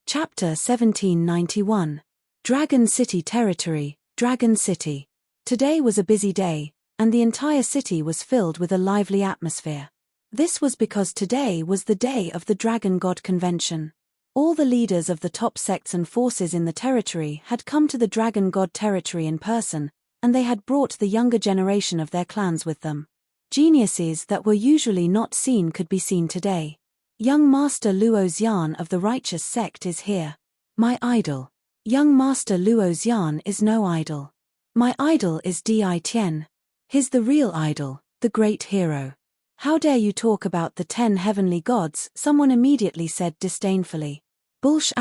Chapter 1791. Dragon City Territory, Dragon City. Today was a busy day, and the entire city was filled with a lively atmosphere. This was because today was the day of the Dragon God Convention. All the leaders of the top sects and forces in the territory had come to the Dragon God territory in person, and they had brought the younger generation of their clans with them. Geniuses that were usually not seen could be seen today. Young Master Luo Xian of the Righteous Sect is here. My idol. Young Master Luo Xian is no idol. My idol is Di Tian. He's the real idol, the great hero. How dare you talk about the 10 heavenly gods, someone immediately said disdainfully. Bullsh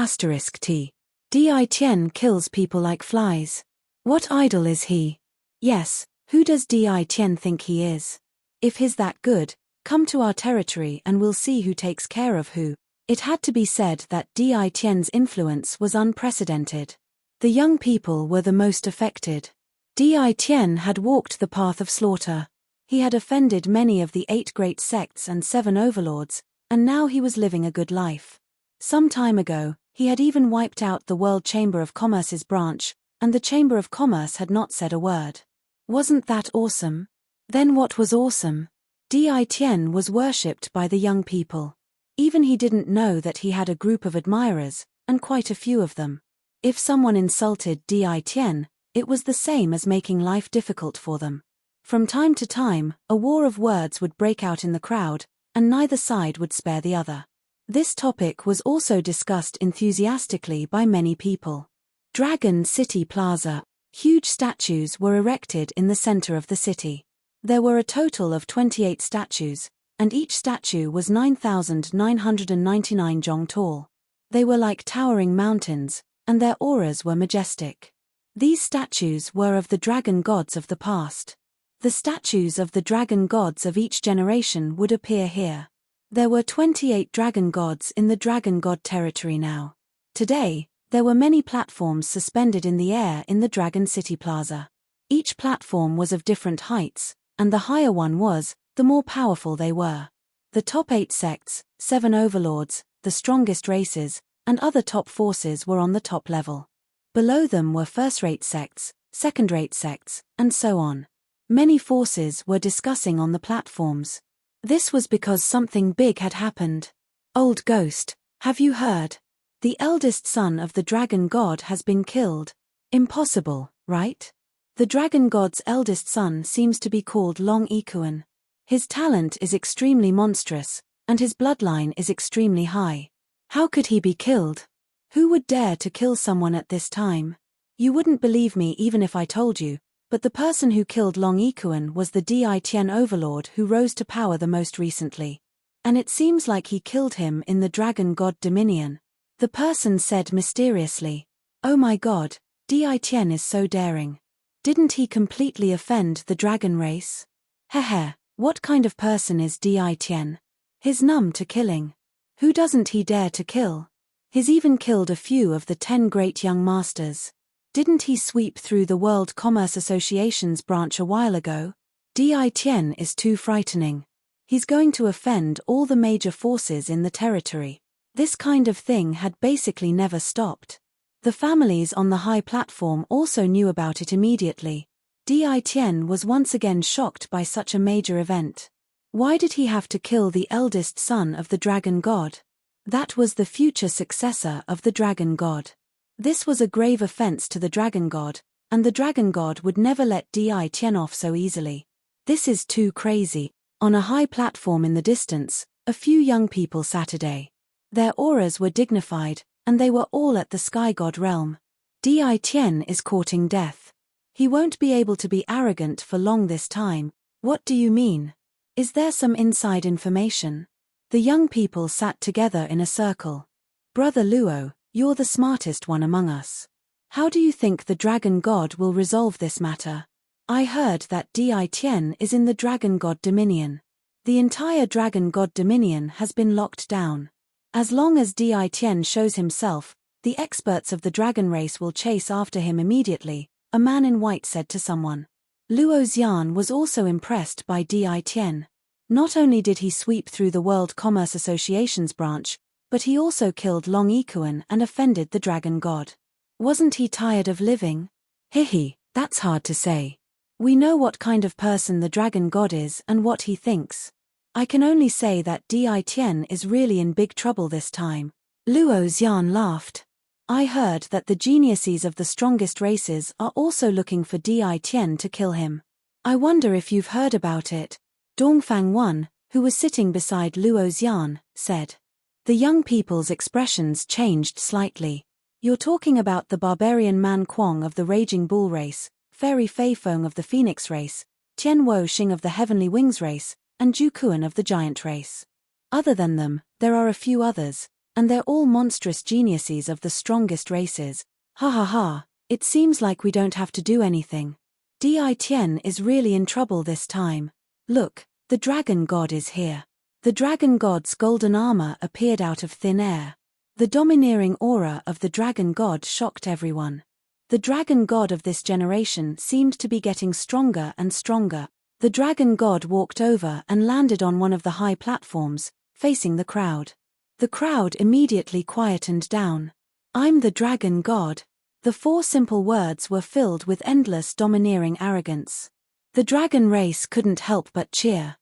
*t. Di Tian kills people like flies. What idol is he? Yes, who does Di Tian think he is? If he's that good, come to our territory and we'll see who takes care of who. It had to be said that Di Tian's influence was unprecedented. The young people were the most affected. Di Tian had walked the path of slaughter. He had offended many of the 8 great sects and 7 overlords, and now he was living a good life. Some time ago, he had even wiped out the World Chamber of Commerce's branch, and the Chamber of Commerce had not said a word. Wasn't that awesome? Then what was awesome? Di Tian was worshipped by the young people. Even he didn't know that he had a group of admirers, and quite a few of them. If someone insulted Di Tian, it was the same as making life difficult for them. From time to time, a war of words would break out in the crowd, and neither side would spare the other. This topic was also discussed enthusiastically by many people. Dragon City Plaza. Huge statues were erected in the center of the city. There were a total of 28 statues, and each statue was 9,999 zhong tall. They were like towering mountains, and their auras were majestic. These statues were of the dragon gods of the past. The statues of the dragon gods of each generation would appear here. There were 28 dragon gods in the Dragon God territory now. Today, there were many platforms suspended in the air in the Dragon City Plaza. Each platform was of different heights, and the higher one was, the more powerful they were. The top 8 sects, 7 overlords, the strongest races, and other top forces were on the top level. Below them were first-rate sects, second-rate sects, and so on. Many forces were discussing on the platforms. This was because something big had happened. Old Ghost, have you heard? The eldest son of the Dragon God has been killed. Impossible, right? The Dragon God's eldest son seems to be called Long Ikuan. His talent is extremely monstrous, and his bloodline is extremely high. How could he be killed? Who would dare to kill someone at this time? You wouldn't believe me even if I told you, but the person who killed Long Ikuan was the Di Tian overlord who rose to power the most recently. And it seems like he killed him in the Dragon God Dominion. The person said mysteriously. Oh my god, Di Tian is so daring. Didn't he completely offend the dragon race? Heh, what kind of person is Di Tian? He's numb to killing. Who doesn't he dare to kill? He's even killed a few of the 10 great young masters. Didn't he sweep through the World Commerce Association's branch a while ago? Di Tian is too frightening. He's going to offend all the major forces in the territory. This kind of thing had basically never stopped. The families on the high platform also knew about it immediately. Di Tian was once again shocked by such a major event. Why did he have to kill the eldest son of the Dragon God? That was the future successor of the Dragon God. This was a grave offense to the Dragon God, and the Dragon God would never let Di Tian off so easily. This is too crazy. On a high platform in the distance, a few young people sat today. Their auras were dignified, and they were all at the Sky God realm. Di Tian is courting death. He won't be able to be arrogant for long this time. What do you mean? Is there some inside information? The young people sat together in a circle. Brother Luo, you're the smartest one among us. How do you think the Dragon God will resolve this matter? I heard that Di Tian is in the Dragon God Dominion. The entire Dragon God Dominion has been locked down. As long as Di Tian shows himself, the experts of the dragon race will chase after him immediately, a man in white said to someone. Luo Xian was also impressed by Di Tian. Not only did he sweep through the World Commerce Association's branch, But he also killed Long Ikuan and offended the dragon god. Wasn't he tired of living? Hihi, that's hard to say. We know what kind of person the dragon god is and what he thinks. I can only say that Di Tian is really in big trouble this time. Luo Xian laughed. I heard that the geniuses of the strongest races are also looking for Di Tian to kill him. I wonder if you've heard about it. Dongfang Wan, who was sitting beside Luo Xian, said. The young people's expressions changed slightly. You're talking about the barbarian Man Kuang of the Raging Bull race, Fairy Fei Feng of the Phoenix race, Tian Wo Xing of the Heavenly Wings race, and Zhu Kuan of the Giant race. Other than them, there are a few others, and they're all monstrous geniuses of the strongest races. Ha ha ha, it seems like we don't have to do anything. Di Tian is really in trouble this time. Look, the dragon god is here. The dragon god's golden armor appeared out of thin air. The domineering aura of the dragon god shocked everyone. The dragon god of this generation seemed to be getting stronger and stronger. The dragon god walked over and landed on one of the high platforms, facing the crowd. The crowd immediately quietened down. I'm the dragon god. The 4 simple words were filled with endless domineering arrogance. The dragon race couldn't help but cheer.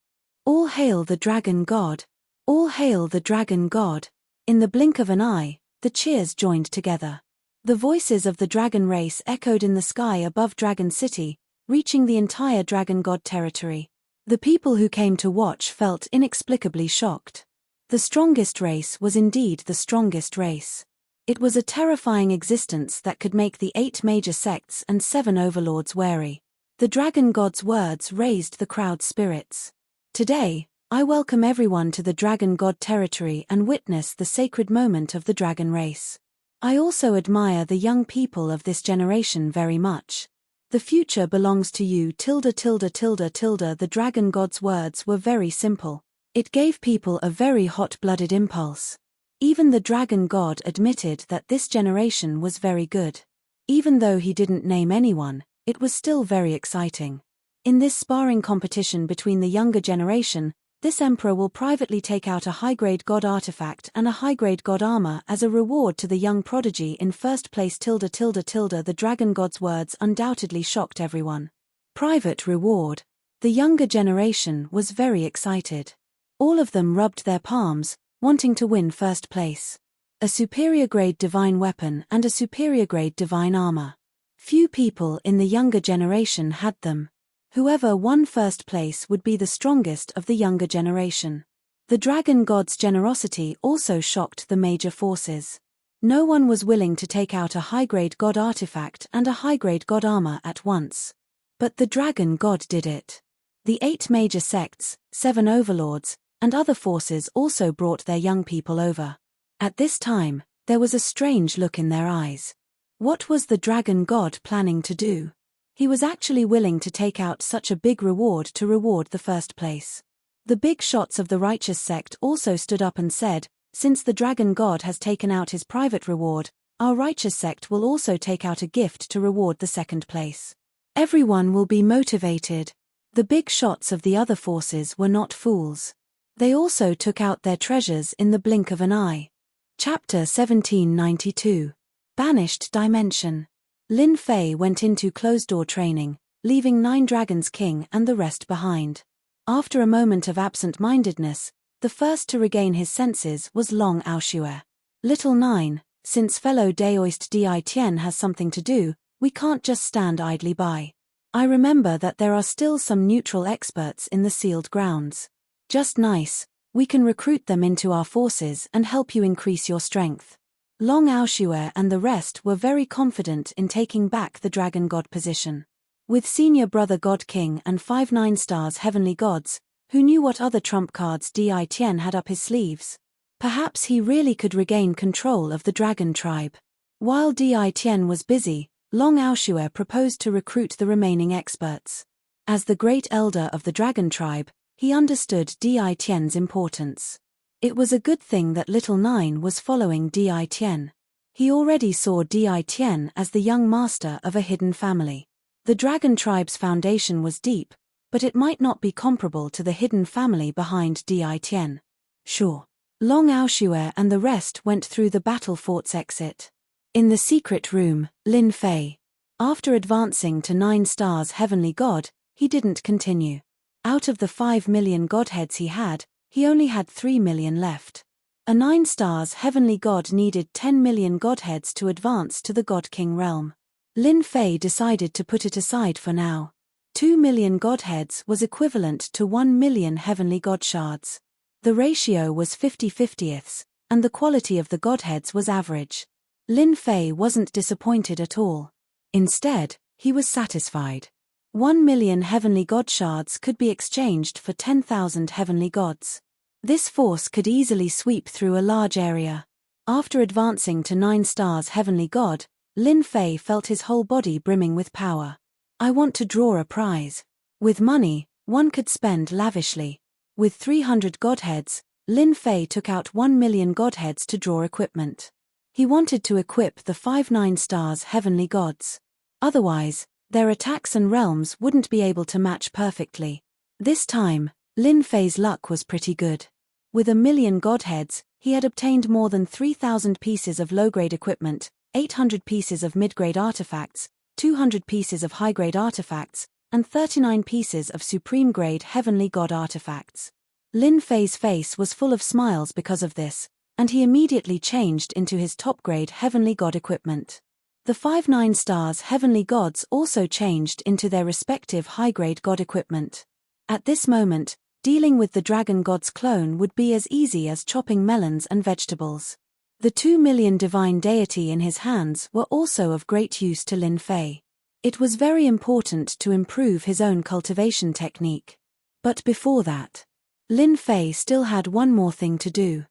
All hail the dragon god! All hail the dragon god! In the blink of an eye, the cheers joined together. The voices of the dragon race echoed in the sky above Dragon City, reaching the entire dragon god territory. The people who came to watch felt inexplicably shocked. The strongest race was indeed the strongest race. It was a terrifying existence that could make the 8 major sects and 7 overlords wary. The dragon god's words raised the crowd's spirits. Today, I welcome everyone to the dragon god territory and witness the sacred moment of the dragon race. I also admire the young people of this generation very much. The future belongs to you. The dragon god's words were very simple. It gave people a very hot-blooded impulse. Even the dragon god admitted that this generation was very good. Even though he didn't name anyone, it was still very exciting. In this sparring competition between the younger generation, this emperor will privately take out a high-grade god artifact and a high-grade god armor as a reward to the young prodigy in first place. The dragon god's words undoubtedly shocked everyone. Private reward. The younger generation was very excited. All of them rubbed their palms, wanting to win first place. A superior grade divine weapon and a superior grade divine armor. Few people in the younger generation had them. Whoever won first place would be the strongest of the younger generation. The dragon god's generosity also shocked the major forces. No one was willing to take out a high-grade god artifact and a high-grade god armor at once. But the dragon god did it. The 8 major sects, 7 overlords, and other forces also brought their young people over. At this time, there was a strange look in their eyes. What was the dragon god planning to do? He was actually willing to take out such a big reward to reward the first place. The big shots of the righteous sect also stood up and said, since the dragon god has taken out his private reward, our righteous sect will also take out a gift to reward the second place. Everyone will be motivated. The big shots of the other forces were not fools. They also took out their treasures in the blink of an eye. Chapter 1792. Banished Dimension. Lin Fei went into closed-door training, leaving 9 Dragons King and the rest behind. After a moment of absent-mindedness, the first to regain his senses was Long Aoshue. Little 9, since fellow Daoist Di Tian has something to do, we can't just stand idly by. I remember that there are still some neutral experts in the sealed grounds. Just nice, we can recruit them into our forces and help you increase your strength. Long Aoshue and the rest were very confident in taking back the Dragon God position. With senior brother God King and 5 9-stars heavenly gods, who knew what other trump cards Di Tian had up his sleeves? Perhaps he really could regain control of the dragon tribe. While Di Tian was busy, Long Aoshue proposed to recruit the remaining experts. As the great elder of the dragon tribe, he understood Di Tian's importance. It was a good thing that Little 9 was following Di Tian. He already saw Di Tian as the young master of a hidden family. The dragon tribe's foundation was deep, but it might not be comparable to the hidden family behind Di Tian. Sure. Long Aoshue and the rest went through the battle fort's exit. In the secret room, Lin Fei. After advancing to 9 stars heavenly god, he didn't continue. Out of the 5 million godheads he only had 3 million left. A 9 stars heavenly god needed 10 million godheads to advance to the God King realm. Lin Fei decided to put it aside for now. 2 million godheads was equivalent to 1 million heavenly god shards. The ratio was 50/50ths, and the quality of the godheads was average. Lin Fei wasn't disappointed at all. Instead, he was satisfied. 1 million heavenly god shards could be exchanged for 10,000 heavenly gods. This force could easily sweep through a large area. After advancing to 9 stars heavenly god, Lin Fei felt his whole body brimming with power. I want to draw a prize. With money, one could spend lavishly. With 300 godheads, Lin Fei took out 1 million godheads to draw equipment. He wanted to equip the 5 9 stars heavenly gods. Otherwise, their attacks and realms wouldn't be able to match perfectly. This time, Lin Fei's luck was pretty good. With 1 million godheads, he had obtained more than 3,000 pieces of low-grade equipment, 800 pieces of mid-grade artifacts, 200 pieces of high-grade artifacts, and 39 pieces of supreme-grade heavenly god artifacts. Lin Fei's face was full of smiles because of this, and he immediately changed into his top-grade heavenly god equipment. The 5 9 stars heavenly gods also changed into their respective high-grade god equipment. At this moment, dealing with the dragon god's clone would be as easy as chopping melons and vegetables. The 2 million divine deity in his hands were also of great use to Lin Fei. It was very important to improve his own cultivation technique. But before that, Lin Fei still had one more thing to do.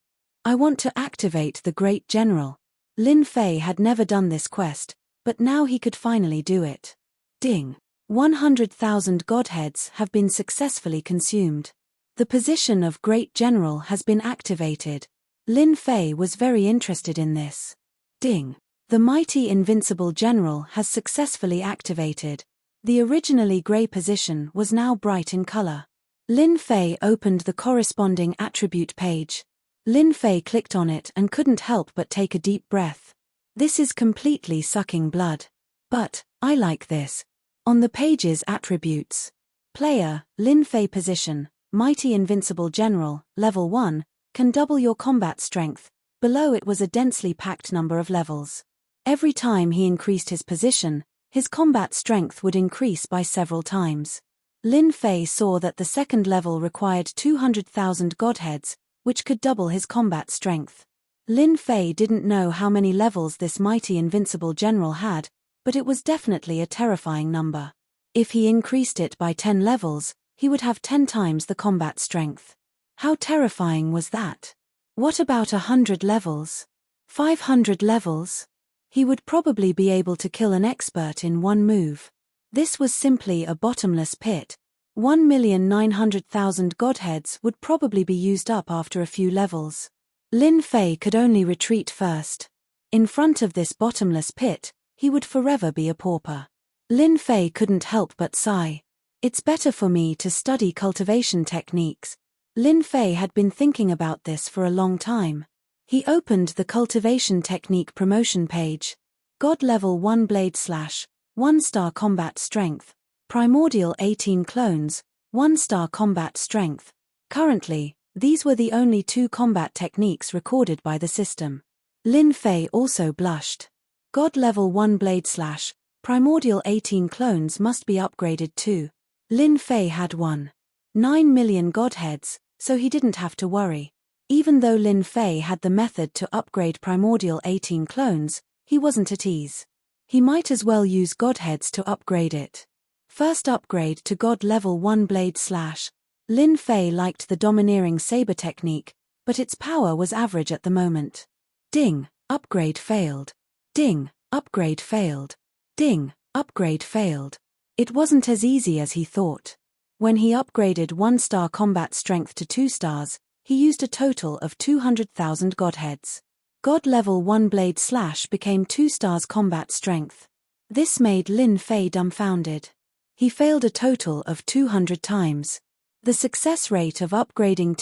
I want to activate the Great General. Lin Fei had never done this quest, but now he could finally do it. Ding! 100,000 godheads have been successfully consumed. The position of Great General has been activated. Lin Fei was very interested in this. Ding! The mighty invincible general has successfully activated. The originally grey position was now bright in color. Lin Fei opened the corresponding attribute page. Lin Fei clicked on it and couldn't help but take a deep breath. This is completely sucking blood. But, I like this. On the page's attributes. Player, Lin Fei position, mighty invincible general, level 1, can double your combat strength. Below it was a densely packed number of levels. Every time he increased his position, his combat strength would increase by several times. Lin Fei saw that the second level required 200,000 godheads, which could double his combat strength. Lin Fei didn't know how many levels this mighty invincible general had, but it was definitely a terrifying number. If he increased it by 10 levels, he would have 10 times the combat strength. How terrifying was that? What about 100 levels? 500 levels? He would probably be able to kill an expert in one move. This was simply a bottomless pit. 1,900,000 godheads would probably be used up after a few levels. Lin Fei could only retreat first. In front of this bottomless pit, he would forever be a pauper. Lin Fei couldn't help but sigh. It's better for me to study cultivation techniques. Lin Fei had been thinking about this for a long time. He opened the cultivation technique promotion page. God level 1 blade slash, 1-star combat strength. Primordial 18 clones, 1-star combat strength. Currently, these were the only 2 combat techniques recorded by the system. Lin Fei also blushed. God level 1 blade slash, primordial 18 clones must be upgraded too. Lin Fei had 9 million godheads, so he didn't have to worry. Even though Lin Fei had the method to upgrade primordial 18 clones, he wasn't at ease. He might as well use godheads to upgrade it. First upgrade to God level 1 blade slash. Lin Fei liked the domineering saber technique, but its power was average at the moment. Ding, upgrade failed. Ding, upgrade failed. Ding, upgrade failed. It wasn't as easy as he thought. When he upgraded 1-star combat strength to 2 stars, he used a total of 200,000 godheads. God level 1 blade slash became 2 stars combat strength. This made Lin Fei dumbfounded. He failed a total of 200 times. The success rate of upgrading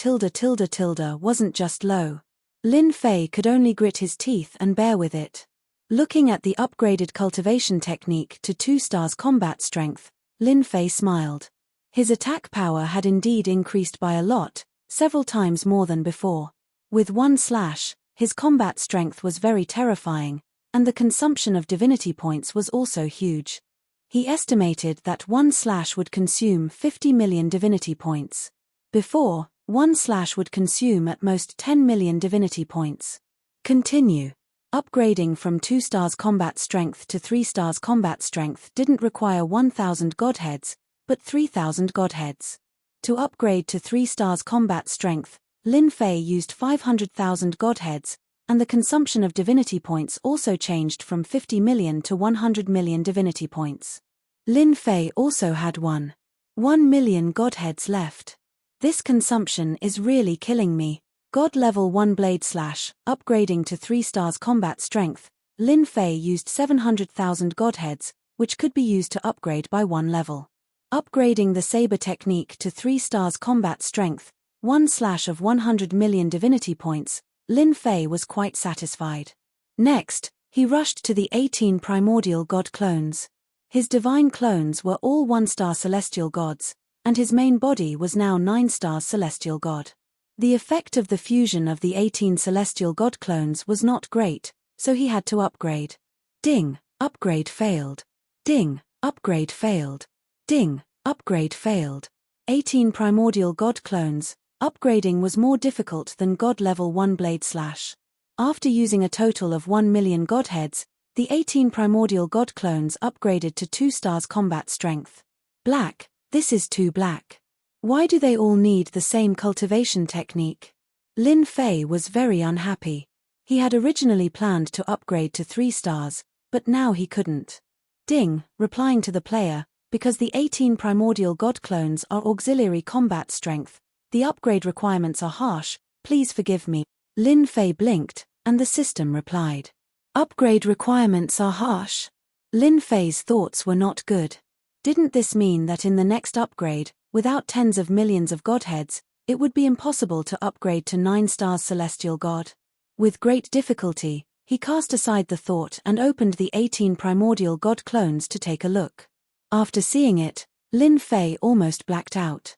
wasn't just low. Lin Fei could only grit his teeth and bear with it. Looking at the upgraded cultivation technique to 2 stars combat strength, Lin Fei smiled. His attack power had indeed increased by a lot, several times more than before. With 1 slash, his combat strength was very terrifying, and the consumption of divinity points was also huge. He estimated that 1 slash would consume 50 million divinity points. Before, 1 slash would consume at most 10 million divinity points. Continue. Upgrading from 2 stars combat strength to 3 stars combat strength didn't require 1,000 godheads, but 3,000 godheads. To upgrade to 3 stars combat strength, Lin Fei used 500,000 godheads, and the consumption of divinity points also changed from 50 million to 100 million divinity points. Lin Fei also had 1 million godheads left. This consumption is really killing me. God level 1 blade slash, upgrading to 3 stars combat strength, Lin Fei used 700,000 godheads, which could be used to upgrade by 1 level. Upgrading the saber technique to 3 stars combat strength, 1 slash of 100 million divinity points, Lin Fei was quite satisfied. Next, he rushed to the 18 primordial god clones. His divine clones were all 1-star celestial gods, and his main body was now 9-star celestial god. The effect of the fusion of the 18 celestial god clones was not great, so he had to upgrade. Ding, upgrade failed. Ding, upgrade failed. Ding, upgrade failed. 18 primordial god clones, upgrading was more difficult than god level 1 blade slash. After using a total of 1 million godheads, the 18 primordial god clones upgraded to 2 stars combat strength. Black, this is too black. Why do they all need the same cultivation technique? Lin Fei was very unhappy. He had originally planned to upgrade to 3 stars, but now he couldn't. Ding, replying to the player, because the 18 primordial god clones are auxiliary combat strength, the upgrade requirements are harsh, please forgive me. Lin Fei blinked, and the system replied. Upgrade requirements are harsh. Lin Fei's thoughts were not good. Didn't this mean that in the next upgrade, without tens of millions of godheads, it would be impossible to upgrade to 9 stars celestial god? With great difficulty, he cast aside the thought and opened the 18 primordial god clones to take a look. After seeing it, Lin Fei almost blacked out.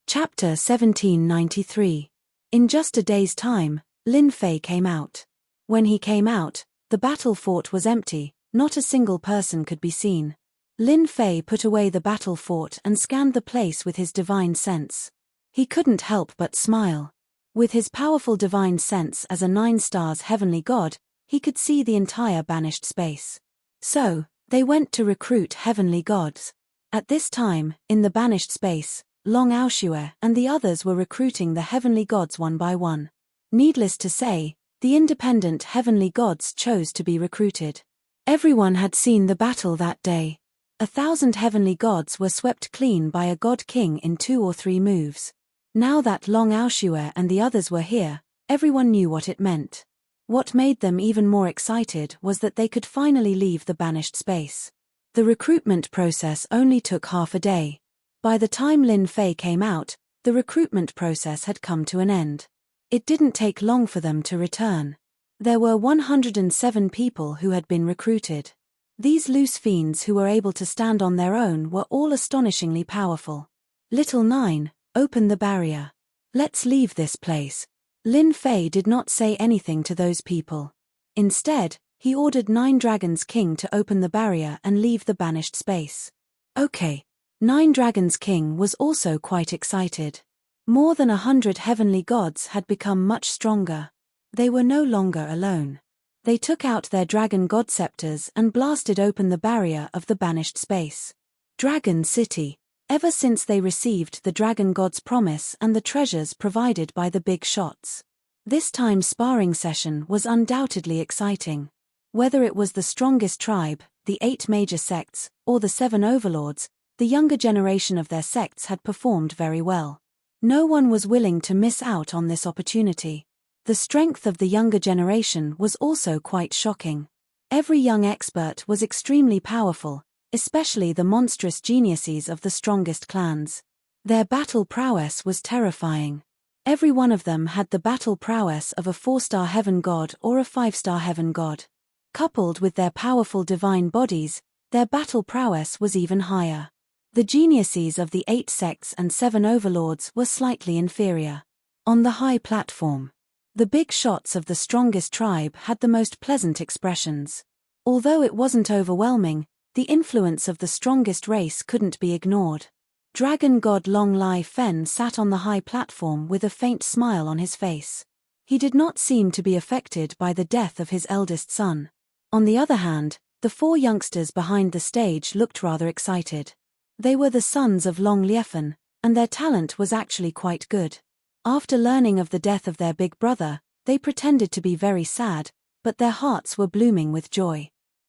Chapter 1793. In just a day's time, Lin Fei came out. When he came out, the battle fort was empty, not a single person could be seen. Lin Fei put away the battle fort and scanned the place with his divine sense. He couldn't help but smile. With his powerful divine sense as a 9 stars heavenly god, he could see the entire banished space. So, they went to recruit heavenly gods. At this time, in the banished space, Long Aoshue and the others were recruiting the heavenly gods one by one. Needless to say, the independent heavenly gods chose to be recruited. Everyone had seen the battle that day. 1,000 heavenly gods were swept clean by a god king in 2 or 3 moves. Now that Long Aoshue and the others were here, everyone knew what it meant. What made them even more excited was that they could finally leave the banished space. The recruitment process only took half a day. By the time Lin Fei came out, the recruitment process had come to an end. It didn't take long for them to return. There were 107 people who had been recruited. These loose fiends who were able to stand on their own were all astonishingly powerful. Little 9, open the barrier. Let's leave this place. Lin Fei did not say anything to those people. Instead, he ordered 9 Dragons King to open the barrier and leave the banished space. Okay. 9 Dragons King was also quite excited. More than 100 heavenly gods had become much stronger. They were no longer alone. They took out their dragon god scepters and blasted open the barrier of the banished space. Dragon City. Ever since they received the dragon god's promise and the treasures provided by the big shots. This time's sparring session was undoubtedly exciting. Whether it was the strongest tribe, the 8 major sects, or the 7 overlords, the younger generation of their sects had performed very well. No one was willing to miss out on this opportunity. The strength of the younger generation was also quite shocking. Every young expert was extremely powerful, especially the monstrous geniuses of the strongest clans. Their battle prowess was terrifying. Every one of them had the battle prowess of a 4-star heaven god or a 5-star heaven god. Coupled with their powerful divine bodies, their battle prowess was even higher. The geniuses of the 8 sects and 7 overlords were slightly inferior. On the high platform, the big shots of the strongest tribe had the most pleasant expressions. Although it wasn't overwhelming, the influence of the strongest race couldn't be ignored. Dragon god Long Lai Fen sat on the high platform with a faint smile on his face. He did not seem to be affected by the death of his eldest son. On the other hand, the 4 youngsters behind the stage looked rather excited. They were the sons of Long Liefen, and their talent was actually quite good. After learning of the death of their big brother, they pretended to be very sad, but their hearts were blooming with joy.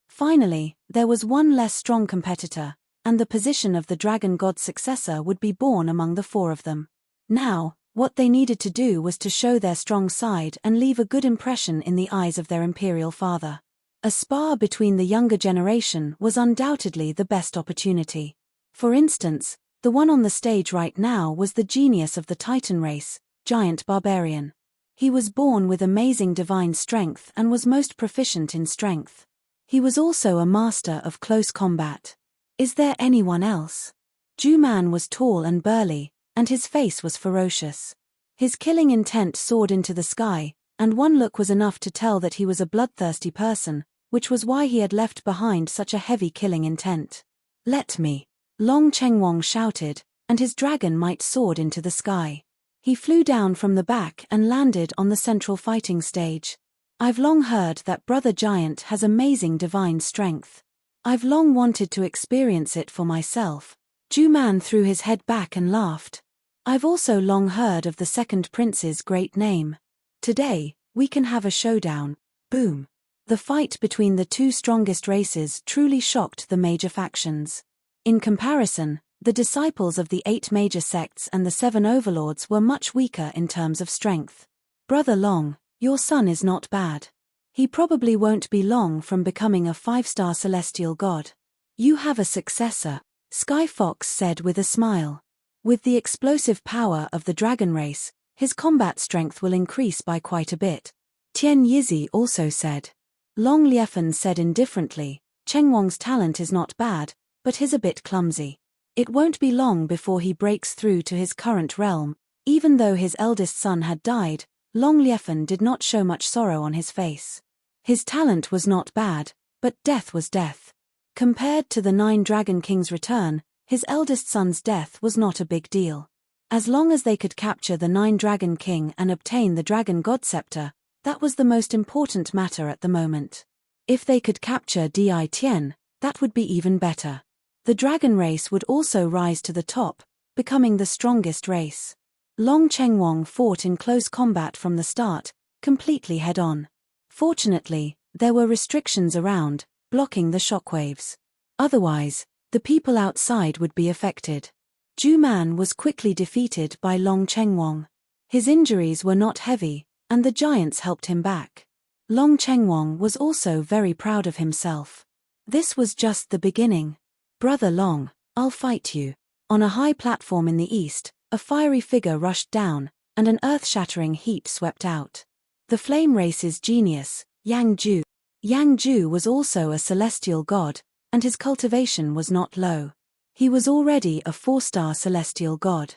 Finally, there was one less strong competitor, and the position of the dragon god's successor would be born among the 4 of them. Now, what they needed to do was to show their strong side and leave a good impression in the eyes of their imperial father. A spar between the younger generation was undoubtedly the best opportunity. For instance, the one on the stage right now was the genius of the Titan race, Giant Barbarian. He was born with amazing divine strength and was most proficient in strength. He was also a master of close combat. Is there anyone else? Ju-Man was tall and burly, and his face was ferocious. His killing intent soared into the sky, and one look was enough to tell that he was a bloodthirsty person, which was why he had left behind such a heavy killing intent. Let me! Long Chengwang shouted, and his dragon might soared into the sky. He flew down from the back and landed on the central fighting stage. I've long heard that Brother Giant has amazing divine strength. I've long wanted to experience it for myself. Ju-Man threw his head back and laughed. I've also long heard of the second prince's great name. Today, we can have a showdown. Boom. The fight between the 2 strongest races truly shocked the major factions. In comparison, the disciples of the 8 major sects and the 7 overlords were much weaker in terms of strength. Brother Long, your son is not bad. He probably won't be long from becoming a 5-star celestial god. You have a successor, Sky Fox said with a smile. With the explosive power of the dragon race, his combat strength will increase by quite a bit. Tian Yizi also said. Long Liefen said indifferently, Chengwang's talent is not bad, but he's a bit clumsy. It won't be long before he breaks through to his current realm. Even though his eldest son had died, Long Liefen did not show much sorrow on his face. His talent was not bad, but death was death. Compared to the 9 Dragon Kings' return, his eldest son's death was not a big deal. As long as they could capture the 9 Dragon King and obtain the Dragon God Scepter, that was the most important matter at the moment. If they could capture Di Tian, that would be even better. The dragon race would also rise to the top, becoming the strongest race. Long Chengwang fought in close combat from the start, completely head-on. Fortunately, there were restrictions around, blocking the shockwaves. Otherwise, the people outside would be affected. Ju-Man was quickly defeated by Long Chengwang. His injuries were not heavy, and the giants helped him back. Long Chengwang was also very proud of himself. This was just the beginning. Brother Long, I'll fight you. On a high platform in the east, a fiery figure rushed down, and an earth-shattering heat swept out. The flame race's genius, Yang Ju. Yang Ju was also a celestial god, and his cultivation was not low. He was already a 4-star celestial god.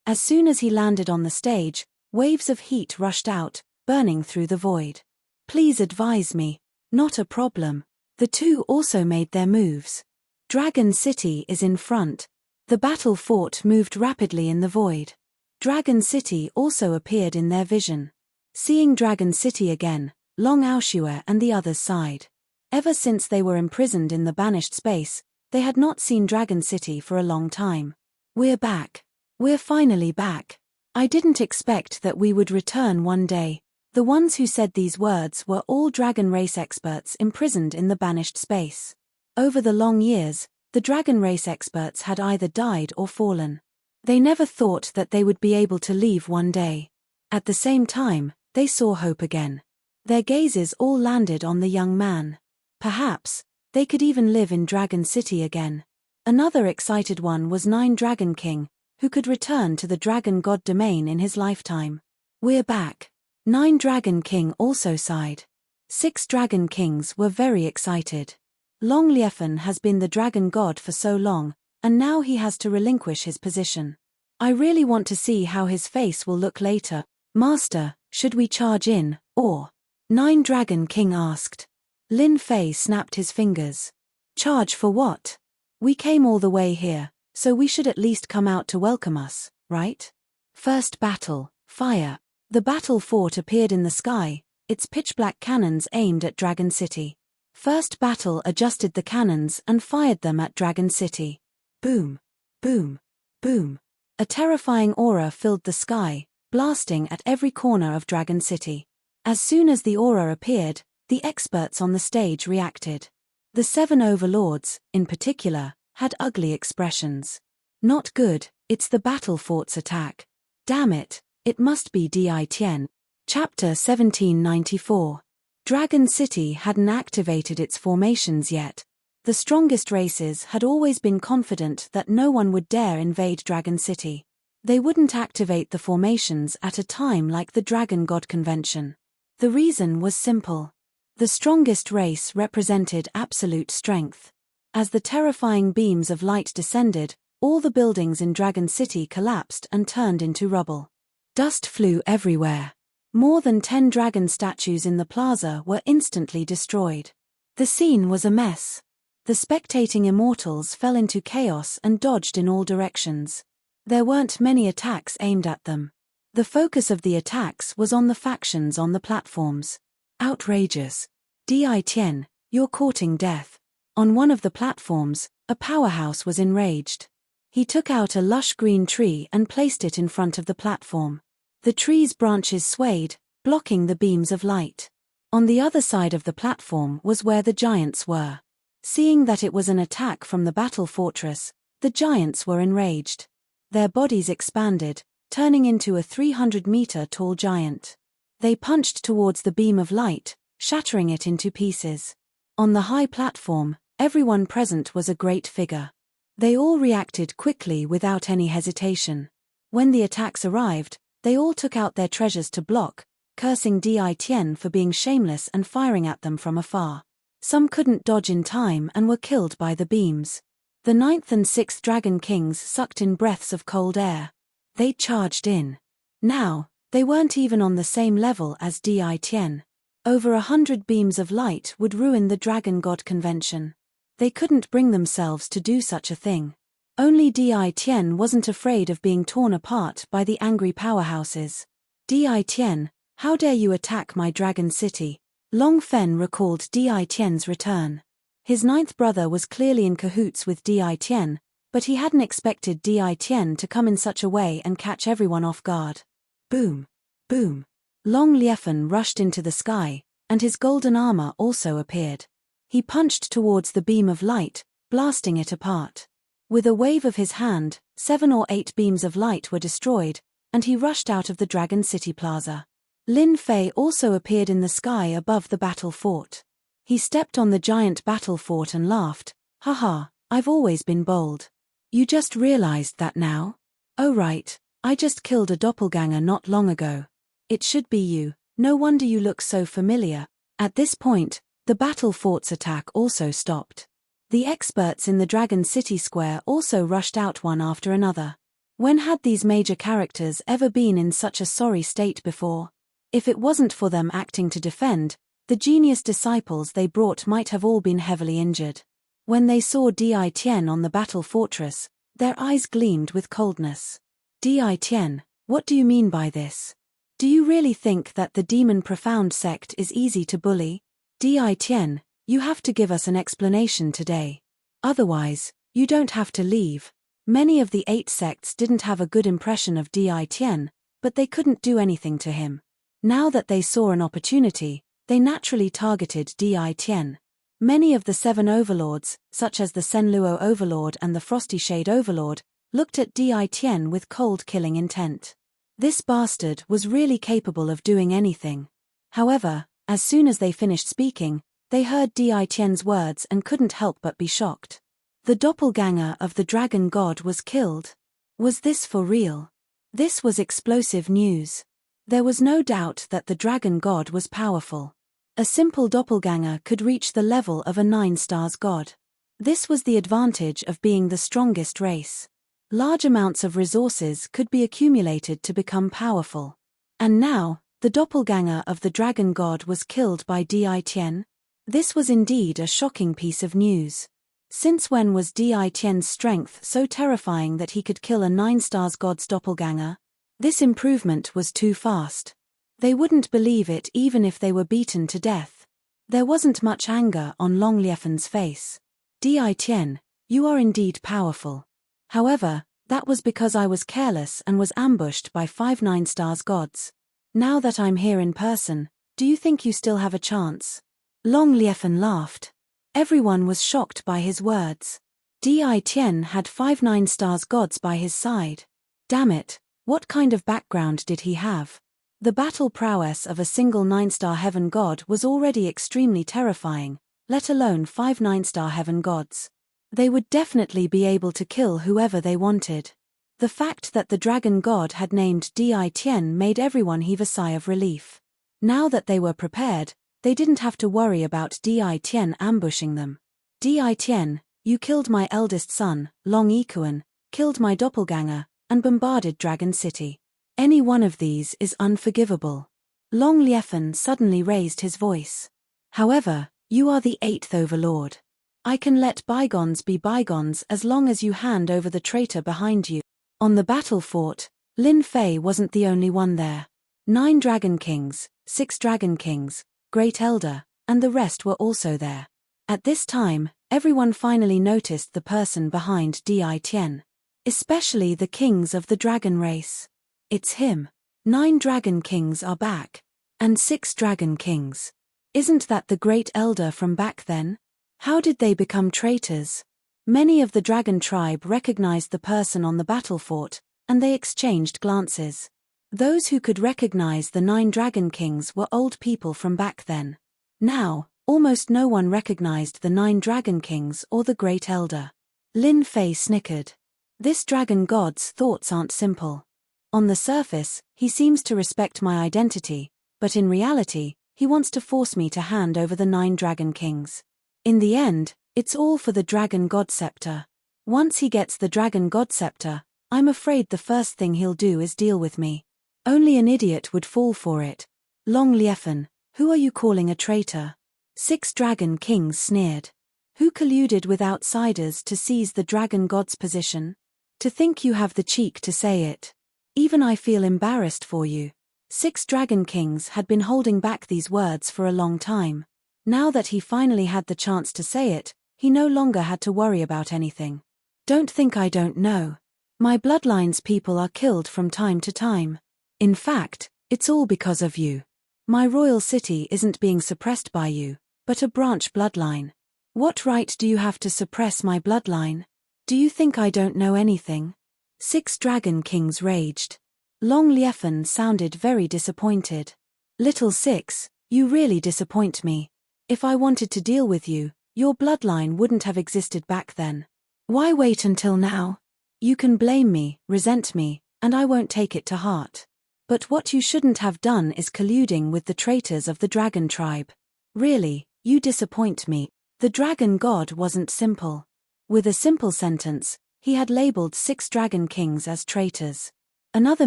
As soon as he landed on the stage, waves of heat rushed out, burning through the void. Please advise me. Not a problem. The 2 also made their moves. Dragon City is in front. The battle fort moved rapidly in the void. Dragon City also appeared in their vision. Seeing Dragon City again, Long Aoshue and the others sighed. Ever since they were imprisoned in the banished space, they had not seen Dragon City for a long time. We're back. We're finally back. I didn't expect that we would return one day. The ones who said these words were all dragon race experts imprisoned in the banished space. Over the long years, the dragon race experts had either died or fallen. They never thought that they would be able to leave one day. At the same time, they saw hope again. Their gazes all landed on the young man. Perhaps, they could even live in Dragon City again. Another excited one was 9 Dragon King, who could return to the Dragon God domain in his lifetime. We're back. 9 Dragon King also sighed. 6 Dragon Kings were very excited. Long Liefern has been the Dragon God for so long, and now he has to relinquish his position. I really want to see how his face will look later. Master, should we charge in, or? 9 Dragon King asked. Lin Fei snapped his fingers. Charge for what? We came all the way here, so we should at least come out to welcome us, right? First battle, fire. The battle fort appeared in the sky, its pitch-black cannons aimed at Dragon City. First battle adjusted the cannons and fired them at Dragon City. Boom, boom, boom. A terrifying aura filled the sky, blasting at every corner of Dragon City. As soon as the aura appeared, the experts on the stage reacted. The 7 overlords, in particular, had ugly expressions. Not good, it's the battle fort's attack. Damn it, it must be Di Tian. Chapter 1794. Dragon City hadn't activated its formations yet. The strongest races had always been confident that no one would dare invade Dragon City. They wouldn't activate the formations at a time like the Dragon God Convention. The reason was simple. The strongest race represented absolute strength. As the terrifying beams of light descended, all the buildings in Dragon City collapsed and turned into rubble. Dust flew everywhere. More than 10 dragon statues in the plaza were instantly destroyed. The scene was a mess. The spectating immortals fell into chaos and dodged in all directions. There weren't many attacks aimed at them. The focus of the attacks was on the factions on the platforms. Outrageous. Di Tian, you're courting death. On one of the platforms, a powerhouse was enraged. He took out a lush green tree and placed it in front of the platform. The tree's branches swayed, blocking the beams of light. On the other side of the platform was where the giants were. Seeing that it was an attack from the battle fortress, the giants were enraged. Their bodies expanded, turning into a 300-meter-tall giant. They punched towards the beam of light, shattering it into pieces. On the high platform, everyone present was a great figure. They all reacted quickly without any hesitation. When the attacks arrived, they all took out their treasures to block, cursing Di Tian for being shameless and firing at them from afar. Some couldn't dodge in time and were killed by the beams. The 9th and 6th Dragon Kings sucked in breaths of cold air. They charged in. Now, they weren't even on the same level as Di Tian. Over 100 beams of light would ruin the Dragon God Convention. They couldn't bring themselves to do such a thing. Only Di Tian wasn't afraid of being torn apart by the angry powerhouses. Di Tian, how dare you attack my Dragon City? Long Fen recalled Di Tian's return. His 9th brother was clearly in cahoots with Di Tian, but he hadn't expected Di Tian to come in such a way and catch everyone off guard. Boom! Boom! Long Liefern rushed into the sky, and his golden armor also appeared. He punched towards the beam of light, blasting it apart. With a wave of his hand, 7 or 8 beams of light were destroyed, and he rushed out of the Dragon City Plaza. Lin Fei also appeared in the sky above the battle fort. He stepped on the giant battle fort and laughed. Haha, I've always been bold. You just realized that now? Oh right, I just killed a doppelganger not long ago. It should be you, no wonder you look so familiar. At this point, the battle fort's attack also stopped. The experts in the Dragon City Square also rushed out one after another. When had these major characters ever been in such a sorry state before? If it wasn't for them acting to defend, the genius disciples they brought might have all been heavily injured. When they saw Di Tian on the battle fortress, their eyes gleamed with coldness. Di Tian, what do you mean by this? Do you really think that the Demon Profound sect is easy to bully? Di Tian, you have to give us an explanation today. Otherwise, you don't have to leave. Many of the 8 sects didn't have a good impression of Di Tian, but they couldn't do anything to him. Now that they saw an opportunity, they naturally targeted Di Tian. Many of the 7 overlords, such as the Senluo Overlord and the Frosty Shade Overlord, looked at Di Tian with cold killing intent. This bastard was really capable of doing anything. However, as soon as they finished speaking, they heard Di Tian's words and couldn't help but be shocked. The doppelganger of the Dragon God was killed. Was this for real? This was explosive news. There was no doubt that the dragon god was powerful. A simple doppelganger could reach the level of a 9-stars god. This was the advantage of being the strongest race. Large amounts of resources could be accumulated to become powerful. And now, the doppelganger of the dragon god was killed by Di Tian? This was indeed a shocking piece of news. Since when was Di Tian's strength so terrifying that he could kill a 9-stars god's doppelganger? This improvement was too fast. They wouldn't believe it even if they were beaten to death. There wasn't much anger on Long Liefen's face. Di Tian, you are indeed powerful. However, that was because I was careless and was ambushed by 5 9-stars gods. Now that I'm here in person, do you think you still have a chance? Long Liefen laughed. Everyone was shocked by his words. Di Tian had 5 9-stars gods by his side. Damn it, what kind of background did he have? The battle prowess of a single 9-star heaven god was already extremely terrifying, let alone 5 9-star heaven gods. They would definitely be able to kill whoever they wanted. The fact that the dragon god had named Di Tian made everyone heave a sigh of relief. Now that they were prepared, they didn't have to worry about Di Tian ambushing them. Di Tian, you killed my eldest son, Long Ikuan, killed my doppelganger, and bombarded Dragon City. Any one of these is unforgivable. Long Liefen suddenly raised his voice. However, you are the 8th overlord. I can let bygones be bygones as long as you hand over the traitor behind you. On the battle fort, Lin Fei wasn't the only one there. 9 dragon kings, 6 dragon kings, Great Elder, and the rest were also there. At this time, everyone finally noticed the person behind Di Tian. Especially the kings of the dragon race. It's him. 9 dragon kings are back. And 6 dragon kings. Isn't that the Great Elder from back then? How did they become traitors? Many of the dragon tribe recognized the person on the battle fort, and they exchanged glances. Those who could recognize the 9 dragon kings were old people from back then. Now, almost no one recognized the 9 dragon kings or the Great Elder. Lin Fei snickered. This dragon god's thoughts aren't simple. On the surface, he seems to respect my identity, but in reality, he wants to force me to hand over the 9 dragon kings. In the end, it's all for the dragon god scepter. Once he gets the dragon god scepter, I'm afraid the first thing he'll do is deal with me. Only an idiot would fall for it. Long Liefen, who are you calling a traitor? 6 dragon kings sneered. Who colluded with outsiders to seize the dragon god's position? To think you have the cheek to say it. Even I feel embarrassed for you. 6 dragon kings had been holding back these words for a long time. Now that he finally had the chance to say it, he no longer had to worry about anything. Don't think I don't know. My bloodline's people are killed from time to time. In fact, it's all because of you. My royal city isn't being suppressed by you, but a branch bloodline. What right do you have to suppress my bloodline? Do you think I don't know anything? 6 dragon kings raged. Long Liefen sounded very disappointed. Little 6, you really disappoint me. If I wanted to deal with you, your bloodline wouldn't have existed back then. Why wait until now? You can blame me, resent me, and I won't take it to heart. But what you shouldn't have done is colluding with the traitors of the dragon tribe. Really, you disappoint me. The dragon god wasn't simple. With a simple sentence, he had labeled 6 dragon kings as traitors. Another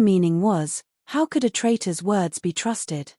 meaning was, how could a traitor's words be trusted?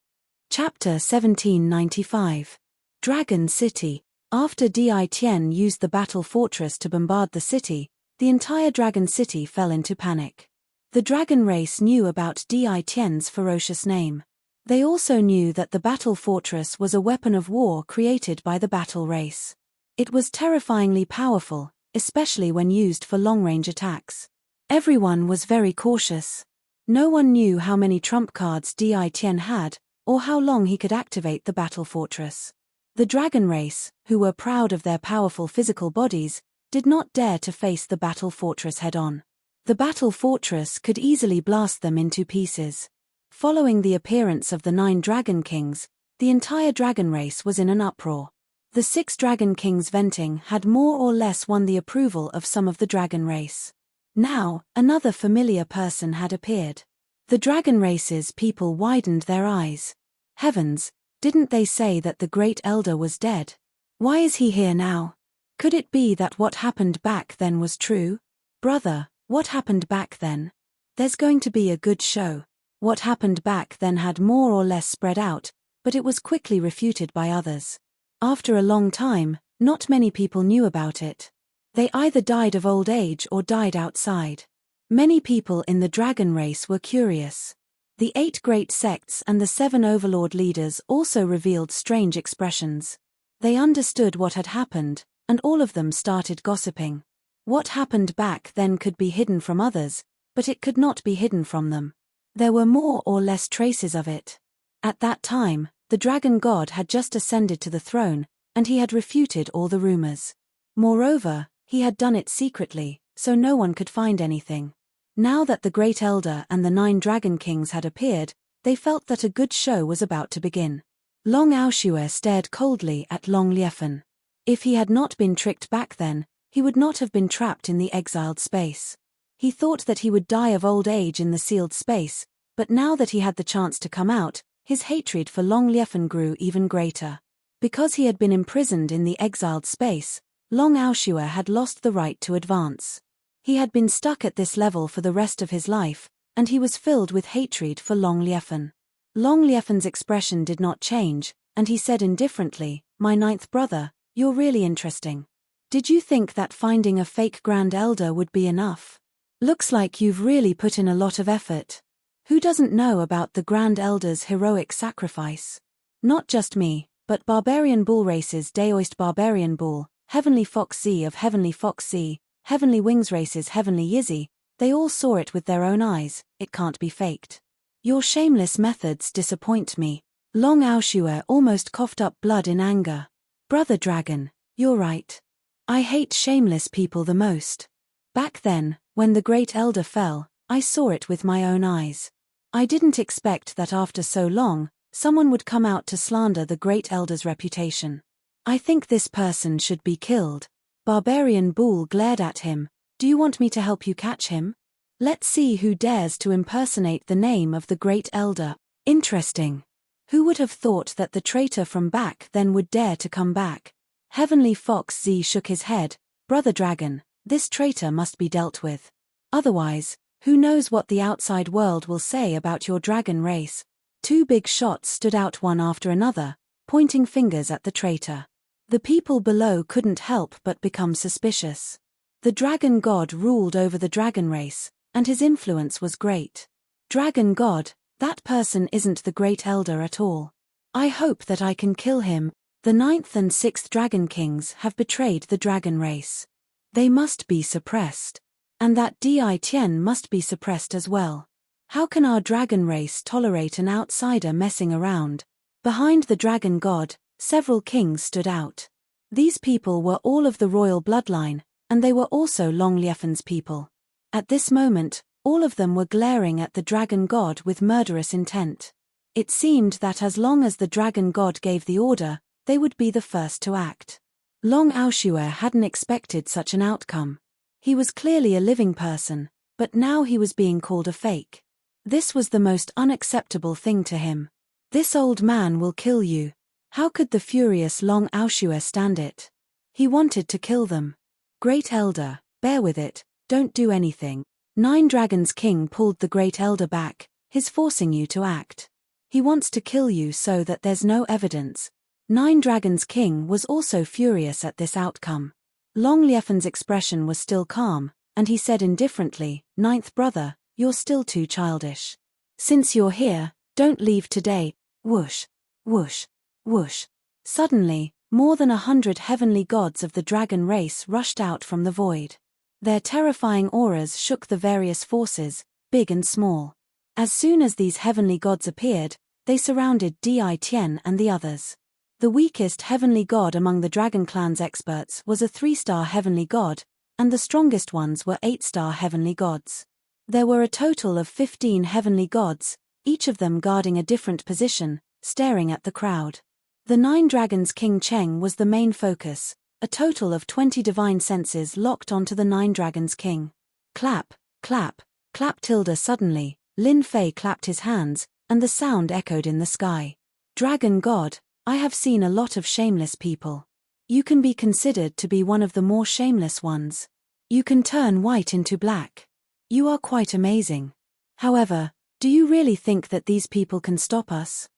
Chapter 1795. Dragon City. After Di Tian used the battle fortress to bombard the city, the entire dragon city fell into panic. The dragon race knew about Di Tian's ferocious name. They also knew that the battle fortress was a weapon of war created by the battle race. It was terrifyingly powerful, especially when used for long-range attacks. Everyone was very cautious. No one knew how many trump cards Di Tian had, or how long he could activate the battle fortress. The dragon race, who were proud of their powerful physical bodies, did not dare to face the battle fortress head-on. The battle fortress could easily blast them into pieces. Following the appearance of the 9 dragon kings, the entire dragon race was in an uproar. The 6 dragon kings venting had more or less won the approval of some of the dragon race. Now, another familiar person had appeared. The dragon race's people widened their eyes. Heavens, didn't they say that the Great Elder was dead? Why is he here now? Could it be that what happened back then was true? Brother, what happened back then? There's going to be a good show. What happened back then had more or less spread out, but it was quickly refuted by others. After a long time, not many people knew about it. They either died of old age or died outside. Many people in the dragon race were curious. The 8 great sects and the 7 overlord leaders also revealed strange expressions. They understood what had happened, and all of them started gossiping. What happened back then could be hidden from others, but it could not be hidden from them. There were more or less traces of it. At that time, the dragon god had just ascended to the throne, and he had refuted all the rumors. Moreover, he had done it secretly, so no one could find anything. Now that the Great Elder and the 9 Dragon Kings had appeared, they felt that a good show was about to begin. Long Aoshue stared coldly at Long Liefen. If he had not been tricked back then, he would not have been trapped in the exiled space. He thought that he would die of old age in the sealed space, but now that he had the chance to come out, his hatred for Long Liefen grew even greater. Because he had been imprisoned in the exiled space, Long Aoshue had lost the right to advance. He had been stuck at this level for the rest of his life, and he was filled with hatred for Long Liefen. Long Liefen's expression did not change, and he said indifferently, "My 9th brother, you're really interesting. Did you think that finding a fake Grand Elder would be enough? Looks like you've really put in a lot of effort. Who doesn't know about the Grand Elder's heroic sacrifice? Not just me, but Barbarian Bull Races Daoist Barbarian Bull, Heavenly Fox Z of Heavenly Fox Z, Heavenly Wings Races Heavenly Yizzy, they all saw it with their own eyes, it can't be faked. Your shameless methods disappoint me." Long Aoshue almost coughed up blood in anger. "Brother Dragon, you're right. I hate shameless people the most. Back then, when the Great Elder fell, I saw it with my own eyes. I didn't expect that after so long, someone would come out to slander the Great Elder's reputation. I think this person should be killed." Barbarian Bull glared at him. "Do you want me to help you catch him? Let's see who dares to impersonate the name of the Great Elder." Interesting. Who would have thought that the traitor from back then would dare to come back? Heavenly Fox Z shook his head. "Brother Dragon, this traitor must be dealt with. Otherwise, who knows what the outside world will say about your dragon race." 2 big shots stood out one after another, pointing fingers at the traitor. The people below couldn't help but become suspicious. The dragon god ruled over the dragon race, and his influence was great. Dragon god, that person isn't the Great Elder at all. I hope that I can kill him. The 9th and 6th Dragon Kings have betrayed the dragon race. They must be suppressed. And that Di Tian must be suppressed as well. How can our dragon race tolerate an outsider messing around? Behind the dragon god, several kings stood out. These people were all of the royal bloodline, and they were also Long Liefen's people. At this moment, all of them were glaring at the dragon god with murderous intent. It seemed that as long as the dragon god gave the order, they would be the first to act. Long Aoshue hadn't expected such an outcome. He was clearly a living person, but now he was being called a fake. This was the most unacceptable thing to him. "This old man will kill you." How could the furious Long Aoshue stand it? He wanted to kill them. "Great Elder, bear with it, don't do anything." 9 Dragons King pulled the Great Elder back. "He's forcing you to act. He wants to kill you so that there's no evidence." 9 Dragons King was also furious at this outcome. Long Liefen's expression was still calm, and he said indifferently, "9th brother, you're still too childish. Since you're here, don't leave today." Whoosh, whoosh, whoosh. Suddenly, more than 100 heavenly gods of the dragon race rushed out from the void. Their terrifying auras shook the various forces, big and small. As soon as these heavenly gods appeared, they surrounded Di Tian and the others. The weakest heavenly god among the Dragon Clan's experts was a 3-star heavenly god, and the strongest ones were 8-star heavenly gods. There were a total of 15 heavenly gods, each of them guarding a different position, staring at the crowd. The 9 Dragons King Cheng was the main focus, a total of 20 divine senses locked onto the 9 Dragons King. Clap, clap, clap tilde suddenly, Lin Fei clapped his hands, and the sound echoed in the sky. Dragon God, I have seen a lot of shameless people. You can be considered to be one of the more shameless ones. You can turn white into black. You are quite amazing. However, do you really think that these people can stop us?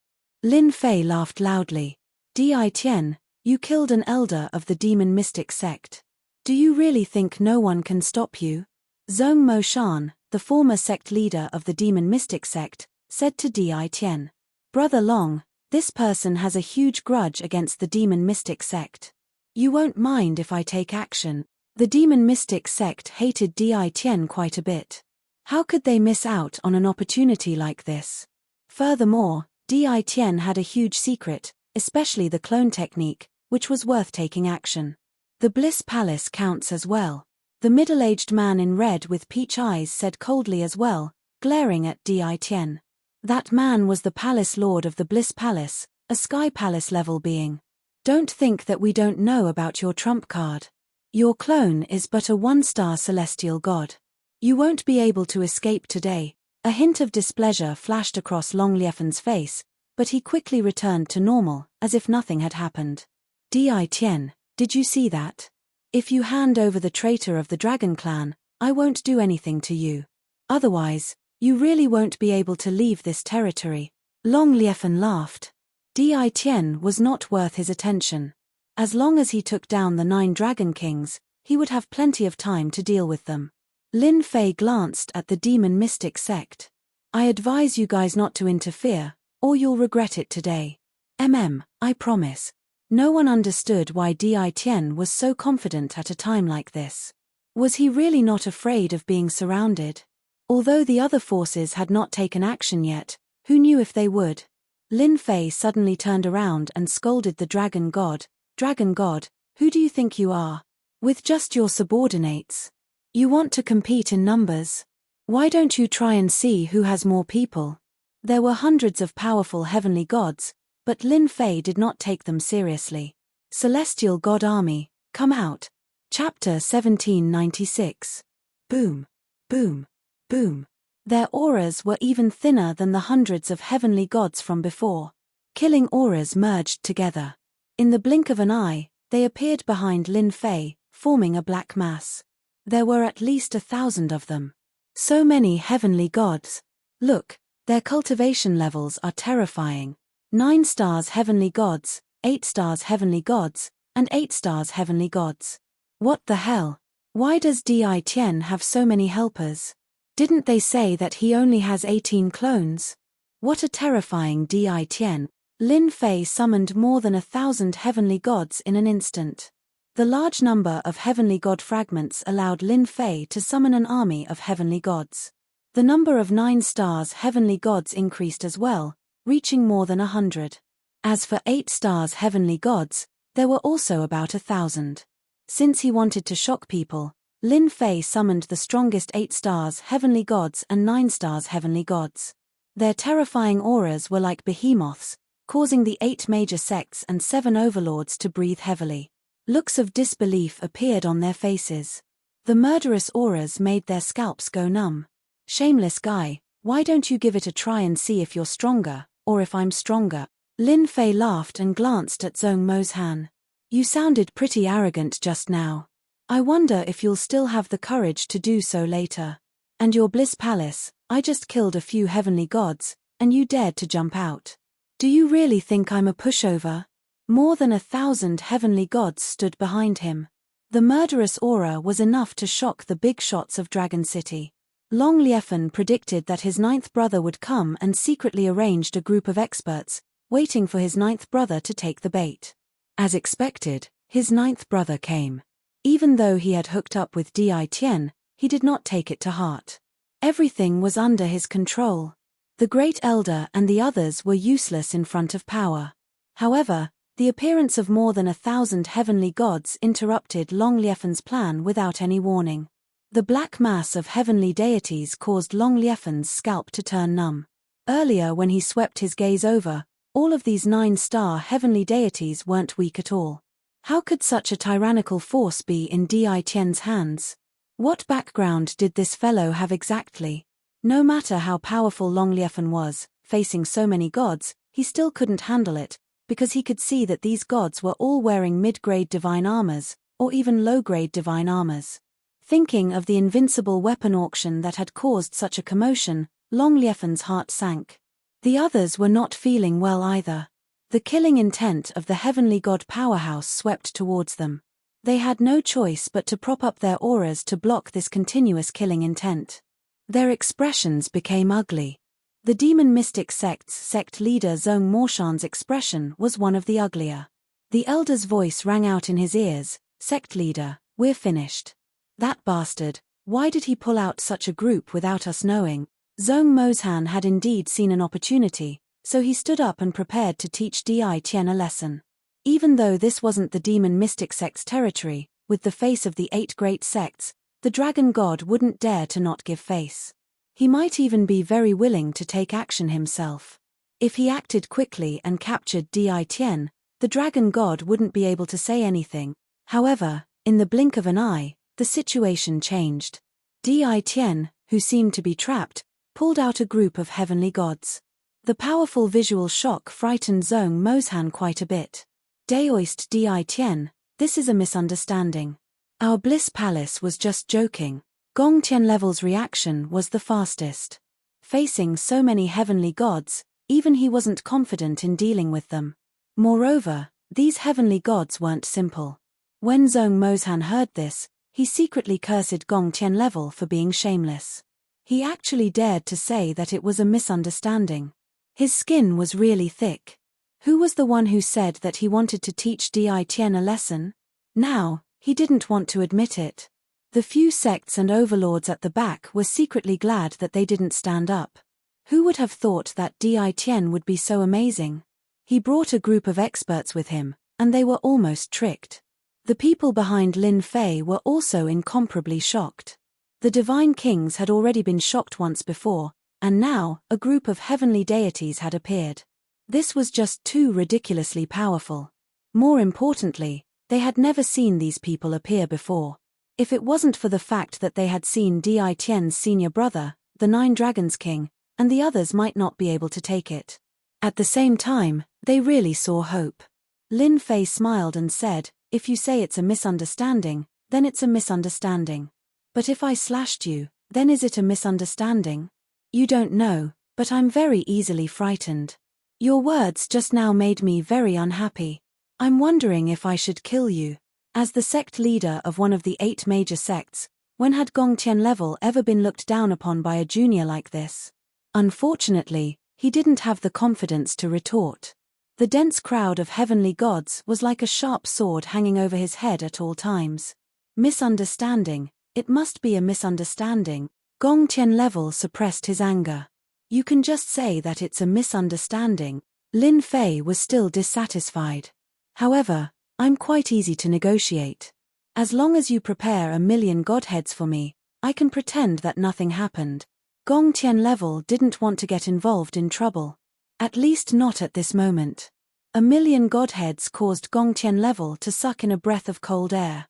Lin Fei laughed loudly. Di Tian, you killed an elder of the demon mystic sect. Do you really think no one can stop you? Zhong Mo Shan, the former sect leader of the demon mystic sect, said to Di Tian. Brother Long, this person has a huge grudge against the demon mystic sect. You won't mind if I take action. The demon mystic sect hated Di Tian quite a bit. How could they miss out on an opportunity like this? Furthermore, Di Tian had a huge secret, especially the clone technique, which was worth taking action. The Bliss Palace counts as well. The middle-aged man in red with peach eyes said coldly as well, glaring at Di Tian. That man was the palace lord of the Bliss Palace, a sky palace level being. Don't think that we don't know about your trump card. Your clone is but a one-star celestial god. You won't be able to escape today. A hint of displeasure flashed across Long Liefen's face, but he quickly returned to normal, as if nothing had happened. Di Tian, did you see that? If you hand over the traitor of the Dragon Clan, I won't do anything to you. Otherwise, you really won't be able to leave this territory. Long Liefen laughed. Di Tian was not worth his attention. As long as he took down the 9 Dragon Kings, he would have plenty of time to deal with them. Lin Fei glanced at the demon mystic sect. I advise you guys not to interfere, or you'll regret it today. I promise. No one understood why Di Tian was so confident at a time like this. Was he really not afraid of being surrounded? Although the other forces had not taken action yet, who knew if they would? Lin Fei suddenly turned around and scolded the Dragon God. Dragon God, who do you think you are? With just your subordinates? You want to compete in numbers? Why don't you try and see who has more people? There were hundreds of powerful heavenly gods, but Lin Fei did not take them seriously. Celestial God Army, come out. Chapter 1796. Boom, boom, boom. Their auras were even thinner than the hundreds of heavenly gods from before. Killing auras merged together. In the blink of an eye, they appeared behind Lin Fei, forming a black mass. There were at least 1,000 of them. So many heavenly gods. Look, their cultivation levels are terrifying. 9 stars heavenly gods, 8 stars heavenly gods, and 8 stars heavenly gods. What the hell? Why does Di Tian have so many helpers? Didn't they say that he only has 18 clones? What a terrifying Di Tian. Lin Fei summoned more than 1,000 heavenly gods in an instant. The large number of heavenly god fragments allowed Lin Fei to summon an army of heavenly gods. The number of 9 stars heavenly gods increased as well, reaching more than 100. As for 8 stars heavenly gods, there were also about 1,000. Since he wanted to shock people, Lin Fei summoned the strongest 8 stars heavenly gods and 9 stars heavenly gods. Their terrifying auras were like behemoths, causing the 8 major sects and 7 overlords to breathe heavily. Looks of disbelief appeared on their faces. The murderous auras made their scalps go numb. Shameless guy, why don't you give it a try and see if you're stronger, or if I'm stronger? Lin Fei laughed and glanced at Zhong Mo's Han. You sounded pretty arrogant just now. I wonder if you'll still have the courage to do so later. And your Bliss Palace, I just killed a few heavenly gods, and you dared to jump out. Do you really think I'm a pushover? More than 1,000 heavenly gods stood behind him. The murderous aura was enough to shock the big shots of Dragon City. Long Liefen predicted that his 9th brother would come and secretly arranged a group of experts, waiting for his 9th brother to take the bait. As expected, his 9th brother came. Even though he had hooked up with Di Tian, he did not take it to heart. Everything was under his control. The Great Elder and the others were useless in front of power. However, the appearance of more than 1,000 heavenly gods interrupted Long Liefen's plan without any warning. The black mass of heavenly deities caused Long Liefen's scalp to turn numb. Earlier when he swept his gaze over, all of these 9-star heavenly deities weren't weak at all. How could such a tyrannical force be in Di Tian's hands? What background did this fellow have exactly? No matter how powerful Longliefern was, facing so many gods, he still couldn't handle it, because he could see that these gods were all wearing mid-grade divine armors, or even low-grade divine armors. Thinking of the invincible weapon auction that had caused such a commotion, Longliefern's heart sank. The others were not feeling well either. The killing intent of the heavenly god powerhouse swept towards them. They had no choice but to prop up their auras to block this continuous killing intent. Their expressions became ugly. The demon mystic sect's sect leader Zhong Morshan's expression was one of the uglier. The elder's voice rang out in his ears, "Sect leader, we're finished. That bastard, why did he pull out such a group without us knowing?" Zhong Moshan had indeed seen an opportunity, so he stood up and prepared to teach Di Tian a lesson. Even though this wasn't the demon mystic sect's territory, with the face of the 8 great sects, the dragon god wouldn't dare to not give face. He might even be very willing to take action himself. If he acted quickly and captured Di Tian, the dragon god wouldn't be able to say anything. However, in the blink of an eye, the situation changed. Di Tian, who seemed to be trapped, pulled out a group of heavenly gods. The powerful visual shock frightened Zhong Moshan quite a bit. "Daoist Di Tian, this is a misunderstanding. Our Bliss Palace was just joking." Gong Tianlevel's reaction was the fastest. Facing so many heavenly gods, even he wasn't confident in dealing with them. Moreover, these heavenly gods weren't simple. When Zhong Moshan heard this, he secretly cursed Gong Tianlevel for being shameless. He actually dared to say that it was a misunderstanding. His skin was really thick. Who was the one who said that he wanted to teach Di Tian a lesson? Now, he didn't want to admit it. The few sects and overlords at the back were secretly glad that they didn't stand up. Who would have thought that Di Tian would be so amazing? He brought a group of experts with him, and they were almost tricked. The people behind Lin Fei were also incomparably shocked. The divine kings had already been shocked once before, and now, a group of heavenly deities had appeared. This was just too ridiculously powerful. More importantly, they had never seen these people appear before. If it wasn't for the fact that they had seen Di Tian's senior brother, the 9 Dragons King, and the others might not be able to take it. At the same time, they really saw hope. Lin Fei smiled and said, "If you say it's a misunderstanding, then it's a misunderstanding. But if I slashed you, then is it a misunderstanding? You don't know, but I'm very easily frightened. Your words just now made me very unhappy. I'm wondering if I should kill you." As the sect leader of one of the 8 major sects, when had Gong Tianlevel ever been looked down upon by a junior like this? Unfortunately, he didn't have the confidence to retort. The dense crowd of heavenly gods was like a sharp sword hanging over his head at all times. Misunderstanding, it must be a misunderstanding. Gong Tianlevel suppressed his anger. You can just say that it's a misunderstanding. Lin Fei was still dissatisfied. However, I'm quite easy to negotiate. As long as you prepare 1,000,000 godheads for me, I can pretend that nothing happened. Gong Tianlevel didn't want to get involved in trouble. At least not at this moment. 1,000,000 godheads caused Gong Tianlevel to suck in a breath of cold air.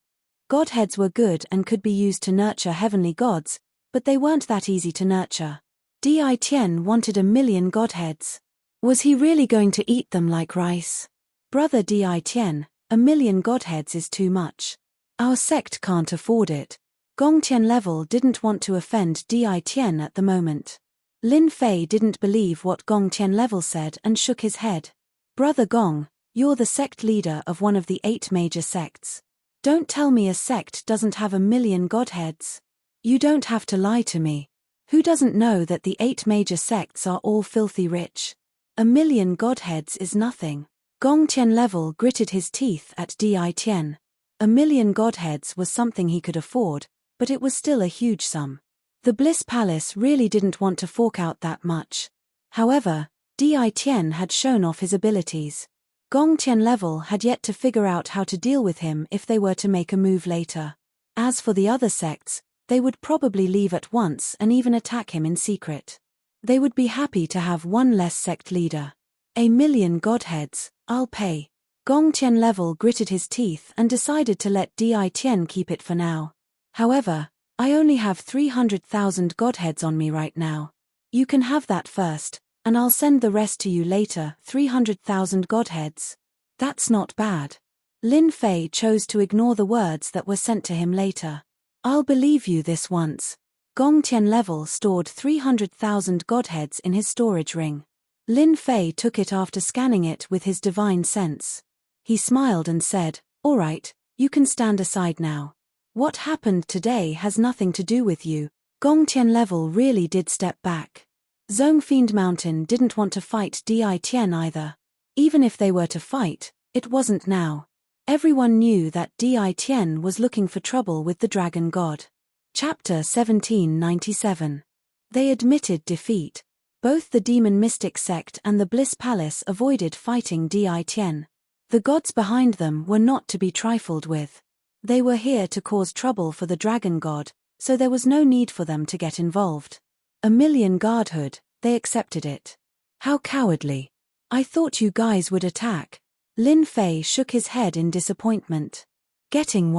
Godheads were good and could be used to nurture heavenly gods, but they weren't that easy to nurture. Di Tian wanted 1,000,000 godheads. Was he really going to eat them like rice? Brother Di Tian, 1,000,000 godheads is too much. Our sect can't afford it. Gong Tianlevel didn't want to offend Di Tian at the moment. Lin Fei didn't believe what Gong Tianlevel said and shook his head. Brother Gong, you're the sect leader of one of the 8 major sects. Don't tell me a sect doesn't have 1,000,000 godheads. You don't have to lie to me. Who doesn't know that the 8 major sects are all filthy rich? 1,000,000 godheads is nothing. Gong Tianlevel gritted his teeth at Di Tian. 1,000,000 godheads was something he could afford, but it was still a huge sum. The Bliss Palace really didn't want to fork out that much. However, Di Tian had shown off his abilities. Gong Tianlevel had yet to figure out how to deal with him if they were to make a move later. As for the other sects, they would probably leave at once and even attack him in secret. They would be happy to have one less sect leader. 1,000,000 godheads, I'll pay. Gong Tianlevel gritted his teeth and decided to let Di Tian keep it for now. However, I only have 300,000 godheads on me right now. You can have that first, and I'll send the rest to you later, 300,000 godheads. That's not bad. Lin Fei chose to ignore the words that were sent to him later. I'll believe you this once. Gong Tian level stored 300,000 godheads in his storage ring. Lin Fei took it after scanning it with his divine sense. He smiled and said, "All right, you can stand aside now. What happened today has nothing to do with you." Gong Tian level really did step back. Zhong Fiend Mountain didn't want to fight Di Tian either. Even if they were to fight, it wasn't now. Everyone knew that Di Tian was looking for trouble with the Dragon God. Chapter 1797. They admitted defeat. Both the Demon Mystic Sect and the Bliss Palace avoided fighting Di Tian. The gods behind them were not to be trifled with. They were here to cause trouble for the Dragon God, so there was no need for them to get involved. A million godhood, they accepted it. How cowardly. I thought you guys would attack. Lin Fei shook his head in disappointment. Getting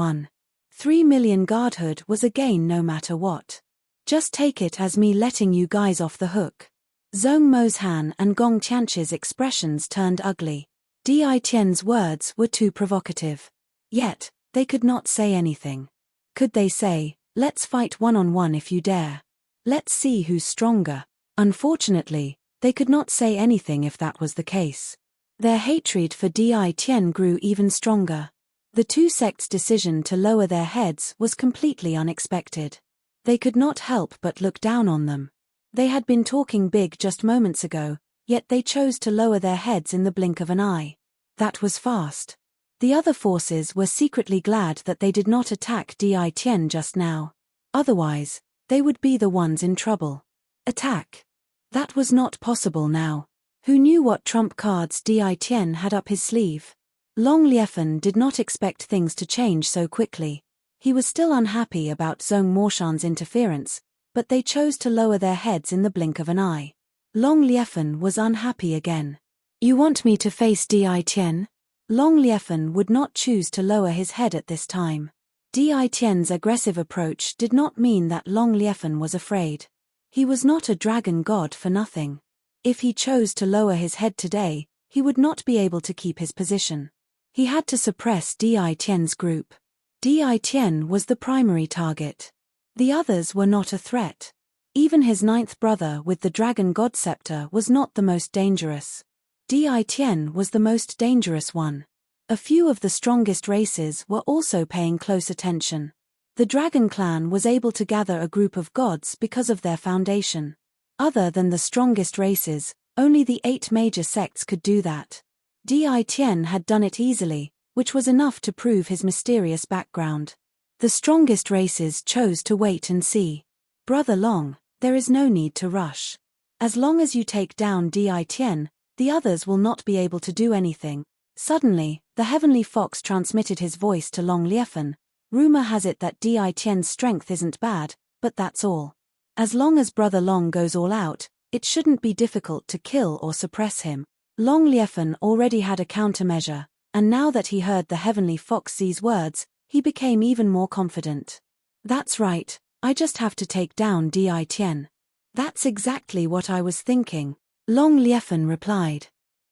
3 million godhood was a gain no matter what. Just take it as me letting you guys off the hook. Zhong Mozhan and Gong Qianqi's expressions turned ugly. Di Tian's words were too provocative. Yet, they could not say anything. Could they say, "Let's fight one-on-one if you dare. Let's see who's stronger"? Unfortunately, they could not say anything if that was the case. Their hatred for Di Tian grew even stronger. The two sects' decision to lower their heads was completely unexpected. They could not help but look down on them. They had been talking big just moments ago, yet they chose to lower their heads in the blink of an eye. That was fast. The other forces were secretly glad that they did not attack Di Tian just now. Otherwise, they would be the ones in trouble. Attack. That was not possible now. Who knew what trump cards Di Tian had up his sleeve? Long Liefen did not expect things to change so quickly. He was still unhappy about Zhong Morshan's interference, but they chose to lower their heads in the blink of an eye. Long Liefen was unhappy again. You want me to face Di Tian? Long Liefen would not choose to lower his head at this time. Di Tian's aggressive approach did not mean that Long Liefen was afraid. He was not a dragon god for nothing. If he chose to lower his head today, he would not be able to keep his position. He had to suppress Di Tian's group. Di Tian was the primary target. The others were not a threat. Even his ninth brother with the Dragon God Scepter was not the most dangerous. Di Tian was the most dangerous one. A few of the strongest races were also paying close attention. The Dragon Clan was able to gather a group of gods because of their foundation. Other than the strongest races, only the 8 major sects could do that. Di Tian had done it easily, which was enough to prove his mysterious background. The strongest races chose to wait and see. Brother Long, there is no need to rush. As long as you take down Di Tian, the others will not be able to do anything. Suddenly, the Heavenly Fox transmitted his voice to Long Liefen. Rumor has it that Di Tian's strength isn't bad, but that's all. As long as Brother Long goes all out, it shouldn't be difficult to kill or suppress him. Long Liefen already had a countermeasure, and now that he heard the Heavenly Fox's words, he became even more confident. That's right, I just have to take down Di Tian. That's exactly what I was thinking, Long Liefen replied.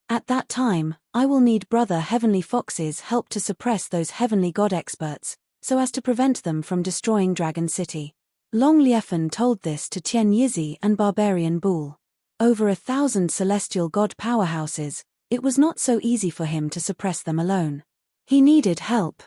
At that time, I will need Brother Heavenly Fox's help to suppress those heavenly god experts, so as to prevent them from destroying Dragon City. Long Liefen told this to Tian Yizi and Barbarian Bull. Over 1,000 celestial god powerhouses, it was not so easy for him to suppress them alone. He needed help.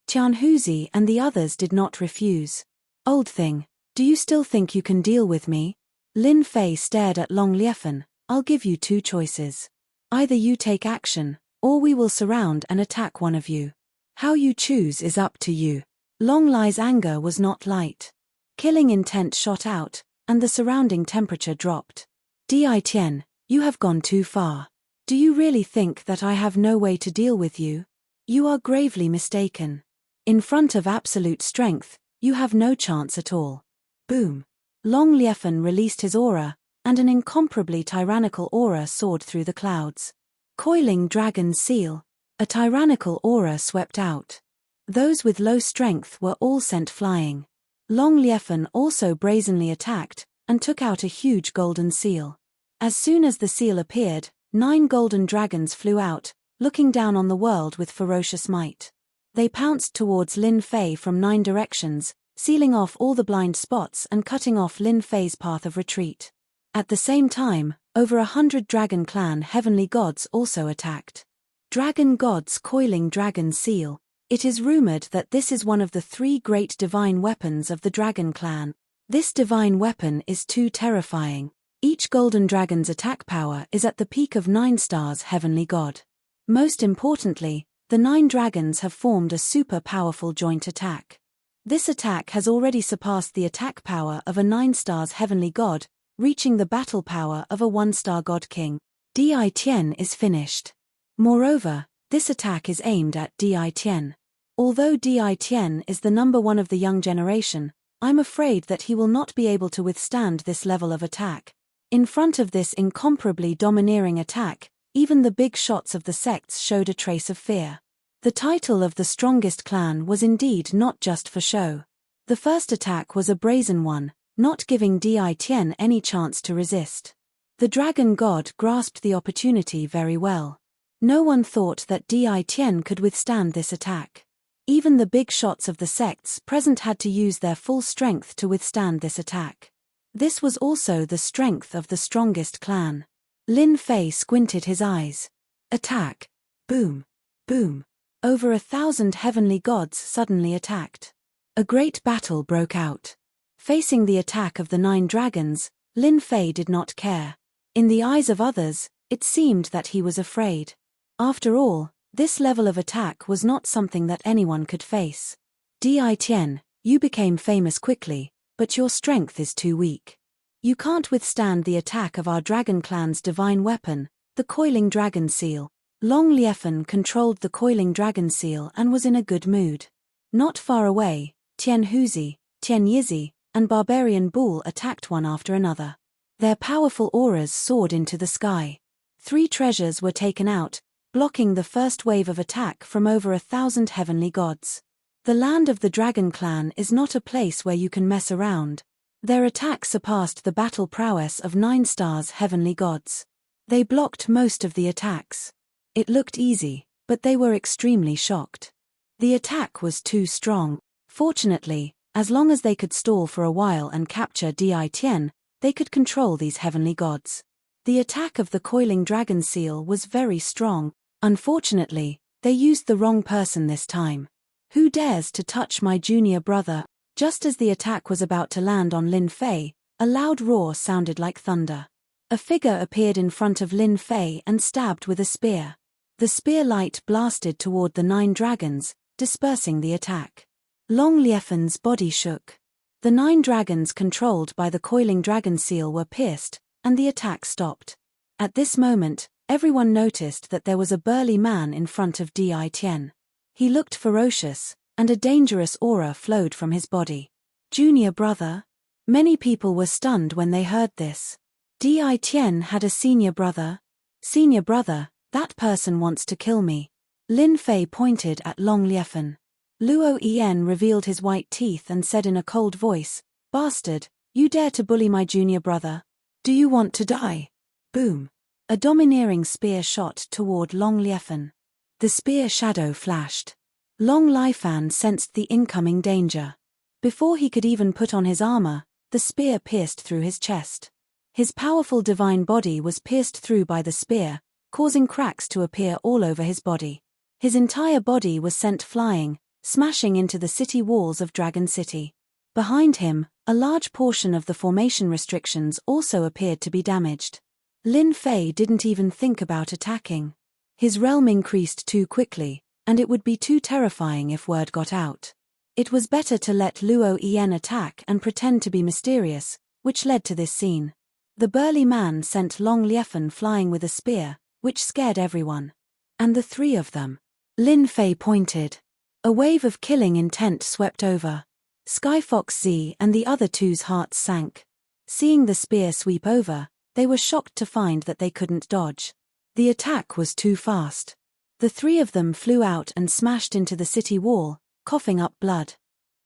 Tian Huzi and the others did not refuse. Old thing, do you still think you can deal with me? Lin Fei stared at Long Liefen. I'll give you 2 choices. Either you take action, or we will surround and attack one of you. How you choose is up to you. Long Lai's anger was not light. Killing intent shot out, and the surrounding temperature dropped. Di Tian, you have gone too far. Do you really think that I have no way to deal with you? You are gravely mistaken. In front of absolute strength, you have no chance at all. Boom. Long Liefen released his aura, and an incomparably tyrannical aura soared through the clouds. Coiling Dragon's seal, a tyrannical aura swept out. Those with low strength were all sent flying. Long Liefen also brazenly attacked, and took out a huge golden seal. As soon as the seal appeared, 9 golden dragons flew out, looking down on the world with ferocious might. They pounced towards Lin Fei from 9 directions, sealing off all the blind spots and cutting off Lin Fei's path of retreat. At the same time, over 100 Dragon Clan heavenly gods also attacked. Dragon God's coiling dragon seal. It is rumored that this is one of the 3 great divine weapons of the Dragon Clan. This divine weapon is too terrifying. Each golden dragon's attack power is at the peak of 9 stars heavenly god. Most importantly, the 9 dragons have formed a super powerful joint attack. This attack has already surpassed the attack power of a 9 stars heavenly god, reaching the battle power of a 1-star god king. Di Tian is finished. Moreover, this attack is aimed at Di Tian. Although Di Tian is the number 1 of the young generation, I'm afraid that he will not be able to withstand this level of attack. In front of this incomparably domineering attack, even the big shots of the sects showed a trace of fear. The title of the strongest clan was indeed not just for show. The first attack was a brazen one, not giving Di Tian any chance to resist. The dragon god grasped the opportunity very well. No one thought that Di Tian could withstand this attack. Even the big shots of the sects present had to use their full strength to withstand this attack. This was also the strength of the strongest clan. Lin Fei squinted his eyes. Attack. Boom. Boom. Over 1,000 heavenly gods suddenly attacked. A great battle broke out. Facing the attack of the 9 dragons, Lin Fei did not care. In the eyes of others, it seemed that he was afraid. After all, this level of attack was not something that anyone could face. Di Tian, you became famous quickly, but your strength is too weak. You can't withstand the attack of our Dragon Clan's divine weapon, the coiling dragon seal. Long Liefen controlled the coiling dragon seal and was in a good mood. Not far away, Tian Huzi, Tian Yizi, and Barbarian Bull attacked one after another. Their powerful auras soared into the sky. 3 treasures were taken out, blocking the first wave of attack from over 1,000 heavenly gods. The land of the Dragon Clan is not a place where you can mess around. Their attack surpassed the battle prowess of 9 stars heavenly gods. They blocked most of the attacks. It looked easy, but they were extremely shocked. The attack was too strong. Fortunately, as long as they could stall for a while and capture Di Tian, they could control these heavenly gods. The attack of the coiling dragon seal was very strong. Unfortunately, they used the wrong person this time. Who dares to touch my junior brother? Just as the attack was about to land on Lin Fei, a loud roar sounded like thunder. A figure appeared in front of Lin Fei and stabbed with a spear. The spear light blasted toward the 9 dragons, dispersing the attack. Long Liefen's body shook. The 9 dragons controlled by the coiling dragon seal were pierced, and the attack stopped. At this moment, everyone noticed that there was a burly man in front of Di Tian. He looked ferocious, and a dangerous aura flowed from his body. Junior brother? Many people were stunned when they heard this. Di Tian had a senior brother. Senior brother, that person wants to kill me. Lin Fei pointed at Long Liefen. Luo Yen revealed his white teeth and said in a cold voice, "Bastard, you dare to bully my junior brother? Do you want to die?" Boom. A domineering spear shot toward Long Liefen. The spear shadow flashed. Long Liefan sensed the incoming danger. Before he could even put on his armor, the spear pierced through his chest. His powerful divine body was pierced through by the spear, causing cracks to appear all over his body. His entire body was sent flying, smashing into the city walls of Dragon City. Behind him, a large portion of the formation restrictions also appeared to be damaged. Lin Fei didn't even think about attacking. His realm increased too quickly, and it would be too terrifying if word got out. It was better to let Luo Yen attack and pretend to be mysterious, which led to this scene. The burly man sent Long Liefen flying with a spear, which scared everyone. And the 3 of them. Lin Fei pointed. A wave of killing intent swept over. Skyfox Z and the other 2's hearts sank. Seeing the spear sweep over, they were shocked to find that they couldn't dodge. The attack was too fast. The 3 of them flew out and smashed into the city wall, coughing up blood.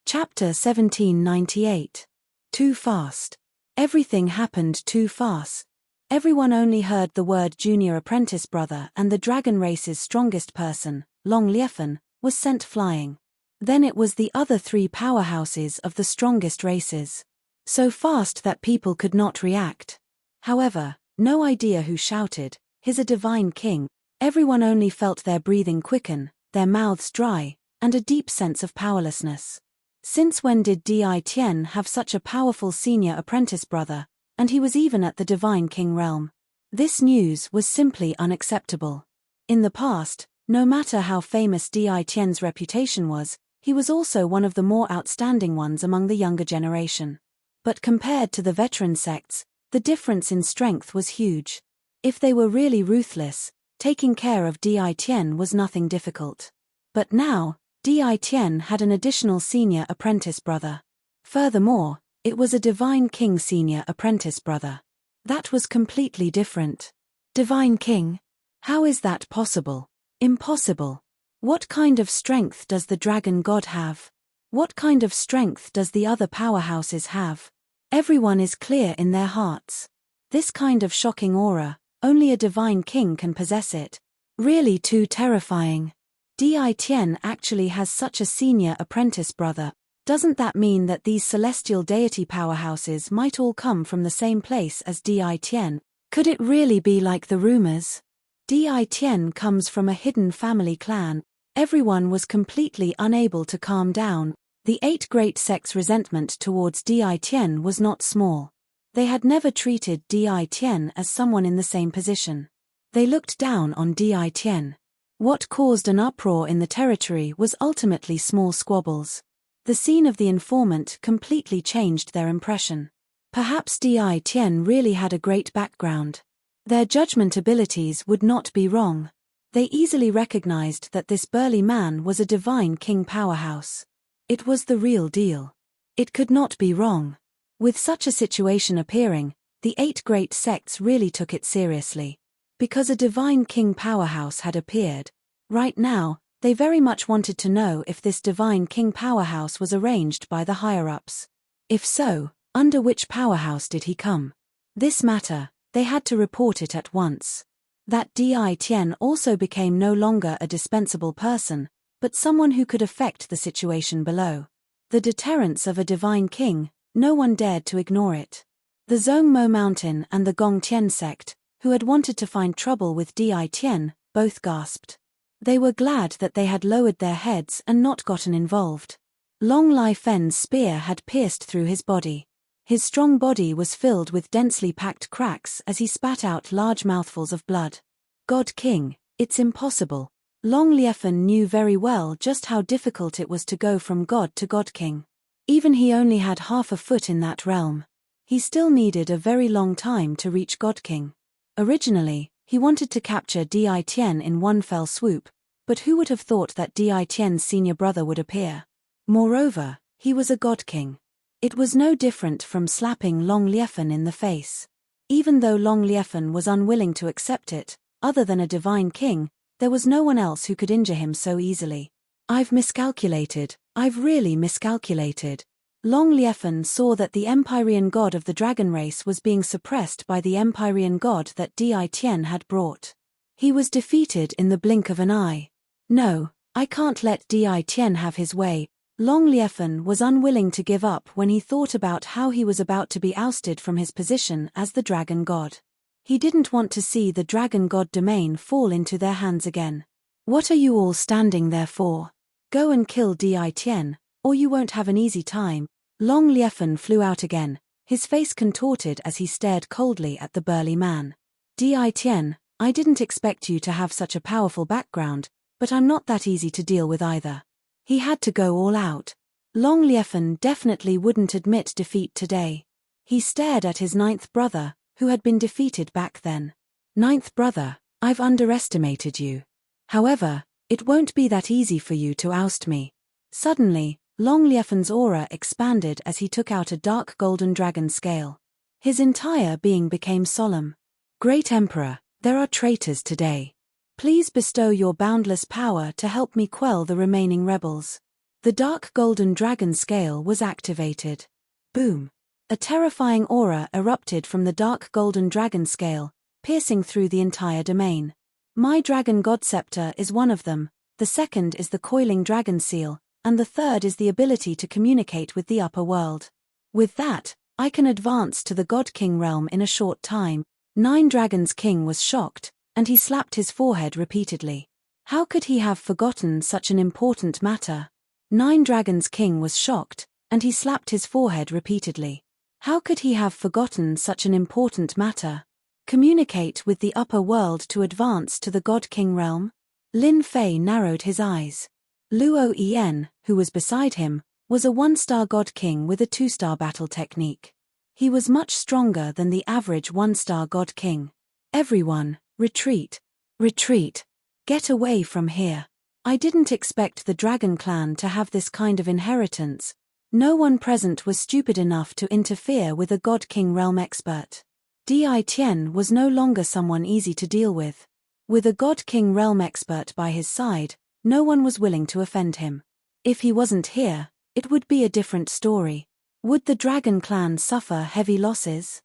Chapter 1798. Too fast. Everything happened too fast. Everyone only heard the word junior apprentice brother and the dragon race's strongest person, Long Liefen, was sent flying. Then it was the other three powerhouses of the strongest races. So fast that people could not react. However, no idea who shouted, "He's a divine king." Everyone only felt their breathing quicken, their mouths dry, and a deep sense of powerlessness. Since when did Di Tian have such a powerful senior apprentice brother, and he was even at the divine king realm? This news was simply unacceptable. In the past, no matter how famous Di Tian's reputation was, he was also one of the more outstanding ones among the younger generation. But compared to the veteran sects, the difference in strength was huge. If they were really ruthless, taking care of Di Tian was nothing difficult. But now, Di Tian had an additional senior apprentice brother. Furthermore, it was a divine king senior apprentice brother. That was completely different. Divine king? How is that possible? Impossible. What kind of strength does the dragon god have? What kind of strength does the other powerhouses have? Everyone is clear in their hearts. This kind of shocking aura, only a divine king can possess it. Really too terrifying. Di Tian actually has such a senior apprentice brother. Doesn't that mean that these celestial deity powerhouses might all come from the same place as Di Tian? Could it really be like the rumors? Di Tian comes from a hidden family clan. Everyone was completely unable to calm down. The 8 great sects' resentment towards Di Tian was not small. They had never treated Di Tian as someone in the same position. They looked down on Di Tian. What caused an uproar in the territory was ultimately small squabbles. The scene of the informant completely changed their impression. Perhaps Di Tian really had a great background. Their judgment abilities would not be wrong. They easily recognized that this burly man was a divine king powerhouse. It was the real deal. It could not be wrong. With such a situation appearing, the 8 great sects really took it seriously. Because a divine king powerhouse had appeared. Right now, they very much wanted to know if this divine king powerhouse was arranged by the higher-ups. If so, under which powerhouse did he come? This matter, they had to report it at once. That Di Tian also became no longer a dispensable person, but someone who could affect the situation below. The deterrence of a divine king, no one dared to ignore it. The Zhongmo Mountain and the Gongtian sect, who had wanted to find trouble with Di Tian, both gasped. They were glad that they had lowered their heads and not gotten involved. Long Lai Fen's spear had pierced through his body. His strong body was filled with densely packed cracks as he spat out large mouthfuls of blood. God King, it's impossible. Long Liefen knew very well just how difficult it was to go from God to God King. Even he only had half a foot in that realm. He still needed a very long time to reach God King. Originally, he wanted to capture Di Tian in one fell swoop, but who would have thought that Di Tian's senior brother would appear? Moreover, he was a God King. It was no different from slapping Long Liefen in the face. Even though Long Liefen was unwilling to accept it, other than a divine king, there was no one else who could injure him so easily. I've really miscalculated. Long Liefen saw that the Empyrean god of the dragon race was being suppressed by the Empyrean god that Di Tian had brought. He was defeated in the blink of an eye. No, I can't let Di Tian have his way. Long Liefen was unwilling to give up when he thought about how he was about to be ousted from his position as the dragon god. He didn't want to see the dragon god domain fall into their hands again. What are you all standing there for? Go and kill Di Tian, or you won't have an easy time. Long Liefen flew out again, his face contorted as he stared coldly at the burly man. Di Tian, I didn't expect you to have such a powerful background, but I'm not that easy to deal with either. He had to go all out. Long Liefen definitely wouldn't admit defeat today. He stared at his 9th brother, who had been defeated back then. 9th brother, I've underestimated you. However, it won't be that easy for you to oust me. Suddenly, Long Liefen's aura expanded as he took out a dark golden dragon scale. His entire being became solemn. Great Emperor, there are traitors today. Please bestow your boundless power to help me quell the remaining rebels. The dark golden dragon scale was activated. Boom! A terrifying aura erupted from the dark golden dragon scale, piercing through the entire domain. My dragon god scepter is one of them, the second is the coiling dragon seal, and the third is the ability to communicate with the upper world. With that, I can advance to the God King realm in a short time. Nine Dragons King was shocked, and he slapped his forehead repeatedly. How could he have forgotten such an important matter? Nine Dragons King was shocked, and he slapped his forehead repeatedly. How could he have forgotten such an important matter? Communicate with the upper world to advance to the God King realm? Lin Fei narrowed his eyes. Luo En, who was beside him, was a one-star God King with a two-star battle technique. He was much stronger than the average one-star God King. Everyone, retreat. Retreat. Get away from here. I didn't expect the Dragon Clan to have this kind of inheritance. No one present was stupid enough to interfere with a God King realm expert. Di Tian was no longer someone easy to deal with. With a God King realm expert by his side, no one was willing to offend him. If he wasn't here, it would be a different story. Would the Dragon Clan suffer heavy losses?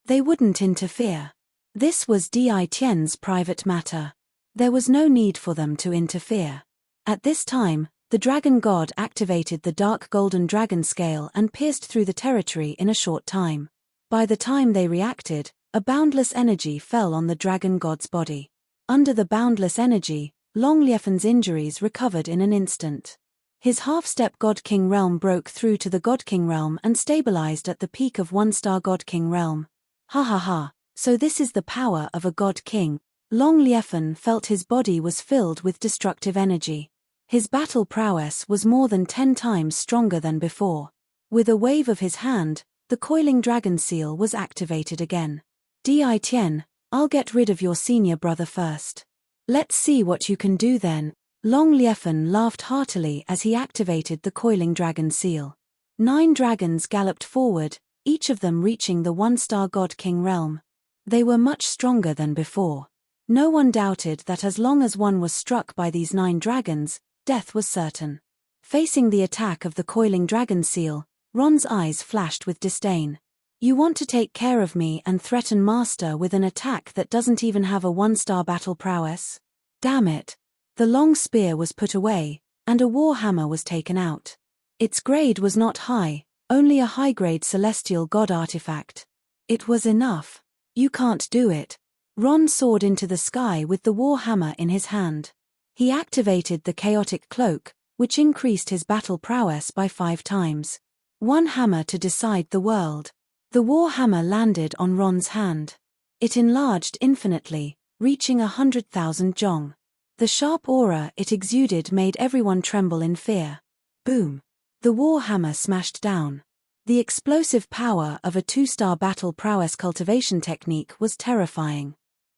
They wouldn't interfere. This was Di Tian's private matter. There was no need for them to interfere. At this time, the Dragon God activated the dark golden dragon scale and pierced through the territory in a short time. By the time they reacted, a boundless energy fell on the Dragon God's body. Under the boundless energy, Long Liefen's injuries recovered in an instant. His half-step God King realm broke through to the God King realm and stabilized at the peak of one-star God King realm. Ha ha ha, so this is the power of a God King. Long Liefen felt his body was filled with destructive energy. His battle prowess was more than 10 times stronger than before. With a wave of his hand, the coiling dragon seal was activated again. Di Tian, I'll get rid of your senior brother first. Let's see what you can do then. Long Liefen laughed heartily as he activated the coiling dragon seal. 9 dragons galloped forward, each of them reaching the one-star God King realm. They were much stronger than before. No one doubted that as long as one was struck by these 9 dragons, death was certain. Facing the attack of the coiling dragon seal, Ron's eyes flashed with disdain. You want to take care of me and threaten Master with an attack that doesn't even have a one-star battle prowess? Damn it. The long spear was put away, and a war hammer was taken out. Its grade was not high, only a high-grade celestial god artifact. It was enough. You can't do it. Ron soared into the sky with the war hammer in his hand. He activated the chaotic cloak, which increased his battle prowess by 5 times. One hammer to decide the world. The war hammer landed on Ron's hand. It enlarged infinitely, reaching 100,000 jong. The sharp aura it exuded made everyone tremble in fear. Boom! The war hammer smashed down. The explosive power of a 2-star battle prowess cultivation technique was terrifying.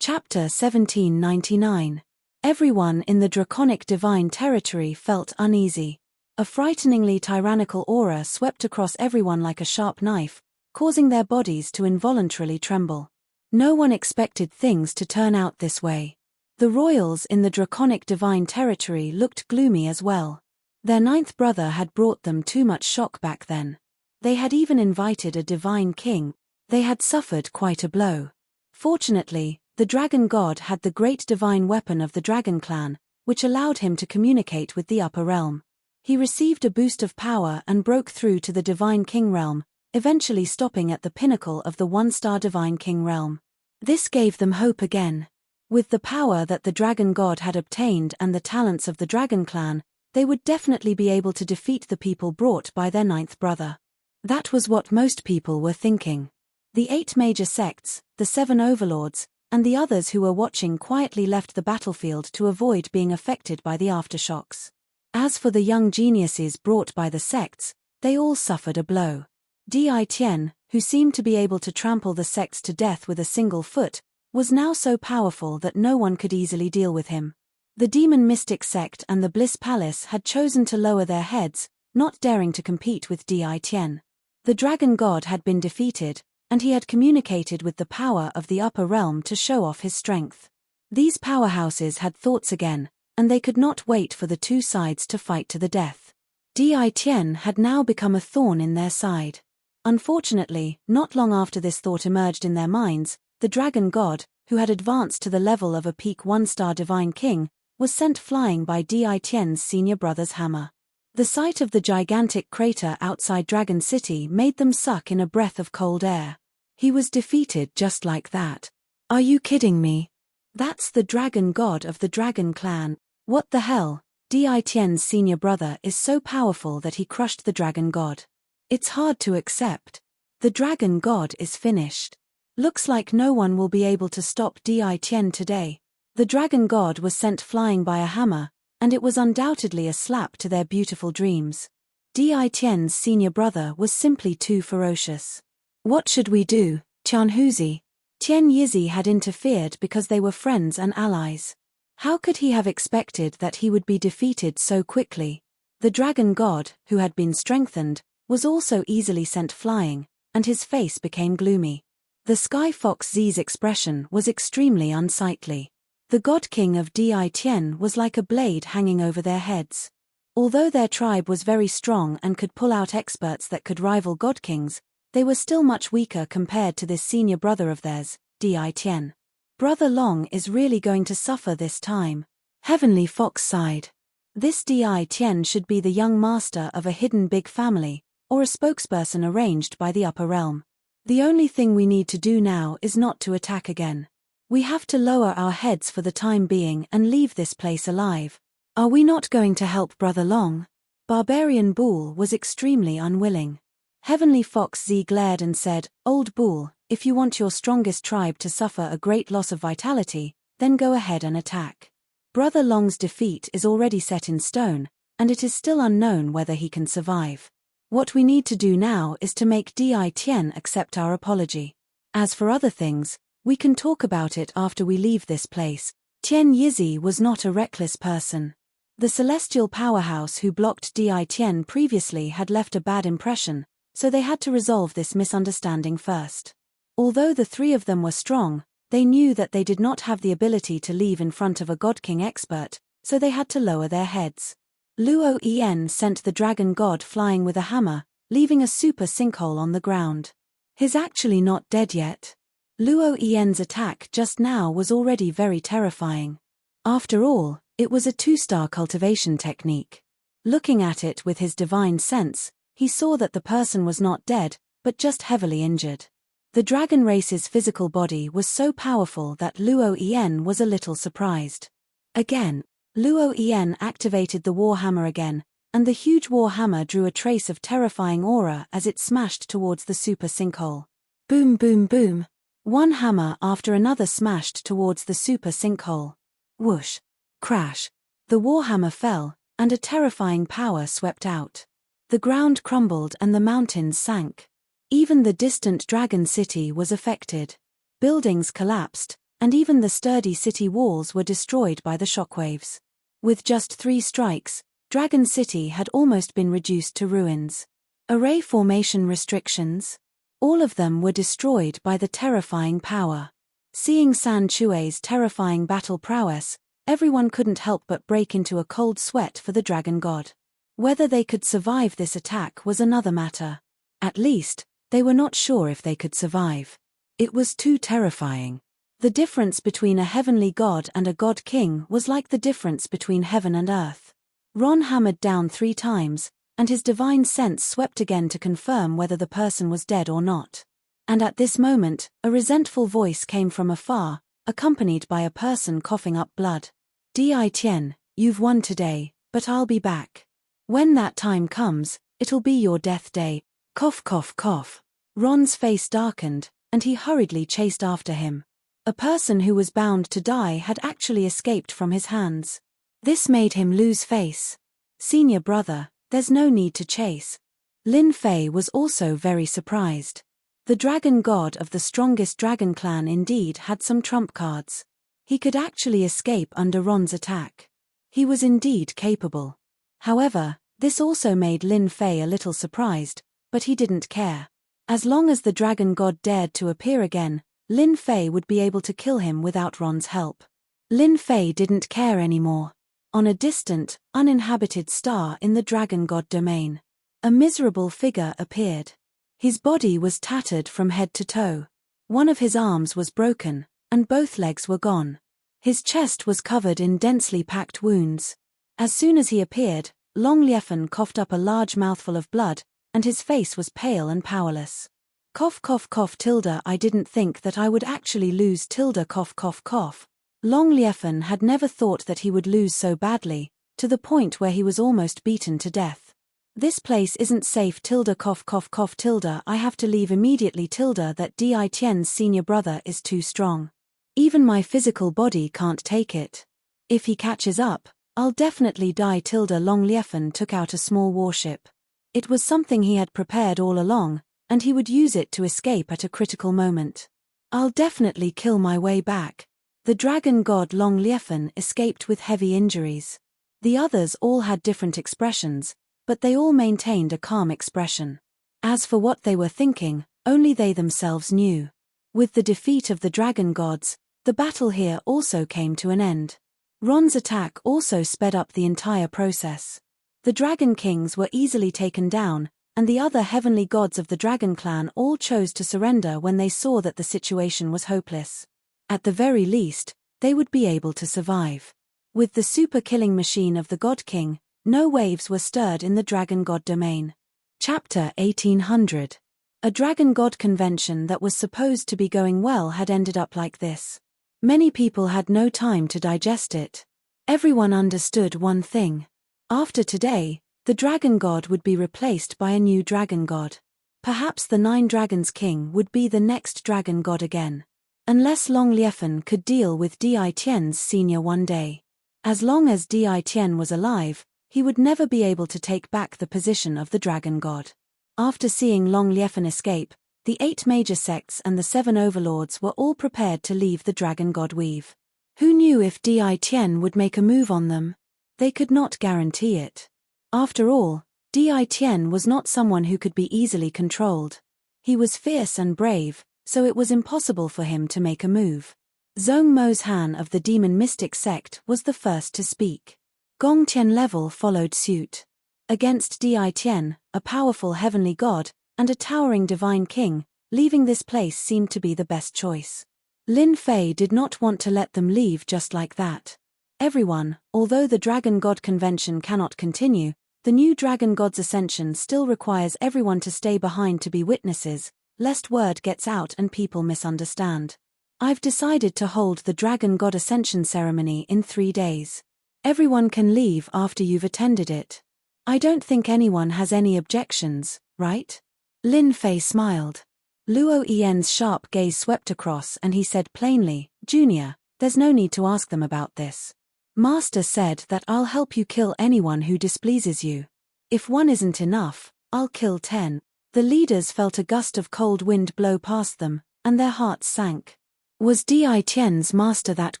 Chapter 1799. Everyone in the draconic divine territory felt uneasy. A frighteningly tyrannical aura swept across everyone like a sharp knife, causing their bodies to involuntarily tremble. No one expected things to turn out this way. The royals in the draconic divine territory looked gloomy as well. Their 9th brother had brought them too much shock back then. They had even invited a divine king. They had suffered quite a blow. Fortunately, the dragon god had the great divine weapon of the Dragon Clan, which allowed him to communicate with the upper realm. He received a boost of power and broke through to the divine king realm, eventually stopping at the pinnacle of the one-star divine king realm. This gave them hope again. With the power that the dragon god had obtained and the talents of the Dragon Clan, they would definitely be able to defeat the people brought by their 9th brother. That was what most people were thinking. The 8 major sects, the 7 overlords, and the others who were watching quietly left the battlefield to avoid being affected by the aftershocks. As for the young geniuses brought by the sects, they all suffered a blow. Di Tian, who seemed to be able to trample the sects to death with a single foot, was now so powerful that no one could easily deal with him. The Demon Mystic sect and the Bliss Palace had chosen to lower their heads, not daring to compete with Di Tian. The dragon god had been defeated, and he had communicated with the power of the upper realm to show off his strength. These powerhouses had thoughts again, and they could not wait for the 2 sides to fight to the death. Di Tian had now become a thorn in their side. Unfortunately, not long after this thought emerged in their minds, the dragon god, who had advanced to the level of a peak 1-star divine king, was sent flying by Di Tian's senior brother's hammer. The sight of the gigantic crater outside Dragon City made them suck in a breath of cold air. He was defeated just like that. Are you kidding me? That's the dragon god of the dragon clan. What the hell? Di Tian's senior brother is so powerful that he crushed the dragon god. It's hard to accept. The dragon god is finished. Looks like no one will be able to stop Di Tian today. The dragon god was sent flying by a hammer, and it was undoubtedly a slap to their beautiful dreams. Di Tian's senior brother was simply too ferocious. What should we do, Tianhuzi? Tian Yizi had interfered because they were friends and allies. How could he have expected that he would be defeated so quickly? The dragon god, who had been strengthened, was also easily sent flying, and his face became gloomy. The Sky Fox Z's expression was extremely unsightly. The God King of Di Tian was like a blade hanging over their heads. Although their tribe was very strong and could pull out experts that could rival God Kings, they were still much weaker compared to this senior brother of theirs, Di Tian. Brother Long is really going to suffer this time. Heavenly Fox sighed. This Di Tian should be the young master of a hidden big family, or a spokesperson arranged by the upper realm. The only thing we need to do now is not to attack again. We have to lower our heads for the time being and leave this place alive. Are we not going to help Brother Long? Barbarian Bull was extremely unwilling. Heavenly Fox Z glared and said, Old Bull, if you want your strongest tribe to suffer a great loss of vitality, then go ahead and attack. Brother Long's defeat is already set in stone, and it is still unknown whether he can survive. What we need to do now is to make Di Tian accept our apology. As for other things, we can talk about it after we leave this place. Tian Yizi was not a reckless person. The celestial powerhouse who blocked Di Tian previously had left a bad impression, so they had to resolve this misunderstanding first. Although the three of them were strong, they knew that they did not have the ability to leave in front of a God King expert, so they had to lower their heads. Luo En sent the dragon god flying with a hammer, leaving a super sinkhole on the ground. He's actually not dead yet. Luo En's attack just now was already very terrifying. After all, it was a 2-star cultivation technique. Looking at it with his divine sense, he saw that the person was not dead, but just heavily injured. The dragon race's physical body was so powerful that Luo En was a little surprised. Again, Luo En activated the Warhammer again, and the huge Warhammer drew a trace of terrifying aura as it smashed towards the super sinkhole. Boom boom boom. One hammer after another smashed towards the super sinkhole. Whoosh. Crash. The Warhammer fell, and a terrifying power swept out. The ground crumbled and the mountains sank. Even the distant Dragon City was affected. Buildings collapsed, and even the sturdy city walls were destroyed by the shockwaves. With just 3 strikes, Dragon City had almost been reduced to ruins. Array formation restrictions? All of them were destroyed by the terrifying power. Seeing San Chue's terrifying battle prowess, everyone couldn't help but break into a cold sweat for the dragon god. Whether they could survive this attack was another matter. At least, they were not sure if they could survive. It was too terrifying. The difference between a heavenly god and a god king was like the difference between heaven and earth. Ron hammered down 3 times, and his divine sense swept again to confirm whether the person was dead or not. And at this moment, a resentful voice came from afar, accompanied by a person coughing up blood. Di Tian, you've won today, but I'll be back. When that time comes, it'll be your death day. Cough cough cough. Ron's face darkened, and he hurriedly chased after him. A person who was bound to die had actually escaped from his hands. This made him lose face. Senior brother, there's no need to chase. Lin Fei was also very surprised. The dragon god of the strongest dragon clan indeed had some trump cards. He could actually escape under Ron's attack. He was indeed capable. However, this also made Lin Fei a little surprised, but he didn't care. As long as the dragon god dared to appear again, Lin Fei would be able to kill him without Ron's help. Lin Fei didn't care anymore. on a distant, uninhabited star in the dragon god domain. A miserable figure appeared. His body was tattered from head to toe. One of his arms was broken, and both legs were gone. His chest was covered in densely packed wounds. As soon as he appeared, Long Liefen coughed up a large mouthful of blood, and his face was pale and powerless. Cough cough cough tilde I didn't think that I would actually lose tilde cough cough cough. Long Liefen had never thought that he would lose so badly, to the point where he was almost beaten to death. This place isn't safe tilde cough cough cough tilde I have to leave immediately tilde that Di Tian's senior brother is too strong. Even my physical body can't take it. If he catches up, I'll definitely die tilde Long Liefen took out a small warship. It was something he had prepared all along, and he would use it to escape at a critical moment. I'll definitely kill my way back. The dragon god Long Liefen escaped with heavy injuries. The others all had different expressions, but they all maintained a calm expression. As for what they were thinking, only they themselves knew. With the defeat of the dragon gods, the battle here also came to an end. Ron's attack also sped up the entire process. The dragon kings were easily taken down, and the other heavenly gods of the dragon clan all chose to surrender when they saw that the situation was hopeless. At the very least, they would be able to survive. With the super killing machine of the God King, no waves were stirred in the dragon god domain. Chapter 1800. A dragon god convention that was supposed to be going well had ended up like this. Many people had no time to digest it. Everyone understood one thing. After today, the dragon god would be replaced by a new dragon god. Perhaps the Nine Dragons King would be the next dragon god again. Unless Long Liefen could deal with Di Tian's senior one day. As long as Di Tian was alive, he would never be able to take back the position of the dragon god. After seeing Long Liefen escape, the 8 major sects and the 7 overlords were all prepared to leave the dragon god weave. Who knew if Di Tian would make a move on them? They could not guarantee it. After all, Di Tian was not someone who could be easily controlled. He was fierce and brave, so it was impossible for him to make a move. Zhong Mo's Han of the Demon Mystic sect was the first to speak. Gong Tian Level followed suit. Against Di Tian, a powerful heavenly god, and a towering divine king, leaving this place seemed to be the best choice. Lin Fei did not want to let them leave just like that. Everyone, although the Dragon God Convention cannot continue, the new Dragon God's Ascension still requires everyone to stay behind to be witnesses, lest word gets out and people misunderstand. I've decided to hold the Dragon God Ascension ceremony in 3 days. Everyone can leave after you've attended it. I don't think anyone has any objections, right? Lin Fei smiled. Luo Yen's sharp gaze swept across and he said plainly, Junior, there's no need to ask them about this. Master said that I'll help you kill anyone who displeases you. If one isn't enough, I'll kill 10. The leaders felt a gust of cold wind blow past them, and their hearts sank. Was Di Tian's master that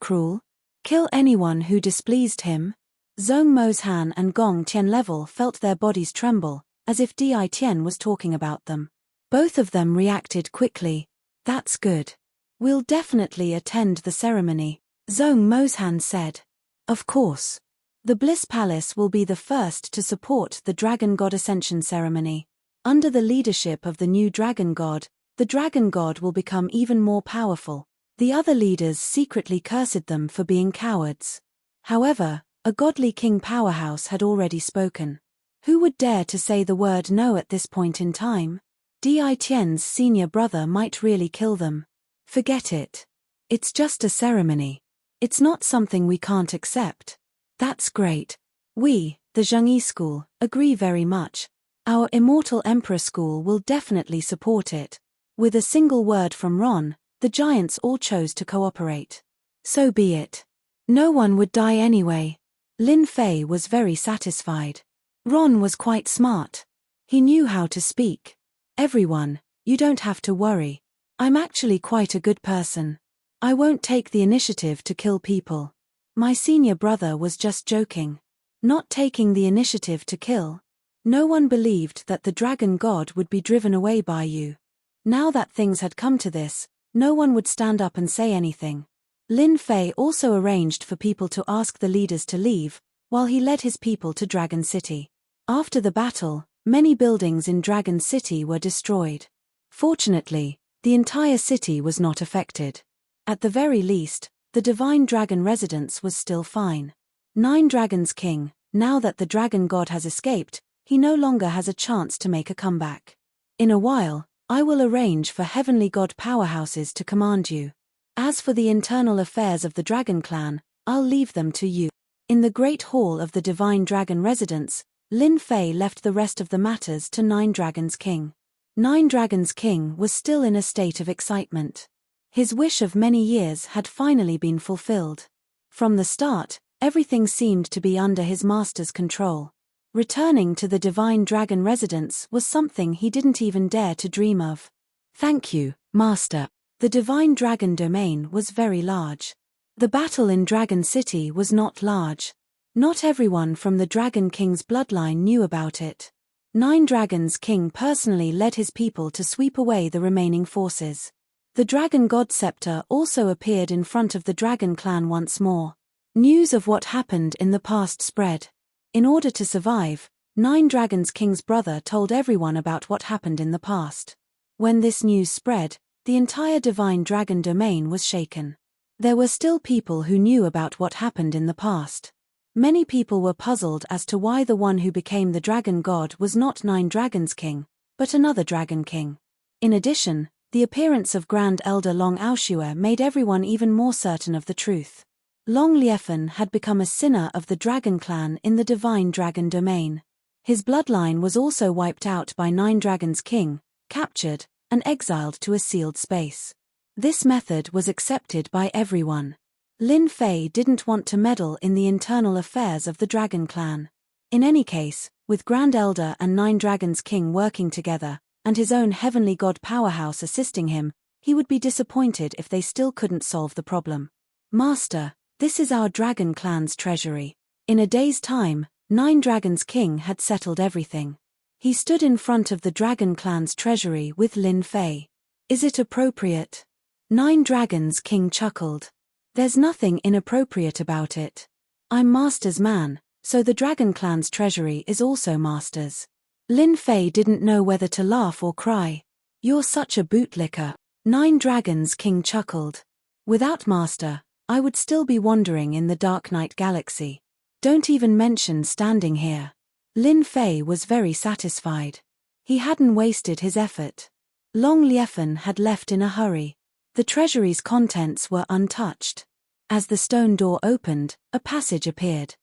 cruel? Kill anyone who displeased him? Zhong Mo's Han and Gong Tian Level felt their bodies tremble, as if Di Tian was talking about them. Both of them reacted quickly. That's good. We'll definitely attend the ceremony, Zhong Mo's Han said. Of course. The Bliss Palace will be the first to support the Dragon God Ascension ceremony. Under the leadership of the new Dragon God, the Dragon God will become even more powerful. The other leaders secretly cursed them for being cowards. However, a godly king powerhouse had already spoken. Who would dare to say the word no at this point in time? Di Tian's senior brother might really kill them. Forget it. It's just a ceremony. It's not something we can't accept. That's great. We, the Zhengyi School, agree very much. Our Immortal Emperor School will definitely support it. With a single word from Ron, the giants all chose to cooperate. So be it. No one would die anyway. Lin Fei was very satisfied. Ron was quite smart. He knew how to speak. Everyone, you don't have to worry. I'm actually quite a good person. I won't take the initiative to kill people. My senior brother was just joking. Not taking the initiative to kill. No one believed that the dragon god would be driven away by you. Now that things had come to this, no one would stand up and say anything. Lin Fei also arranged for people to ask the leaders to leave, while he led his people to Dragon City. After the battle, many buildings in Dragon City were destroyed. Fortunately, the entire city was not affected. At the very least, the Divine Dragon residence was still fine. Nine Dragons King, now that the Dragon God has escaped, he no longer has a chance to make a comeback. In a while, I will arrange for Heavenly God powerhouses to command you. As for the internal affairs of the Dragon Clan, I'll leave them to you. In the Great Hall of the Divine Dragon residence, Lin Fei left the rest of the matters to Nine Dragons King. Nine Dragons King was still in a state of excitement. His wish of many years had finally been fulfilled. From the start, everything seemed to be under his master's control. Returning to the Divine Dragon residence was something he didn't even dare to dream of. Thank you, Master. The Divine Dragon domain was very large. The battle in Dragon City was not large. Not everyone from the Dragon King's bloodline knew about it. Nine Dragons King personally led his people to sweep away the remaining forces. The Dragon God Scepter also appeared in front of the Dragon Clan once more. News of what happened in the past spread. In order to survive, Nine Dragons King's brother told everyone about what happened in the past. When this news spread, the entire Divine Dragon domain was shaken. There were still people who knew about what happened in the past. Many people were puzzled as to why the one who became the Dragon God was not Nine Dragons King, but another Dragon King. In addition, the appearance of Grand Elder Long Aoshue made everyone even more certain of the truth. Long Liefen had become a sinner of the Dragon Clan in the Divine Dragon domain. His bloodline was also wiped out by Nine Dragons King, captured, and exiled to a sealed space. This method was accepted by everyone. Lin Fei didn't want to meddle in the internal affairs of the Dragon Clan. In any case, with Grand Elder and Nine Dragons King working together, and his own Heavenly God powerhouse assisting him, he would be disappointed if they still couldn't solve the problem. Master, this is our Dragon Clan's treasury. In a day's time, Nine Dragons King had settled everything. He stood in front of the Dragon Clan's treasury with Lin Fei. Is it appropriate? Nine Dragons King chuckled. There's nothing inappropriate about it. I'm Master's man, so the Dragon Clan's treasury is also Master's. Lin Fei didn't know whether to laugh or cry. You're such a bootlicker. Nine Dragons King chuckled. Without Master, I would still be wandering in the Dark Night Galaxy. Don't even mention standing here. Lin Fei was very satisfied. He hadn't wasted his effort. Long Liefen had left in a hurry. The treasury's contents were untouched. As the stone door opened, a passage appeared.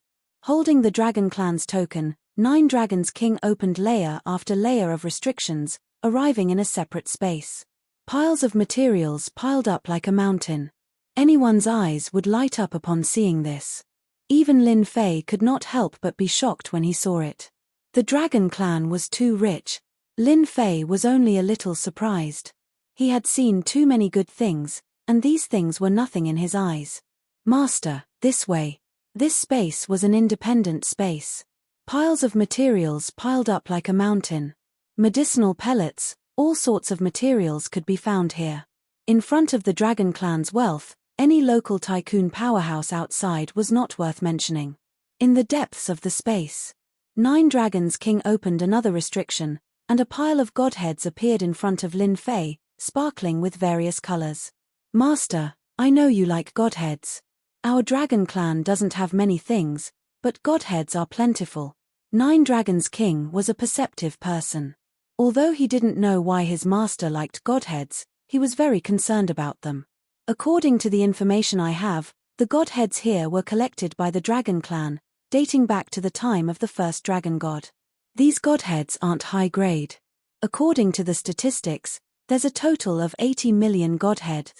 Holding the Dragon Clan's token, Nine Dragons King opened layer after layer of restrictions, arriving in a separate space. Piles of materials piled up like a mountain. Anyone's eyes would light up upon seeing this. Even Lin Fei could not help but be shocked when he saw it. The Dragon Clan was too rich. Lin Fei was only a little surprised. He had seen too many good things, and these things were nothing in his eyes. Master, this way. This space was an independent space. Piles of materials piled up like a mountain. Medicinal pellets, all sorts of materials could be found here. In front of the Dragon Clan's wealth, any local tycoon powerhouse outside was not worth mentioning. In the depths of the space, Nine Dragons King opened another restriction, and a pile of godheads appeared in front of Lin Fei, sparkling with various colors. Master, I know you like godheads. Our Dragon Clan doesn't have many things, but godheads are plentiful. Nine Dragons King was a perceptive person. Although he didn't know why his master liked godheads, he was very concerned about them. According to the information I have, the godheads here were collected by the Dragon Clan, dating back to the time of the first Dragon God. These godheads aren't high grade. According to the statistics, there's a total of 80 million godheads.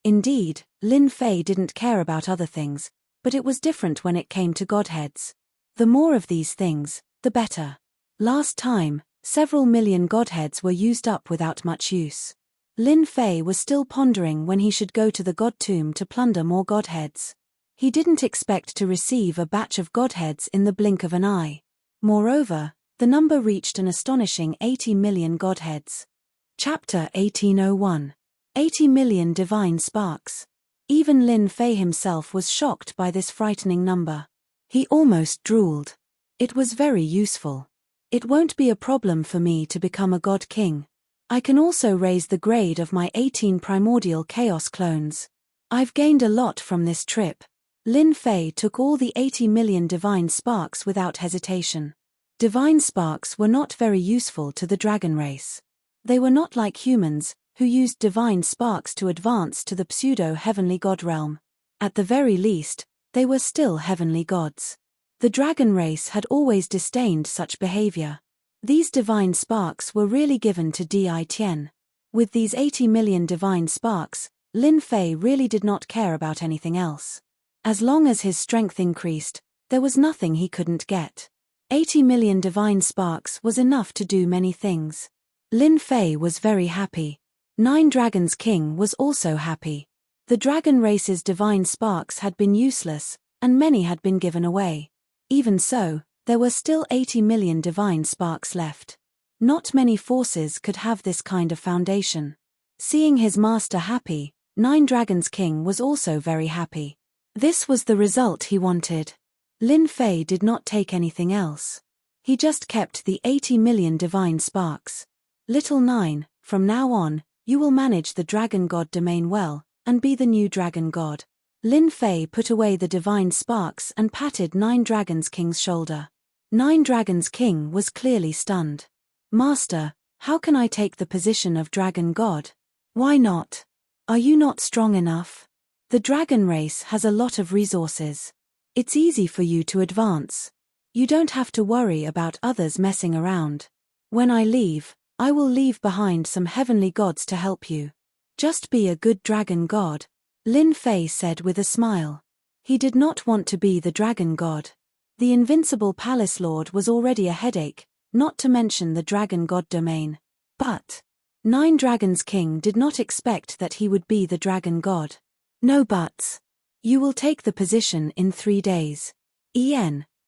Indeed, Lin Fei didn't care about other things, but it was different when it came to godheads. The more of these things, the better. Last time, several million godheads were used up without much use. Lin Fei was still pondering when he should go to the god tomb to plunder more godheads. He didn't expect to receive a batch of godheads in the blink of an eye. Moreover, the number reached an astonishing 80 million godheads. Chapter 1801. 80 million divine sparks. Even Lin Fei himself was shocked by this frightening number. He almost drooled. It was very useful. It won't be a problem for me to become a god king. I can also raise the grade of my 18 primordial chaos clones. I've gained a lot from this trip. Lin Fei took all the 80 million divine sparks without hesitation. Divine sparks were not very useful to the dragon race. They were not like humans, who used divine sparks to advance to the pseudo-heavenly god realm. At the very least, they were still heavenly gods. The dragon race had always disdained such behavior. These divine sparks were really given to Di Tian. With these 80 million divine sparks, Lin Fei really did not care about anything else. As long as his strength increased, there was nothing he couldn't get. 80 million divine sparks was enough to do many things. Lin Fei was very happy. Nine Dragons King was also happy. The dragon race's divine sparks had been useless, and many had been given away. Even so, there were still 80 million divine sparks left. Not many forces could have this kind of foundation. Seeing his master happy, Nine Dragons King was also very happy. This was the result he wanted. Lin Fei did not take anything else. He just kept the 80 million divine sparks. Little Nine, from now on, you will manage the dragon god domain well, and be the new dragon god. Lin Fei put away the divine sparks and patted Nine Dragons King's shoulder. Nine Dragons King was clearly stunned. Master, how can I take the position of dragon god? Why not? Are you not strong enough? The dragon race has a lot of resources. It's easy for you to advance. You don't have to worry about others messing around. When I leave, I will leave behind some heavenly gods to help you. Just be a good dragon god, Lin Fei said with a smile. He did not want to be the dragon god. The invincible palace lord was already a headache, not to mention the dragon god domain. But Nine Dragons King did not expect that he would be the dragon god. No buts. You will take the position in 3 days.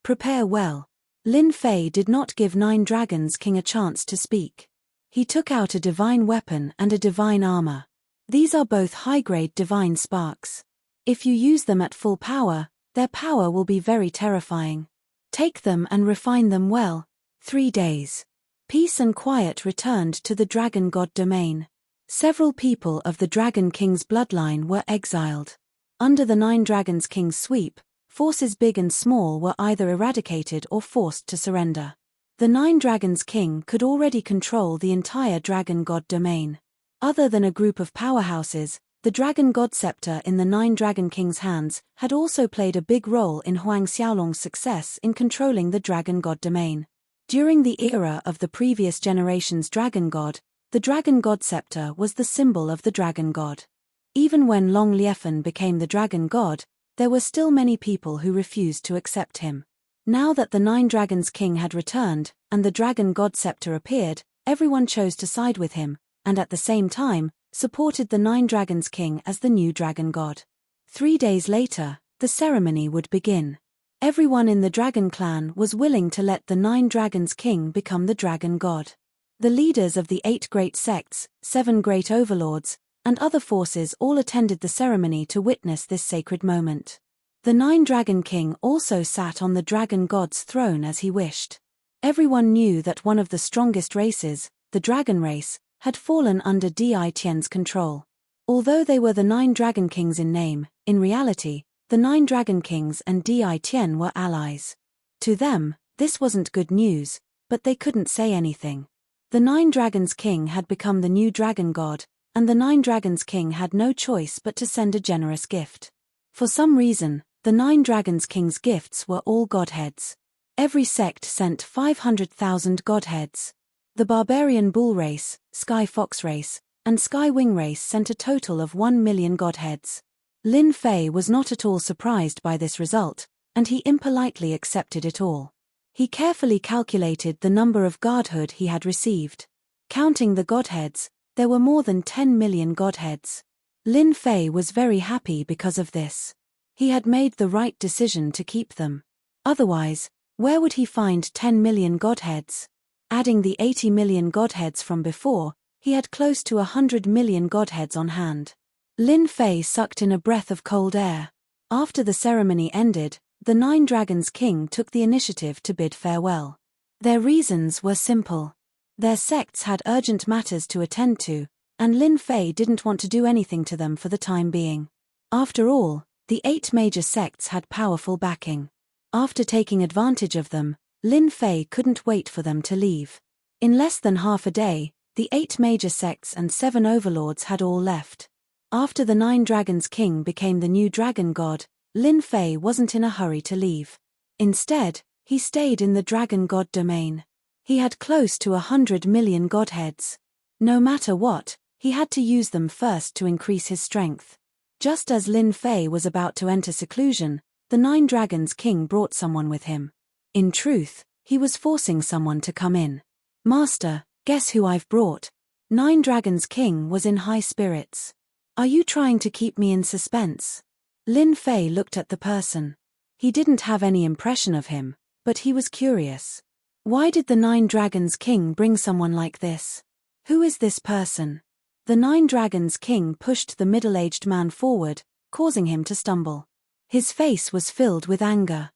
Prepare well. Lin Fei did not give Nine Dragons King a chance to speak. He took out a divine weapon and a divine armor. These are both high-grade divine sparks. If you use them at full power, their power will be very terrifying. Take them and refine them well. 3 days. Peace and quiet returned to the Dragon God domain. Several people of the Dragon King's bloodline were exiled. Under the Nine Dragons King's sweep, forces big and small were either eradicated or forced to surrender. The Nine Dragons King could already control the entire Dragon God domain. Other than a group of powerhouses, the Dragon God scepter in the Nine Dragon King's hands had also played a big role in Huang Xiaolong's success in controlling the Dragon God domain. During the era of the previous generation's Dragon God, the Dragon God scepter was the symbol of the Dragon God. Even when Long Liefen became the Dragon God, there were still many people who refused to accept him. Now that the Nine Dragons King had returned, and the Dragon God scepter appeared, everyone chose to side with him, and at the same time, supported the Nine Dragons King as the new Dragon God. 3 days later, the ceremony would begin. Everyone in the Dragon Clan was willing to let the Nine Dragons King become the Dragon God. The leaders of the 8 great sects, 7 great overlords, and other forces all attended the ceremony to witness this sacred moment. The Nine Dragon King also sat on the Dragon God's throne as he wished. Everyone knew that one of the strongest races, the Dragon race, had fallen under Di Tian's control. Although they were the Nine Dragon Kings in name, in reality, the Nine Dragon Kings and Di Tian were allies. To them, this wasn't good news, but they couldn't say anything. The Nine Dragons King had become the new Dragon God, and the Nine Dragons King had no choice but to send a generous gift. For some reason, the Nine Dragons King's gifts were all godheads. Every sect sent 500,000 godheads. The Barbarian Bull race, Sky Fox race, and Sky Wing race sent a total of 1 million godheads. Lin Fei was not at all surprised by this result, and he impolitely accepted it all. He carefully calculated the number of godhood he had received. Counting the godheads, there were more than 10 million godheads. Lin Fei was very happy because of this. He had made the right decision to keep them. Otherwise, where would he find 10 million godheads? Adding the 80 million godheads from before, he had close to 100 million godheads on hand. Lin Fei sucked in a breath of cold air. After the ceremony ended, the 9 Dragons King took the initiative to bid farewell. Their reasons were simple. Their sects had urgent matters to attend to, and Lin Fei didn't want to do anything to them for the time being. After all, the 8 major sects had powerful backing. After taking advantage of them, Lin Fei couldn't wait for them to leave. In less than half a day, the 8 major sects and 7 overlords had all left. After the 9 Dragons King became the new dragon god, Lin Fei wasn't in a hurry to leave. Instead, he stayed in the dragon god domain. He had close to 100 million godheads. No matter what, he had to use them first to increase his strength. Just as Lin Fei was about to enter seclusion, the 9 Dragons King brought someone with him. In truth, he was forcing someone to come in. "Master, guess who I've brought?" 9 Dragons King was in high spirits. "Are you trying to keep me in suspense?" Lin Fei looked at the person. He didn't have any impression of him, but he was curious. Why did the 9 Dragons King bring someone like this? Who is this person? The 9 Dragons King pushed the middle-aged man forward, causing him to stumble. His face was filled with anger.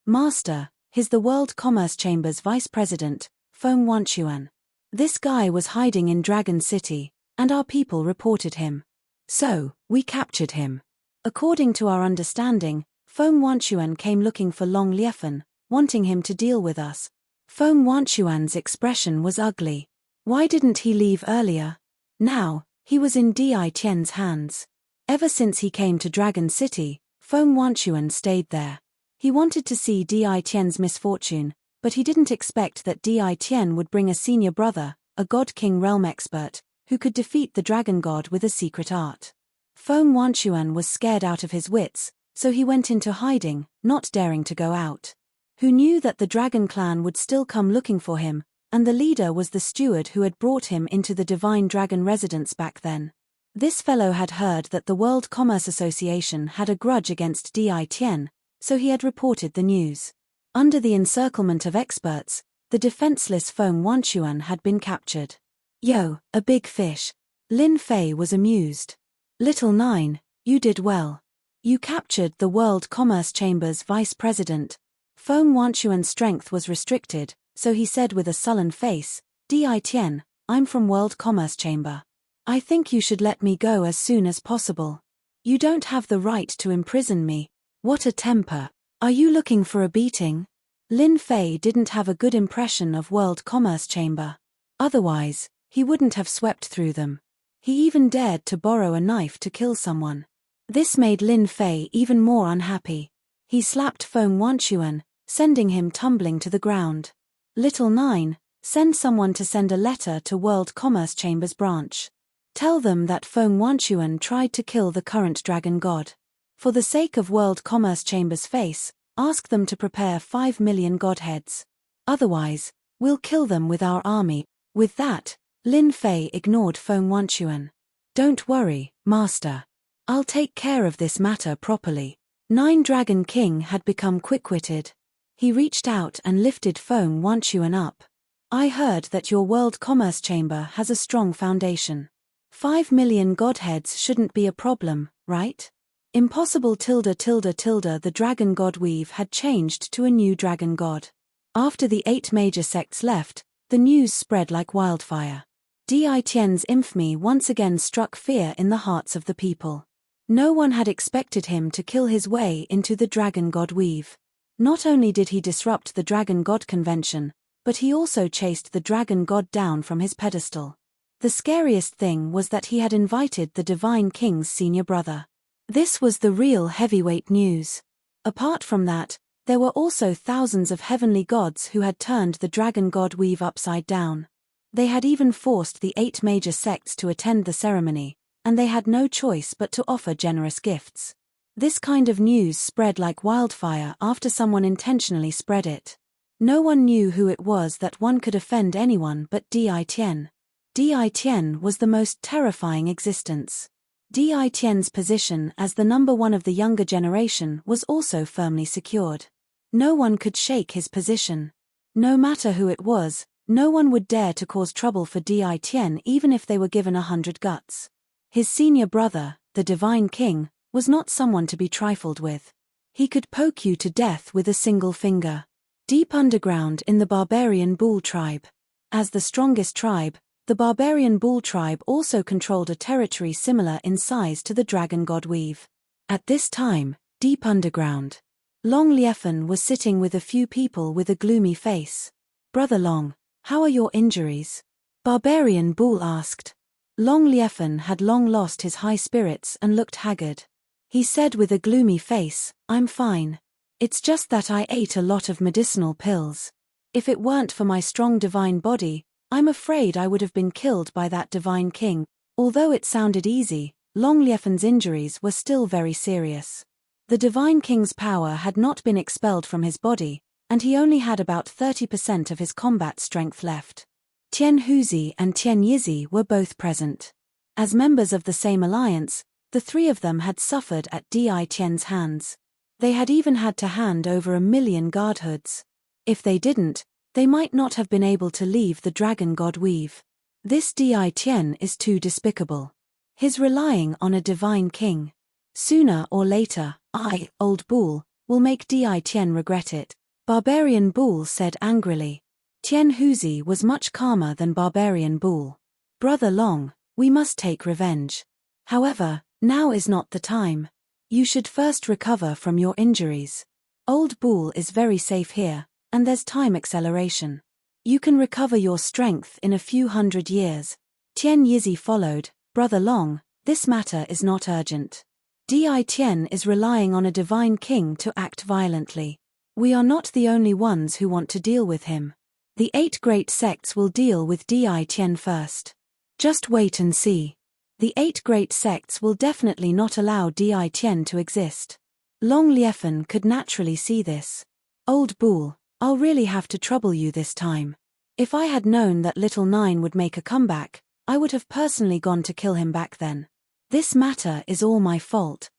"Master, he's the World Commerce Chamber's vice president, Feng Wanquan. This guy was hiding in Dragon City, and our people reported him. So, we captured him. According to our understanding, Feng Wanquan came looking for Long Liefen, wanting him to deal with us." Feng Wanquan's expression was ugly. Why didn't he leave earlier? Now, he was in Di Tian's hands. Ever since he came to Dragon City, Feng Wanquan stayed there. He wanted to see Di Tian's misfortune, but he didn't expect that Di Tian would bring a senior brother, a God King realm expert, who could defeat the dragon god with a secret art. Feng Wanquan was scared out of his wits, so he went into hiding, not daring to go out. Who knew that the dragon clan would still come looking for him, and the leader was the steward who had brought him into the Divine Dragon residence back then. This fellow had heard that the World Commerce Association had a grudge against Di Tian, so he had reported the news. Under the encirclement of experts, the defenseless Feng Wanquan had been captured. "Yo, a big fish." Lin Fei was amused. "Little 9, you did well. You captured the World Commerce Chamber's vice president." Feng Wanquan's strength was restricted, so he said with a sullen face, "Di Tian, I'm from World Commerce Chamber. I think you should let me go as soon as possible. You don't have the right to imprison me." What a temper. Are you looking for a beating? Lin Fei didn't have a good impression of World Commerce Chamber. Otherwise, he wouldn't have swept through them. He even dared to borrow a knife to kill someone. This made Lin Fei even more unhappy. He slapped Feng Wanquan, sending him tumbling to the ground. "Little 9, send someone to send a letter to World Commerce Chamber's branch. Tell them that Feng Wanquan tried to kill the current dragon god. For the sake of World Commerce Chamber's face, ask them to prepare 5 million godheads. Otherwise, we'll kill them with our army." With that, Lin Fei ignored Feng Wanquan. "Don't worry, Master. I'll take care of this matter properly." 9 Dragon King had become quick-witted. He reached out and lifted Feng Wanquan up. "I heard that your World Commerce Chamber has a strong foundation. 5 million godheads shouldn't be a problem, right?" Impossible ... The dragon god weave had changed to a new dragon god. After the 8 major sects left, the news spread like wildfire. Di Tian's infamy once again struck fear in the hearts of the people. No one had expected him to kill his way into the dragon god weave. Not only did he disrupt the dragon god convention, but he also chased the dragon god down from his pedestal. The scariest thing was that he had invited the Divine King's senior brother. This was the real heavyweight news. Apart from that, there were also thousands of heavenly gods who had turned the dragon god weave upside down. They had even forced the 8 major sects to attend the ceremony, and they had no choice but to offer generous gifts. This kind of news spread like wildfire after someone intentionally spread it. No one knew who it was that one could offend anyone but Di Tian. Di Tian was the most terrifying existence. Di Tian's position as the number 1 of the younger generation was also firmly secured. No one could shake his position. No matter who it was, no one would dare to cause trouble for Di Tian even if they were given 100 guts. His senior brother, the Divine King, was not someone to be trifled with. He could poke you to death with a single finger. Deep underground in the barbarian Bull tribe. As the strongest tribe, the barbarian Bull tribe also controlled a territory similar in size to the dragon god Weave. At this time, deep underground, Long Liefern was sitting with a few people with a gloomy face. "Brother Long, how are your injuries?" Barbarian Bull asked. Long Liefern had long lost his high spirits and looked haggard. He said with a gloomy face, "I'm fine. It's just that I ate a lot of medicinal pills. If it weren't for my strong divine body, I'm afraid I would have been killed by that divine king." Although it sounded easy, Long Liefern's injuries were still very serious. The divine king's power had not been expelled from his body, and he only had about 30% of his combat strength left. Tian Huzi and Tian Yizi were both present. As members of the same alliance, the three of them had suffered at Di Tian's hands. They had even had to hand over 1 million guardhoods. If they didn't, they might not have been able to leave the dragon god Weave. This Di Tian is too despicable. He's relying on a divine king. Sooner or later, I, Old Bull, will make Di Tian regret it, Barbarian Bull said angrily. Tian Huzi was much calmer than Barbarian Bull. "Brother Long, we must take revenge. However, now is not the time. You should first recover from your injuries. Old Bull is very safe here, and there's time acceleration. You can recover your strength in a few hundred years." Tian Yizi followed. "Brother Long, this matter is not urgent. Di Tian is relying on a divine king to act violently. We are not the only ones who want to deal with him. The 8 great sects will deal with Di Tian first. Just wait and see. The 8 great sects will definitely not allow Di Tian to exist." Long Liefern could naturally see this. "Old Bull, I'll really have to trouble you this time. If I had known that Little Nine would make a comeback, I would have personally gone to kill him back then. This matter is all my fault."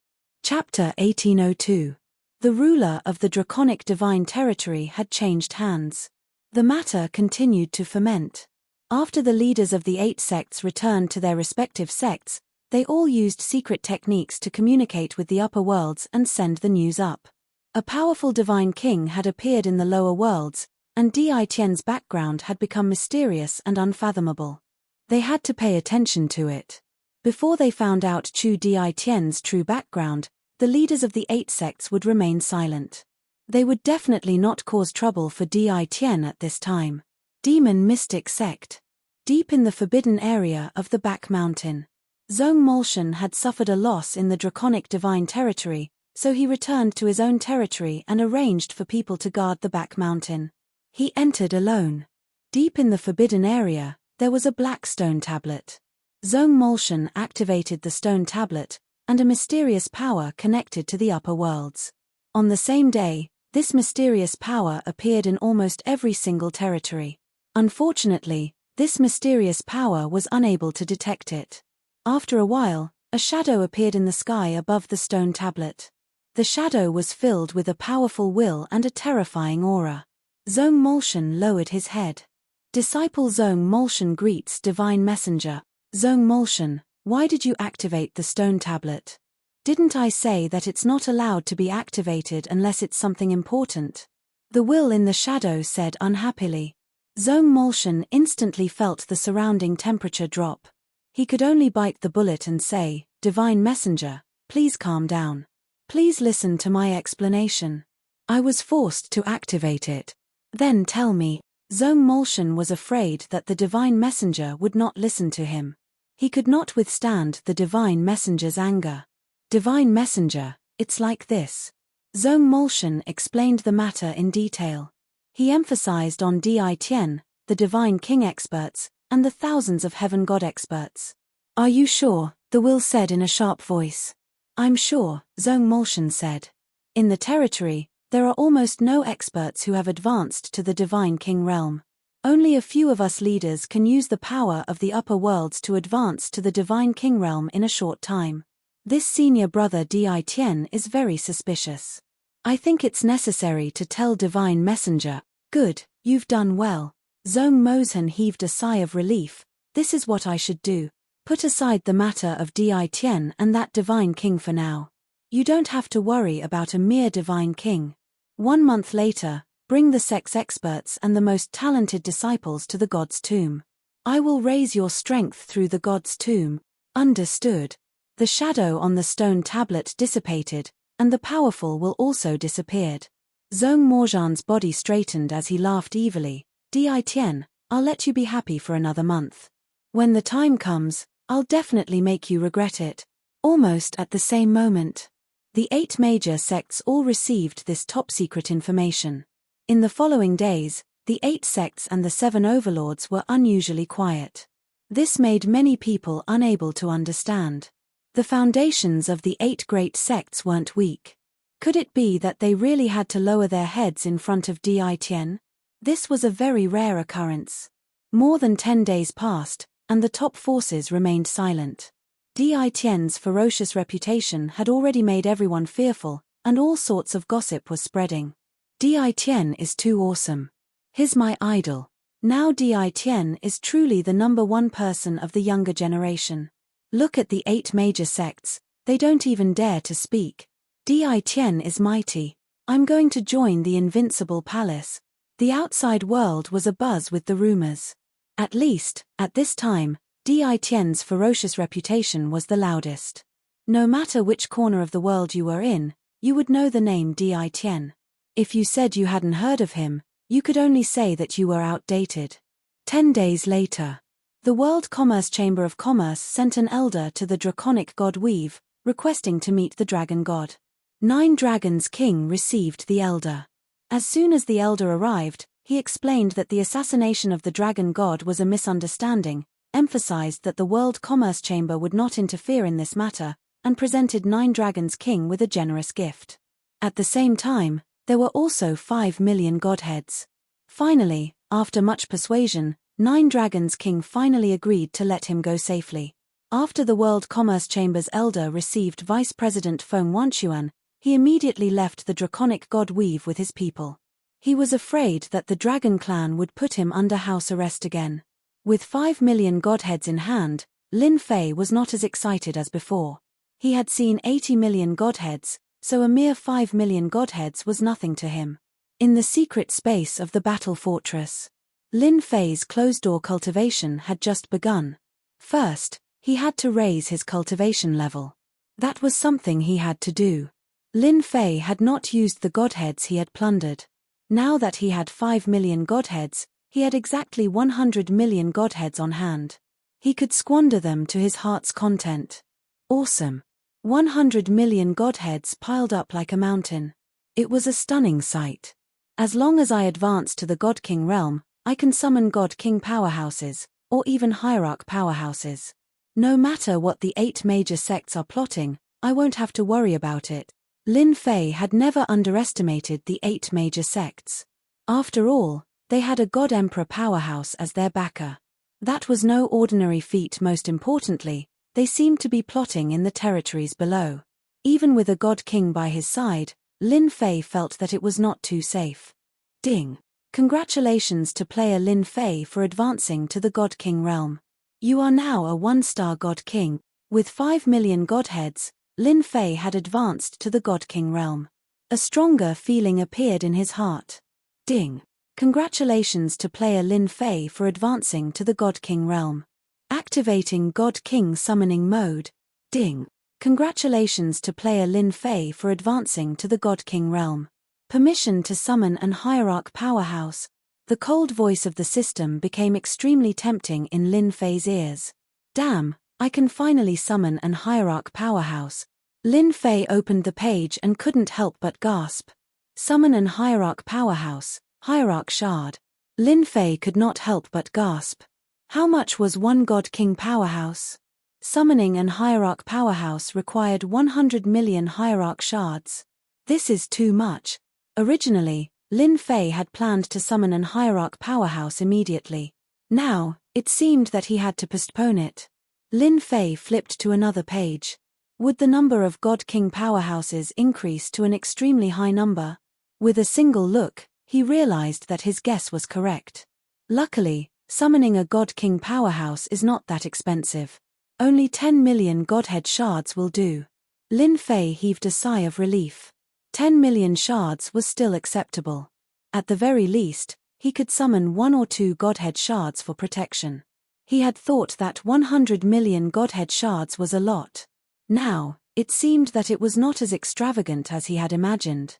Chapter 1802. The ruler of the draconic divine territory had changed hands. The matter continued to ferment. After the leaders of the 8 sects returned to their respective sects, they all used secret techniques to communicate with the upper worlds and send the news up. A powerful divine king had appeared in the lower worlds, and Di Tian's background had become mysterious and unfathomable. They had to pay attention to it. Before they found out Chu Di Tian's true background, the leaders of the 8 sects would remain silent. They would definitely not cause trouble for Di Tian at this time. Demon Mystic Sect. Deep in the forbidden area of the Back Mountain, Zhong Molshan had suffered a loss in the draconic divine territory, so he returned to his own territory and arranged for people to guard the Back Mountain. He entered alone. Deep in the forbidden area, there was a black stone tablet. Zhong Molshan activated the stone tablet, and a mysterious power connected to the upper worlds. On the same day, this mysterious power appeared in almost every single territory. Unfortunately, this mysterious power was unable to detect it. After a while, a shadow appeared in the sky above the stone tablet. The shadow was filled with a powerful will and a terrifying aura. Zhong Molshan lowered his head. Disciple Zhong Molshan greets Divine Messenger. "Zhong Molshan, why did you activate the stone tablet? Didn't I say that it's not allowed to be activated unless it's something important?" The will in the shadow said unhappily. Zhong Molshan instantly felt the surrounding temperature drop. He could only bite the bullet and say, "Divine Messenger, please calm down. Please listen to my explanation. I was forced to activate it. Then tell me." Zhong Molshan was afraid that the Divine Messenger would not listen to him. He could not withstand the Divine Messenger's anger. "Divine Messenger, it's like this." Zhong Molshan explained the matter in detail. He emphasized on Di Tian, the Divine King experts, and the thousands of Heaven God experts. "Are you sure?" the will said in a sharp voice. "I'm sure," Zhong Molshan said. "In the territory, there are almost no experts who have advanced to the Divine King realm. Only a few of us leaders can use the power of the upper worlds to advance to the Divine King realm in a short time. This senior brother Di Tian is very suspicious. I think it's necessary to tell Divine Messenger." "Good, you've done well." Zhong Molshan heaved a sigh of relief. "This is what I should do. Put aside the matter of Di Tian and that Divine King for now. You don't have to worry about a mere divine king. 1 month later, bring the sex experts and the most talented disciples to the god's tomb. I will raise your strength through the god's tomb. Understood. The shadow on the stone tablet dissipated, and the powerful will also disappeared. Zhong Morjan's body straightened as he laughed evilly. Di Tian, I'll let you be happy for another month. When the time comes, I'll definitely make you regret it. Almost at the same moment, the 8 major sects all received this top-secret information. In the following days, the 8 sects and the 7 overlords were unusually quiet. This made many people unable to understand. The foundations of the 8 great sects weren't weak. Could it be that they really had to lower their heads in front of Di Tian? This was a very rare occurrence. More than 10 days passed, and the top forces remained silent. Di Tian's ferocious reputation had already made everyone fearful, and all sorts of gossip was spreading. Di Tian is too awesome. He's my idol. Now Di Tian is truly the #1 person of the younger generation. Look at the 8 major sects, they don't even dare to speak. Di Tian is mighty. I'm going to join the invincible palace. The outside world was abuzz with the rumors. At least, at this time, Di Tian's ferocious reputation was the loudest. No matter which corner of the world you were in, you would know the name Di Tian. If you said you hadn't heard of him, you could only say that you were outdated. 10 days later, the World Commerce Chamber of Commerce sent an elder to the draconic god Weave, requesting to meet the dragon god. 9 Dragons King received the elder. As soon as the elder arrived, he explained that the assassination of the dragon god was a misunderstanding, emphasized that the World Commerce Chamber would not interfere in this matter, and presented 9 Dragons King with a generous gift. At the same time, there were also 5 million godheads. Finally, after much persuasion, 9 Dragons King finally agreed to let him go safely. After the World Commerce Chamber's elder received Vice President Feng Wanquan, he immediately left the draconic god Weave with his people. He was afraid that the Dragon Clan would put him under house arrest again. With 5 million godheads in hand, Lin Fei was not as excited as before. He had seen 80 million godheads, so a mere 5 million godheads was nothing to him. In the secret space of the battle fortress, Lin Fei's closed-door cultivation had just begun. First, he had to raise his cultivation level. That was something he had to do. Lin Fei had not used the godheads he had plundered. Now that he had 5 million godheads, he had exactly 100 million godheads on hand. He could squander them to his heart's content. Awesome. 100 million godheads piled up like a mountain. It was a stunning sight. As long as I advance to the God King realm, I can summon God King powerhouses, or even hierarch powerhouses. No matter what the 8 major sects are plotting, I won't have to worry about it. Lin Fei had never underestimated the 8 major sects. After all, they had a God Emperor powerhouse as their backer. That was no ordinary feat. Most importantly, they seemed to be plotting in the territories below. Even with a God King by his side, Lin Fei felt that it was not too safe. Ding! Congratulations to player Lin Fei for advancing to the God King realm. You are now a 1-star God King. With 5 million godheads, Lin Fei had advanced to the God King realm. A stronger feeling appeared in his heart. Ding! Congratulations to player Lin Fei for advancing to the God King realm. Activating God King summoning mode. Ding! Congratulations to player Lin Fei for advancing to the God King realm. Permission to summon an hierarch powerhouse. The cold voice of the system became extremely tempting in Lin Fei's ears. Damn, I can finally summon an hierarch powerhouse. Lin Fei opened the page and couldn't help but gasp. Summon an hierarch powerhouse. Hierarch shard. Lin Fei could not help but gasp. How much was 1 God King powerhouse? Summoning an hierarch powerhouse required 100 million hierarch shards. This is too much. Originally, Lin Fei had planned to summon an hierarch powerhouse immediately. Now, it seemed that he had to postpone it. Lin Fei flipped to another page. Would the number of God King powerhouses increase to an extremely high number? With a single look, he realized that his guess was correct. Luckily, summoning a God King powerhouse is not that expensive. Only 10 million Godhead shards will do. Lin Fei heaved a sigh of relief. 10 million shards was still acceptable. At the very least, he could summon 1 or 2 Godhead shards for protection. He had thought that 100 million Godhead shards was a lot. Now, it seemed that it was not as extravagant as he had imagined.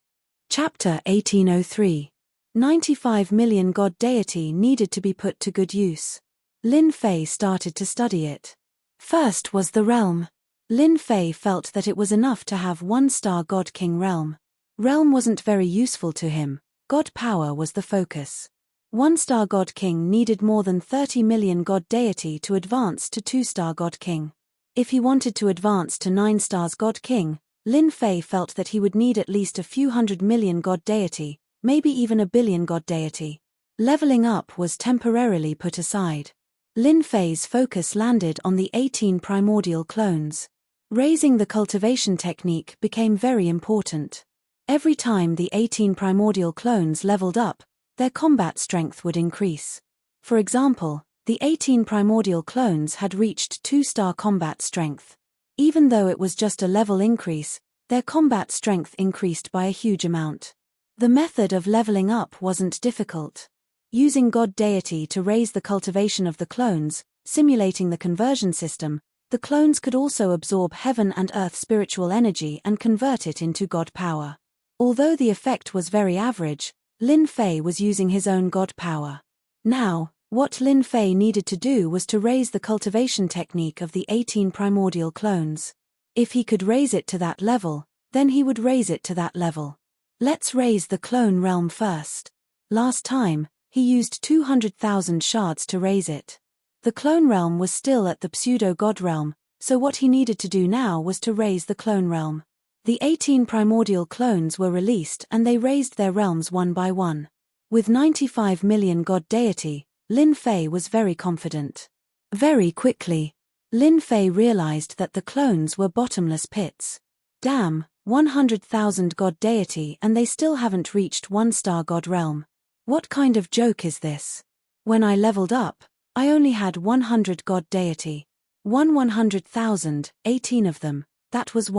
Chapter 1803. 95 million God deity needed to be put to good use. Lin Fei started to study it. First was the realm. Lin Fei felt that it was enough to have 1-star God King realm. Realm wasn't very useful to him, God power was the focus. 1-star God King needed more than 30 million God deity to advance to 2-star God King. If he wanted to advance to 9 stars God King, Lin Fei felt that he would need at least a few 100 million God deity, maybe even a billion God deity. Leveling up was temporarily put aside. Lin Fei's focus landed on the 18 primordial clones. Raising the cultivation technique became very important. Every time the 18 primordial clones leveled up, their combat strength would increase. For example, the 18 primordial clones had reached 2-star combat strength. Even though it was just a level increase, their combat strength increased by a huge amount. The method of leveling up wasn't difficult. Using God deity to raise the cultivation of the clones, simulating the conversion system, the clones could also absorb heaven and earth spiritual energy and convert it into God power. Although the effect was very average, Lin Fei was using his own God power. Now, what Lin Fei needed to do was to raise the cultivation technique of the 18 primordial clones. If he could raise it to that level, then he would raise it to that level. Let's raise the clone realm first. Last time, he used 200,000 shards to raise it. The clone realm was still at the pseudo-god realm, so what he needed to do now was to raise the clone realm. The 18 primordial clones were released and they raised their realms one by one. With 95 million God deity, Lin Fei was very confident. Very quickly, Lin Fei realized that the clones were bottomless pits. Damn, 100,000 God deity and they still haven't reached 1-star God realm. What kind of joke is this? When I leveled up, I only had 100 God deity. 100,000, 18 of them, that was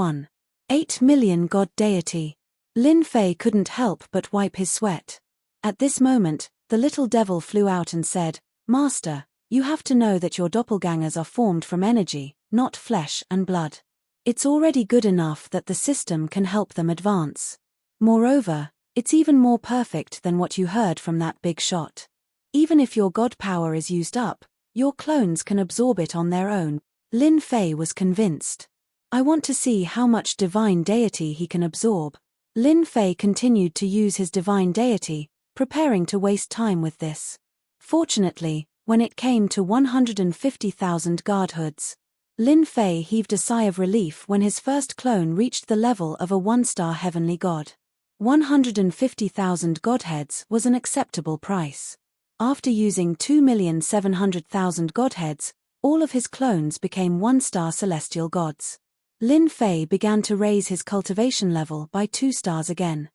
8 million God deity. Lin Fei couldn't help but wipe his sweat. At this moment, the little devil flew out and said, "Master, you have to know that your doppelgangers are formed from energy, not flesh and blood. It's already good enough that the system can help them advance. Moreover, it's even more perfect than what you heard from that big shot. Even if your God power is used up, your clones can absorb it on their own." Lin Fei was convinced. I want to see how much divine deity he can absorb. Lin Fei continued to use his divine deity, preparing to waste time with this. Fortunately, when it came to 150,000 guardhoods, Lin Fei heaved a sigh of relief when his first clone reached the level of a 1-star heavenly god. 150,000 godheads was an acceptable price. After using 2,700,000 godheads, all of his clones became 1-star celestial gods. Lin Fei began to raise his cultivation level by 2 stars again.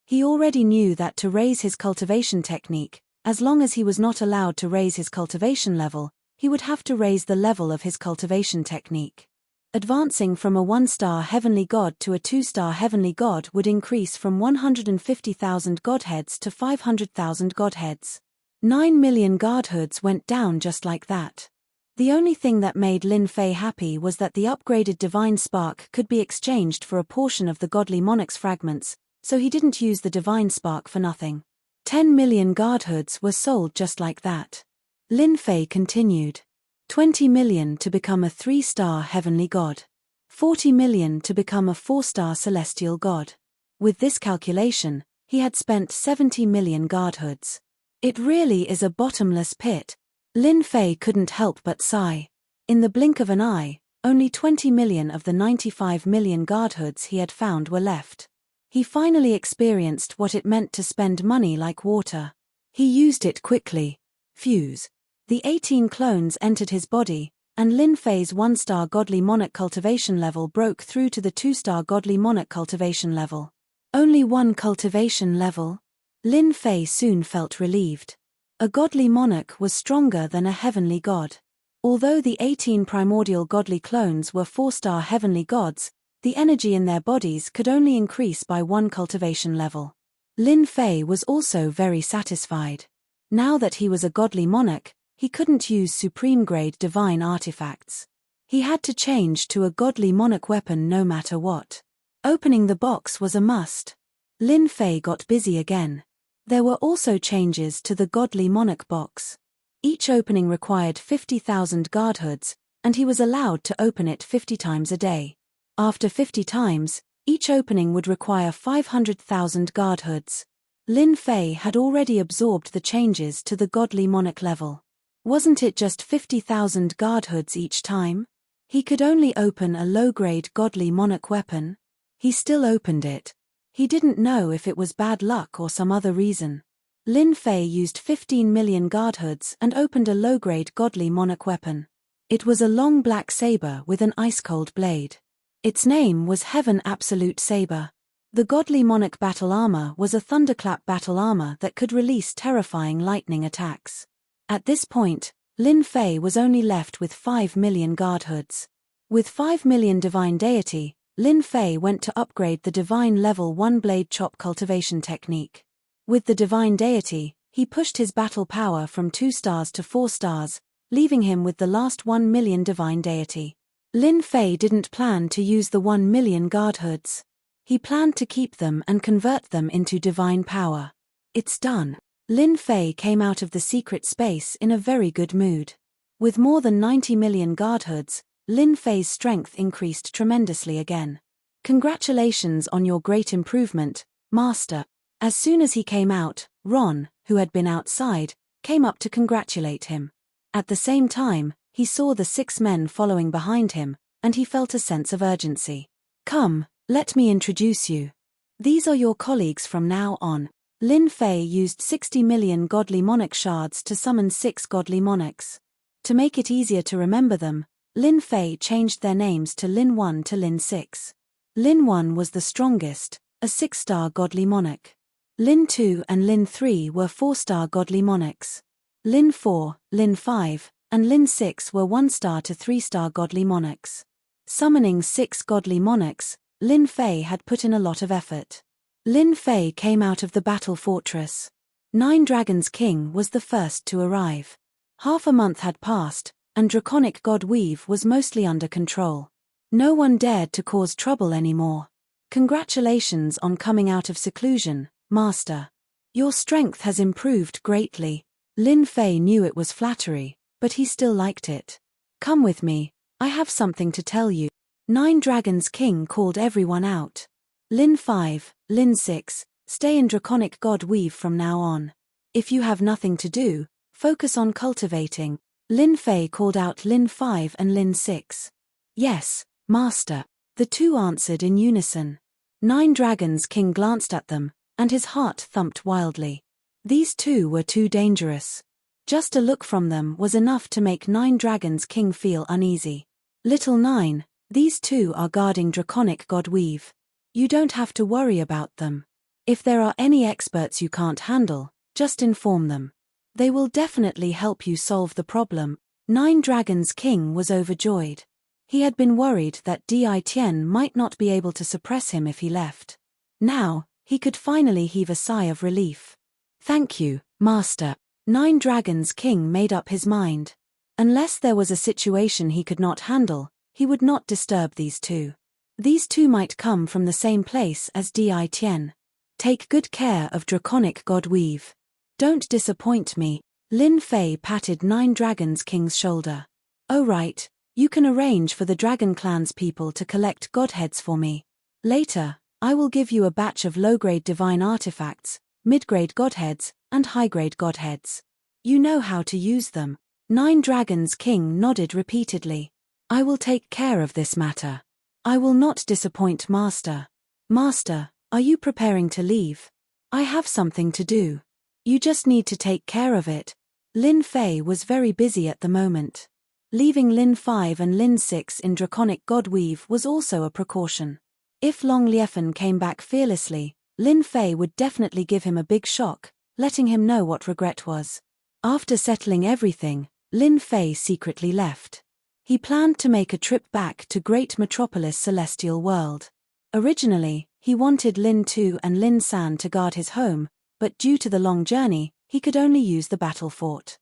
He already knew that to raise his cultivation technique, as long as he was not allowed to raise his cultivation level, he would have to raise the level of his cultivation technique. Advancing from a 1-star heavenly god to a 2-star heavenly god would increase from 150,000 godheads to 500,000 godheads. 9 million guardhoods went down just like that. The only thing that made Lin Fei happy was that the upgraded divine spark could be exchanged for a portion of the godly monarch's fragments, so he didn't use the divine spark for nothing. 10 million guardhoods were sold just like that. Lin Fei continued. 20 million to become a 3-star heavenly god. 40 million to become a 4-star celestial god. With this calculation, he had spent 70 million guardhoods. It really is a bottomless pit. Lin Fei couldn't help but sigh. In the blink of an eye, only 20 million of the 95 million guardhoods he had found were left. He finally experienced what it meant to spend money like water. He used it quickly. Fuse. The 18 clones entered his body, and Lin Fei's 1-star godly monarch cultivation level broke through to the 2-star godly monarch cultivation level. Only one cultivation level? Lin Fei soon felt relieved. A godly monarch was stronger than a heavenly god. Although the 18 primordial godly clones were 4-star heavenly gods, The energy in their bodies could only increase by one cultivation level. Lin Fei was also very satisfied. Now that he was a godly monarch, he couldn't use supreme-grade divine artifacts. He had to change to a godly monarch weapon no matter what. Opening the box was a must. Lin Fei got busy again. There were also changes to the godly monarch box. Each opening required 50,000 guardhoods, and he was allowed to open it 50 times a day. After 50 times, each opening would require 500,000 guardhoods. Lin Fei had already absorbed the changes to the godly monarch level. Wasn't it just 50,000 guardhoods each time? He could only open a low-grade godly monarch weapon. He still opened it. He didn't know if it was bad luck or some other reason. Lin Fei used 15 million guardhoods and opened a low-grade godly monarch weapon. It was a long black saber with an ice-cold blade. Its name was Heaven Absolute Saber. The godly monarch battle armor was a thunderclap battle armor that could release terrifying lightning attacks. At this point, Lin Fei was only left with 5 million guardhoods. With 5 million divine deity, Lin Fei went to upgrade the divine level 1 blade chop cultivation technique. With the divine deity, he pushed his battle power from 2 stars to 4 stars, leaving him with the last 1 million divine deity. Lin Fei didn't plan to use the 1 million guardhoods. He planned to keep them and convert them into divine power. It's done. Lin Fei came out of the secret space in a very good mood. With more than 90 million guardhoods, Lin Fei's strength increased tremendously again. Congratulations on your great improvement, Master. As soon as he came out, Ron, who had been outside, came up to congratulate him. At the same time, he saw the 6 men following behind him, and he felt a sense of urgency. Come, let me introduce you. These are your colleagues from now on. Lin Fei used 60 million godly monarch shards to summon 6 godly monarchs. To make it easier to remember them, Lin Fei changed their names to Lin 1 to Lin 6. Lin 1 was the strongest, a 6-star godly monarch. Lin 2 and Lin 3 were 4-star godly monarchs. Lin 4, Lin 5, and Lin 6 were 1-star to 3-star godly monarchs. Summoning 6 godly monarchs, Lin Fei had put in a lot of effort. Lin Fei came out of the battle fortress. 9 Dragons King was the first to arrive. Half a month had passed, and Draconic God Weave was mostly under control. No one dared to cause trouble anymore. Congratulations on coming out of seclusion, Master. Your strength has improved greatly. Lin Fei knew it was flattery, but he still liked it. Come with me, I have something to tell you. 9 Dragons King called everyone out. Lin 5, Lin 6, stay in Draconic God Weave from now on. If you have nothing to do, focus on cultivating. Lin Fei called out Lin 5 and Lin 6. Yes, Master. The 2 answered in unison. 9 Dragons King glanced at them, and his heart thumped wildly. These 2 were too dangerous. Just a look from them was enough to make 9 Dragons King feel uneasy. Little 9, these 2 are guarding Draconic God Weave. You don't have to worry about them. If there are any experts you can't handle, just inform them. They will definitely help you solve the problem. 9 Dragons King was overjoyed. He had been worried that Di Tian might not be able to suppress him if he left. Now, he could finally heave a sigh of relief. Thank you, Master. 9 Dragons King made up his mind. Unless there was a situation he could not handle, he would not disturb these 2. These 2 might come from the same place as Di Tian. Take good care of Draconic God Weave. Don't disappoint me. Lin Fei patted 9 Dragons King's shoulder. Oh right, you can arrange for the Dragon Clan's people to collect godheads for me. Later, I will give you a batch of low-grade divine artifacts, mid-grade godheads, and high-grade godheads. You know how to use them. 9 Dragons King nodded repeatedly. I will take care of this matter. I will not disappoint Master. Master, are you preparing to leave? I have something to do. You just need to take care of it. Lin Fei was very busy at the moment. Leaving Lin 5 and Lin 6 in Draconic God Weave was also a precaution. If Long Liefen came back fearlessly, Lin Fei would definitely give him a big shock, letting him know what regret was. After settling everything, Lin Fei secretly left. He planned to make a trip back to Great Metropolis Celestial World. Originally, he wanted Lin Tu and Lin San to guard his home, but due to the long journey, he could only use the battle fort.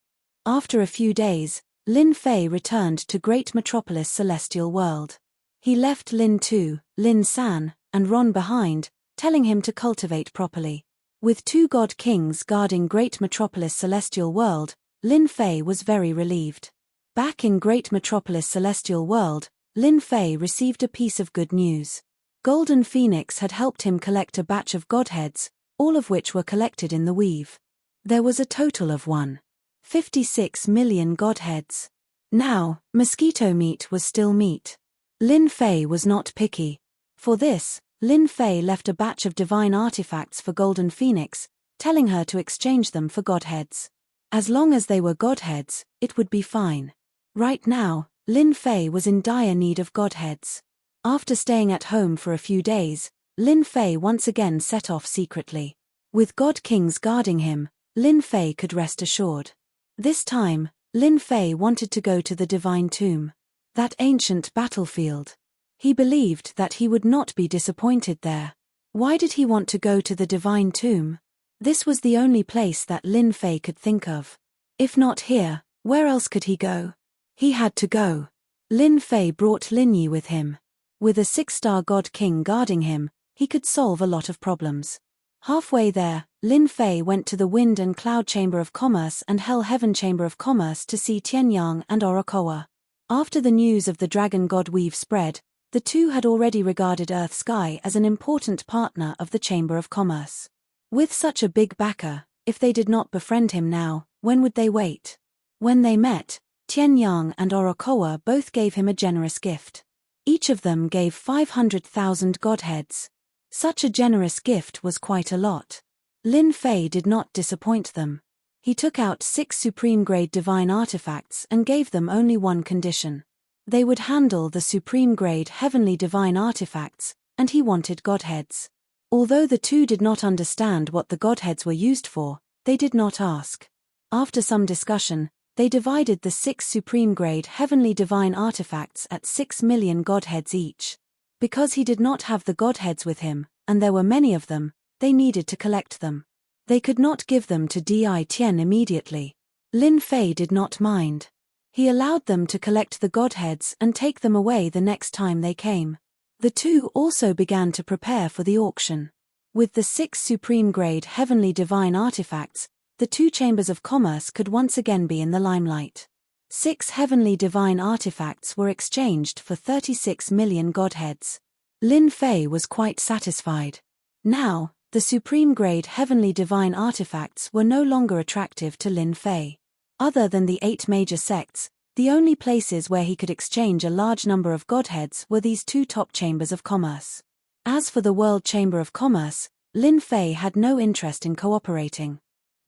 After a few days, Lin Fei returned to Great Metropolis Celestial World. He left Lin Tu, Lin San, and Ron behind, telling him to cultivate properly. With 2 god kings guarding Great Metropolis Celestial World, Lin Fei was very relieved. Back in Great Metropolis Celestial World, Lin Fei received a piece of good news. Golden Phoenix had helped him collect a batch of godheads, all of which were collected in the weave. There was a total of 1.56 million godheads. Now, mosquito meat was still meat. Lin Fei was not picky. For this, Lin Fei left a batch of divine artifacts for Golden Phoenix, telling her to exchange them for godheads. As long as they were godheads, it would be fine. Right now, Lin Fei was in dire need of godheads. After staying at home for a few days, Lin Fei once again set off secretly. With god kings guarding him, Lin Fei could rest assured. This time, Lin Fei wanted to go to the Divine Tomb. That ancient battlefield. He believed that he would not be disappointed there. Why did he want to go to the Divine Tomb? This was the only place that Lin Fei could think of. If not here, where else could he go? He had to go. Lin Fei brought Lin Yi with him. With a 6-star god king guarding him, he could solve a lot of problems. Halfway there, Lin Fei went to the Wind and Cloud Chamber of Commerce and Hell Heaven Chamber of Commerce to see Tianyang and Orokoa. After the news of the Dragon God Weave spread, the two had already regarded Earth Sky as an important partner of the Chamber of Commerce. With such a big backer, if they did not befriend him now, when would they wait? When they met, Tianyang and Orokoa both gave him a generous gift. Each of them gave 500,000 godheads. Such a generous gift was quite a lot. Lin Fei did not disappoint them. He took out 6 supreme-grade divine artifacts and gave them only one condition. They would handle the supreme-grade heavenly divine artifacts, and he wanted godheads. Although the two did not understand what the godheads were used for, they did not ask. After some discussion, they divided the 6 supreme-grade heavenly divine artifacts at 6 million godheads each. Because he did not have the godheads with him, and there were many of them, they needed to collect them. They could not give them to Di Tian immediately. Lin Fei did not mind. He allowed them to collect the godheads and take them away the next time they came. The two also began to prepare for the auction. With the 6 supreme-grade heavenly divine artifacts, the 2 chambers of commerce could once again be in the limelight. 6 heavenly divine artifacts were exchanged for 36 million godheads. Lin Fei was quite satisfied. Now, the supreme-grade heavenly divine artifacts were no longer attractive to Lin Fei. Other than the 8 major sects, the only places where he could exchange a large number of godheads were these 2 top chambers of commerce. As for the World Chamber of Commerce, Lin Fei had no interest in cooperating.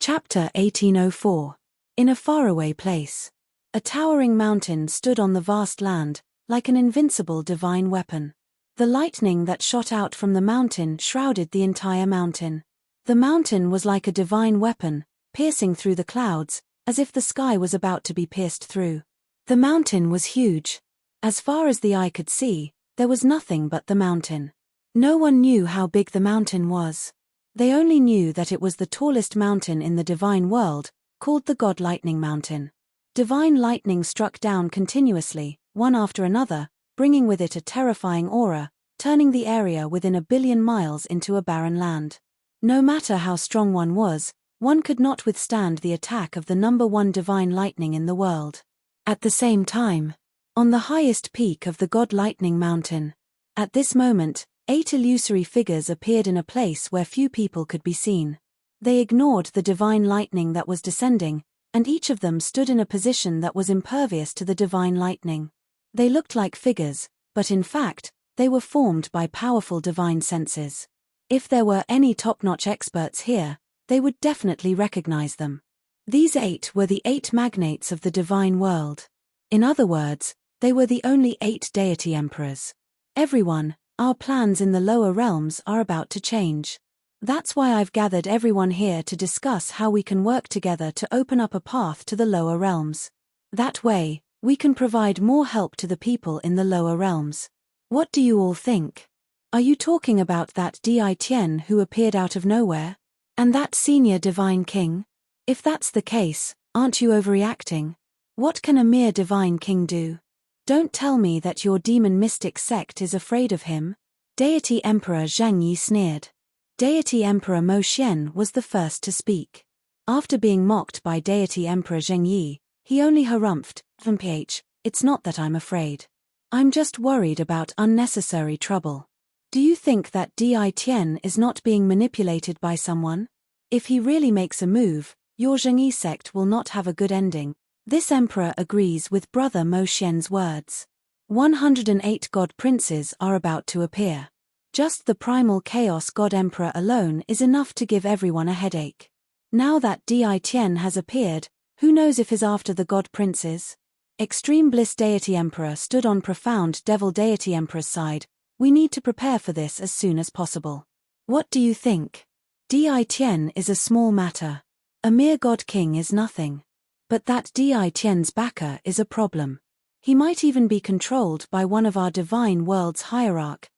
Chapter 1804. In a faraway place. A towering mountain stood on the vast land, like an invincible divine weapon. The lightning that shot out from the mountain shrouded the entire mountain. The mountain was like a divine weapon, piercing through the clouds, as if the sky was about to be pierced through. The mountain was huge. As far as the eye could see, there was nothing but the mountain. No one knew how big the mountain was. They only knew that it was the tallest mountain in the divine world, called the God Lightning Mountain. Divine lightning struck down continuously, one after another, bringing with it a terrifying aura, turning the area within 1 billion miles into a barren land. No matter how strong one could not withstand the attack of the number 1 divine lightning in the world. At the same time, on the highest peak of the God Lightning Mountain, at this moment, 8 illusory figures appeared in a place where few people could be seen. They ignored the divine lightning that was descending, and each of them stood in a position that was impervious to the divine lightning. They looked like figures, but in fact, they were formed by powerful divine senses. If there were any top-notch experts here, they would definitely recognize them. These 8 were the 8 magnates of the divine world. In other words, they were the only 8 deity emperors. Everyone, our plans in the lower realms are about to change. That's why I've gathered everyone here to discuss how we can work together to open up a path to the lower realms. That way, We can provide more help to the people in the lower realms. What do you all think? Are you talking about that Di Tian who appeared out of nowhere? And that senior divine king? If that's the case, aren't you overreacting? What can a mere divine king do? Don't tell me that your demon mystic sect is afraid of him. Deity Emperor Zhang Yi sneered. Deity Emperor Mo Xian was the first to speak. After being mocked by Deity Emperor Zheng Yi, he only harumphed, "Mph, it's not that I'm afraid. I'm just worried about unnecessary trouble." Do you think that Di Tian is not being manipulated by someone? If he really makes a move, your Zhengyi sect will not have a good ending. This emperor agrees with Brother Mo Xian's words. 108 god princes are about to appear. Just the primal chaos god emperor alone is enough to give everyone a headache. Now that Di Tian has appeared, who knows if he's after the god princes? Extreme Bliss Deity Emperor stood on Profound Devil Deity Emperor's side. We need to prepare for this as soon as possible. What do you think? Di Tian is a small matter. A mere god king is nothing. But that Di Tian's backer is a problem. He might even be controlled by one of our divine world's hierarch.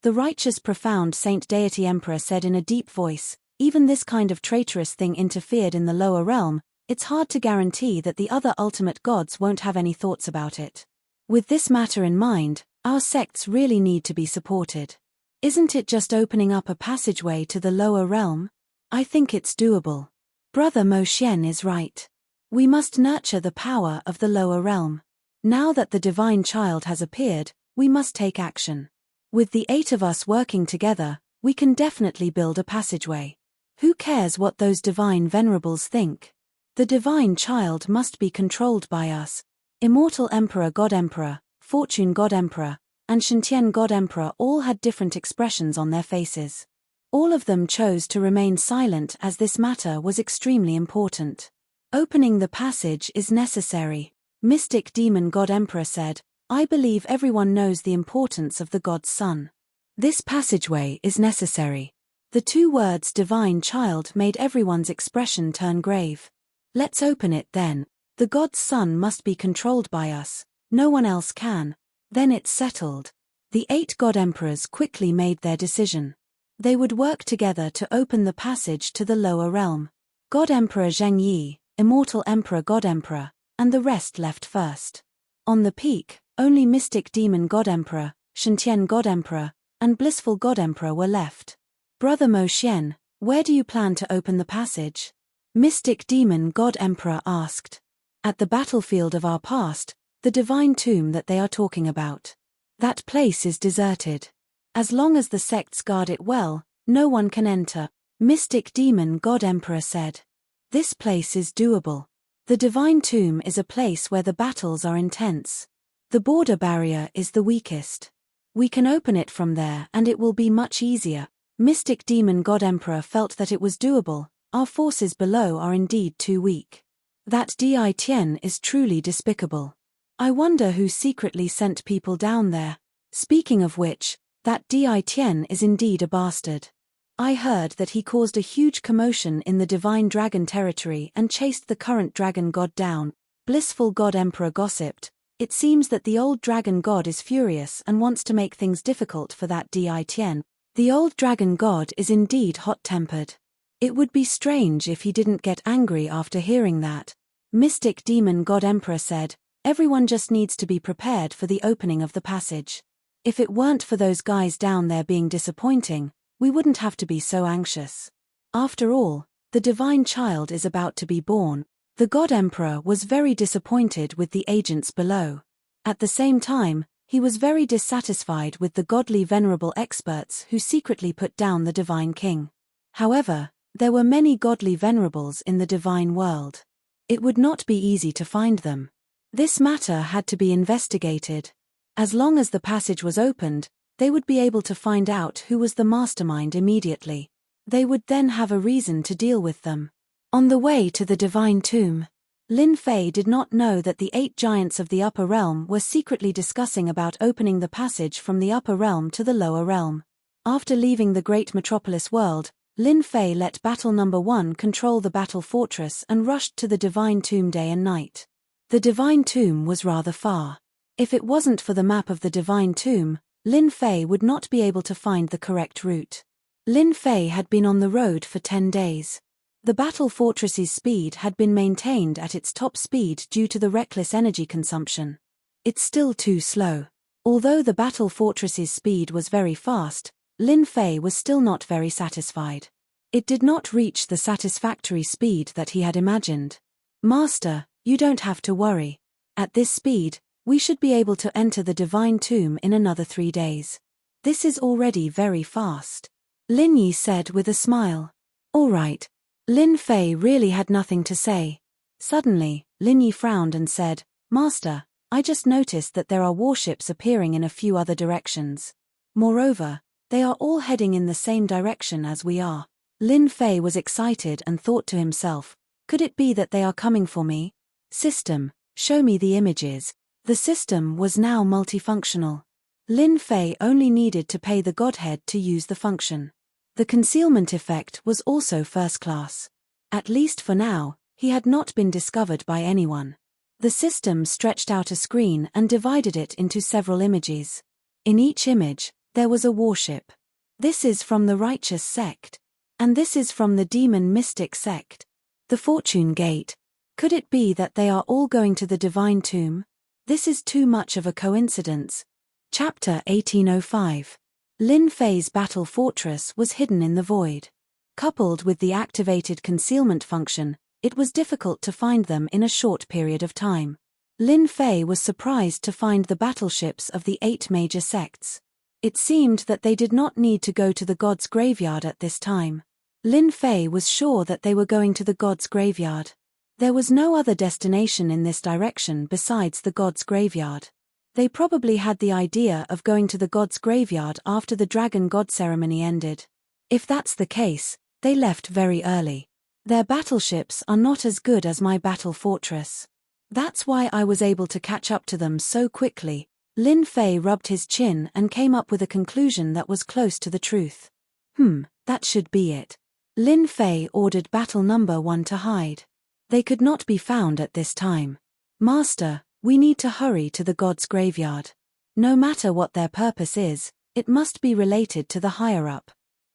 The righteous Profound Saint Deity Emperor said in a deep voice, even this kind of traitorous thing interfered in the lower realm. It's hard to guarantee that the other ultimate gods won't have any thoughts about it. With this matter in mind, our sects really need to be supported. Isn't it just opening up a passageway to the lower realm? I think it's doable. Brother Mo Xian is right. We must nurture the power of the lower realm. Now that the divine child has appeared, we must take action. With the 8 of us working together, we can definitely build a passageway. Who cares what those divine venerables think? The divine child must be controlled by us. Immortal Emperor God Emperor, Fortune God Emperor, and Shantian God Emperor all had different expressions on their faces. All of them chose to remain silent as this matter was extremely important. Opening the passage is necessary. Mystic Demon God Emperor said, I believe everyone knows the importance of the God's Son. This passageway is necessary. The 2 words divine child made everyone's expression turn grave. Let's open it then. The God's Son must be controlled by us. No one else can. Then it's settled. The 8 God Emperors quickly made their decision. They would work together to open the passage to the lower realm. God Emperor Zheng Yi, Immortal Emperor God Emperor, and the rest left first. On the peak, only Mystic Demon God Emperor, Shantian God Emperor, and Blissful God Emperor were left. Brother Mo Xian, where do you plan to open the passage? Mystic Demon God Emperor asked. At the battlefield of our past, the divine tomb that they are talking about. That place is deserted. As long as the sects guard it well, no one can enter, Mystic Demon God Emperor said. This place is doable. The divine tomb is a place where the battles are intense. The border barrier is the weakest. We can open it from there and it will be much easier. Mystic Demon God Emperor felt that it was doable. Our forces below are indeed too weak. That Di Tian is truly despicable. I wonder who secretly sent people down there. Speaking of which, that Di Tian is indeed a bastard. I heard that he caused a huge commotion in the divine dragon territory and chased the current dragon god down. Blissful God Emperor gossiped. It seems that the old dragon god is furious and wants to make things difficult for that Di Tian. The old dragon god is indeed hot-tempered. It would be strange if he didn't get angry after hearing that. Mystic Demon God Emperor said, everyone just needs to be prepared for the opening of the passage. If it weren't for those guys down there being disappointing, we wouldn't have to be so anxious. After all, the divine child is about to be born. The God Emperor was very disappointed with the agents below. At the same time, he was very dissatisfied with the godly venerable experts who secretly put down the divine king. However, there were many godly venerables in the divine world. It would not be easy to find them. This matter had to be investigated. As long as the passage was opened, they would be able to find out who was the mastermind immediately. They would then have a reason to deal with them. On the way to the divine tomb, Lin Fei did not know that the 8 giants of the upper realm were secretly discussing about opening the passage from the upper realm to the lower realm. After leaving the great metropolis world, Lin Fei let Battle Number 1 control the battle fortress and rushed to the divine tomb day and night. The divine tomb was rather far. If it wasn't for the map of the divine tomb, Lin Fei would not be able to find the correct route. Lin Fei had been on the road for 10 days. The battle fortress's speed had been maintained at its top speed due to the reckless energy consumption. It's still too slow. Although the battle fortress's speed was very fast, Lin Fei was still not very satisfied. It did not reach the satisfactory speed that he had imagined. Master, you don't have to worry. At this speed, we should be able to enter the divine tomb in another 3 days. This is already very fast. Lin Yi said with a smile. All right. Lin Fei really had nothing to say. Suddenly, Lin Yi frowned and said, Master, I just noticed that there are warships appearing in a few other directions. Moreover, they are all heading in the same direction as we are. Lin Fei was excited and thought to himself, could it be that they are coming for me? System, show me the images. The system was now multifunctional. Lin Fei only needed to pay the godhead to use the function. The concealment effect was also first class. At least for now, he had not been discovered by anyone. The system stretched out a screen and divided it into several images. In each image, there was a warship. This is from the righteous sect. And this is from the demon mystic sect. The fortune gate. Could it be that they are all going to the divine tomb? This is too much of a coincidence. Chapter 1805. Lin Fei's battle fortress was hidden in the void. Coupled with the activated concealment function, it was difficult to find them in a short period of time. Lin Fei was surprised to find the battleships of the 8 major sects. It seemed that they did not need to go to the god's graveyard at this time. Lin Fei was sure that they were going to the god's graveyard. There was no other destination in this direction besides the god's graveyard. They probably had the idea of going to the god's graveyard after the dragon god ceremony ended. If that's the case, they left very early. Their battleships are not as good as my battle fortress. That's why I was able to catch up to them so quickly. Lin Fei rubbed his chin and came up with a conclusion that was close to the truth. That should be it. Lin Fei ordered battle number 1 to hide. They could not be found at this time. Master, we need to hurry to the god's graveyard. No matter what their purpose is, it must be related to the higher-up.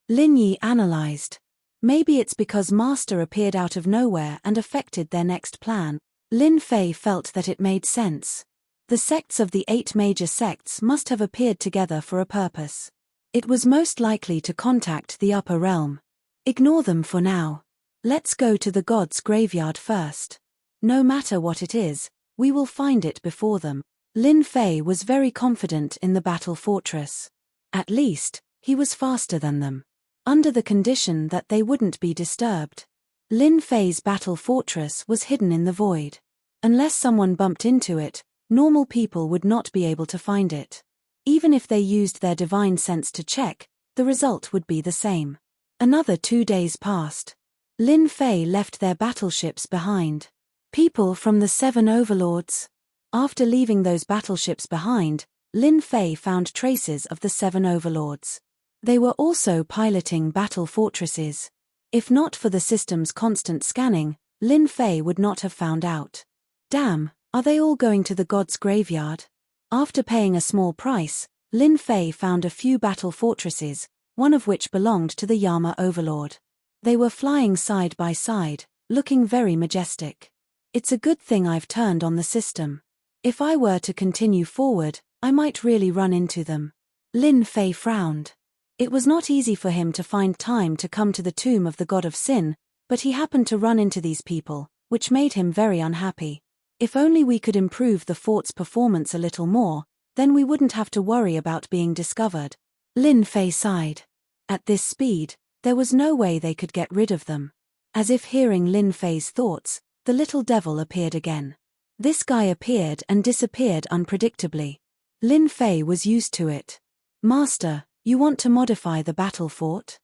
Lin Yi analyzed. Maybe it's because Master appeared out of nowhere and affected their next plan. Lin Fei felt that it made sense. The sects of the 8 major sects must have appeared together for a purpose. It was most likely to contact the upper realm. Ignore them for now. Let's go to the god's graveyard first. No matter what it is, we will find it before them. Lin Fei was very confident in the battle fortress. At least, he was faster than them. Under the condition that they wouldn't be disturbed. Lin Fei's battle fortress was hidden in the void. Unless someone bumped into it, normal people would not be able to find it. Even if they used their divine sense to check, the result would be the same. Another 2 days passed. Lin Fei left their battleships behind. People from the 7 overlords. After leaving those battleships behind, Lin Fei found traces of the 7 overlords. They were also piloting battle fortresses. If not for the system's constant scanning, Lin Fei would not have found out. Damn, are they all going to the god's graveyard? After paying a small price, Lin Fei found a few battle fortresses, one of which belonged to the Yama overlord. They were flying side by side, looking very majestic. It's a good thing I've turned on the system. If I were to continue forward, I might really run into them. Lin Fei frowned. It was not easy for him to find time to come to the tomb of the god of sin, but he happened to run into these people, which made him very unhappy. If only we could improve the fort's performance a little more, then we wouldn't have to worry about being discovered. Lin Fei sighed. At this speed, there was no way they could get rid of them. As if hearing Lin Fei's thoughts, the little devil appeared again. This guy appeared and disappeared unpredictably. Lin Fei was used to it. Master, you want to modify the battle fort?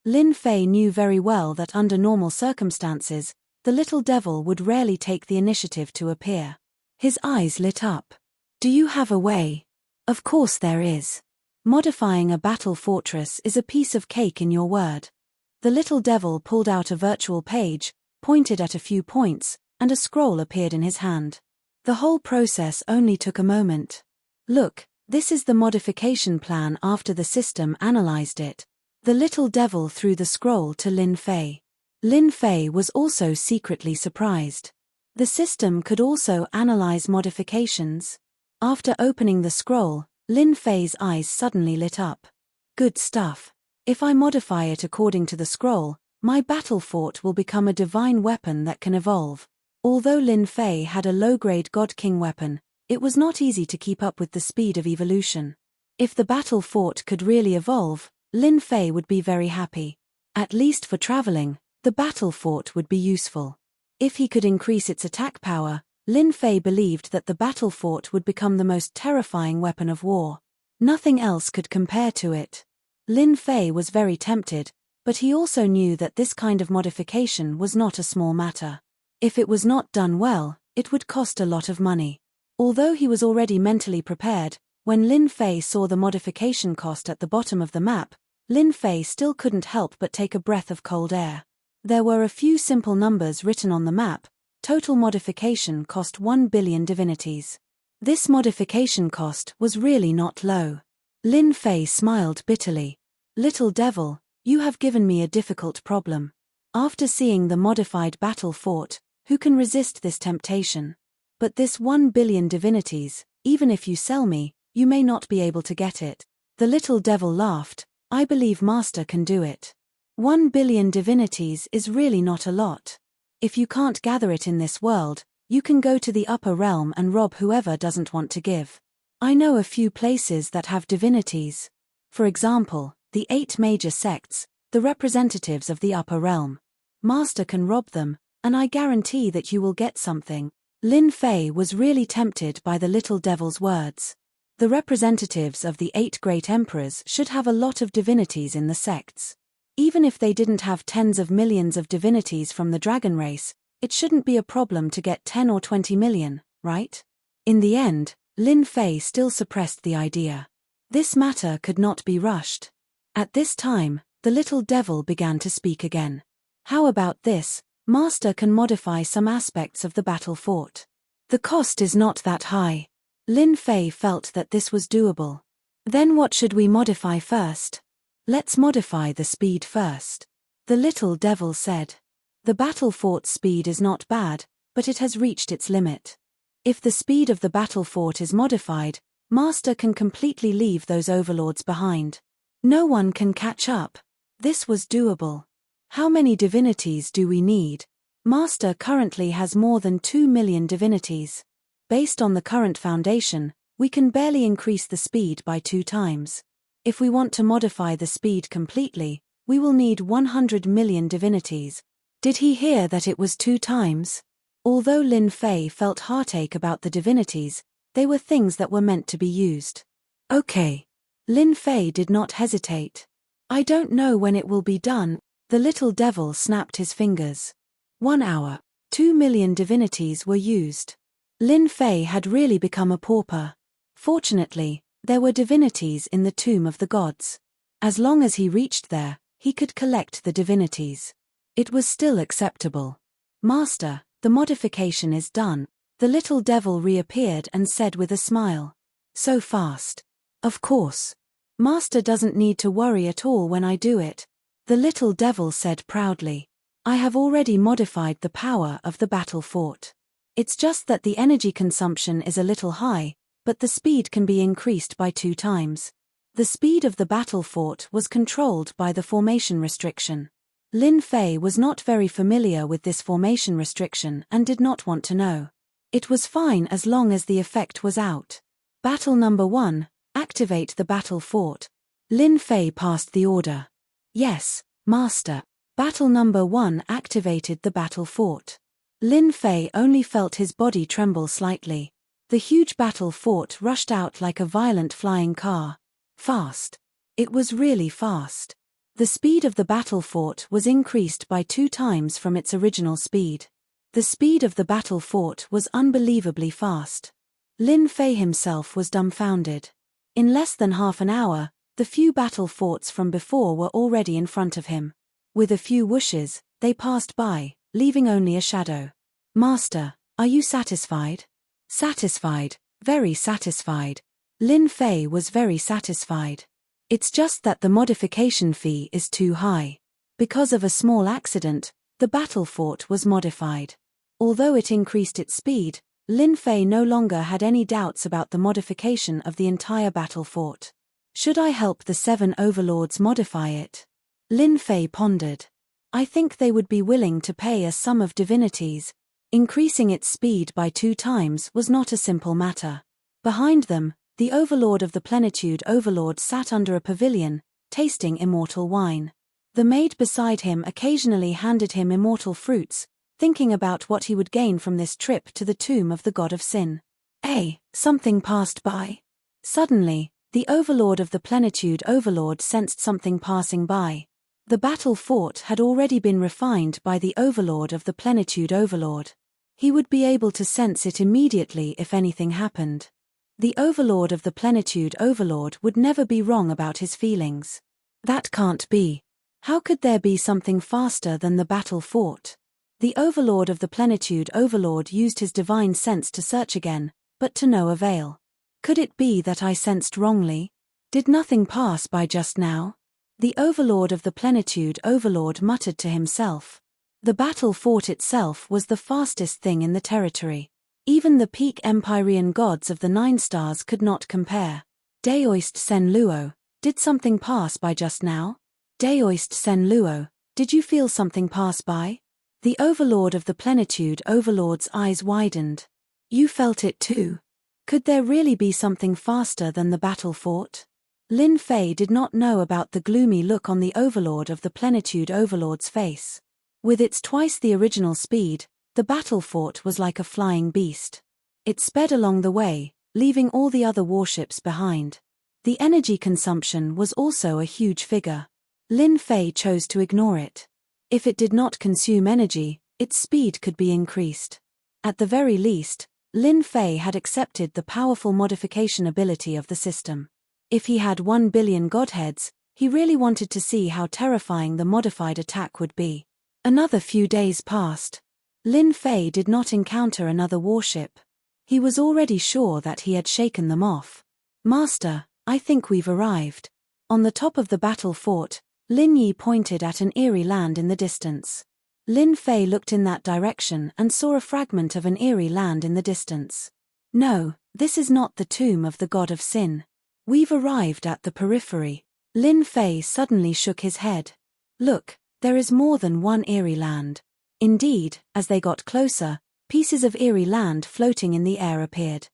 Lin Fei knew very well that under normal circumstances, the little devil would rarely take the initiative to appear. His eyes lit up. Do you have a way? Of course there is. Modifying a battle fortress is a piece of cake in your word. The little devil pulled out a virtual page, pointed at a few points, and a scroll appeared in his hand. The whole process only took a moment. Look, this is the modification plan after the system analyzed it. The little devil threw the scroll to Lin Fei. Lin Fei was also secretly surprised. The system could also analyze modifications. After opening the scroll, Lin Fei's eyes suddenly lit up. Good stuff. If I modify it according to the scroll, my battle fort will become a divine weapon that can evolve. Although Lin Fei had a low-grade God King weapon, it was not easy to keep up with the speed of evolution. If the battle fort could really evolve, Lin Fei would be very happy. At least for traveling, the battle fort would be useful. If he could increase its attack power, Lin Fei believed that the battle fort would become the most terrifying weapon of war. Nothing else could compare to it. Lin Fei was very tempted, but he also knew that this kind of modification was not a small matter. If it was not done well, it would cost a lot of money. Although he was already mentally prepared, when Lin Fei saw the modification cost at the bottom of the map, Lin Fei still couldn't help but take a breath of cold air. There were a few simple numbers written on the map. Total modification cost 1 billion divinities. This modification cost was really not low. Lin Fei smiled bitterly. Little devil, you have given me a difficult problem. After seeing the modified battle fort, who can resist this temptation? But this 1 billion divinities, even if you sell me, you may not be able to get it. The little devil laughed. I believe Master can do it. 1 billion divinities is really not a lot. If you can't gather it in this world, you can go to the upper realm and rob whoever doesn't want to give. I know a few places that have divinities. For example, the 8 major sects, the representatives of the upper realm. Master can rob them, and I guarantee that you will get something. Lin Fei was really tempted by the little devil's words. The representatives of the 8 great emperors should have a lot of divinities in the sects. Even if they didn't have tens of millions of divinities from the dragon race, it shouldn't be a problem to get 10 or 20 million, right? In the end, Lin Fei still suppressed the idea. This matter could not be rushed. At this time, the little devil began to speak again. How about this? Master can modify some aspects of the battle fort. The cost is not that high. Lin Fei felt that this was doable. Then what should we modify first? Let's modify the speed first. The little devil said. The battle fort's speed is not bad, but it has reached its limit. If the speed of the battle fort is modified, Master can completely leave those overlords behind. No one can catch up. This was doable. How many divinities do we need? Master currently has more than 2 million divinities. Based on the current foundation, we can barely increase the speed by 2 times. If we want to modify the speed completely, we will need 100 million divinities. Did he hear that it was 2 times? Although Lin Fei felt heartache about the divinities, they were things that were meant to be used. Okay. Lin Fei did not hesitate. I don't know when it will be done. The little devil snapped his fingers. 1 hour. 2 million divinities were used. Lin Fei had really become a pauper. Fortunately, there were divinities in the tomb of the gods. As long as he reached there, he could collect the divinities. It was still acceptable. Master, the modification is done. The little devil reappeared and said with a smile. So fast. Of course. Master doesn't need to worry at all when I do it. The little devil said proudly. I have already modified the power of the battle fort. It's just that the energy consumption is a little high, but the speed can be increased by 2 times. The speed of the battle fort was controlled by the formation restriction. Lin Fei was not very familiar with this formation restriction and did not want to know. It was fine as long as the effect was out. Battle number 1, activate the battle fort. Lin Fei passed the order. Yes, Master. Battle number 1 activated the battle fort. Lin Fei only felt his body tremble slightly. The huge battle fort rushed out like a violent flying car. Fast. It was really fast. The speed of the battle fort was increased by 2 times from its original speed. The speed of the battle fort was unbelievably fast. Lin Fei himself was dumbfounded. In less than half an hour, the few battle forts from before were already in front of him. With a few whooshes, they passed by, leaving only a shadow. Master, are you satisfied? Satisfied, very satisfied. Lin Fei was very satisfied. It's just that the modification fee is too high. Because of a small accident, the battle fort was modified. Although it increased its speed, Lin Fei no longer had any doubts about the modification of the entire battle fort. Should I help the 7 overlords modify it? Lin Fei pondered. I think they would be willing to pay a sum of divinities. Increasing its speed by 2 times was not a simple matter. Behind them, the overlord of the plenitude overlord sat under a pavilion, tasting immortal wine. The maid beside him occasionally handed him immortal fruits, thinking about what he would gain from this trip to the tomb of the god of sin. Something passed by. Suddenly, the overlord of the plenitude overlord sensed something passing by. The battle fort had already been refined by the overlord of the plenitude overlord. He would be able to sense it immediately if anything happened. The overlord of the plenitude overlord would never be wrong about his feelings. That can't be. How could there be something faster than the battle fort? The overlord of the plenitude overlord used his divine sense to search again, but to no avail. Could it be that I sensed wrongly? Did nothing pass by just now? The overlord of the plenitude overlord muttered to himself. The battle fort itself was the fastest thing in the territory. Even the peak Empyrean gods of the 9 stars could not compare. Daoist Sen Luo, did something pass by just now? Daoist Sen Luo, did you feel something pass by? The overlord of the plenitude overlord's eyes widened. You felt it too. Could there really be something faster than the battle fort? Lin Fei did not know about the gloomy look on the overlord of the plenitude overlord's face. With its twice the original speed, the battle fort was like a flying beast. It sped along the way, leaving all the other warships behind. The energy consumption was also a huge figure. Lin Fei chose to ignore it. If it did not consume energy, its speed could be increased. At the very least, Lin Fei had accepted the powerful modification ability of the system. If he had 1 billion godheads, he really wanted to see how terrifying the modified attack would be. Another few days passed. Lin Fei did not encounter another warship. He was already sure that he had shaken them off. Master, I think we've arrived. On the top of the battle fort, Lin Yi pointed at an eerie land in the distance. Lin Fei looked in that direction and saw a fragment of an eerie land in the distance. No, this is not the tomb of the god of sin. We've arrived at the periphery. Lin Fei suddenly shook his head. Look, there is more than one eerie land. Indeed, as they got closer, pieces of eerie land floating in the air appeared.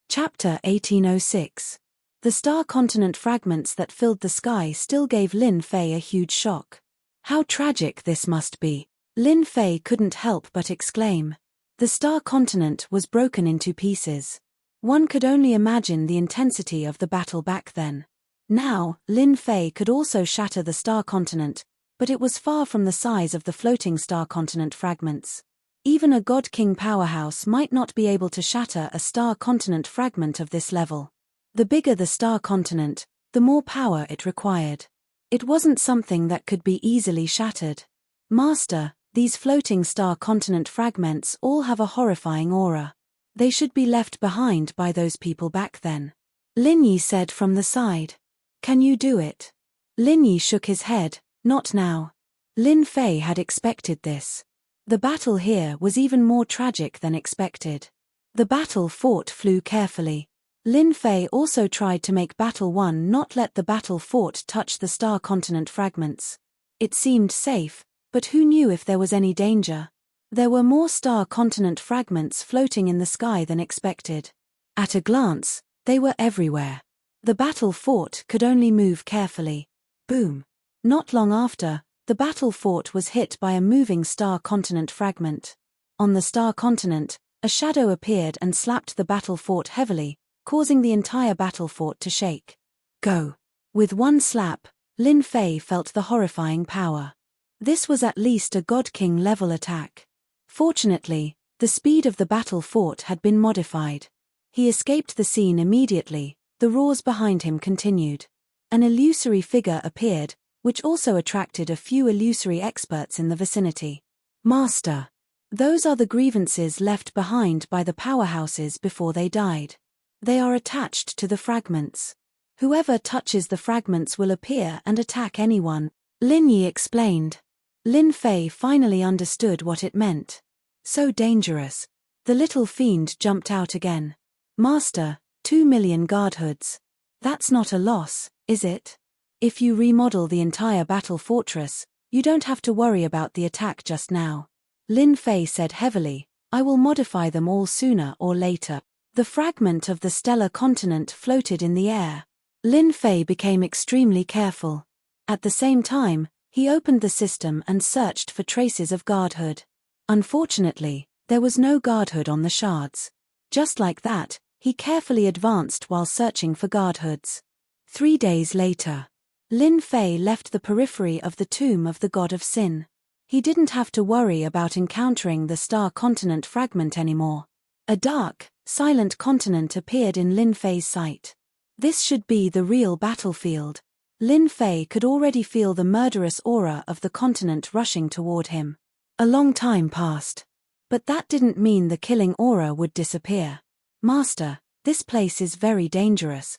Chapter 1806. The star continent fragments that filled the sky still gave Lin Fei a huge shock. How tragic this must be. Lin Fei couldn't help but exclaim. The star continent was broken into pieces. One could only imagine the intensity of the battle back then. Now, Lin Fei could also shatter the star continent, but it was far from the size of the floating star continent fragments. Even a God King powerhouse might not be able to shatter a star continent fragment of this level. The bigger the star continent, the more power it required. It wasn't something that could be easily shattered. Master, these floating star continent fragments all have a horrifying aura. They should be left behind by those people back then. Lin Yi said from the side. Can you do it? Lin Yi shook his head. Not now. Lin Fei had expected this. The battle here was even more tragic than expected. The battle fort flew carefully. Lin Fei also tried to make Battle 1 not let the battle fort touch the star continent fragments. It seemed safe, but who knew if there was any danger? There were more star continent fragments floating in the sky than expected. At a glance, they were everywhere. The battle fort could only move carefully. Boom. Not long after, the battle fort was hit by a moving star continent fragment. On the star continent, a shadow appeared and slapped the battle fort heavily, causing the entire battle fort to shake. Go. With one slap, Lin Fei felt the horrifying power. This was at least a God King level attack. Fortunately, the speed of the battle fort had been modified. He escaped the scene immediately. The roars behind him continued. An illusory figure appeared, which also attracted a few illusory experts in the vicinity. Master. Those are the grievances left behind by the powerhouses before they died. They are attached to the fragments. Whoever touches the fragments will appear and attack anyone, Lin Yi explained. Lin Fei finally understood what it meant. So dangerous. The little fiend jumped out again. Master, 2 million guardhoods. That's not a loss, is it? If you remodel the entire battle fortress, you don't have to worry about the attack just now. Lin Fei said heavily, I will modify them all sooner or later. The fragment of the stellar continent floated in the air. Lin Fei became extremely careful. At the same time, he opened the system and searched for traces of guardhood. Unfortunately, there was no guardhood on the shards. Just like that, he carefully advanced while searching for guardhoods. 3 days later, Lin Fei left the periphery of the tomb of the god of sin. He didn't have to worry about encountering the star continent fragment anymore. A dark, silent continent appeared in Lin Fei's sight. This should be the real battlefield. Lin Fei could already feel the murderous aura of the continent rushing toward him. A long time passed. But that didn't mean the killing aura would disappear. Master, this place is very dangerous.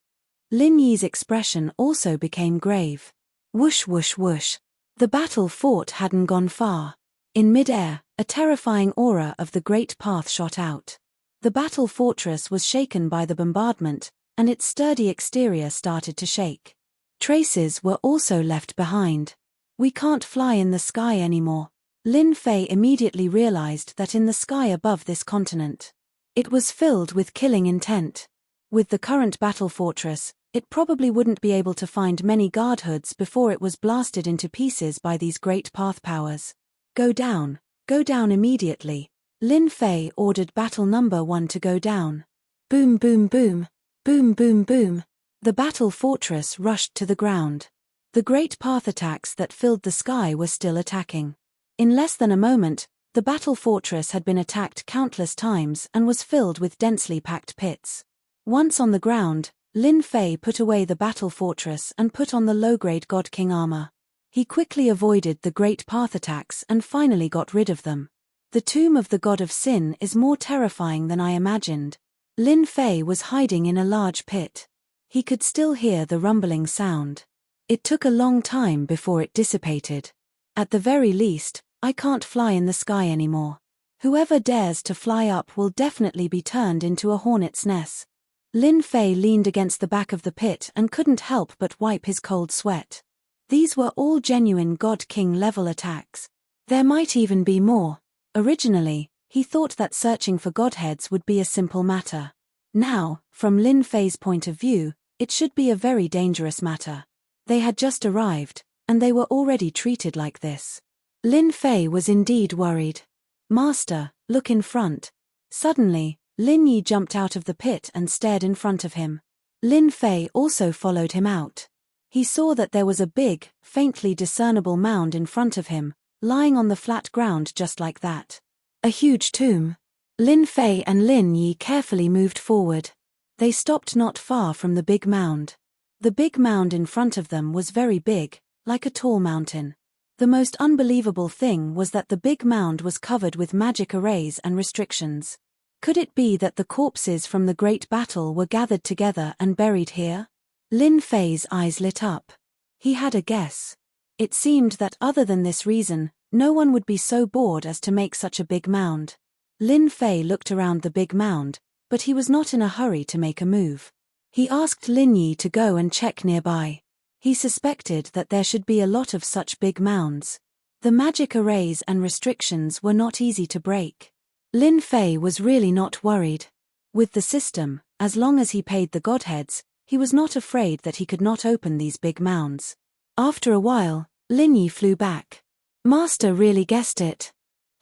Lin Yi's expression also became grave. Whoosh whoosh whoosh. The battle fought hadn't gone far. In mid-air, a terrifying aura of the Great Path shot out. The battle fortress was shaken by the bombardment, and its sturdy exterior started to shake. Traces were also left behind. We can't fly in the sky anymore. Lin Fei immediately realized that in the sky above this continent, it was filled with killing intent. With the current battle fortress, it probably wouldn't be able to find many guardhoods before it was blasted into pieces by these great path powers. Go down immediately. Lin Fei ordered battle number 1 to go down. Boom boom boom, boom boom boom. The battle fortress rushed to the ground. The great path attacks that filled the sky were still attacking. In less than a moment, the battle fortress had been attacked countless times and was filled with densely packed pits. Once on the ground, Lin Fei put away the battle fortress and put on the low-grade God King armor. He quickly avoided the great path attacks and finally got rid of them. The tomb of the god of sin is more terrifying than I imagined. Lin Fei was hiding in a large pit. He could still hear the rumbling sound. It took a long time before it dissipated. At the very least, I can't fly in the sky anymore. Whoever dares to fly up will definitely be turned into a hornet's nest. Lin Fei leaned against the back of the pit and couldn't help but wipe his cold sweat. These were all genuine God King level attacks. There might even be more. Originally, he thought that searching for godheads would be a simple matter. Now, from Lin Fei's point of view, it should be a very dangerous matter. They had just arrived, and they were already treated like this. Lin Fei was indeed worried. Master, look in front. Suddenly, Lin Yi jumped out of the pit and stared in front of him. Lin Fei also followed him out. He saw that there was a big, faintly discernible mound in front of him, lying on the flat ground just like that. A huge tomb. Lin Fei and Lin Yi carefully moved forward. They stopped not far from the big mound. The big mound in front of them was very big, like a tall mountain. The most unbelievable thing was that the big mound was covered with magic arrays and restrictions. Could it be that the corpses from the great battle were gathered together and buried here? Lin Fei's eyes lit up. He had a guess. It seemed that other than this reason, no one would be so bored as to make such a big mound. Lin Fei looked around the big mound, but he was not in a hurry to make a move. He asked Lin Yi to go and check nearby. He suspected that there should be a lot of such big mounds. The magic arrays and restrictions were not easy to break. Lin Fei was really not worried. With the system, as long as he paid the godheads, he was not afraid that he could not open these big mounds. After a while, Lin Yi flew back. Master really guessed it.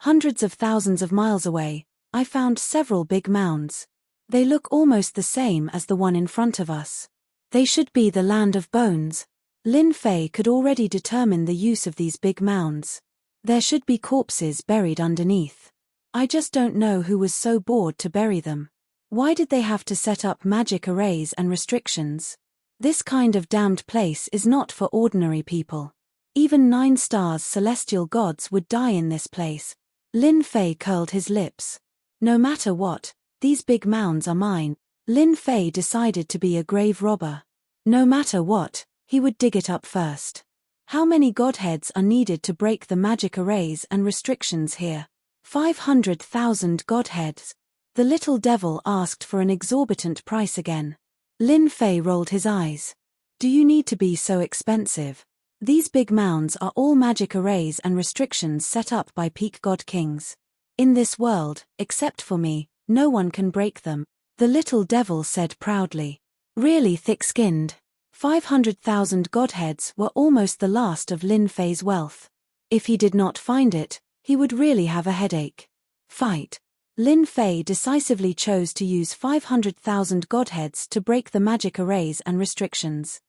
Hundreds of thousands of miles away, I found several big mounds. They look almost the same as the one in front of us. They should be the land of bones. Lin Fei could already determine the use of these big mounds. There should be corpses buried underneath. I just don't know who was so bored to bury them. Why did they have to set up magic arrays and restrictions? This kind of damned place is not for ordinary people. Even 9 stars celestial gods would die in this place. Lin Fei curled his lips. No matter what, these big mounds are mine. Lin Fei decided to be a grave robber. No matter what, he would dig it up first. How many godheads are needed to break the magic arrays and restrictions here? 500,000 godheads. The little devil asked for an exorbitant price again. Lin Fei rolled his eyes. Do you need to be so expensive? These big mounds are all magic arrays and restrictions set up by peak god kings. In this world, except for me, no one can break them, the little devil said proudly. Really thick-skinned. 500,000 godheads were almost the last of Lin Fei's wealth. If he did not find it, he would really have a headache. Fight. Lin Fei decisively chose to use 500,000 godheads to break the magic arrays and restrictions.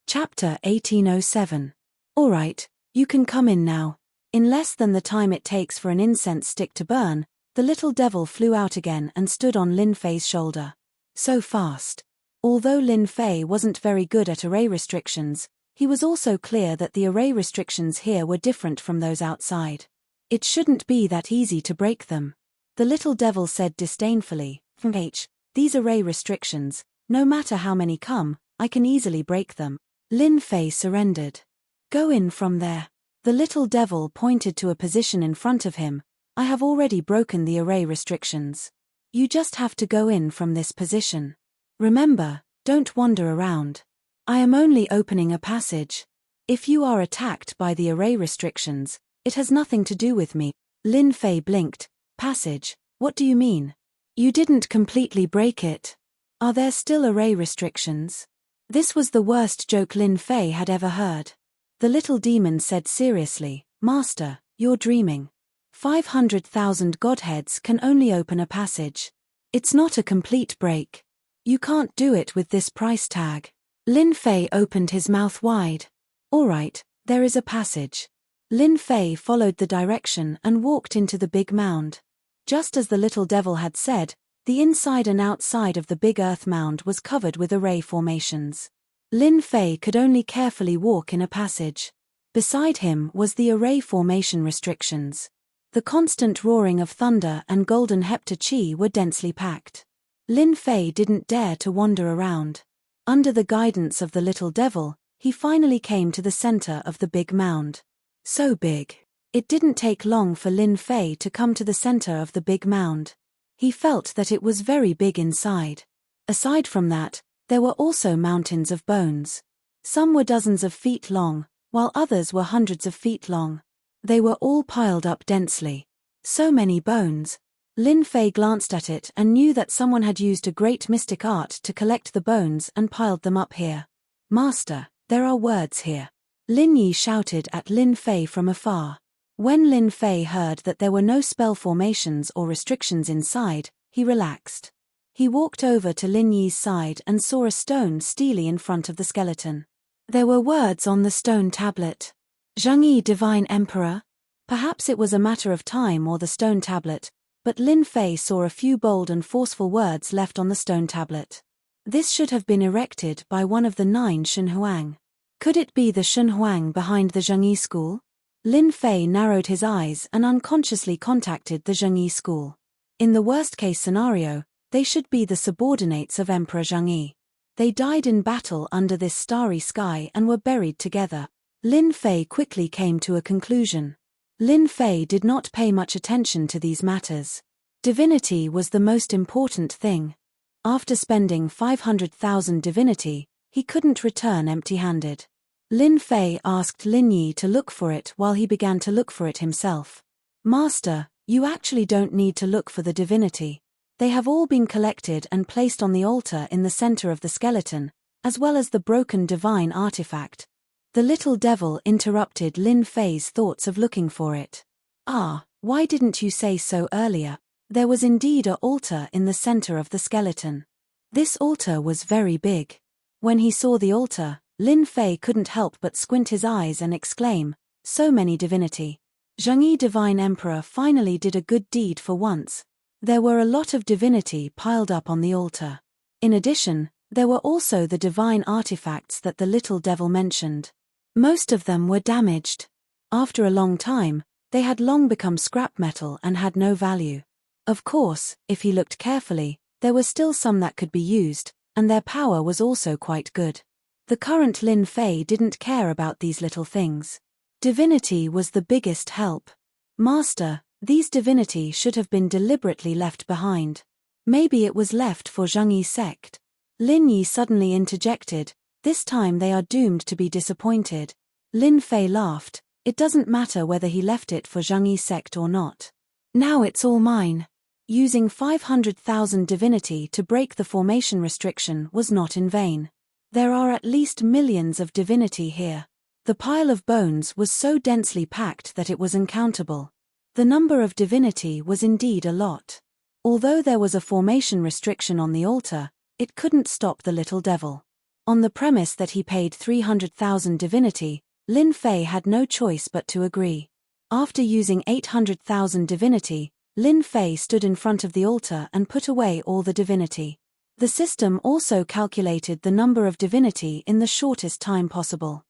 Chapter 1807. Alright, you can come in now. In less than the time it takes for an incense stick to burn, the little devil flew out again and stood on Lin Fei's shoulder. So fast. Although Lin Fei wasn't very good at array restrictions, he was also clear that the array restrictions here were different from those outside. It shouldn't be that easy to break them. The little devil said disdainfully, these array restrictions, no matter how many come, I can easily break them. Lin Fei surrendered. Go in from there. The little devil pointed to a position in front of him. I have already broken the array restrictions. You just have to go in from this position. Remember, don't wander around. I am only opening a passage. If you are attacked by the array restrictions, it has nothing to do with me. Lin Fei blinked. Passage, what do you mean? You didn't completely break it. Are there still array restrictions? This was the worst joke Lin Fei had ever heard. The little demon said seriously, Master, you're dreaming. 500,000 godheads can only open a passage. It's not a complete break. You can't do it with this price tag. Lin Fei opened his mouth wide. Alright, there is a passage. Lin Fei followed the direction and walked into the big mound. Just as the little devil had said, the inside and outside of the big earth mound was covered with array formations. Lin Fei could only carefully walk in a passage. Beside him was the array formation restrictions. The constant roaring of thunder and golden hepta-chi were densely packed. Lin Fei didn't dare to wander around. Under the guidance of the little devil, he finally came to the center of the big mound. So big. It didn't take long for Lin Fei to come to the center of the big mound. He felt that it was very big inside. Aside from that, there were also mountains of bones. Some were dozens of feet long, while others were hundreds of feet long. They were all piled up densely. So many bones. Lin Fei glanced at it and knew that someone had used a great mystic art to collect the bones and piled them up here. Master, there are words here. Lin Yi shouted at Lin Fei from afar. When Lin Fei heard that there were no spell formations or restrictions inside, he relaxed. He walked over to Lin Yi's side and saw a stone steely in front of the skeleton. There were words on the stone tablet. Zhengyi Divine Emperor? Perhaps it was a matter of time or the stone tablet, but Lin Fei saw a few bold and forceful words left on the stone tablet. This should have been erected by one of the 9 Shenhuang. Could it be the Shenhuang behind the Zhengyi school? Lin Fei narrowed his eyes and unconsciously contacted the Zhengyi school. In the worst-case scenario, they should be the subordinates of Emperor Zhengyi. They died in battle under this starry sky and were buried together. Lin Fei quickly came to a conclusion. Lin Fei did not pay much attention to these matters. Divinity was the most important thing. After spending 500,000 divinity, he couldn't return empty-handed. Lin Fei asked Lin Yi to look for it while he began to look for it himself. Master, you actually don't need to look for the divinity. They have all been collected and placed on the altar in the center of the skeleton, as well as the broken divine artifact. The little devil interrupted Lin Fei's thoughts of looking for it. Ah, why didn't you say so earlier? There was indeed an altar in the center of the skeleton. This altar was very big. When he saw the altar, Lin Fei couldn't help but squint his eyes and exclaim, so many divinity. Zhengyi Divine Emperor finally did a good deed for once. There were a lot of divinity piled up on the altar. In addition, there were also the divine artifacts that the little devil mentioned. Most of them were damaged. After a long time, They had long become scrap metal and had no value. Of course, if he looked carefully, there were still some that could be used, and their power was also quite good. The current Lin Fei didn't care about these little things. Divinity was the biggest help. Master, these divinity should have been deliberately left behind. Maybe it was left for Zhengyi's sect. Lin Yi suddenly interjected, this time they are doomed to be disappointed. Lin Fei laughed, it doesn't matter whether he left it for Zhengyi's sect or not. Now it's all mine. Using 500,000 divinity to break the formation restriction was not in vain. There are at least millions of divinity here. The pile of bones was so densely packed that it was uncountable. The number of divinity was indeed a lot. Although there was a formation restriction on the altar, it couldn't stop the little devil. On the premise that he paid 300,000 divinity, Lin Fei had no choice but to agree. After using 800,000 divinity, Lin Fei stood in front of the altar and put away all the divinity. The system also calculated the number of divinity in the shortest time possible.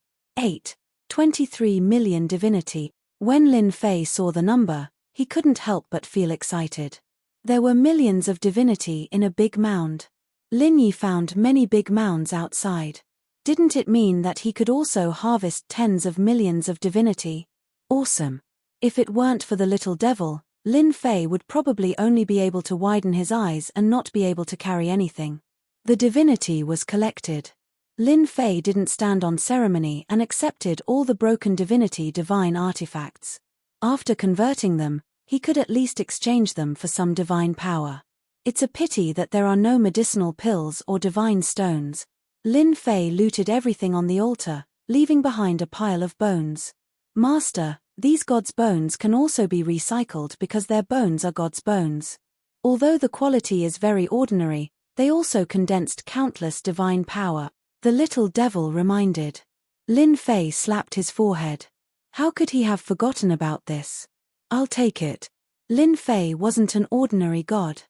23 million divinity. When Lin Fei saw the number, he couldn't help but feel excited. There were millions of divinity in a big mound. Lin Yi found many big mounds outside. Didn't it mean that he could also harvest tens of millions of divinity? Awesome. If it weren't for the little devil, Lin Fei would probably only be able to widen his eyes and not be able to carry anything. The divinity was collected. Lin Fei didn't stand on ceremony and accepted all the broken divinity divine artifacts. After converting them, he could at least exchange them for some divine power. It's a pity that there are no medicinal pills or divine stones. Lin Fei looted everything on the altar, leaving behind a pile of bones. Master, these gods' bones can also be recycled because their bones are God's bones. Although the quality is very ordinary, they also condensed countless divine power, the little devil reminded. Lin Fei slapped his forehead. How could he have forgotten about this? I'll take it. Lin Fei wasn't an ordinary god.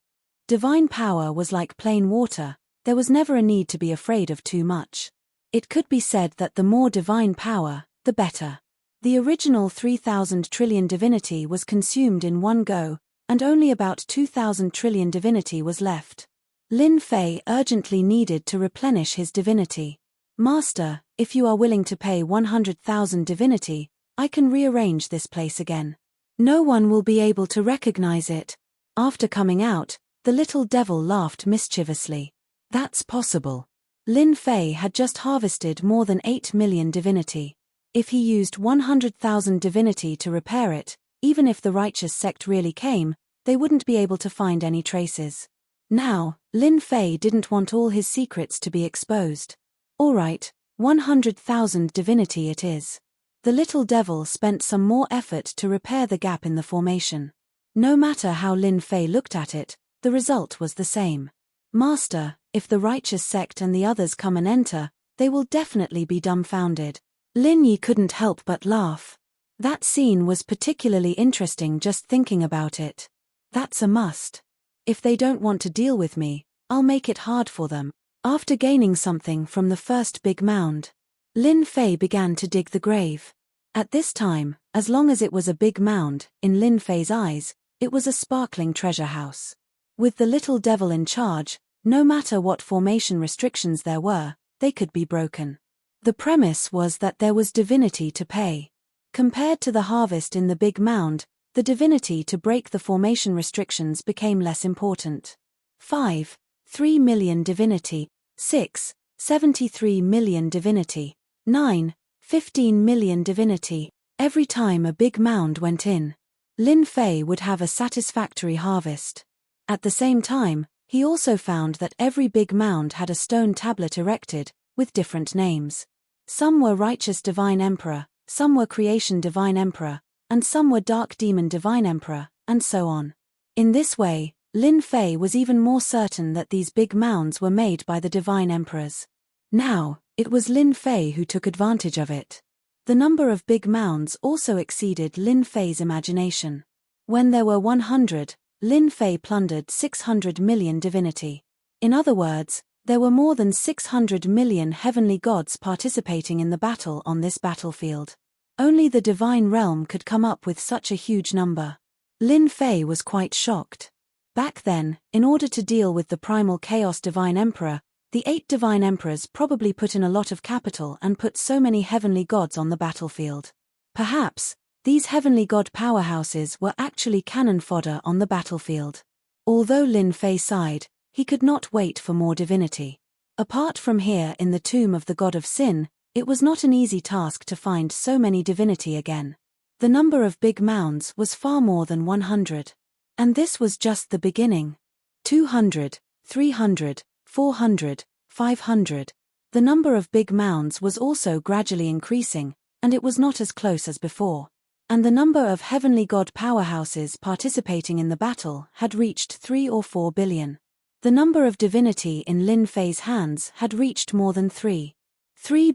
Divine power was like plain water, there was never a need to be afraid of too much. It could be said that the more divine power, the better. The original 3,000 trillion divinity was consumed in one go, and only about 2,000 trillion divinity was left. Lin Fei urgently needed to replenish his divinity. Master, if you are willing to pay 100,000 divinity, I can rearrange this place again. No one will be able to recognize it. After coming out, the little devil laughed mischievously. That's possible. Lin Fei had just harvested more than 8 million divinity. If he used 100,000 divinity to repair it, even if the righteous sect really came, they wouldn't be able to find any traces. Now, Lin Fei didn't want all his secrets to be exposed. Alright, 100,000 divinity it is. The little devil spent some more effort to repair the gap in the formation. No matter how Lin Fei looked at it, the result was the same. Master, if the righteous sect and the others come and enter, they will definitely be dumbfounded. Lin Yi couldn't help but laugh. That scene was particularly interesting just thinking about it. That's a must. If they don't want to deal with me, I'll make it hard for them. After gaining something from the first big mound, Lin Fei began to dig the grave. At this time, as long as it was a big mound, in Lin Fei's eyes, it was a sparkling treasure house. With the little devil in charge, no matter what formation restrictions there were, they could be broken. The premise was that there was divinity to pay. Compared to the harvest in the big mound, the divinity to break the formation restrictions became less important. 3 million divinity. 6, 73 million divinity. 9, 15 million divinity. Every time a big mound went in, Lin Fei would have a satisfactory harvest. At the same time, he also found that every big mound had a stone tablet erected, with different names. Some were Righteous Divine Emperor, some were Creation Divine Emperor, and some were Dark Demon Divine Emperor, and so on. In this way, Lin Fei was even more certain that these big mounds were made by the Divine Emperors. Now, it was Lin Fei who took advantage of it. The number of big mounds also exceeded Lin Fei's imagination. When there were 100, Lin Fei plundered 600 million divinity. In other words, there were more than 600 million heavenly gods participating in the battle on this battlefield. Only the divine realm could come up with such a huge number. Lin Fei was quite shocked. Back then, in order to deal with the primal chaos divine emperor, the 8 divine emperors probably put in a lot of capital and put so many heavenly gods on the battlefield. Perhaps, these heavenly god powerhouses were actually cannon fodder on the battlefield. Although Lin Fei sighed, he could not wait for more divinity. Apart from here in the tomb of the god of sin, it was not an easy task to find so many divinity again. The number of big mounds was far more than 100. And this was just the beginning. 200, 300, 400, 500. The number of big mounds was also gradually increasing, and it was not as close as before. And the number of heavenly god powerhouses participating in the battle had reached 3 or 4 billion. The number of divinity in Lin Fei's hands had reached more than 3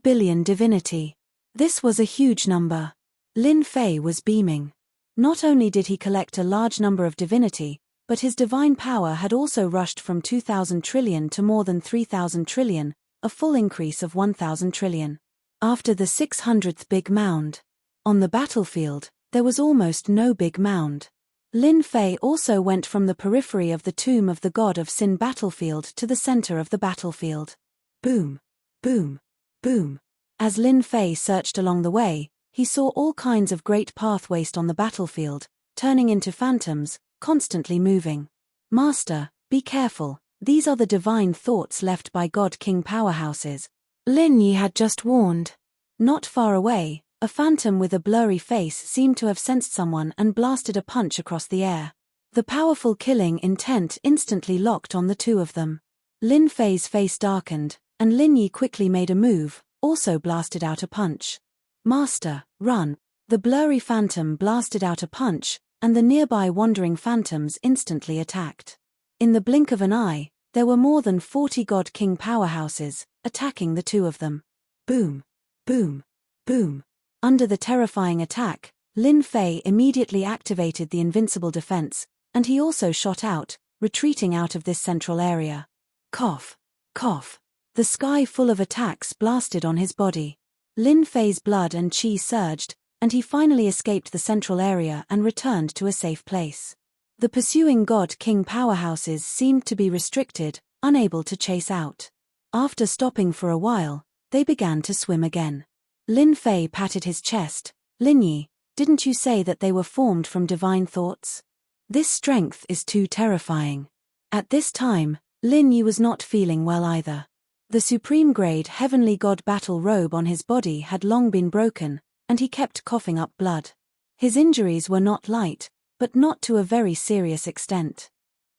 billion divinity. This was a huge number. Lin Fei was beaming. Not only did he collect a large number of divinity, but his divine power had also rushed from 2,000 trillion to more than 3,000 trillion, a full increase of 1,000 trillion. After the 600th big mound. On the battlefield, there was almost no big mound. Lin Fei also went from the periphery of the tomb of the god of sin battlefield to the center of the battlefield. Boom, boom, boom. As Lin Fei searched along the way, he saw all kinds of great path waste on the battlefield, turning into phantoms, constantly moving. Master, be careful, these are the divine thoughts left by God King powerhouses. Lin Yi had just warned. Not far away, a phantom with a blurry face seemed to have sensed someone and blasted a punch across the air. The powerful killing intent instantly locked on the two of them. Lin Fei's face darkened, and Lin Yi quickly made a move, also blasted out a punch. Master, run! The blurry phantom blasted out a punch, and the nearby wandering phantoms instantly attacked. In the blink of an eye, there were more than 40 God King powerhouses, attacking the two of them. Boom! Boom! Boom! Under the terrifying attack, Lin Fei immediately activated the invincible defense, and he also shot out, retreating out of this central area. Cough! Cough! The sky full of attacks blasted on his body. Lin Fei's blood and qi surged, and he finally escaped the central area and returned to a safe place. The pursuing God King powerhouses seemed to be restricted, unable to chase out. After stopping for a while, they began to swim again. Lin Fei patted his chest. Lin Yi, didn't you say that they were formed from divine thoughts? This strength is too terrifying. At this time, Lin Yi was not feeling well either. The supreme grade heavenly god battle robe on his body had long been broken, and he kept coughing up blood. His injuries were not light, but not to a very serious extent.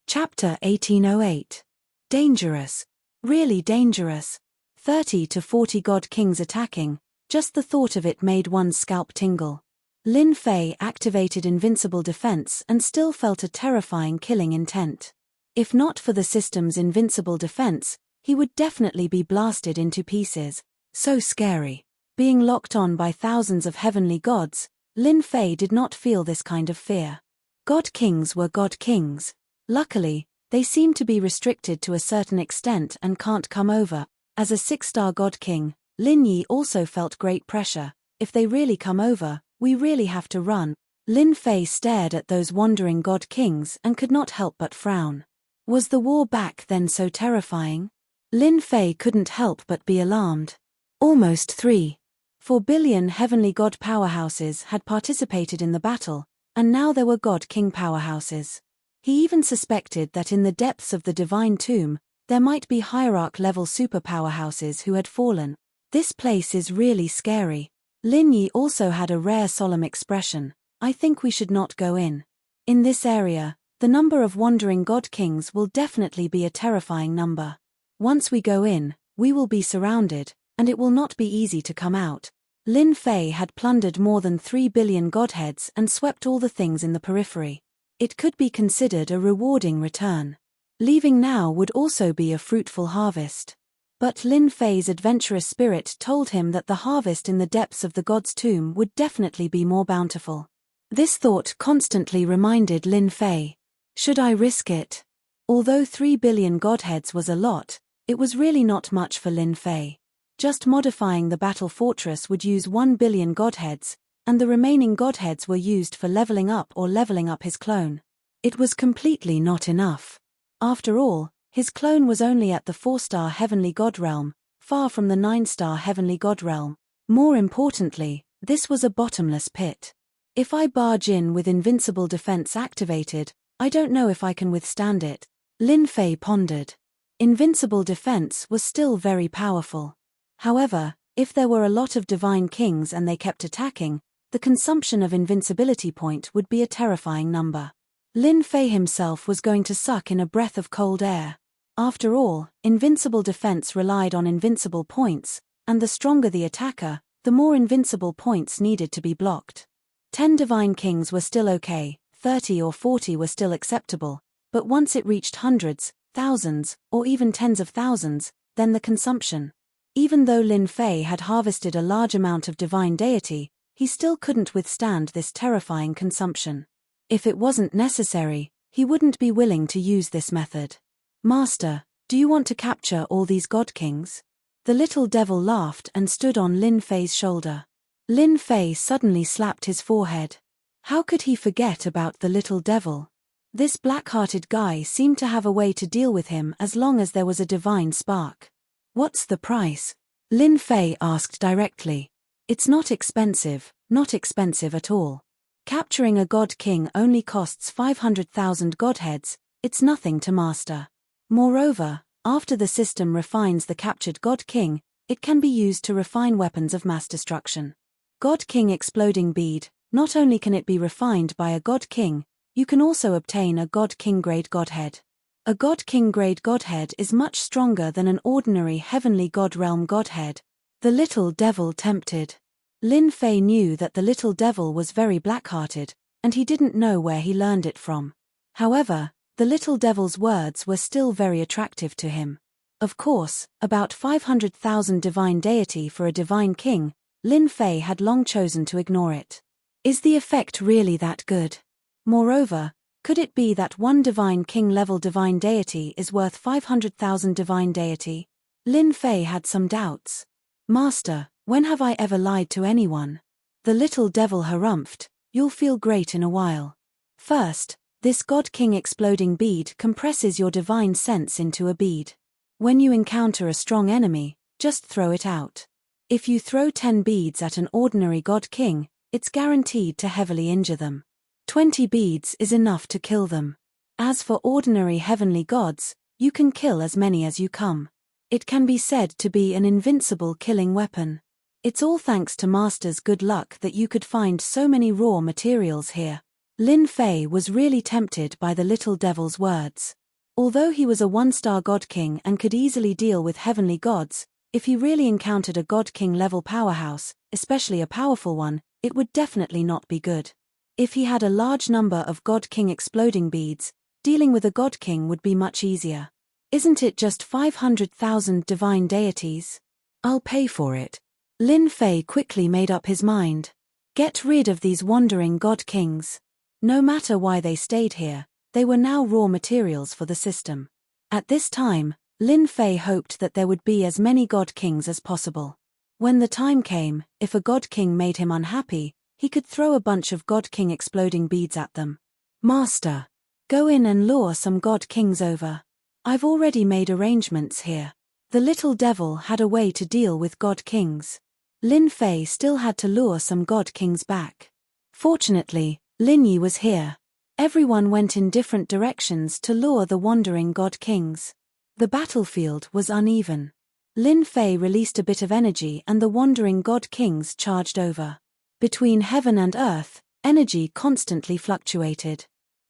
Chapter 1808. Dangerous. Really dangerous. 30 to 40 god kings attacking, just the thought of it made one's scalp tingle. Lin Fei activated invincible defense and still felt a terrifying killing intent. If not for the system's invincible defense, he would definitely be blasted into pieces. So scary. Being locked on by thousands of heavenly gods, Lin Fei did not feel this kind of fear. God kings were god kings. Luckily, they seem to be restricted to a certain extent and can't come over. As a 6-star god king, Lin Yi also felt great pressure. If they really come over, we really have to run. Lin Fei stared at those wandering god kings and could not help but frown. Was the war back then so terrifying? Lin Fei couldn't help but be alarmed. Almost 3.4 billion heavenly god powerhouses had participated in the battle, and now there were god king powerhouses. He even suspected that in the depths of the divine tomb, there might be hierarch-level superpowerhouses who had fallen. This place is really scary. Lin Yi also had a rare solemn expression. I think we should not go in. In this area, the number of wandering god kings will definitely be a terrifying number. Once we go in, we will be surrounded, and it will not be easy to come out. Lin Fei had plundered more than 3 billion godheads and swept all the things in the periphery. It could be considered a rewarding return. Leaving now would also be a fruitful harvest. But Lin Fei's adventurous spirit told him that the harvest in the depths of the god's tomb would definitely be more bountiful. This thought constantly reminded Lin Fei. Should I risk it? Although 3 billion godheads was a lot, it was really not much for Lin Fei. Just modifying the battle fortress would use 1 billion godheads, and the remaining godheads were used for leveling up his clone. It was completely not enough. After all, his clone was only at the 4-star heavenly god realm, far from the 9-star heavenly god realm. More importantly, this was a bottomless pit. If I barge in with invincible defense activated, I don't know if I can withstand it, Lin Fei pondered. Invincible defense was still very powerful. However, if there were a lot of divine kings and they kept attacking, the consumption of invincibility point would be a terrifying number. Lin Fei himself was going to suck in a breath of cold air. After all, invincible defense relied on invincible points, and the stronger the attacker, the more invincible points needed to be blocked. 10 divine kings were still okay, 30 or 40 were still acceptable, but once it reached hundreds, thousands, or even tens of thousands, then the consumption. Even though Lin Fei had harvested a large amount of divine deity, he still couldn't withstand this terrifying consumption. If it wasn't necessary, he wouldn't be willing to use this method. Master, do you want to capture all these god kings? The little devil laughed and stood on Lin Fei's shoulder. Lin Fei suddenly slapped his forehead. How could he forget about the little devil? This black-hearted guy seemed to have a way to deal with him as long as there was a divine spark. What's the price? Lin Fei asked directly. It's not expensive at all. Capturing a god king only costs 500,000 godheads, it's nothing to master. Moreover, after the system refines the captured god king, it can be used to refine weapons of mass destruction. God King Exploding Bead, not only can it be refined by a god king, you can also obtain a god king grade godhead. A god king grade godhead is much stronger than an ordinary heavenly god realm godhead. The little devil tempted. Lin Fei knew that the little devil was very black-hearted, and he didn't know where he learned it from. However, the little devil's words were still very attractive to him. Of course, about 500,000 divine deity for a divine king, Lin Fei had long chosen to ignore it. Is the effect really that good? Moreover, could it be that one divine king level divine deity is worth 500,000 divine deity? Lin Fei had some doubts. Master, when have I ever lied to anyone? The little devil harumphed. You'll feel great in a while. First, this God King Exploding Bead compresses your divine sense into a bead. When you encounter a strong enemy, just throw it out. If you throw 10 beads at an ordinary God King, it's guaranteed to heavily injure them. 20 beads is enough to kill them. As for ordinary heavenly gods, you can kill as many as you come. It can be said to be an invincible killing weapon. It's all thanks to Master's good luck that you could find so many raw materials here. Lin Fei was really tempted by the little devil's words. Although he was a 1-star God King and could easily deal with heavenly gods, if he really encountered a God King level powerhouse, especially a powerful one, it would definitely not be good. If he had a large number of God King exploding beads, dealing with a God King would be much easier. Isn't it just 500,000 divine deities? I'll pay for it. Lin Fei quickly made up his mind. Get rid of these wandering God Kings. No matter why they stayed here, they were now raw materials for the system. At this time, Lin Fei hoped that there would be as many God Kings as possible. When the time came, if a God King made him unhappy, he could throw a bunch of God King exploding beads at them. Master, go in and lure some God Kings over. I've already made arrangements here. The little devil had a way to deal with God Kings. Lin Fei still had to lure some God Kings back. Fortunately, Lin Yi was here. Everyone went in different directions to lure the wandering God Kings. The battlefield was uneven. Lin Fei released a bit of energy and the wandering God Kings charged over. Between heaven and earth, energy constantly fluctuated.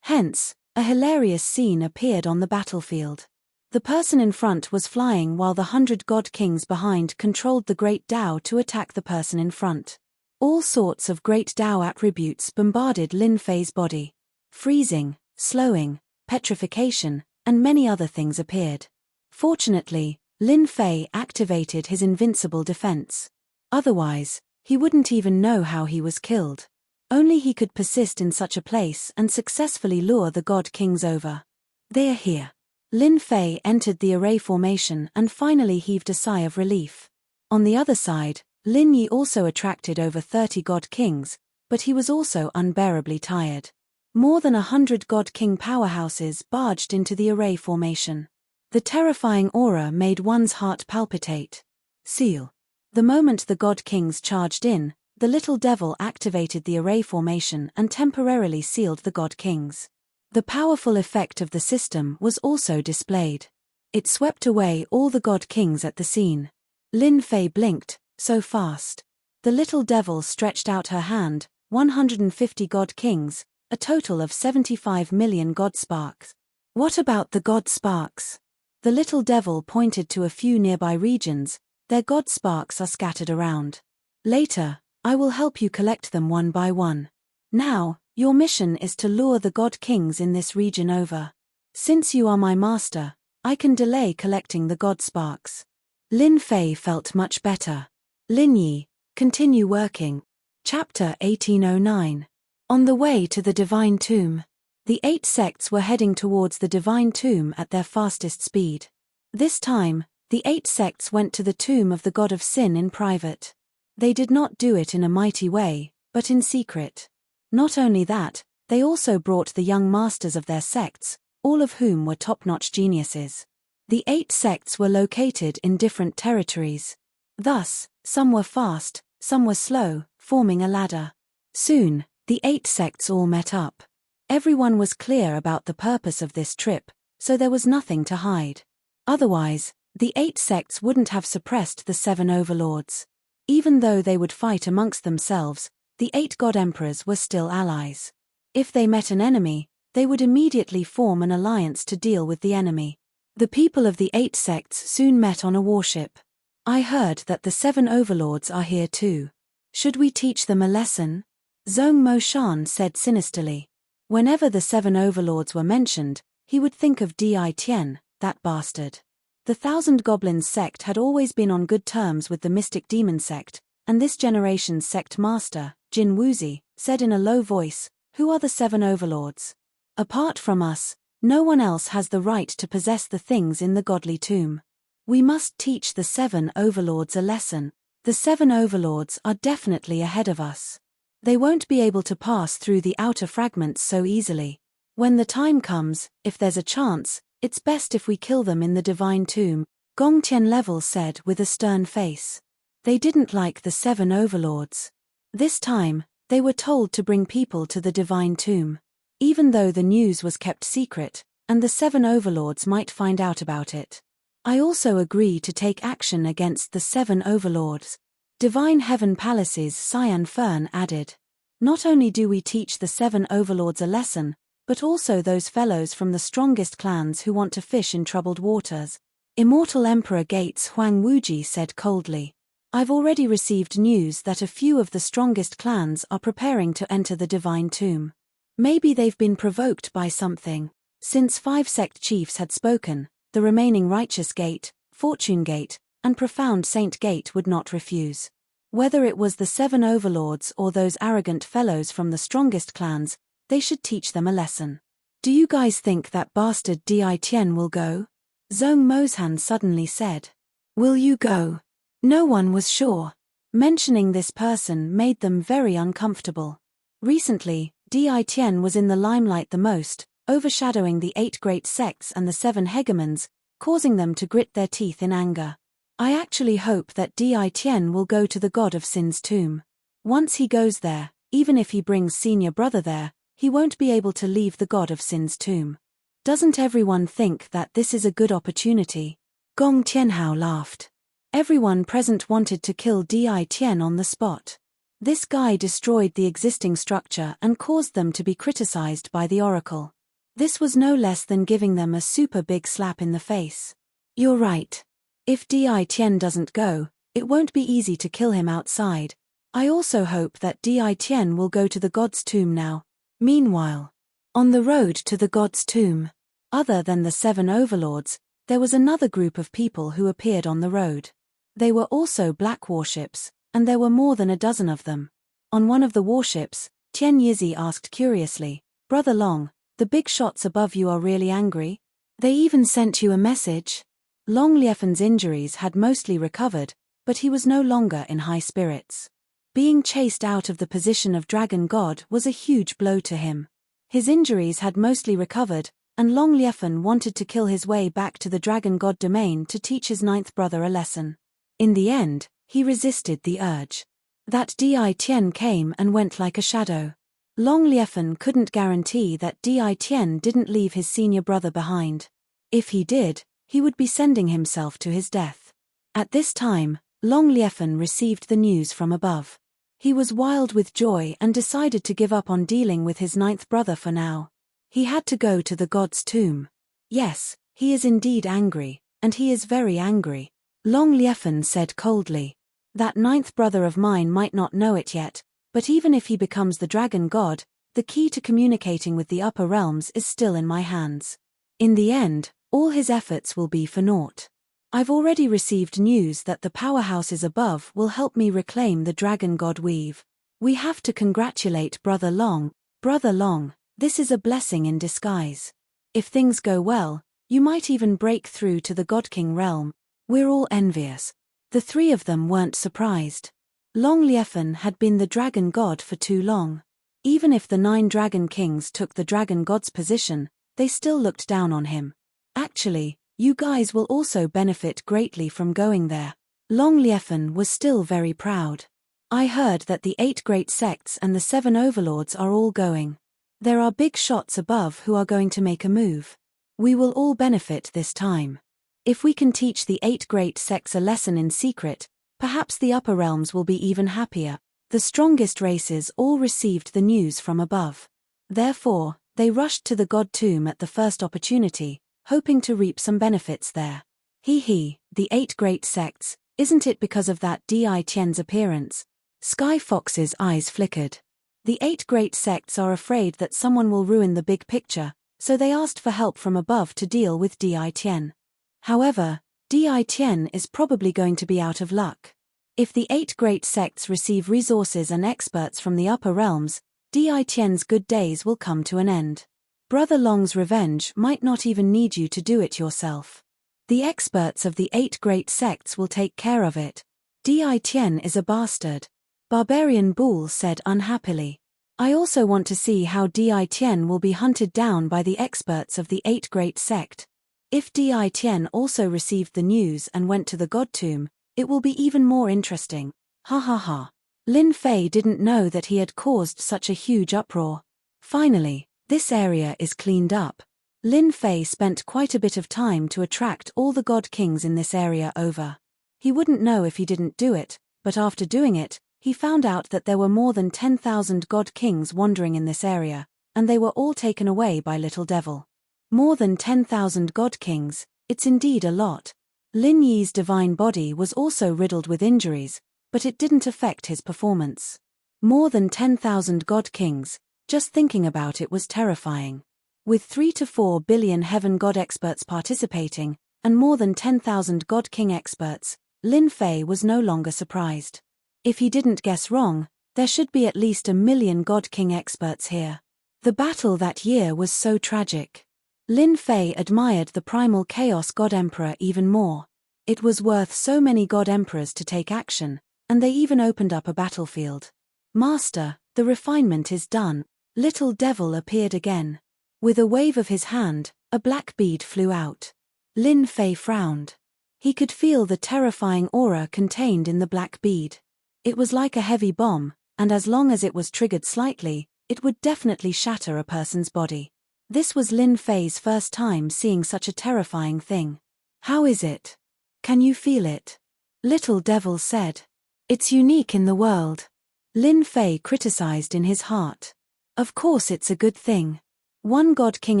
Hence, a hilarious scene appeared on the battlefield. The person in front was flying while the 100 God Kings behind controlled the Great Tao to attack the person in front. All sorts of Great Tao attributes bombarded Lin Fei's body. Freezing, slowing, petrification, and many other things appeared. Fortunately, Lin Fei activated his invincible defense. Otherwise, he wouldn't even know how he was killed. Only he could persist in such a place and successfully lure the God Kings over. They're here. Lin Fei entered the array formation and finally heaved a sigh of relief. On the other side, Lin Yi also attracted over 30 god kings, but he was also unbearably tired. More than 100 god king powerhouses barged into the array formation. The terrifying aura made one's heart palpitate. Seal. The moment the god kings charged in, the little devil activated the array formation and temporarily sealed the god kings. The powerful effect of the system was also displayed. It swept away all the god kings at the scene. Lin Fei blinked, so fast. The little devil stretched out her hand, 150 god kings, a total of 75 million god sparks. What about the god sparks? The little devil pointed to a few nearby regions. Their god sparks are scattered around. Later, I will help you collect them one by one. Now, your mission is to lure the god kings in this region over. Since you are my master, I can delay collecting the god sparks. Lin Fei felt much better. Lin Yi, continue working. Chapter 1809. On the way to the Divine Tomb. The 8 sects were heading towards the Divine Tomb at their fastest speed. This time, the 8 sects went to the tomb of the god of sin in private. They did not do it in a mighty way, but in secret. Not only that, they also brought the young masters of their sects, all of whom were top-notch geniuses. The 8 sects were located in different territories. Thus, some were fast, some were slow, forming a ladder. Soon, the 8 sects all met up. Everyone was clear about the purpose of this trip, so there was nothing to hide. Otherwise, the 8 sects wouldn't have suppressed the 7 overlords. Even though they would fight amongst themselves, the 8 god emperors were still allies. If they met an enemy, they would immediately form an alliance to deal with the enemy. The people of the 8 sects soon met on a warship. I heard that the 7 overlords are here too. Should we teach them a lesson? Zhong Moshan said sinisterly. Whenever the 7 overlords were mentioned, he would think of Di Tian, that bastard. The Thousand Goblins sect had always been on good terms with the Mystic Demon sect, and this generation's sect master, Jin Wuzi, said in a low voice, "Who are the 7 overlords? Apart from us, no one else has the right to possess the things in the godly tomb. We must teach the 7 overlords a lesson. The 7 overlords are definitely ahead of us. They won't be able to pass through the outer fragments so easily. When the time comes, if there's a chance, it's best if we kill them in the Divine Tomb," Gong Tianlevel said with a stern face. They didn't like the 7 overlords. This time, they were told to bring people to the Divine Tomb. Even though the news was kept secret, and the 7 overlords might find out about it. I also agree to take action against the 7 overlords. Divine Heaven Palace's Cyan Fern added. Not only do we teach the 7 overlords a lesson, but also those fellows from the strongest clans who want to fish in troubled waters. Immortal Emperor Gates Huang Wuji said coldly. I've already received news that a few of the strongest clans are preparing to enter the Divine Tomb. Maybe they've been provoked by something. Since 5 sect chiefs had spoken, the remaining Righteous Gate, Fortune Gate, and Profound Saint Gate would not refuse. Whether it was the 7 overlords or those arrogant fellows from the strongest clans, they should teach them a lesson. Do you guys think that bastard Di Tian will go? Zhong Moshan suddenly said. Will you go? No one was sure. Mentioning this person made them very uncomfortable. Recently, Di Tian was in the limelight the most, overshadowing the 8 great sects and the 7 hegemons, causing them to grit their teeth in anger. I actually hope that Di Tian will go to the God of Sin's tomb. Once he goes there, even if he brings senior brother there, he won't be able to leave the God of Sin's tomb. Doesn't everyone think that this is a good opportunity? Gong Tianhao laughed. Everyone present wanted to kill Di Tian on the spot. This guy destroyed the existing structure and caused them to be criticized by the Oracle. This was no less than giving them a super big slap in the face. You're right. If Di Tian doesn't go, it won't be easy to kill him outside. I also hope that Di Tian will go to the god's tomb now. Meanwhile, on the road to the god's tomb, other than the 7 overlords, there was another group of people who appeared on the road. They were also black warships, and there were more than a dozen of them. On one of the warships, Tian Yizi asked curiously, "Brother Long, the big shots above you are really angry? They even sent you a message?" Long Liefen's injuries had mostly recovered, but he was no longer in high spirits. Being chased out of the position of Dragon God was a huge blow to him. His injuries had mostly recovered, and Long Liefern wanted to kill his way back to the Dragon God domain to teach his ninth brother a lesson. In the end, he resisted the urge. That Di Tian came and went like a shadow. Long Liefern couldn't guarantee that Di Tian didn't leave his senior brother behind. If he did, he would be sending himself to his death. At this time, Long Liefern received the news from above. He was wild with joy and decided to give up on dealing with his ninth brother for now. He had to go to the god's tomb. Yes, he is indeed angry, and he is very angry. Long Liefern said coldly. That ninth brother of mine might not know it yet, but even if he becomes the Dragon God, the key to communicating with the upper realms is still in my hands. In the end, all his efforts will be for naught. I've already received news that the powerhouses above will help me reclaim the Dragon God weave. We have to congratulate Brother Long. Brother Long, this is a blessing in disguise. If things go well, you might even break through to the God King realm. We're all envious. The three of them weren't surprised. Long Liefern had been the Dragon God for too long. Even if the 9 Dragon Kings took the Dragon God's position, they still looked down on him. Actually, you guys will also benefit greatly from going there. Long Liefern was still very proud. I heard that the 8 great sects and the 7 overlords are all going. There are big shots above who are going to make a move. We will all benefit this time. If we can teach the 8 great sects a lesson in secret, perhaps the upper realms will be even happier. The strongest races all received the news from above. Therefore, they rushed to the God Tomb at the first opportunity, hoping to reap some benefits there. The 8 great sects, isn't it because of that Di Tian's appearance? Sky Fox's eyes flickered. The 8 great sects are afraid that someone will ruin the big picture, so they asked for help from above to deal with Di Tian. However, Di Tian is probably going to be out of luck. If the 8 great sects receive resources and experts from the upper realms, Di Tian's good days will come to an end. Brother Long's revenge might not even need you to do it yourself. The experts of the 8 great sects will take care of it. Di Tian is a bastard. Barbarian Bull said unhappily. I also want to see how Di Tian will be hunted down by the experts of the 8 great sect. If Di Tian also received the news and went to the God Tomb, it will be even more interesting. Ha ha ha. Lin Fei didn't know that he had caused such a huge uproar. Finally, this area is cleaned up. Lin Fei spent quite a bit of time to attract all the God Kings in this area over. He wouldn't know if he didn't do it, but after doing it, he found out that there were more than 10,000 God Kings wandering in this area, and they were all taken away by Little Devil. More than 10,000 God Kings, it's indeed a lot. Lin Yi's divine body was also riddled with injuries, but it didn't affect his performance. More than 10,000 God Kings, just thinking about it was terrifying. With 3 to 4 billion Heaven God experts participating, and more than 10,000 God King experts, Lin Fei was no longer surprised. If he didn't guess wrong, there should be at least 1 million God King experts here. The battle that year was so tragic. Lin Fei admired the primal Chaos God Emperor even more. It was worth so many God Emperors to take action, and they even opened up a battlefield. Master, the refinement is done. Little Devil appeared again. With a wave of his hand, a black bead flew out. Lin Fei frowned. He could feel the terrifying aura contained in the black bead. It was like a heavy bomb, and as long as it was triggered slightly, it would definitely shatter a person's body. This was Lin Fei's first time seeing such a terrifying thing. How is it? Can you feel it? Little Devil said. It's unique in the world. Lin Fei criticized in his heart. Of course it's a good thing. One God King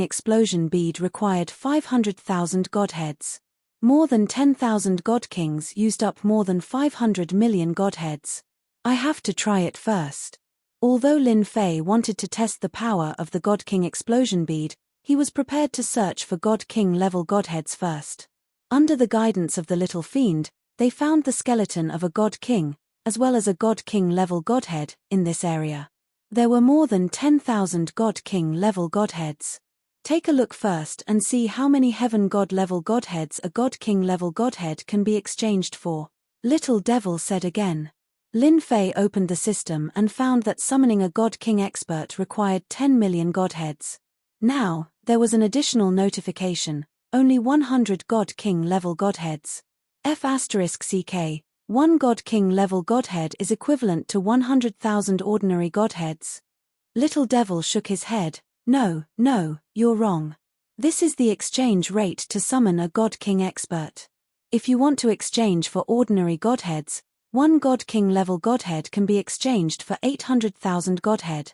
explosion bead required 500,000 Godheads. More than 10,000 God Kings used up more than 500 million Godheads. I have to try it first. Although Lin Fei wanted to test the power of the God King explosion bead, he was prepared to search for God King level Godheads first. Under the guidance of the little fiend, they found the skeleton of a God King, as well as a God King level Godhead, in this area. There were more than 10,000 God King level Godheads. Take a look first and see how many Heaven God level Godheads a God King level Godhead can be exchanged for. Little Devil said again. Lin Fei opened the system and found that summoning a God King expert required 10 million Godheads. Now, there was an additional notification, only 100 God King level Godheads. F***CK, 1 God King level Godhead is equivalent to 100,000 ordinary Godheads. Little Devil shook his head. No, you're wrong. This is the exchange rate to summon a God King expert. If you want to exchange for ordinary Godheads, 1 God King level Godhead can be exchanged for 800,000 Godhead.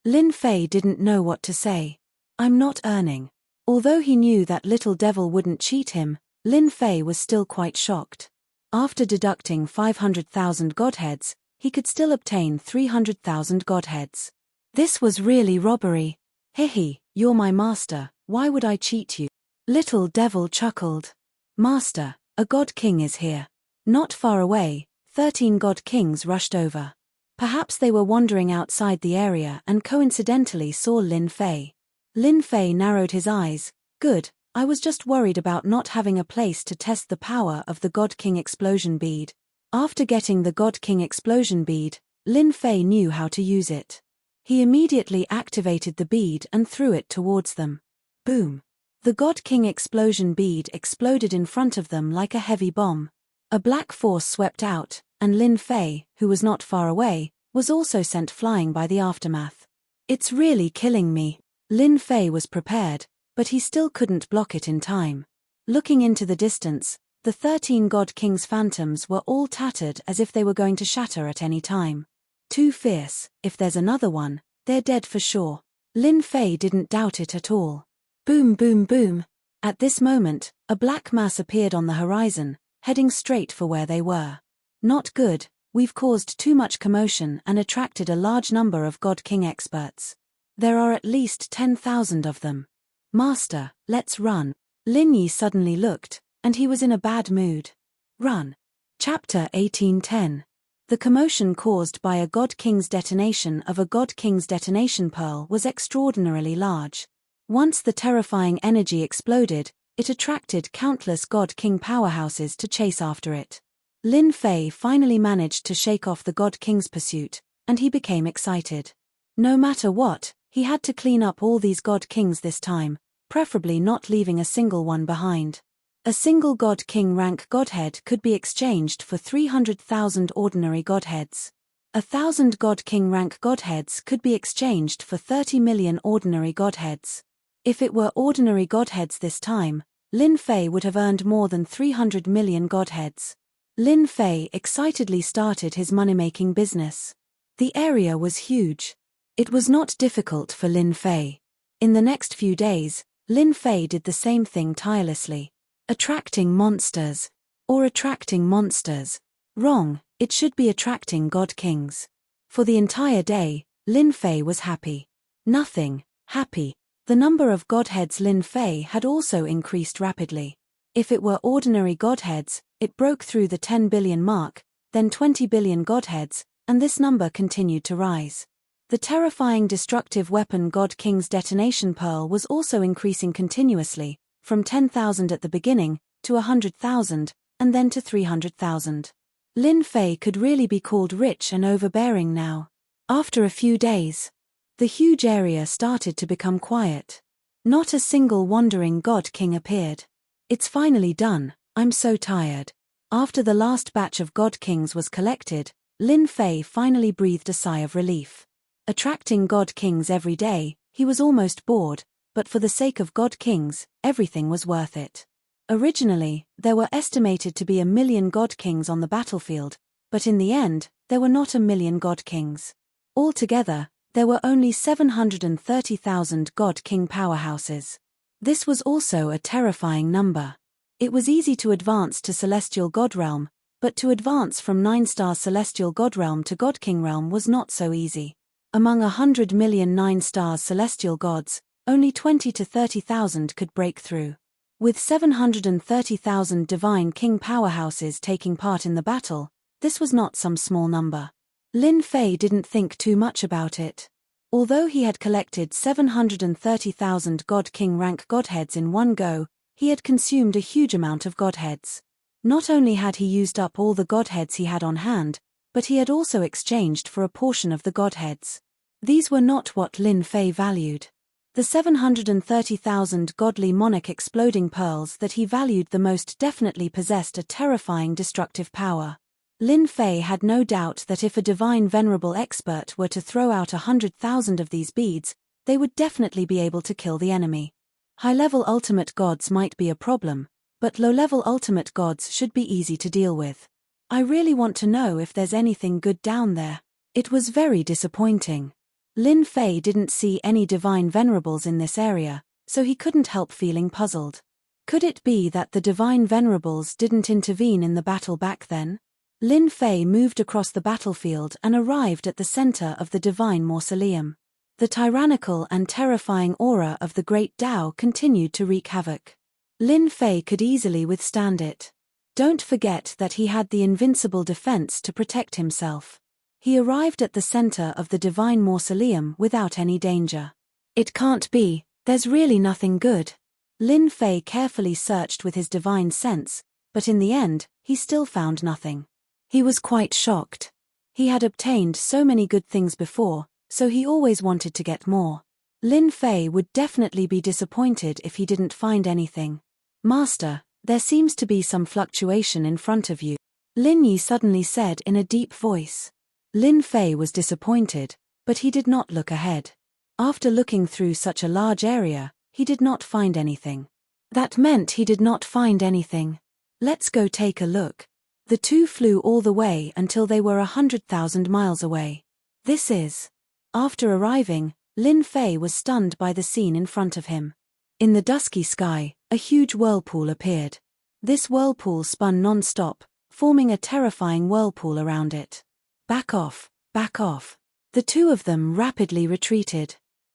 Lin Fei didn't know what to say. I'm not earning. Although he knew that Little Devil wouldn't cheat him, Lin Fei was still quite shocked. After deducting 500,000 Godheads, he could still obtain 300,000 Godheads. This was really robbery. Hehe, you're my master, why would I cheat you? Little Devil chuckled. Master, a God King is here. Not far away, 13 God Kings rushed over. Perhaps they were wandering outside the area and coincidentally saw Lin Fei. Lin Fei narrowed his eyes. Good, I was just worried about not having a place to test the power of the God King explosion bead. After getting the God King explosion bead, Lin Fei knew how to use it. He immediately activated the bead and threw it towards them. Boom! The God King explosion bead exploded in front of them like a heavy bomb. A black force swept out, and Lin Fei, who was not far away, was also sent flying by the aftermath. It's really killing me. Lin Fei was prepared, but he still couldn't block it in time. Looking into the distance, the 13 God King's phantoms were all tattered as if they were going to shatter at any time. Too fierce, if there's another one, they're dead for sure. Lin Fei didn't doubt it at all. Boom boom boom. At this moment, a black mass appeared on the horizon, heading straight for where they were. Not good, we've caused too much commotion and attracted a large number of God King experts. There are at least 10,000 of them. Master, let's run. Lin Yi suddenly looked, and he was in a bad mood. Run. Chapter 1810. The commotion caused by a God King's detonation of a God King's detonation pearl was extraordinarily large. Once the terrifying energy exploded, it attracted countless God King powerhouses to chase after it. Lin Fei finally managed to shake off the God King's pursuit, and he became excited. No matter what, he had to clean up all these God Kings this time, preferably not leaving a single one behind. A single God King rank Godhead could be exchanged for 300,000 ordinary Godheads. 1,000 God King rank Godheads could be exchanged for 30 million ordinary Godheads. If it were ordinary Godheads this time, Lin Fei would have earned more than 300 million Godheads. Lin Fei excitedly started his money-making business. The area was huge. It was not difficult for Lin Fei. In the next few days, Lin Fei did the same thing tirelessly. Attracting monsters. Or attracting monsters. Wrong, it should be attracting God Kings. For the entire day, Lin Fei was happy. Nothing, happy. The number of Godheads Lin Fei had also increased rapidly. If it were ordinary Godheads, it broke through the 10 billion mark, then 20 billion Godheads, and this number continued to rise. The terrifying destructive weapon God King's detonation pearl was also increasing continuously, from 10,000 at the beginning, to 100,000, and then to 300,000. Lin Fei could really be called rich and overbearing now. After a few days, the huge area started to become quiet. Not a single wandering God King appeared. It's finally done, I'm so tired. After the last batch of God Kings was collected, Lin Fei finally breathed a sigh of relief. Attracting God Kings every day, he was almost bored, but for the sake of God Kings, everything was worth it. Originally, there were estimated to be 1 million God Kings on the battlefield, but in the end, there were not 1 million God Kings. Altogether, there were only 730,000 God King powerhouses. This was also a terrifying number. It was easy to advance to Celestial God Realm, but to advance from 9-star Celestial God Realm to God King Realm was not so easy. Among 100 million 9-star Celestial Gods, only 20 to 30,000 could break through. With 730,000 Divine King powerhouses taking part in the battle, this was not some small number. Lin Fei didn't think too much about it. Although he had collected 730,000 God King rank Godheads in one go, he had consumed a huge amount of Godheads. Not only had he used up all the godheads he had on hand, but he had also exchanged for a portion of the godheads. These were not what Lin Fei valued. The 730,000 godly monarch exploding pearls that he valued the most definitely possessed a terrifying destructive power. Lin Fei had no doubt that if a divine venerable expert were to throw out 100,000 of these beads, they would definitely be able to kill the enemy. High-level ultimate gods might be a problem, but low-level ultimate gods should be easy to deal with. I really want to know if there's anything good down there. It was very disappointing. Lin Fei didn't see any divine venerables in this area, so he couldn't help feeling puzzled. Could it be that the divine venerables didn't intervene in the battle back then? Lin Fei moved across the battlefield and arrived at the center of the divine mausoleum. The tyrannical and terrifying aura of the great Tao continued to wreak havoc. Lin Fei could easily withstand it. Don't forget that he had the invincible defense to protect himself. He arrived at the center of the divine mausoleum without any danger. It can't be, there's really nothing good. Lin Fei carefully searched with his divine sense, but in the end, he still found nothing. He was quite shocked. He had obtained so many good things before, so he always wanted to get more. Lin Fei would definitely be disappointed if he didn't find anything. Master, there seems to be some fluctuation in front of you, Lin Yi suddenly said in a deep voice. Lin Fei was disappointed, but he did not look ahead. After looking through such a large area, he did not find anything. That meant he did not find anything. Let's go take a look. The two flew all the way until they were 100,000 miles away. This is. After arriving, Lin Fei was stunned by the scene in front of him. In the dusky sky, a huge whirlpool appeared. This whirlpool spun non-stop, forming a terrifying whirlpool around it. Back off, back off. The two of them rapidly retreated.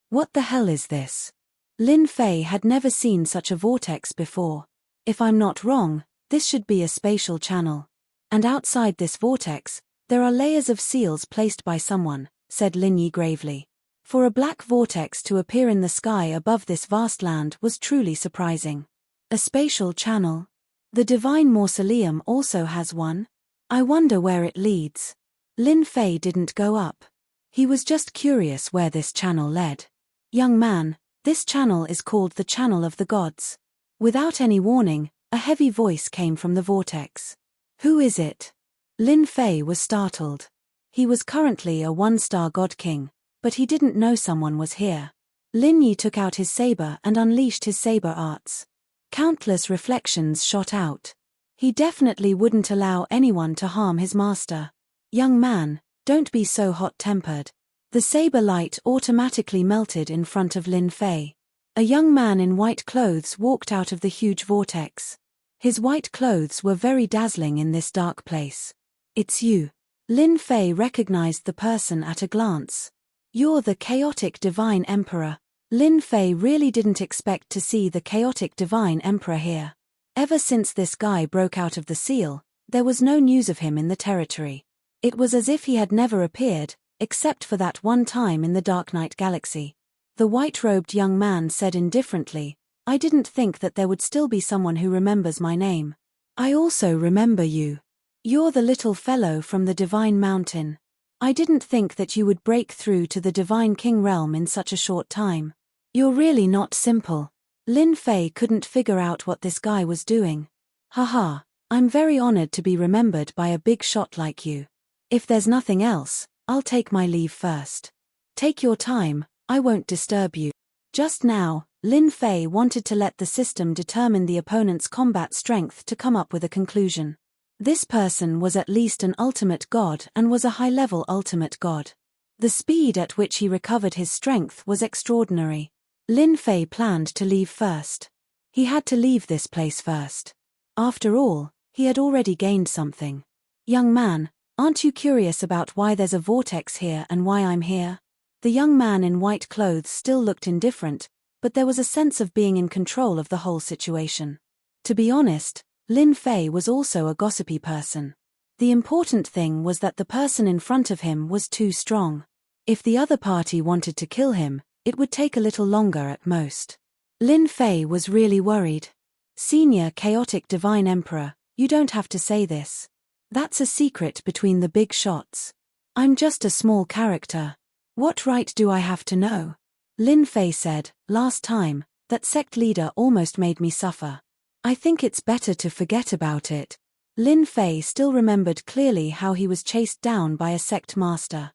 What the hell is this? Lin Fei had never seen such a vortex before. If I'm not wrong, this should be a spatial channel. And outside this vortex, there are layers of seals placed by someone, said Lin Yi gravely. For a black vortex to appear in the sky above this vast land was truly surprising. A spatial channel? The divine mausoleum also has one? I wonder where it leads. Lin Fei didn't go up. He was just curious where this channel led. Young man, this channel is called the Channel of the Gods. Without any warning, a heavy voice came from the vortex. Who is it? Lin Fei was startled. He was currently a one-star god king, but he didn't know someone was here. Lin Yi took out his saber and unleashed his saber arts. Countless reflections shot out. He definitely wouldn't allow anyone to harm his master. Young man, don't be so hot-tempered. The saber light automatically melted in front of Lin Fei. A young man in white clothes walked out of the huge vortex. His white clothes were very dazzling in this dark place. It's you. Lin Fei recognized the person at a glance. You're the chaotic divine emperor. Lin Fei really didn't expect to see the chaotic divine emperor here. Ever since this guy broke out of the seal, there was no news of him in the territory. It was as if he had never appeared, except for that one time in the Dark Knight Galaxy. The white-robed young man said indifferently, I didn't think that there would still be someone who remembers my name. I also remember you. You're the little fellow from the Divine Mountain. I didn't think that you would break through to the Divine King realm in such a short time. You're really not simple. Lin Fei couldn't figure out what this guy was doing. Haha, I'm very honored to be remembered by a big shot like you. If there's nothing else, I'll take my leave first. Take your time, I won't disturb you. Just now, Lin Fei wanted to let the system determine the opponent's combat strength to come up with a conclusion. This person was at least an ultimate god and was a high-level ultimate god. The speed at which he recovered his strength was extraordinary. Lin Fei planned to leave first. He had to leave this place first. After all, he had already gained something. Young man, aren't you curious about why there's a vortex here and why I'm here? The young man in white clothes still looked indifferent, but there was a sense of being in control of the whole situation. To be honest, Lin Fei was also a gossipy person. The important thing was that the person in front of him was too strong. If the other party wanted to kill him, it would take a little longer at most. Lin Fei was really worried. Senior Chaotic Divine Emperor, You don't have to say this. That's a secret between the big shots. I'm just a small character. What right do I have to know? Lin Fei said, last time, that sect leader almost made me suffer. I think it's better to forget about it. Lin Fei still remembered clearly how he was chased down by a sect master.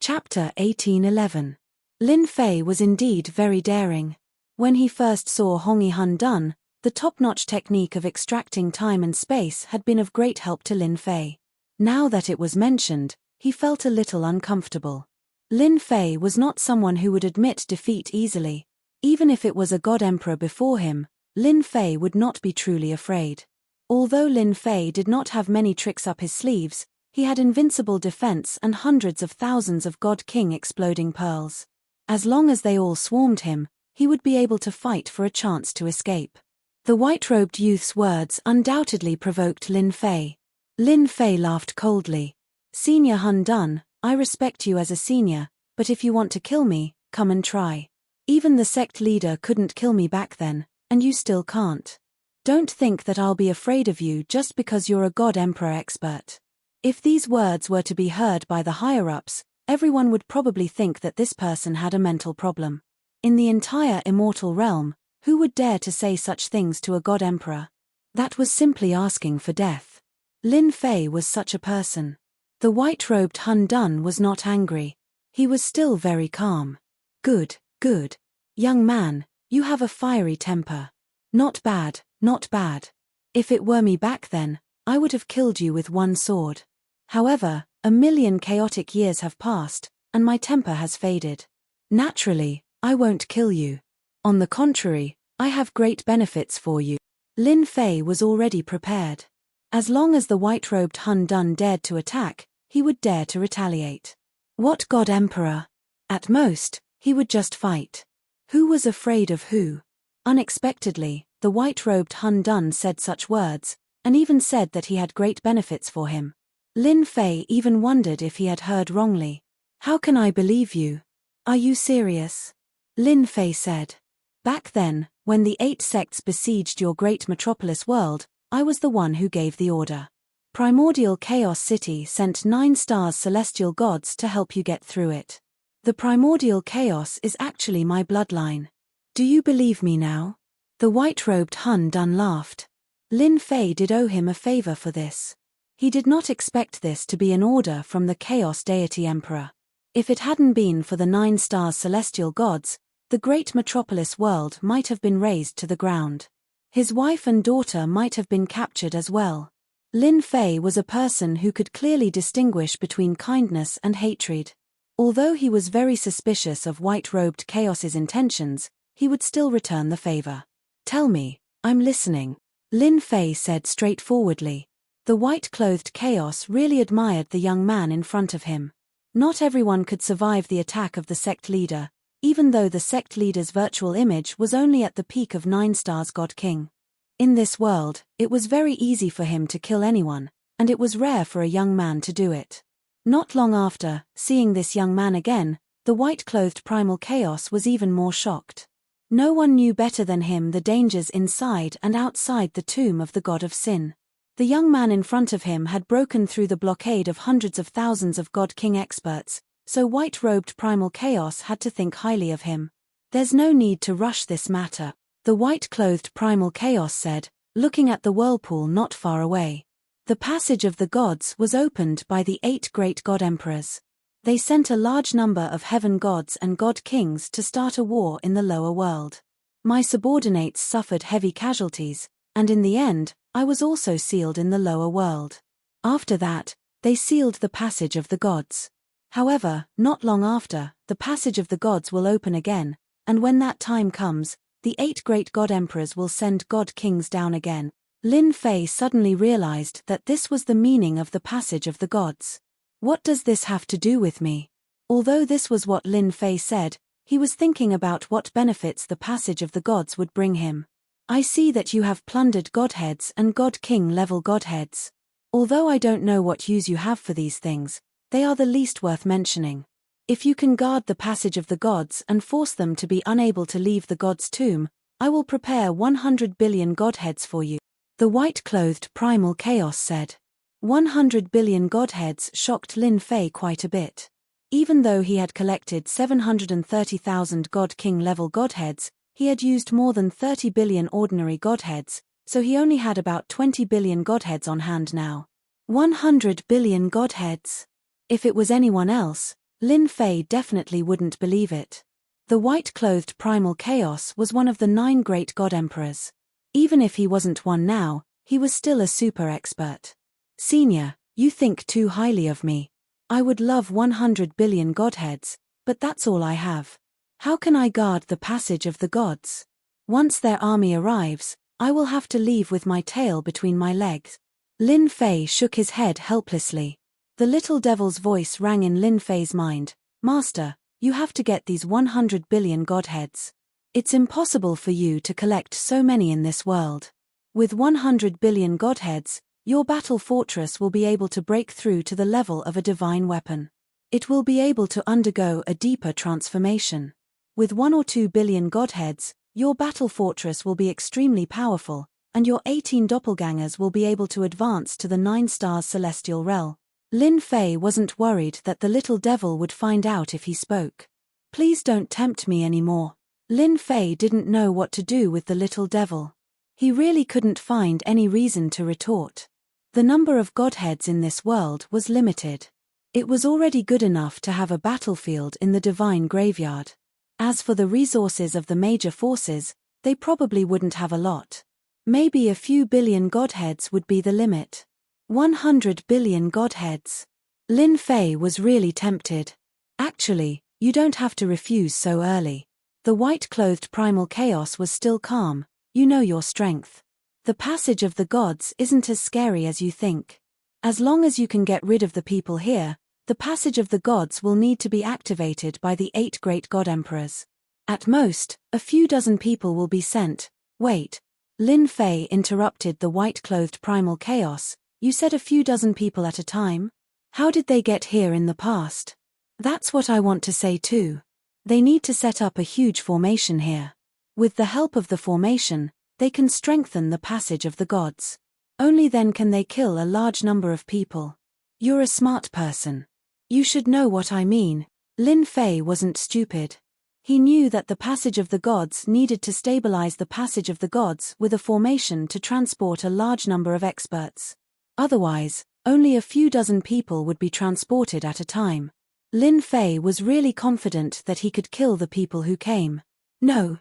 Chapter 1811. Lin Fei was indeed very daring. When he first saw Hongyi Hun done, the top-notch technique of extracting time and space had been of great help to Lin Fei. Now that it was mentioned, he felt a little uncomfortable. Lin Fei was not someone who would admit defeat easily. Even if it was a god emperor before him, Lin Fei would not be truly afraid. Although Lin Fei did not have many tricks up his sleeves, he had invincible defense and hundreds of thousands of God King exploding pearls. As long as they all swarmed him, he would be able to fight for a chance to escape. The white-robed youth's words undoubtedly provoked Lin Fei. Lin Fei laughed coldly. Senior Hun Dun, I respect you as a senior, but if you want to kill me, come and try. Even the sect leader couldn't kill me back then, and you still can't. Don't think that I'll be afraid of you just because you're a God Emperor expert. If these words were to be heard by the higher-ups, everyone would probably think that this person had a mental problem. In the entire immortal realm, who would dare to say such things to a God Emperor? That was simply asking for death. Lin Fei was such a person. The white-robed Hun Dun was not angry. He was still very calm. Good, good. Young man, you have a fiery temper. Not bad, not bad. If it were me back then, I would have killed you with one sword. However, 1,000,000 chaotic years have passed, and my temper has faded. Naturally, I won't kill you. On the contrary, I have great benefits for you. Lin Fei was already prepared. As long as the white-robed Hun Dun dared to attack, he would dare to retaliate. What God Emperor? At most, he would just fight. Who was afraid of who? Unexpectedly, the white-robed Hun Dun said such words, and even said that he had great benefits for him. Lin Fei even wondered if he had heard wrongly. How can I believe you? Are you serious? Lin Fei said. Back then, when the 8 sects besieged your great metropolis world, I was the one who gave the order. Primordial Chaos City sent 9 stars celestial gods to help you get through it. The primordial chaos is actually my bloodline. Do you believe me now? The white-robed Hun Dun laughed. Lin Fei did owe him a favor for this. He did not expect this to be an order from the Chaos Deity Emperor. If it hadn't been for the 9 stars celestial gods, the great metropolis world might have been razed to the ground. His wife and daughter might have been captured as well. Lin Fei was a person who could clearly distinguish between kindness and hatred. Although he was very suspicious of white-robed Chaos's intentions, he would still return the favor. Tell me, I'm listening, Lin Fei said straightforwardly. The white-clothed Chaos really admired the young man in front of him. Not everyone could survive the attack of the sect leader, even though the sect leader's virtual image was only at the peak of 9 stars God King. In this world, it was very easy for him to kill anyone, and it was rare for a young man to do it. Not long after, seeing this young man again, the white-clothed primal Chaos was even more shocked. No one knew better than him the dangers inside and outside the tomb of the god of sin. The young man in front of him had broken through the blockade of hundreds of thousands of God King experts, so white-robed primal Chaos had to think highly of him. There's no need to rush this matter, the white-clothed primal Chaos said, looking at the whirlpool not far away. The passage of the gods was opened by the 8 great god emperors. They sent a large number of heaven gods and god kings to start a war in the lower world. My subordinates suffered heavy casualties, and in the end, I was also sealed in the lower world. After that, they sealed the passage of the gods. However, not long after, the passage of the gods will open again, and when that time comes, the 8 great god emperors will send god kings down again. Lin Fei suddenly realized that this was the meaning of the passage of the gods. What does this have to do with me? Although this was what Lin Fei said, he was thinking about what benefits the passage of the gods would bring him. I see that you have plundered godheads and god king level godheads. Although I don't know what use you have for these things, they are the least worth mentioning. If you can guard the passage of the gods and force them to be unable to leave the god's tomb, I will prepare 100 billion godheads for you. The white-clothed primal chaos said. 100 billion godheads shocked Lin Fei quite a bit. Even though he had collected 730,000 God King level godheads, he had used more than 30 billion ordinary godheads, so he only had about 20 billion godheads on hand now. 100 billion godheads. If it was anyone else, Lin Fei definitely wouldn't believe it. The white-clothed primal chaos was one of the 9 great god emperors. Even if he wasn't one now, he was still a super expert. Senior, you think too highly of me. I would love 100 billion godheads, but that's all I have. How can I guard the passage of the gods? Once their army arrives, I will have to leave with my tail between my legs. Lin Fei shook his head helplessly. The little devil's voice rang in Lin Fei's mind. Master, you have to get these 100 billion godheads. It's impossible for you to collect so many in this world. With 100 billion godheads, your battle fortress will be able to break through to the level of a divine weapon. It will be able to undergo a deeper transformation. With 1 or 2 billion godheads, your battle fortress will be extremely powerful, and your 18 doppelgangers will be able to advance to the 9 stars celestial realm. Lin Fei wasn't worried that the little devil would find out if he spoke. Please don't tempt me anymore. Lin Fei didn't know what to do with the little devil. He really couldn't find any reason to retort. The number of godheads in this world was limited. It was already good enough to have a battlefield in the divine graveyard. As for the resources of the major forces, they probably wouldn't have a lot. Maybe a few billion godheads would be the limit. 100 billion godheads. Lin Fei was really tempted. Actually, you don't have to refuse so early. The white-clothed primal chaos was still calm. You know your strength. The passage of the gods isn't as scary as you think. As long as you can get rid of the people here, the passage of the gods will need to be activated by the 8 great god emperors. At most, a few dozen people will be sent. Wait. Lin Fei interrupted the white-clothed primal chaos. You said a few dozen people at a time? How did they get here in the past? That's what I want to say too. They need to set up a huge formation here. With the help of the formation, they can strengthen the passage of the gods. Only then can they kill a large number of people. You're a smart person. You should know what I mean. Lin Fei wasn't stupid. He knew that the passage of the gods needed to stabilize the passage of the gods with a formation to transport a large number of experts. Otherwise, only a few dozen people would be transported at a time. Lin Fei was really confident that he could kill the people who came. No.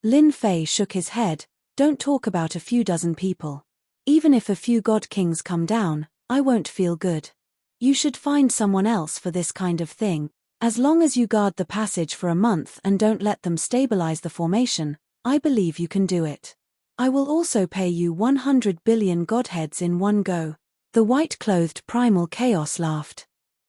Lin Fei shook his head. Don't talk about a few dozen people. Even if a few god kings come down, I won't feel good. You should find someone else for this kind of thing. As long as you guard the passage for a month and don't let them stabilize the formation, I believe you can do it. I will also pay you 100 billion godheads in one go. The white-clothed primal chaos laughed.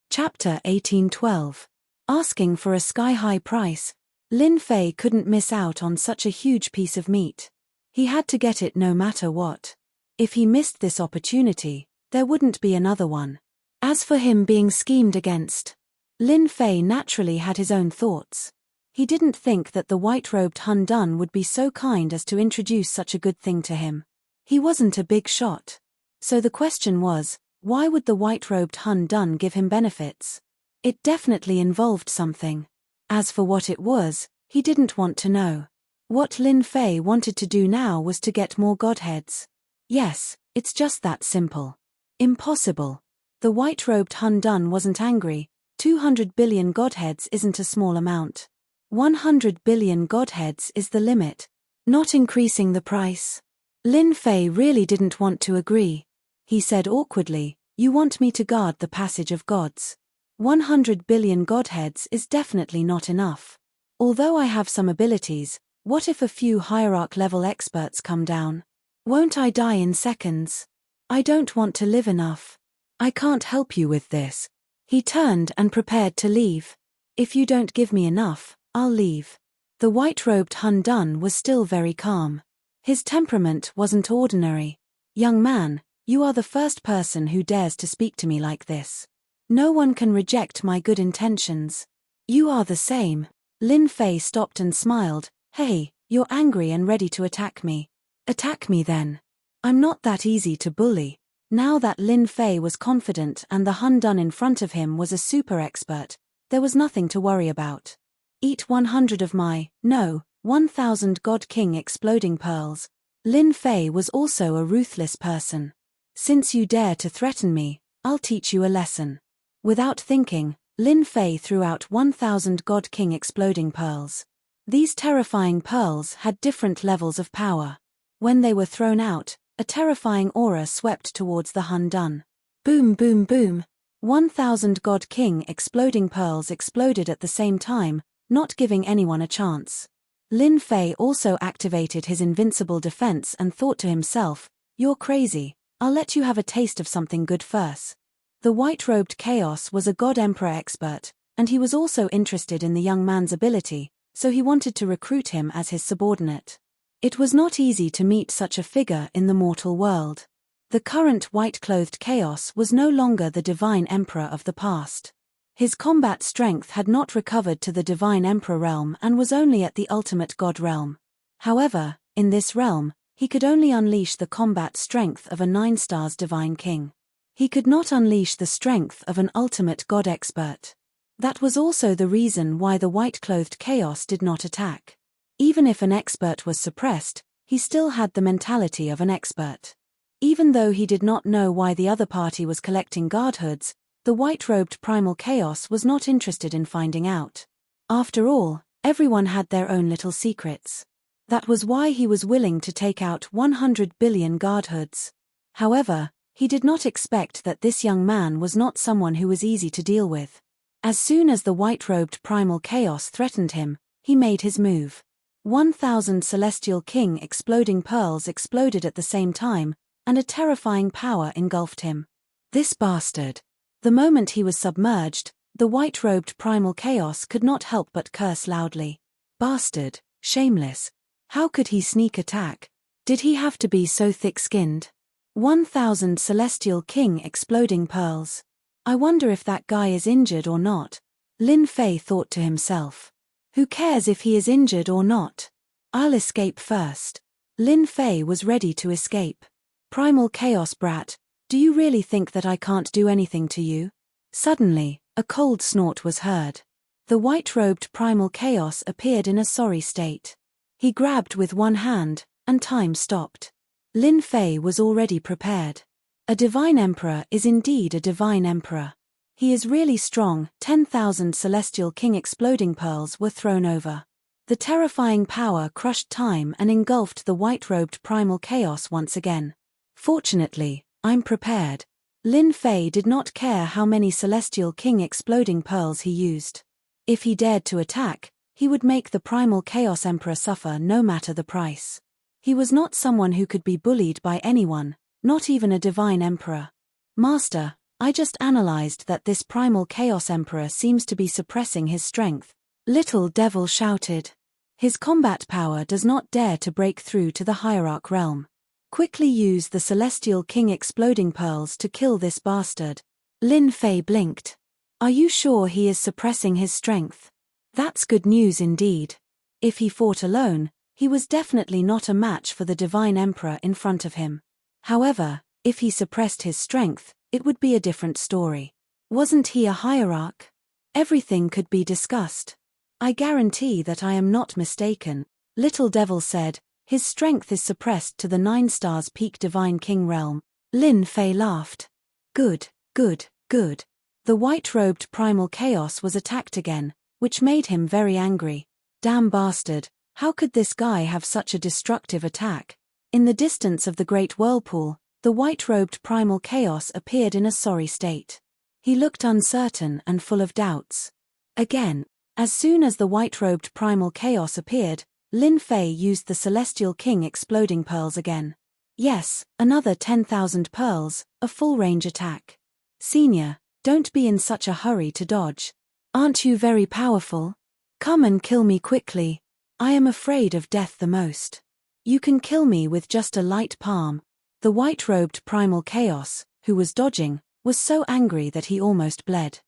Chapter 1812. Asking for a sky-high price. Lin Fei couldn't miss out on such a huge piece of meat. He had to get it no matter what. If he missed this opportunity, there wouldn't be another one. As for him being schemed against, Lin Fei naturally had his own thoughts. He didn't think that the white-robed Hun Dun would be so kind as to introduce such a good thing to him. He wasn't a big shot. So the question was, why would the white-robed Hun Dun give him benefits? It definitely involved something. As for what it was, he didn't want to know. What Lin Fei wanted to do now was to get more godheads. Yes, it's just that simple. Impossible. The white-robed Hun Dun wasn't angry. 200 billion godheads isn't a small amount. 100 billion godheads is the limit. Not increasing the price. Lin Fei really didn't want to agree. He said awkwardly, "You want me to guard the passage of gods. 100 billion godheads is definitely not enough. Although I have some abilities, what if a few hierarch-level experts come down? Won't I die in seconds? I don't want to live enough. I can't help you with this." He turned and prepared to leave. "If you don't give me enough, I'll leave." The white-robed Hun Dun was still very calm. His temperament wasn't ordinary. "Young man, you are the first person who dares to speak to me like this. No one can reject my good intentions. You are the same." Lin Fei stopped and smiled. "Hey, you're angry and ready to attack me. Attack me then. I'm not that easy to bully. Now that Lin Fei was confident and the Hun Dun in front of him was a super expert, there was nothing to worry about. Eat 100 of my, no, 1,000 God King exploding pearls. Lin Fei was also a ruthless person. Since you dare to threaten me, I'll teach you a lesson. Without thinking, Lin Fei threw out 1,000 God King exploding pearls. These terrifying pearls had different levels of power. When they were thrown out, a terrifying aura swept towards the Hun Dun. Boom boom boom. 1,000 God King exploding pearls exploded at the same time, not giving anyone a chance. Lin Fei also activated his invincible defense and thought to himself, "You're crazy, I'll let you have a taste of something good first." The white-robed Chaos was a God Emperor expert, and he was also interested in the young man's ability, so he wanted to recruit him as his subordinate. It was not easy to meet such a figure in the mortal world. The current white-clothed Chaos was no longer the divine emperor of the past. His combat strength had not recovered to the divine emperor realm and was only at the ultimate god realm. However, in this realm, he could only unleash the combat strength of a 9-stars divine king. He could not unleash the strength of an ultimate god expert. That was also the reason why the white-clothed Chaos did not attack. Even if an expert was suppressed, he still had the mentality of an expert. Even though he did not know why the other party was collecting guardhoods, the white-robed primal Chaos was not interested in finding out. After all, everyone had their own little secrets. That was why he was willing to take out 100 billion guardhoods. However, he did not expect that this young man was not someone who was easy to deal with. As soon as the white-robed primal Chaos threatened him, he made his move. 1,000 Celestial King exploding pearls exploded at the same time, and a terrifying power engulfed him. This bastard. The moment he was submerged, the white-robed primal Chaos could not help but curse loudly. Bastard, shameless. How could he sneak attack? Did he have to be so thick-skinned? 1,000 Celestial King exploding pearls. I wonder if that guy is injured or not. Lin Fei thought to himself. Who cares if he is injured or not? I'll escape first. Lin Fei was ready to escape. Primal Chaos brat, do you really think that I can't do anything to you? Suddenly, a cold snort was heard. The white-robed primal Chaos appeared in a sorry state. He grabbed with one hand, and time stopped. Lin Fei was already prepared. A divine emperor is indeed a divine emperor. He is really strong. 10,000 Celestial King exploding pearls were thrown over. The terrifying power crushed time and engulfed the white-robed primal Chaos once again. Fortunately, I'm prepared. Lin Fei did not care how many Celestial King exploding pearls he used. If he dared to attack, he would make the primal Chaos Emperor suffer no matter the price. He was not someone who could be bullied by anyone, not even a divine emperor. Master, I just analyzed that this primal Chaos Emperor seems to be suppressing his strength. Little Devil shouted. His combat power does not dare to break through to the Hierarch realm. Quickly use the Celestial King exploding pearls to kill this bastard. Lin Fei blinked. Are you sure he is suppressing his strength? That's good news indeed. If he fought alone, he was definitely not a match for the divine emperor in front of him. However, if he suppressed his strength, it would be a different story. Wasn't he a hierarch? Everything could be discussed. I guarantee that I am not mistaken, Little Devil said. His strength is suppressed to the 9-stars peak divine king realm. Lin Fei laughed. Good, good, good. The white-robed primal Chaos was attacked again, which made him very angry. Damn bastard, how could this guy have such a destructive attack? In the distance of the great whirlpool, the white-robed primal Chaos appeared in a sorry state. He looked uncertain and full of doubts. Again, as soon as the white-robed primal Chaos appeared, Lin Fei used the Celestial King exploding pearls again. Yes, another 10,000 pearls, a full-range attack. Senior, don't be in such a hurry to dodge. Aren't you very powerful? Come and kill me quickly. I am afraid of death the most. You can kill me with just a light palm. The white-robed primal Chaos, who was dodging, was so angry that he almost bled.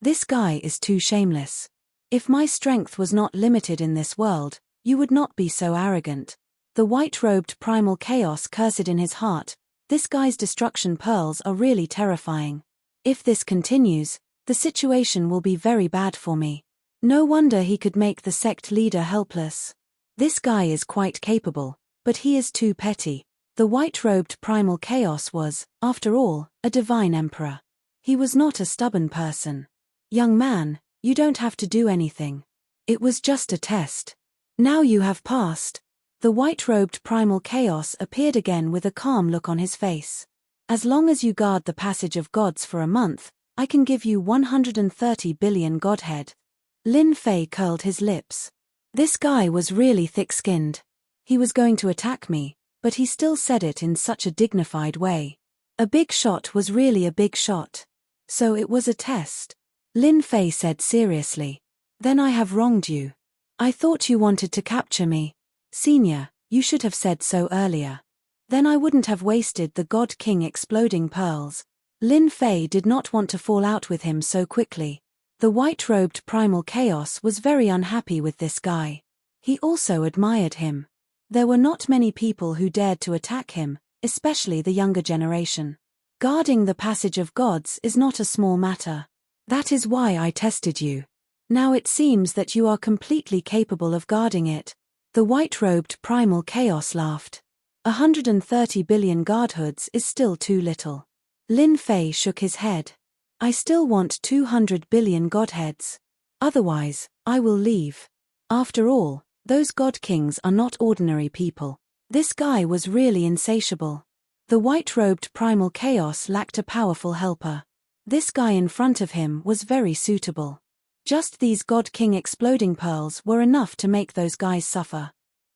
This guy is too shameless. If my strength was not limited in this world, you would not be so arrogant. The white-robed primal chaos cursed in his heart, "This guy's destruction pearls are really terrifying. If this continues, the situation will be very bad for me. No wonder he could make the sect leader helpless. This guy is quite capable, but he is too petty." The white-robed primal chaos was, after all, a divine emperor. He was not a stubborn person. "Young man, you don't have to do anything. It was just a test. Now you have passed." The white-robed primal chaos appeared again with a calm look on his face. "As long as you guard the passage of gods for a month, I can give you 130 billion godhead." Lin Fei curled his lips. This guy was really thick-skinned. He was going to attack me, but he still said it in such a dignified way. A big shot was really a big shot. So it was a test. Lin Fei said seriously. "Then I have wronged you. I thought you wanted to capture me. Senior, you should have said so earlier. Then I wouldn't have wasted the God King exploding pearls." Lin Fei did not want to fall out with him so quickly. The white-robed primal chaos was very unhappy with this guy. He also admired him. There were not many people who dared to attack him, especially the younger generation. Guarding the passage of gods is not a small matter. That is why I tested you. Now it seems that you are completely capable of guarding it. The white-robed primal chaos laughed. 130 billion godhoods is still too little. Lin Fei shook his head. "I still want 200 billion godheads. Otherwise, I will leave. After all, those god kings are not ordinary people." This guy was really insatiable. The white-robed primal chaos lacked a powerful helper. This guy in front of him was very suitable. Just these God King exploding pearls were enough to make those guys suffer.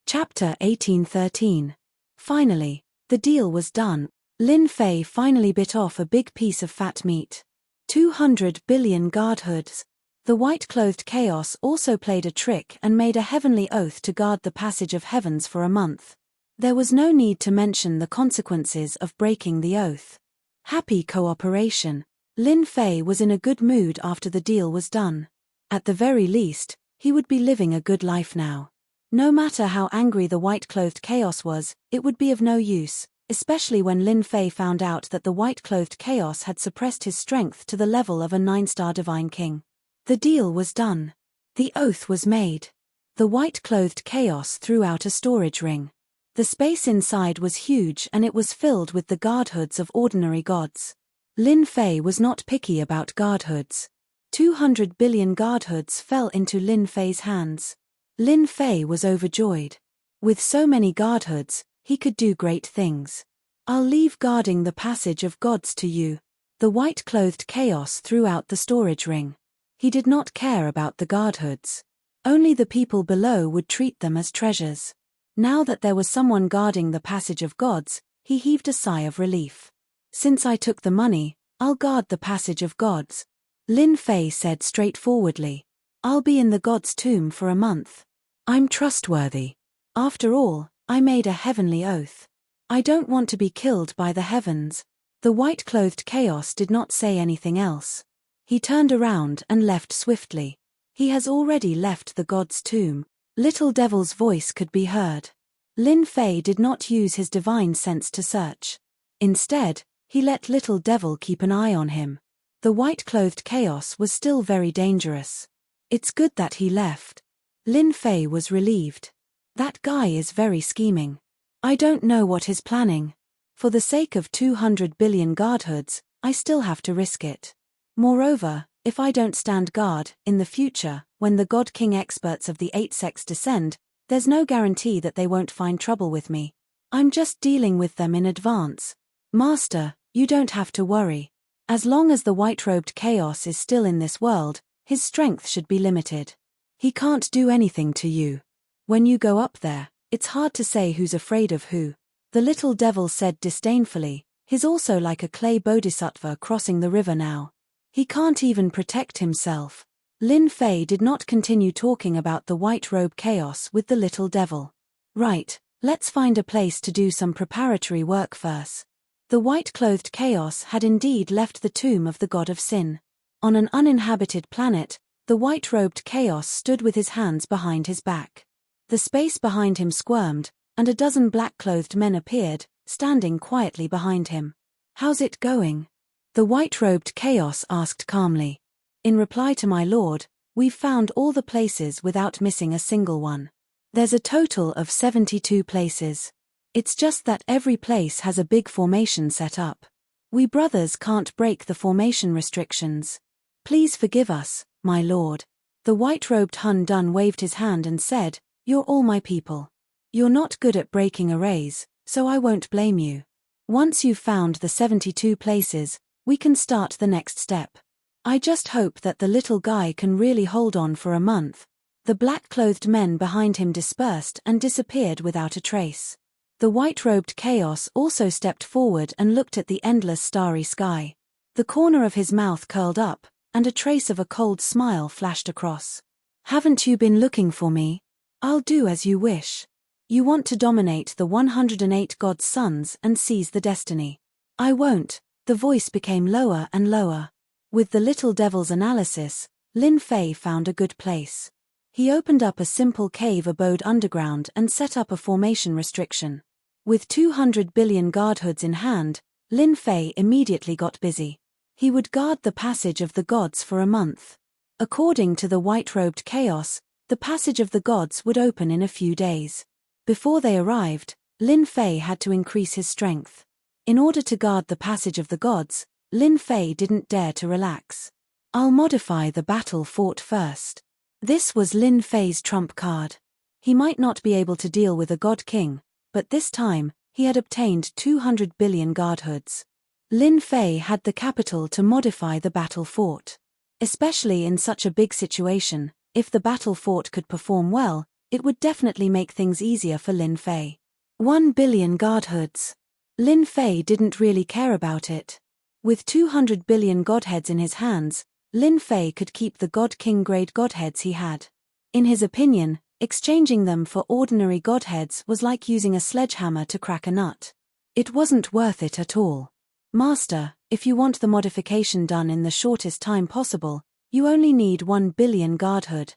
Chapter 1813. Finally, the deal was done. Lin Fei finally bit off a big piece of fat meat. 200 billion godhoods. The white-clothed chaos also played a trick and made a heavenly oath to guard the passage of heavens for a month. There was no need to mention the consequences of breaking the oath. Happy cooperation. Lin Fei was in a good mood after the deal was done. At the very least, he would be living a good life now. No matter how angry the white-clothed chaos was, it would be of no use, especially when Lin Fei found out that the white-clothed chaos had suppressed his strength to the level of a 9-star divine king. The deal was done. The oath was made. The white-clothed chaos threw out a storage ring. The space inside was huge and it was filled with the godhoods of ordinary gods. Lin Fei was not picky about godhoods. 200 billion godhoods fell into Lin Fei's hands. Lin Fei was overjoyed. With so many godhoods, he could do great things. "I'll leave guarding the passage of gods to you." The white-clothed chaos threw out the storage ring. He did not care about the godhoods. Only the people below would treat them as treasures. Now that there was someone guarding the passage of gods, he heaved a sigh of relief. "Since I took the money, I'll guard the passage of gods," Lin Fei said straightforwardly. "I'll be in the god's tomb for a month. I'm trustworthy. After all, I made a heavenly oath. I don't want to be killed by the heavens." The white-clothed chaos did not say anything else. He turned around and left swiftly. "He has already left the god's tomb." Little Devil's voice could be heard. Lin Fei did not use his divine sense to search. Instead, he let Little Devil keep an eye on him. The white-clothed chaos was still very dangerous. "It's good that he left." Lin Fei was relieved. "That guy is very scheming. I don't know what he's planning. For the sake of 200 billion godhoods, I still have to risk it. Moreover, if I don't stand guard, in the future, when the God King experts of the 8 sects descend, there's no guarantee that they won't find trouble with me. I'm just dealing with them in advance. Master, you don't have to worry. As long as the white-robed chaos is still in this world, his strength should be limited. He can't do anything to you. When you go up there, it's hard to say who's afraid of who." The Little Devil said disdainfully. "He's also like a clay bodhisattva crossing the river now. He can't even protect himself." Lin Fei did not continue talking about the white-robe chaos with the Little Devil. "Right, let's find a place to do some preparatory work first." The white-clothed chaos had indeed left the tomb of the god of sin. On an uninhabited planet, the white-robed chaos stood with his hands behind his back. The space behind him squirmed, and a dozen black-clothed men appeared, standing quietly behind him. "How's it going?" the white-robed Chaos asked calmly. "In reply to my lord, we've found all the places without missing a single one. There's a total of 72 places. It's just that every place has a big formation set up. We brothers can't break the formation restrictions. Please forgive us, my lord." The white-robed Hun Dun waved his hand and said, "You're all my people. You're not good at breaking arrays, so I won't blame you. Once you've found the 72 places, we can start the next step. I just hope that the little guy can really hold on for a month." The black-clothed men behind him dispersed and disappeared without a trace. The white-robed Chaos also stepped forward and looked at the endless starry sky. The corner of his mouth curled up, and a trace of a cold smile flashed across. "Haven't you been looking for me? I'll do as you wish. You want to dominate the 108 God's sons and seize the destiny. I won't." The voice became lower and lower. With the little devil's analysis, Lin Fei found a good place. He opened up a simple cave abode underground and set up a formation restriction. With 200 billion guardhoods in hand, Lin Fei immediately got busy. He would guard the passage of the gods for a month. According to the white-robed Chaos, the passage of the gods would open in a few days. Before they arrived, Lin Fei had to increase his strength. In order to guard the passage of the gods, Lin Fei didn't dare to relax. "I'll modify the battle fort first." This was Lin Fei's trump card. He might not be able to deal with a god king, but this time, he had obtained 200 billion guardhoods. Lin Fei had the capital to modify the battle fort. Especially in such a big situation, if the battle fort could perform well, it would definitely make things easier for Lin Fei. 1 billion guardhoods. Lin Fei didn't really care about it. With 200 billion godheads in his hands, Lin Fei could keep the God King grade godheads he had. In his opinion, exchanging them for ordinary godheads was like using a sledgehammer to crack a nut. It wasn't worth it at all. "Master, if you want the modification done in the shortest time possible, you only need 1 billion guardhood."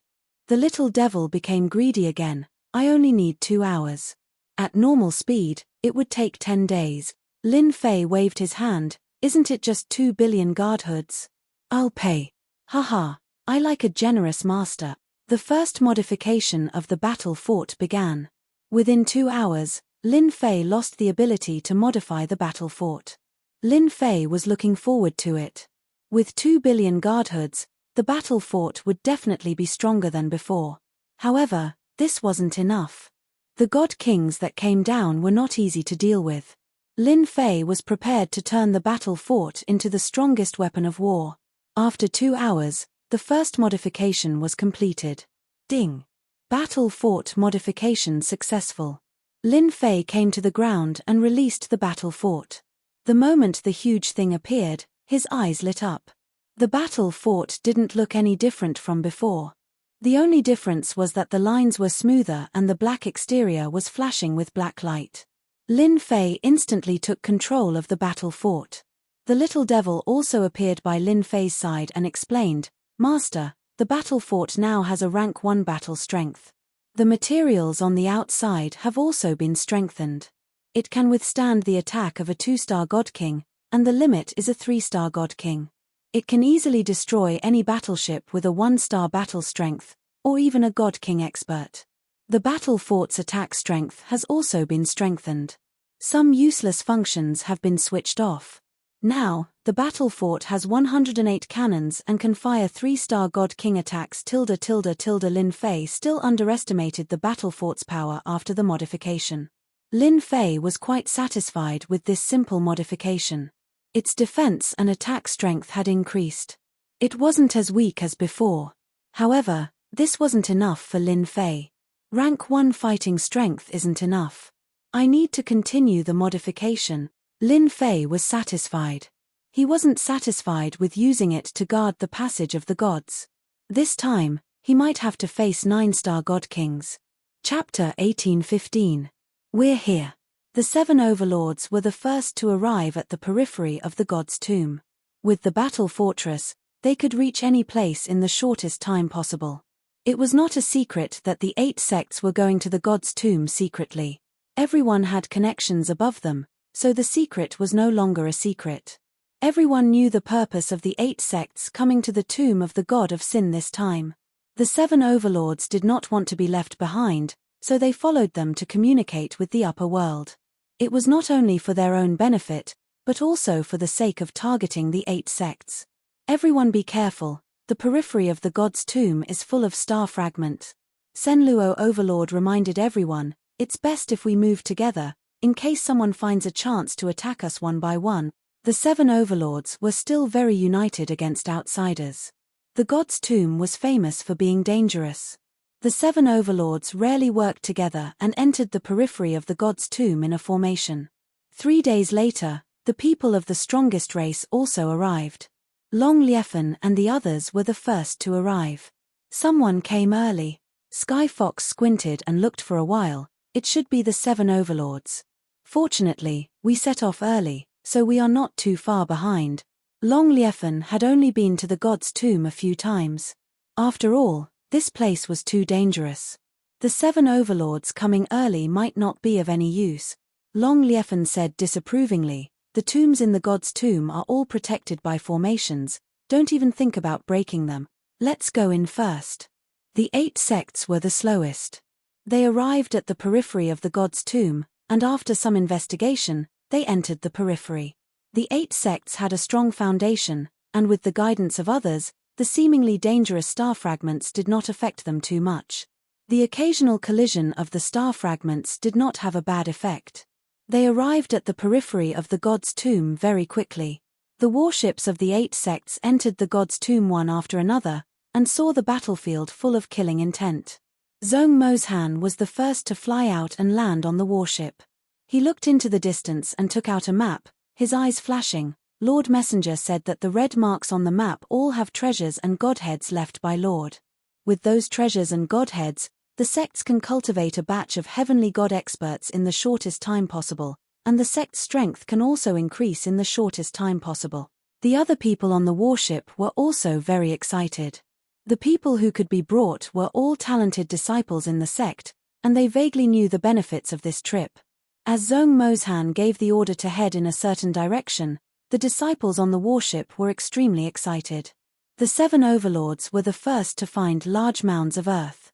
The little devil became greedy again. "I only need 2 hours. At normal speed, it would take 10 days. Lin Fei waved his hand. "Isn't it just 2 billion guardhoods? I'll pay." "Haha, I like a generous master." The first modification of the battle fort began. Within 2 hours, Lin Fei lost the ability to modify the battle fort. Lin Fei was looking forward to it. With 2 billion guardhoods, the battle fort would definitely be stronger than before. However, this wasn't enough. The god kings that came down were not easy to deal with. Lin Fei was prepared to turn the battle fort into the strongest weapon of war. After 2 hours, the first modification was completed. Ding! Battle fort modification successful. Lin Fei came to the ground and released the battle fort. The moment the huge thing appeared, his eyes lit up. The battle fort didn't look any different from before. The only difference was that the lines were smoother and the black exterior was flashing with black light. Lin Fei instantly took control of the battle fort. The little devil also appeared by Lin Fei's side and explained, "Master, the battle fort now has a rank 1 battle strength. The materials on the outside have also been strengthened. It can withstand the attack of a 2-star God King, and the limit is a 3-star God King. It can easily destroy any battleship with a 1-star battle strength, or even a God King expert. The battle fort's attack strength has also been strengthened. Some useless functions have been switched off. Now, the battle fort has 108 cannons and can fire 3-star God King attacks. Lin Fei still underestimated the battle fort's power after the modification. Lin Fei was quite satisfied with this simple modification. Its defense and attack strength had increased. It wasn't as weak as before. However, this wasn't enough for Lin Fei. Rank 1 fighting strength isn't enough. I need to continue the modification. Lin Fei was satisfied. He wasn't satisfied with using it to guard the passage of the gods. This time, he might have to face 9-star God Kings. Chapter 18:15. We're here. The 7 overlords were the first to arrive at the periphery of the god's tomb. With the battle fortress, they could reach any place in the shortest time possible. It was not a secret that the 8 sects were going to the god's tomb secretly. Everyone had connections above them, so the secret was no longer a secret. Everyone knew the purpose of the 8 sects coming to the tomb of the god of sin this time. The 7 overlords did not want to be left behind, so they followed them to communicate with the upper world. It was not only for their own benefit, but also for the sake of targeting the 8 sects. Everyone be careful, the periphery of the god's tomb is full of star fragments. Senluo Overlord reminded everyone, it's best if we move together, in case someone finds a chance to attack us one by one. The 7 overlords were still very united against outsiders. The god's tomb was famous for being dangerous. The 7 overlords rarely worked together and entered the periphery of the god's tomb in a formation. 3 days later, the people of the strongest race also arrived. Long Liefen and the others were the first to arrive. Someone came early. Sky Fox squinted and looked for a while. It should be the 7 overlords. Fortunately, we set off early, so we are not too far behind. Long Liefen had only been to the god's tomb a few times. After all, this place was too dangerous. The 7 overlords coming early might not be of any use. Long Liefen said disapprovingly, the tombs in the god's tomb are all protected by formations, don't even think about breaking them. Let's go in first. The 8 sects were the slowest. They arrived at the periphery of the god's tomb, and after some investigation, they entered the periphery. The 8 sects had a strong foundation, and with the guidance of others, the seemingly dangerous star fragments did not affect them too much. The occasional collision of the star fragments did not have a bad effect. They arrived at the periphery of the god's tomb very quickly. The warships of the 8 sects entered the god's tomb one after another, and saw the battlefield full of killing intent. Zhong Mozhan was the first to fly out and land on the warship. He looked into the distance and took out a map, his eyes flashing. Lord Messenger said that the red marks on the map all have treasures and godheads left by Lord. With those treasures and godheads, the sects can cultivate a batch of heavenly god experts in the shortest time possible, and the sect's strength can also increase in the shortest time possible. The other people on the warship were also very excited. The people who could be brought were all talented disciples in the sect, and they vaguely knew the benefits of this trip. As Zhong Mozhan gave the order to head in a certain direction, the disciples on the warship were extremely excited. The 7 overlords were the first to find large mounds of earth.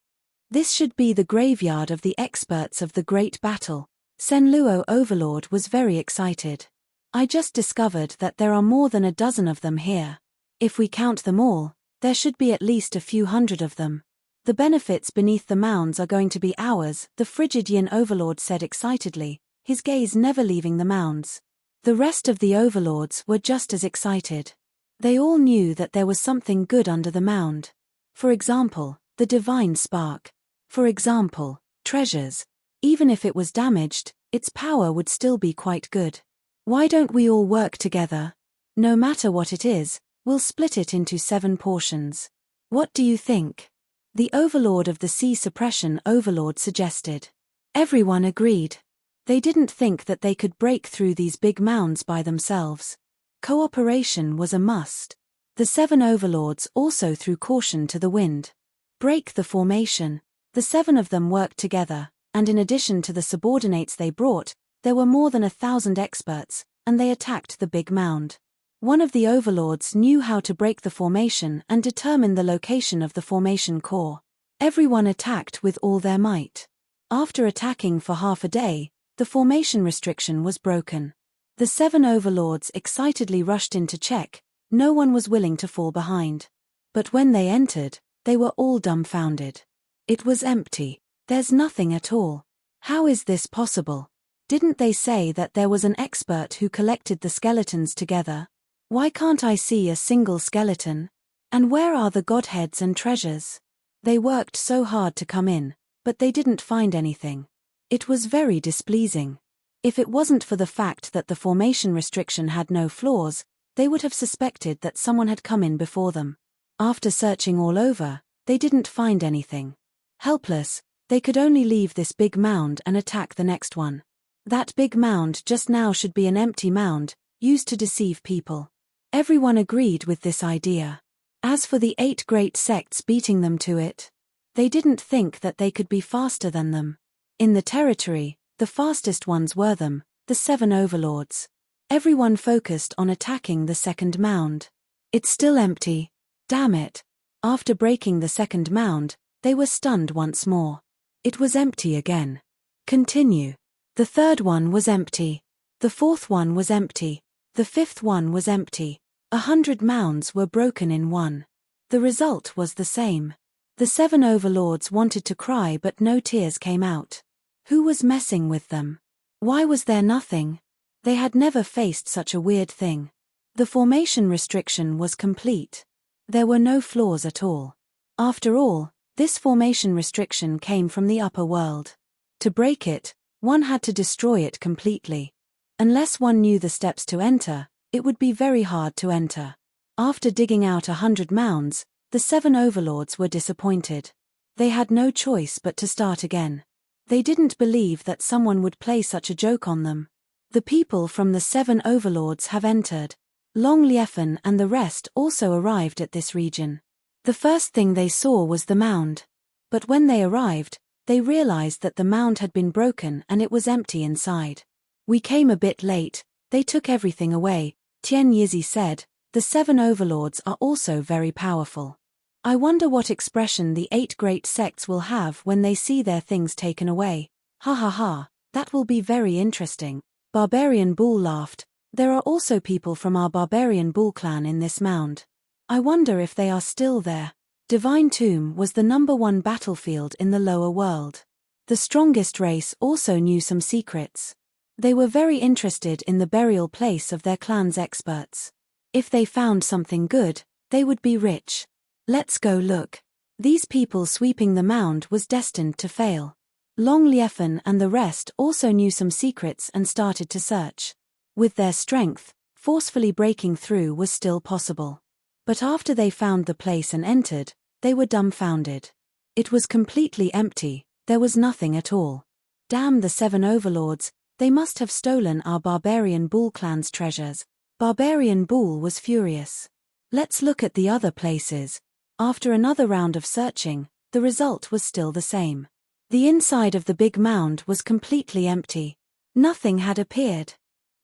This should be the graveyard of the experts of the great battle. Senluo Overlord was very excited. I just discovered that there are more than a dozen of them here. If we count them all, there should be at least a few hundred of them. The benefits beneath the mounds are going to be ours, the frigid Yin Overlord said excitedly, his gaze never leaving the mounds. The rest of the overlords were just as excited. They all knew that there was something good under the mound. For example, the divine spark. For example, treasures. Even if it was damaged, its power would still be quite good. Why don't we all work together? No matter what it is, we'll split it into 7 portions. What do you think? The Overlord of the Sea Suppression Overlord suggested. Everyone agreed. They didn't think that they could break through these big mounds by themselves. Cooperation was a must. The 7 overlords also threw caution to the wind. Break the formation. The 7 of them worked together, and in addition to the subordinates they brought, there were more than 1,000 experts, and they attacked the big mound. One of the overlords knew how to break the formation and determine the location of the formation core. Everyone attacked with all their might. After attacking for half a day, the formation restriction was broken. The 7 overlords excitedly rushed in to check. No one was willing to fall behind. But when they entered, they were all dumbfounded. It was empty. There's nothing at all. How is this possible? Didn't they say that there was an expert who collected the skeletons together? Why can't I see a single skeleton? And where are the godheads and treasures? They worked so hard to come in, but they didn't find anything. It was very displeasing. If it wasn't for the fact that the formation restriction had no flaws, they would have suspected that someone had come in before them. After searching all over, they didn't find anything. Helpless, they could only leave this big mound and attack the next one. That big mound just now should be an empty mound, used to deceive people. Everyone agreed with this idea. As for the 8 great sects beating them to it, they didn't think that they could be faster than them. In the territory, The fastest ones were them, the 7 overlords. Everyone focused on attacking the second mound. It's still empty. Damn it. After breaking the second mound, they were stunned once more. It was empty again. Continue. The third one was empty. The fourth one was empty. The fifth one was empty. 100 mounds were broken in one. The result was the same. The 7 overlords wanted to cry, but no tears came out. Who was messing with them? Why was there nothing? They had never faced such a weird thing. The formation restriction was complete. There were no flaws at all. After all, this formation restriction came from the upper world. To break it, one had to destroy it completely. Unless one knew the steps to enter, it would be very hard to enter. After digging out 100 mounds, the 7 overlords were disappointed. They had no choice but to start again. They didn't believe that someone would play such a joke on them. The people from the 7 overlords have entered. Long Liefern and the rest also arrived at this region. The first thing they saw was the mound. But when they arrived, they realized that the mound had been broken and it was empty inside. We came a bit late, they took everything away, Tian Yizi said. The 7 overlords are also very powerful. I wonder what expression the 8 great sects will have when they see their things taken away. Ha ha ha, that will be very interesting. Barbarian Bull laughed. There are also people from our Barbarian Bull clan in this mound. I wonder if they are still there. Divine Tomb was the #1 battlefield in the lower world. The strongest race also knew some secrets. They were very interested in the burial place of their clan's experts. If they found something good, they would be rich. Let's go look. These people sweeping the mound was destined to fail. Long Liefern and the rest also knew some secrets and started to search. With their strength, forcefully breaking through was still possible. But after they found the place and entered, they were dumbfounded. It was completely empty, there was nothing at all. Damn the 7 overlords, they must have stolen our Barbarian Bull clan's treasures. Barbarian Bull was furious. Let's look at the other places. After another round of searching, the result was still the same. The inside of the big mound was completely empty. Nothing had appeared.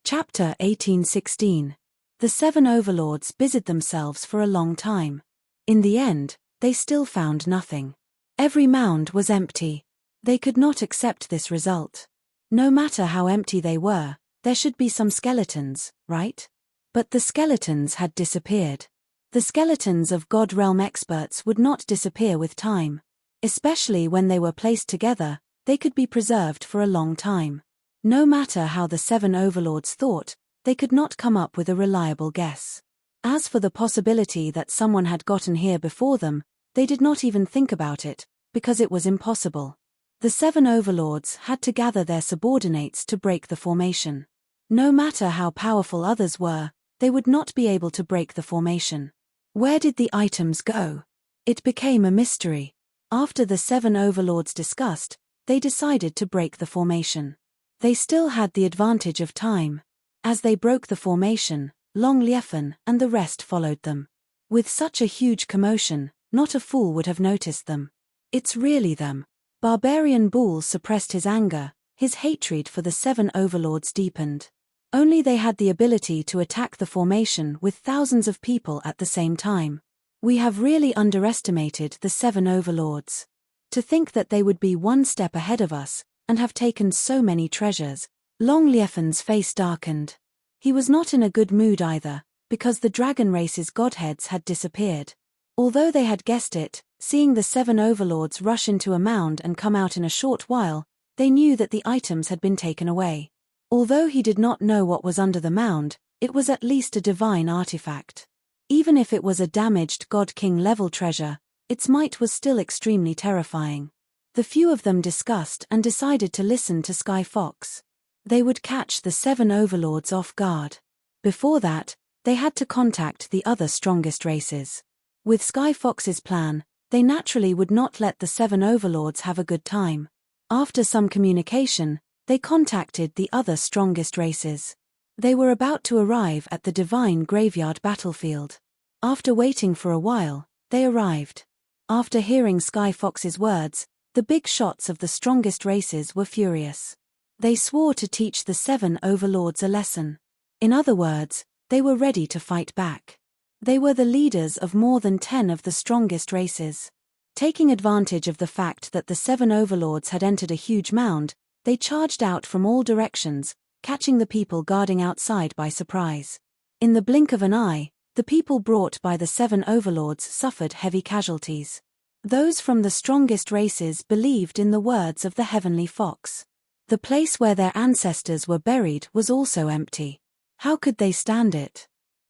Chapter 18:16. The 7 overlords busied themselves for a long time. In the end, they still found nothing. Every mound was empty. They could not accept this result. No matter how empty they were, there should be some skeletons, right? But the skeletons had disappeared. The skeletons of God Realm experts would not disappear with time. Especially when they were placed together, they could be preserved for a long time. No matter how the 7 overlords thought, they could not come up with a reliable guess. As for the possibility that someone had gotten here before them, they did not even think about it, because it was impossible. The 7 overlords had to gather their subordinates to break the formation. No matter how powerful others were, they would not be able to break the formation. Where did the items go? It became a mystery. After the 7 overlords discussed, they decided to break the formation. They still had the advantage of time. As they broke the formation, Long Liefern and the rest followed them. With such a huge commotion, not a fool would have noticed them. It's really them. Barbarian Bull suppressed his anger, his hatred for the 7 overlords deepened. Only they had the ability to attack the formation with thousands of people at the same time. We have really underestimated the 7 overlords. To think that they would be one step ahead of us, and have taken so many treasures. Long Liefern's face darkened. He was not in a good mood either, because the dragon race's godheads had disappeared. Although they had guessed it, seeing the 7 overlords rush into a mound and come out in a short while, they knew that the items had been taken away. Although he did not know what was under the mound, it was at least a divine artifact. Even if it was a damaged God King level treasure, its might was still extremely terrifying. The few of them discussed and decided to listen to Sky Fox. They would catch the 7 overlords off guard. Before that, they had to contact the other strongest races. With Sky Fox's plan, they naturally would not let the 7 overlords have a good time. After some communication, they contacted the other strongest races. They were about to arrive at the Divine Graveyard battlefield. After waiting for a while, they arrived. After hearing Sky Fox's words, the big shots of the strongest races were furious. They swore to teach the 7 overlords a lesson. In other words, they were ready to fight back. They were the leaders of more than 10 of the strongest races. Taking advantage of the fact that the 7 overlords had entered a huge mound, they charged out from all directions, catching the people guarding outside by surprise. In the blink of an eye, the people brought by the 7 overlords suffered heavy casualties. Those from the strongest races believed in the words of the heavenly fox. The place where their ancestors were buried was also empty. How could they stand it?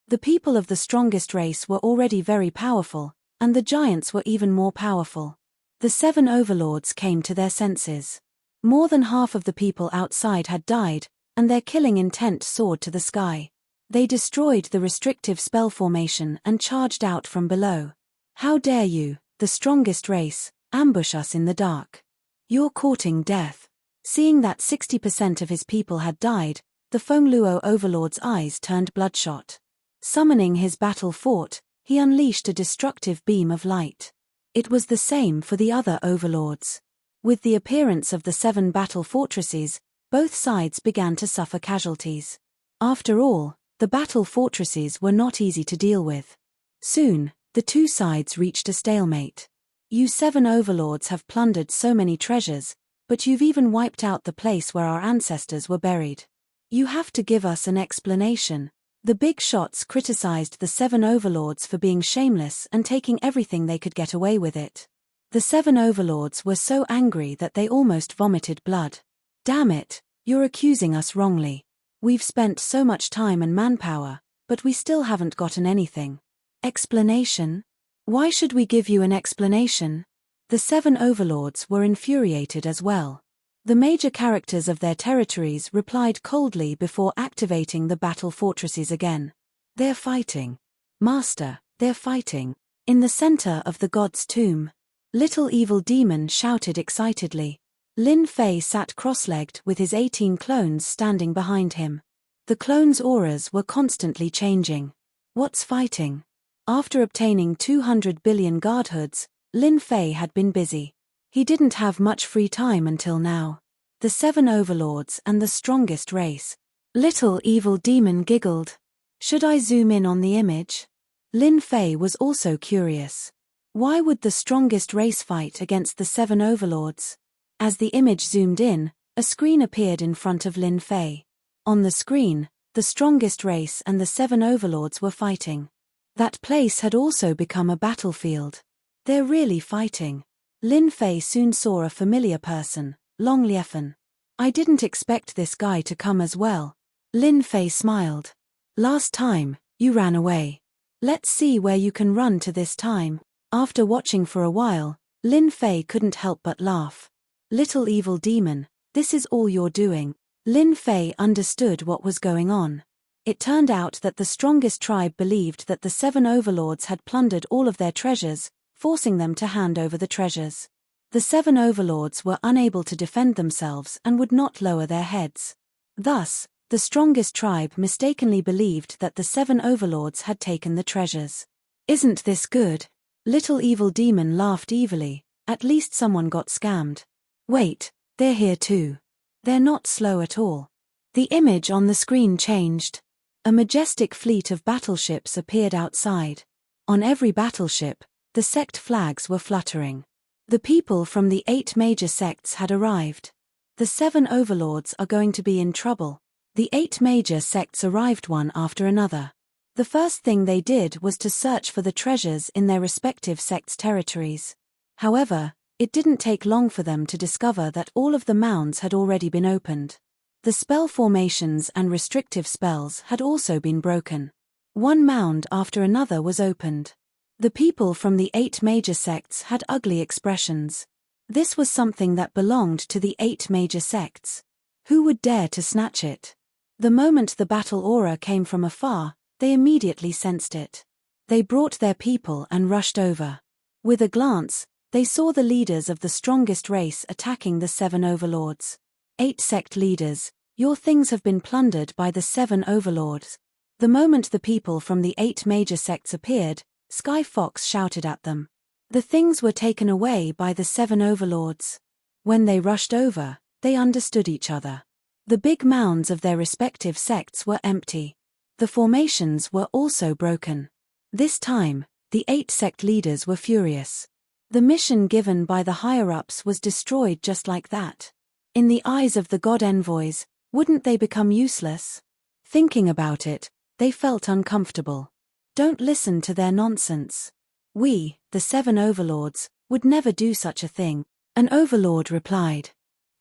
The people of the strongest race were already very powerful, and the giants were even more powerful. The 7 overlords came to their senses. More than half of the people outside had died, and their killing intent soared to the sky. They destroyed the restrictive spell formation and charged out from below. How dare you, the strongest race, ambush us in the dark? You're courting death. Seeing that 60% of his people had died, the Fengluo overlord's eyes turned bloodshot. Summoning his battle fort, he unleashed a destructive beam of light. It was the same for the other overlords. With the appearance of the 7 battle fortresses, both sides began to suffer casualties. After all, the battle fortresses were not easy to deal with. Soon, the two sides reached a stalemate. You 7 overlords have plundered so many treasures, but you've even wiped out the place where our ancestors were buried. You have to give us an explanation. The big shots criticized the 7 overlords for being shameless and taking everything they could get away with it. The 7 overlords were so angry that they almost vomited blood. Damn it, you're accusing us wrongly. We've spent so much time and manpower, but we still haven't gotten anything. Explanation? Why should we give you an explanation? The 7 overlords were infuriated as well. The major characters of their territories replied coldly before activating the battle fortresses again. They're fighting. Master, they're fighting. In the center of the god's tomb. Little Evil Demon shouted excitedly. Lin Fei sat cross-legged with his 18 clones standing behind him. The clones' auras were constantly changing. What's fighting? After obtaining 200 billion guardhoods, Lin Fei had been busy. He didn't have much free time until now. The 7 overlords and the strongest race. Little Evil Demon giggled. Should I zoom in on the image? Lin Fei was also curious. Why would the strongest race fight against the 7 overlords? As the image zoomed in, a screen appeared in front of Lin Fei. On the screen, the strongest race and the 7 overlords were fighting. That place had also become a battlefield. They're really fighting. Lin Fei soon saw a familiar person, Long Liefen. I didn't expect this guy to come as well. Lin Fei smiled. Last time, you ran away. Let's see where you can run to this time. After watching for a while, Lin Fei couldn't help but laugh. Little Evil Demon, this is all you're doing. Lin Fei understood what was going on. It turned out that the strongest tribe believed that the 7 overlords had plundered all of their treasures, forcing them to hand over the treasures. The 7 overlords were unable to defend themselves and would not lower their heads. Thus, the strongest tribe mistakenly believed that the 7 overlords had taken the treasures. Isn't this good? Little Evil Demon laughed evilly. At least someone got scammed. Wait, they're here too. They're not slow at all. The image on the screen changed. A majestic fleet of battleships appeared outside. On every battleship, the sect flags were fluttering. The people from the 8 major sects had arrived. The 7 overlords are going to be in trouble. The 8 major sects arrived one after another. The first thing they did was to search for the treasures in their respective sects' territories. However, it didn't take long for them to discover that all of the mounds had already been opened. The spell formations and restrictive spells had also been broken. One mound after another was opened. The people from the 8 major sects had ugly expressions. This was something that belonged to the 8 major sects. Who would dare to snatch it? The moment the battle aura came from afar, they immediately sensed it. They brought their people and rushed over. With a glance, they saw the leaders of the strongest race attacking the 7 overlords. 8 sect leaders, your things have been plundered by the 7 overlords. The moment the people from the 8 major sects appeared, Sky Fox shouted at them. The things were taken away by the 7 overlords. When they rushed over, they understood each other. The big mounds of their respective sects were empty. The formations were also broken. This time, the 8 sect leaders were furious. The mission given by the higher-ups was destroyed just like that. In the eyes of the god envoys, wouldn't they become useless? Thinking about it, they felt uncomfortable. Don't listen to their nonsense. We, the 7 overlords, would never do such a thing, an overlord replied.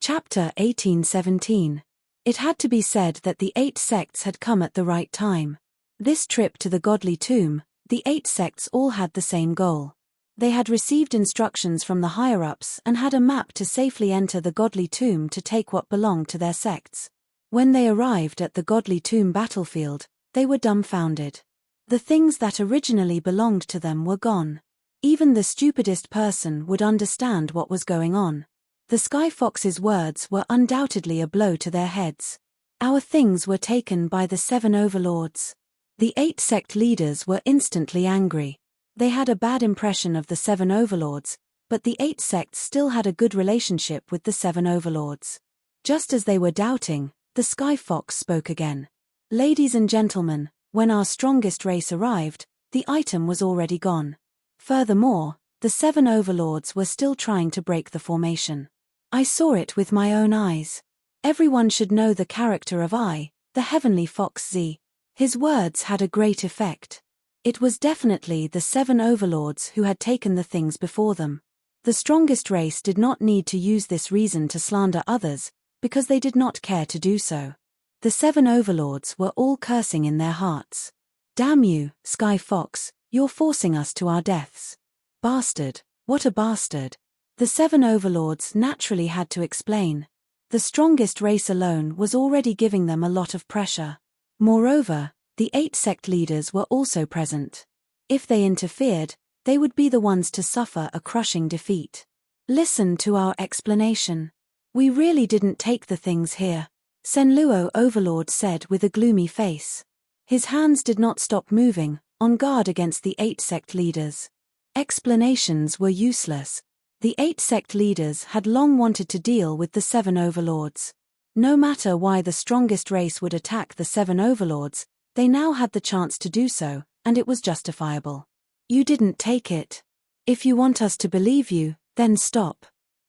Chapter 18:17. It had to be said that the 8 sects had come at the right time. This trip to the godly tomb, the 8 sects all had the same goal. They had received instructions from the higher-ups and had a map to safely enter the godly tomb to take what belonged to their sects. When they arrived at the godly tomb battlefield, they were dumbfounded. The things that originally belonged to them were gone. Even the stupidest person would understand what was going on. The Sky Fox's words were undoubtedly a blow to their heads. Our things were taken by the 7 overlords. The 8 sect leaders were instantly angry. They had a bad impression of the 7 overlords, but the 8 sects still had a good relationship with the 7 overlords. Just as they were doubting, the Sky Fox spoke again. Ladies and gentlemen, when our strongest race arrived, the item was already gone. Furthermore, the 7 overlords were still trying to break the formation. I saw it with my own eyes. Everyone should know the character of the Heavenly Fox Z. His words had a great effect. It was definitely the 7 overlords who had taken the things before them. The strongest race did not need to use this reason to slander others, because they did not care to do so. The 7 overlords were all cursing in their hearts. Damn you, Sky Fox, you're forcing us to our deaths. Bastard, what a bastard. The 7 overlords naturally had to explain. The strongest race alone was already giving them a lot of pressure. Moreover, the 8 sect leaders were also present. If they interfered, they would be the ones to suffer a crushing defeat. Listen to our explanation. We really didn't take the things here, Senluo Overlord said with a gloomy face. His hands did not stop moving, on guard against the 8 sect leaders. Explanations were useless. The 8 sect leaders had long wanted to deal with the 7 overlords. No matter why the strongest race would attack the 7 overlords, they now had the chance to do so, and it was justifiable. You didn't take it. If you want us to believe you, then stop.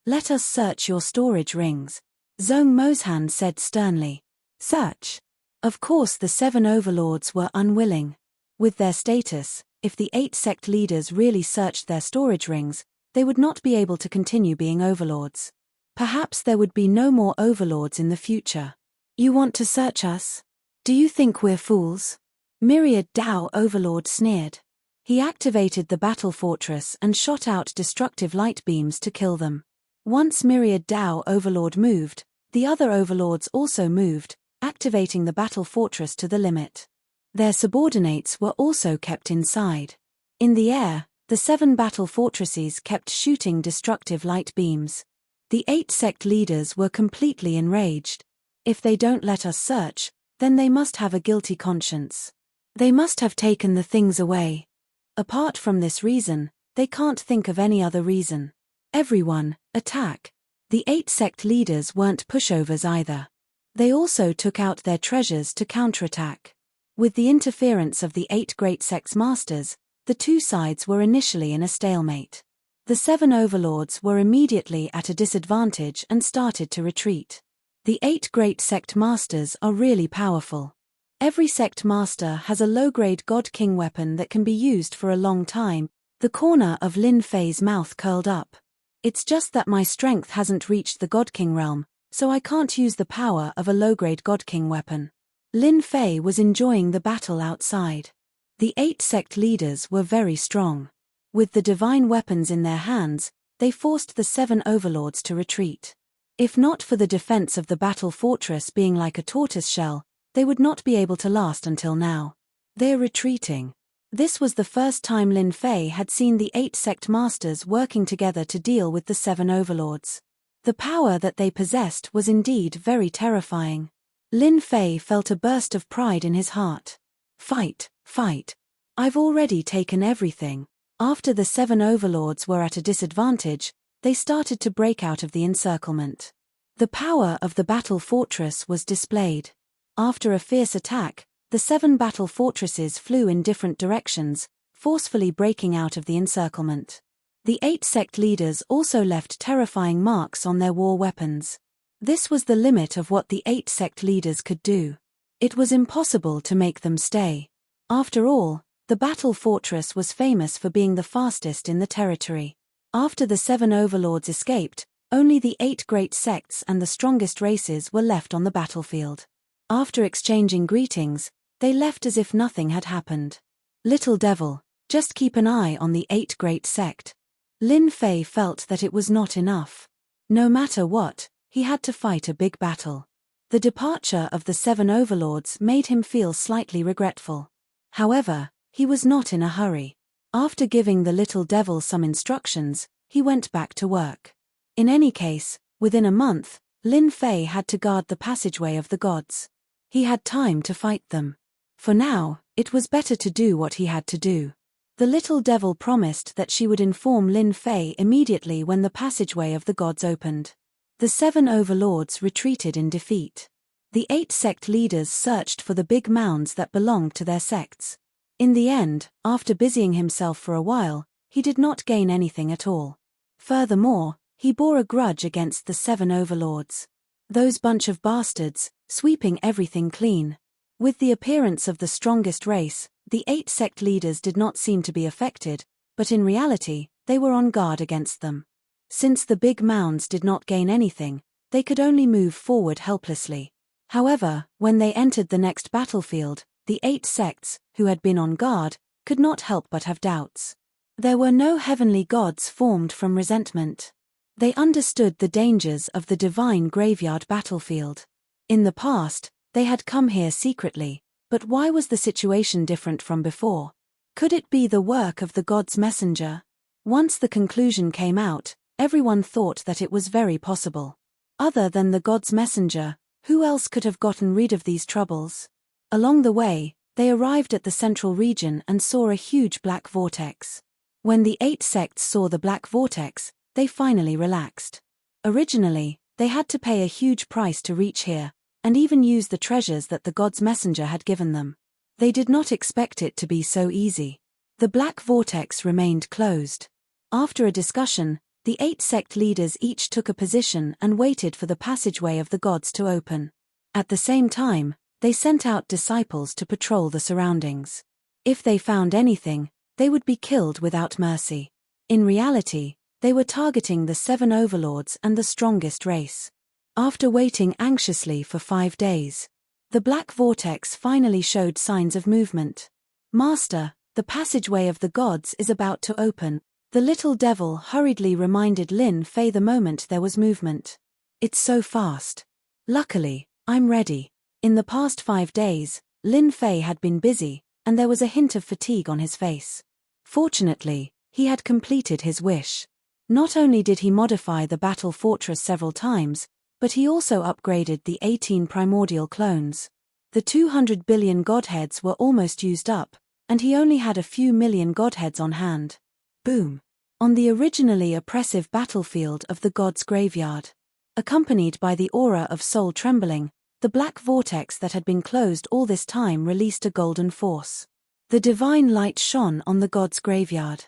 Let us search your storage rings, Zhong Mozhan said sternly. Search? Of course the 7 overlords were unwilling. With their status, if the 8 sect leaders really searched their storage rings, they would not be able to continue being overlords. Perhaps there would be no more overlords in the future. You want to search us? Do you think we're fools? Myriad Dao Overlord sneered. He activated the battle fortress and shot out destructive light beams to kill them. Once Myriad Dao Overlord moved, the other overlords also moved, activating the battle fortress to the limit. Their subordinates were also kept inside. In the air, the 7 battle fortresses kept shooting destructive light beams. The 8 sect leaders were completely enraged. If they don't let us search, then they must have a guilty conscience. They must have taken the things away. Apart from this reason, they can't think of any other reason. Everyone, attack. The 8 sect leaders weren't pushovers either. They also took out their treasures to counterattack. With the interference of the 8 great sects masters, the two sides were initially in a stalemate. The 7 overlords were immediately at a disadvantage and started to retreat. The 8 great sect masters are really powerful. Every sect master has a low-grade God King weapon that can be used for a long time. The corner of Lin Fei's mouth curled up. It's just that my strength hasn't reached the God King realm, so I can't use the power of a low-grade God King weapon. Lin Fei was enjoying the battle outside. The 8 sect leaders were very strong. With the divine weapons in their hands, they forced the 7 overlords to retreat. If not for the defense of the battle fortress being like a tortoise shell, they would not be able to last until now. They're retreating. This was the first time Lin Fei had seen the 8 sect masters working together to deal with the 7 overlords. The power that they possessed was indeed very terrifying. Lin Fei felt a burst of pride in his heart. Fight, fight. I've already taken everything. After the 7 overlords were at a disadvantage, they started to break out of the encirclement. The power of the battle fortress was displayed. After a fierce attack, the 7 battle fortresses flew in different directions, forcefully breaking out of the encirclement. The 8 sect leaders also left terrifying marks on their war weapons. This was the limit of what the 8 sect leaders could do. It was impossible to make them stay. After all, the battle fortress was famous for being the fastest in the territory. After the 7 overlords escaped, only the 8 great sects and the strongest races were left on the battlefield. After exchanging greetings, they left as if nothing had happened. Little devil, just keep an eye on the 8 great sect. Lin Fei felt that it was not enough. No matter what, he had to fight a big battle. The departure of the 7 overlords made him feel slightly regretful. However, he was not in a hurry. After giving the little devil some instructions, he went back to work. In any case, within a month, Lin Fei had to guard the passageway of the gods. He had time to fight them. For now, it was better to do what he had to do. The little devil promised that she would inform Lin Fei immediately when the passageway of the gods opened. The 7 overlords retreated in defeat. The 8 sect leaders searched for the big mounds that belonged to their sects. In the end, after busying himself for a while, he did not gain anything at all. Furthermore, he bore a grudge against the 7 overlords. Those bunch of bastards, sweeping everything clean. With the appearance of the strongest race, the 8 sect leaders did not seem to be affected, but in reality, they were on guard against them. Since the big mounds did not gain anything, they could only move forward helplessly. However, when they entered the next battlefield, the 8 sects, who had been on guard, could not help but have doubts. There were no heavenly gods formed from resentment. They understood the dangers of the divine graveyard battlefield. In the past, they had come here secretly, but why was the situation different from before? Could it be the work of the god's messenger? Once the conclusion came out, everyone thought that it was very possible. Other than the god's messenger, who else could have gotten rid of these troubles? Along the way, they arrived at the central region and saw a huge black vortex. When the 8 sects saw the black vortex, they finally relaxed. Originally, they had to pay a huge price to reach here, and even use the treasures that the god's messenger had given them. They did not expect it to be so easy. The black vortex remained closed. After a discussion, the 8 sect leaders each took a position and waited for the passageway of the gods to open. At the same time, they sent out disciples to patrol the surroundings. If they found anything, they would be killed without mercy. In reality, they were targeting the 7 overlords and the strongest race. After waiting anxiously for 5 days, the black vortex finally showed signs of movement. Master, the passageway of the gods is about to open. The little devil hurriedly reminded Lin Fei the moment there was movement. It's so fast. Luckily, I'm ready. In the past 5 days, Lin Fei had been busy, and there was a hint of fatigue on his face. Fortunately, he had completed his wish. Not only did he modify the battle fortress several times, but he also upgraded the 18 primordial clones. The 200 billion godheads were almost used up, and he only had a few million godheads on hand. Boom! On the originally oppressive battlefield of the god's graveyard. Accompanied by the aura of soul trembling, the black vortex that had been closed all this time released a golden force. The divine light shone on the god's graveyard.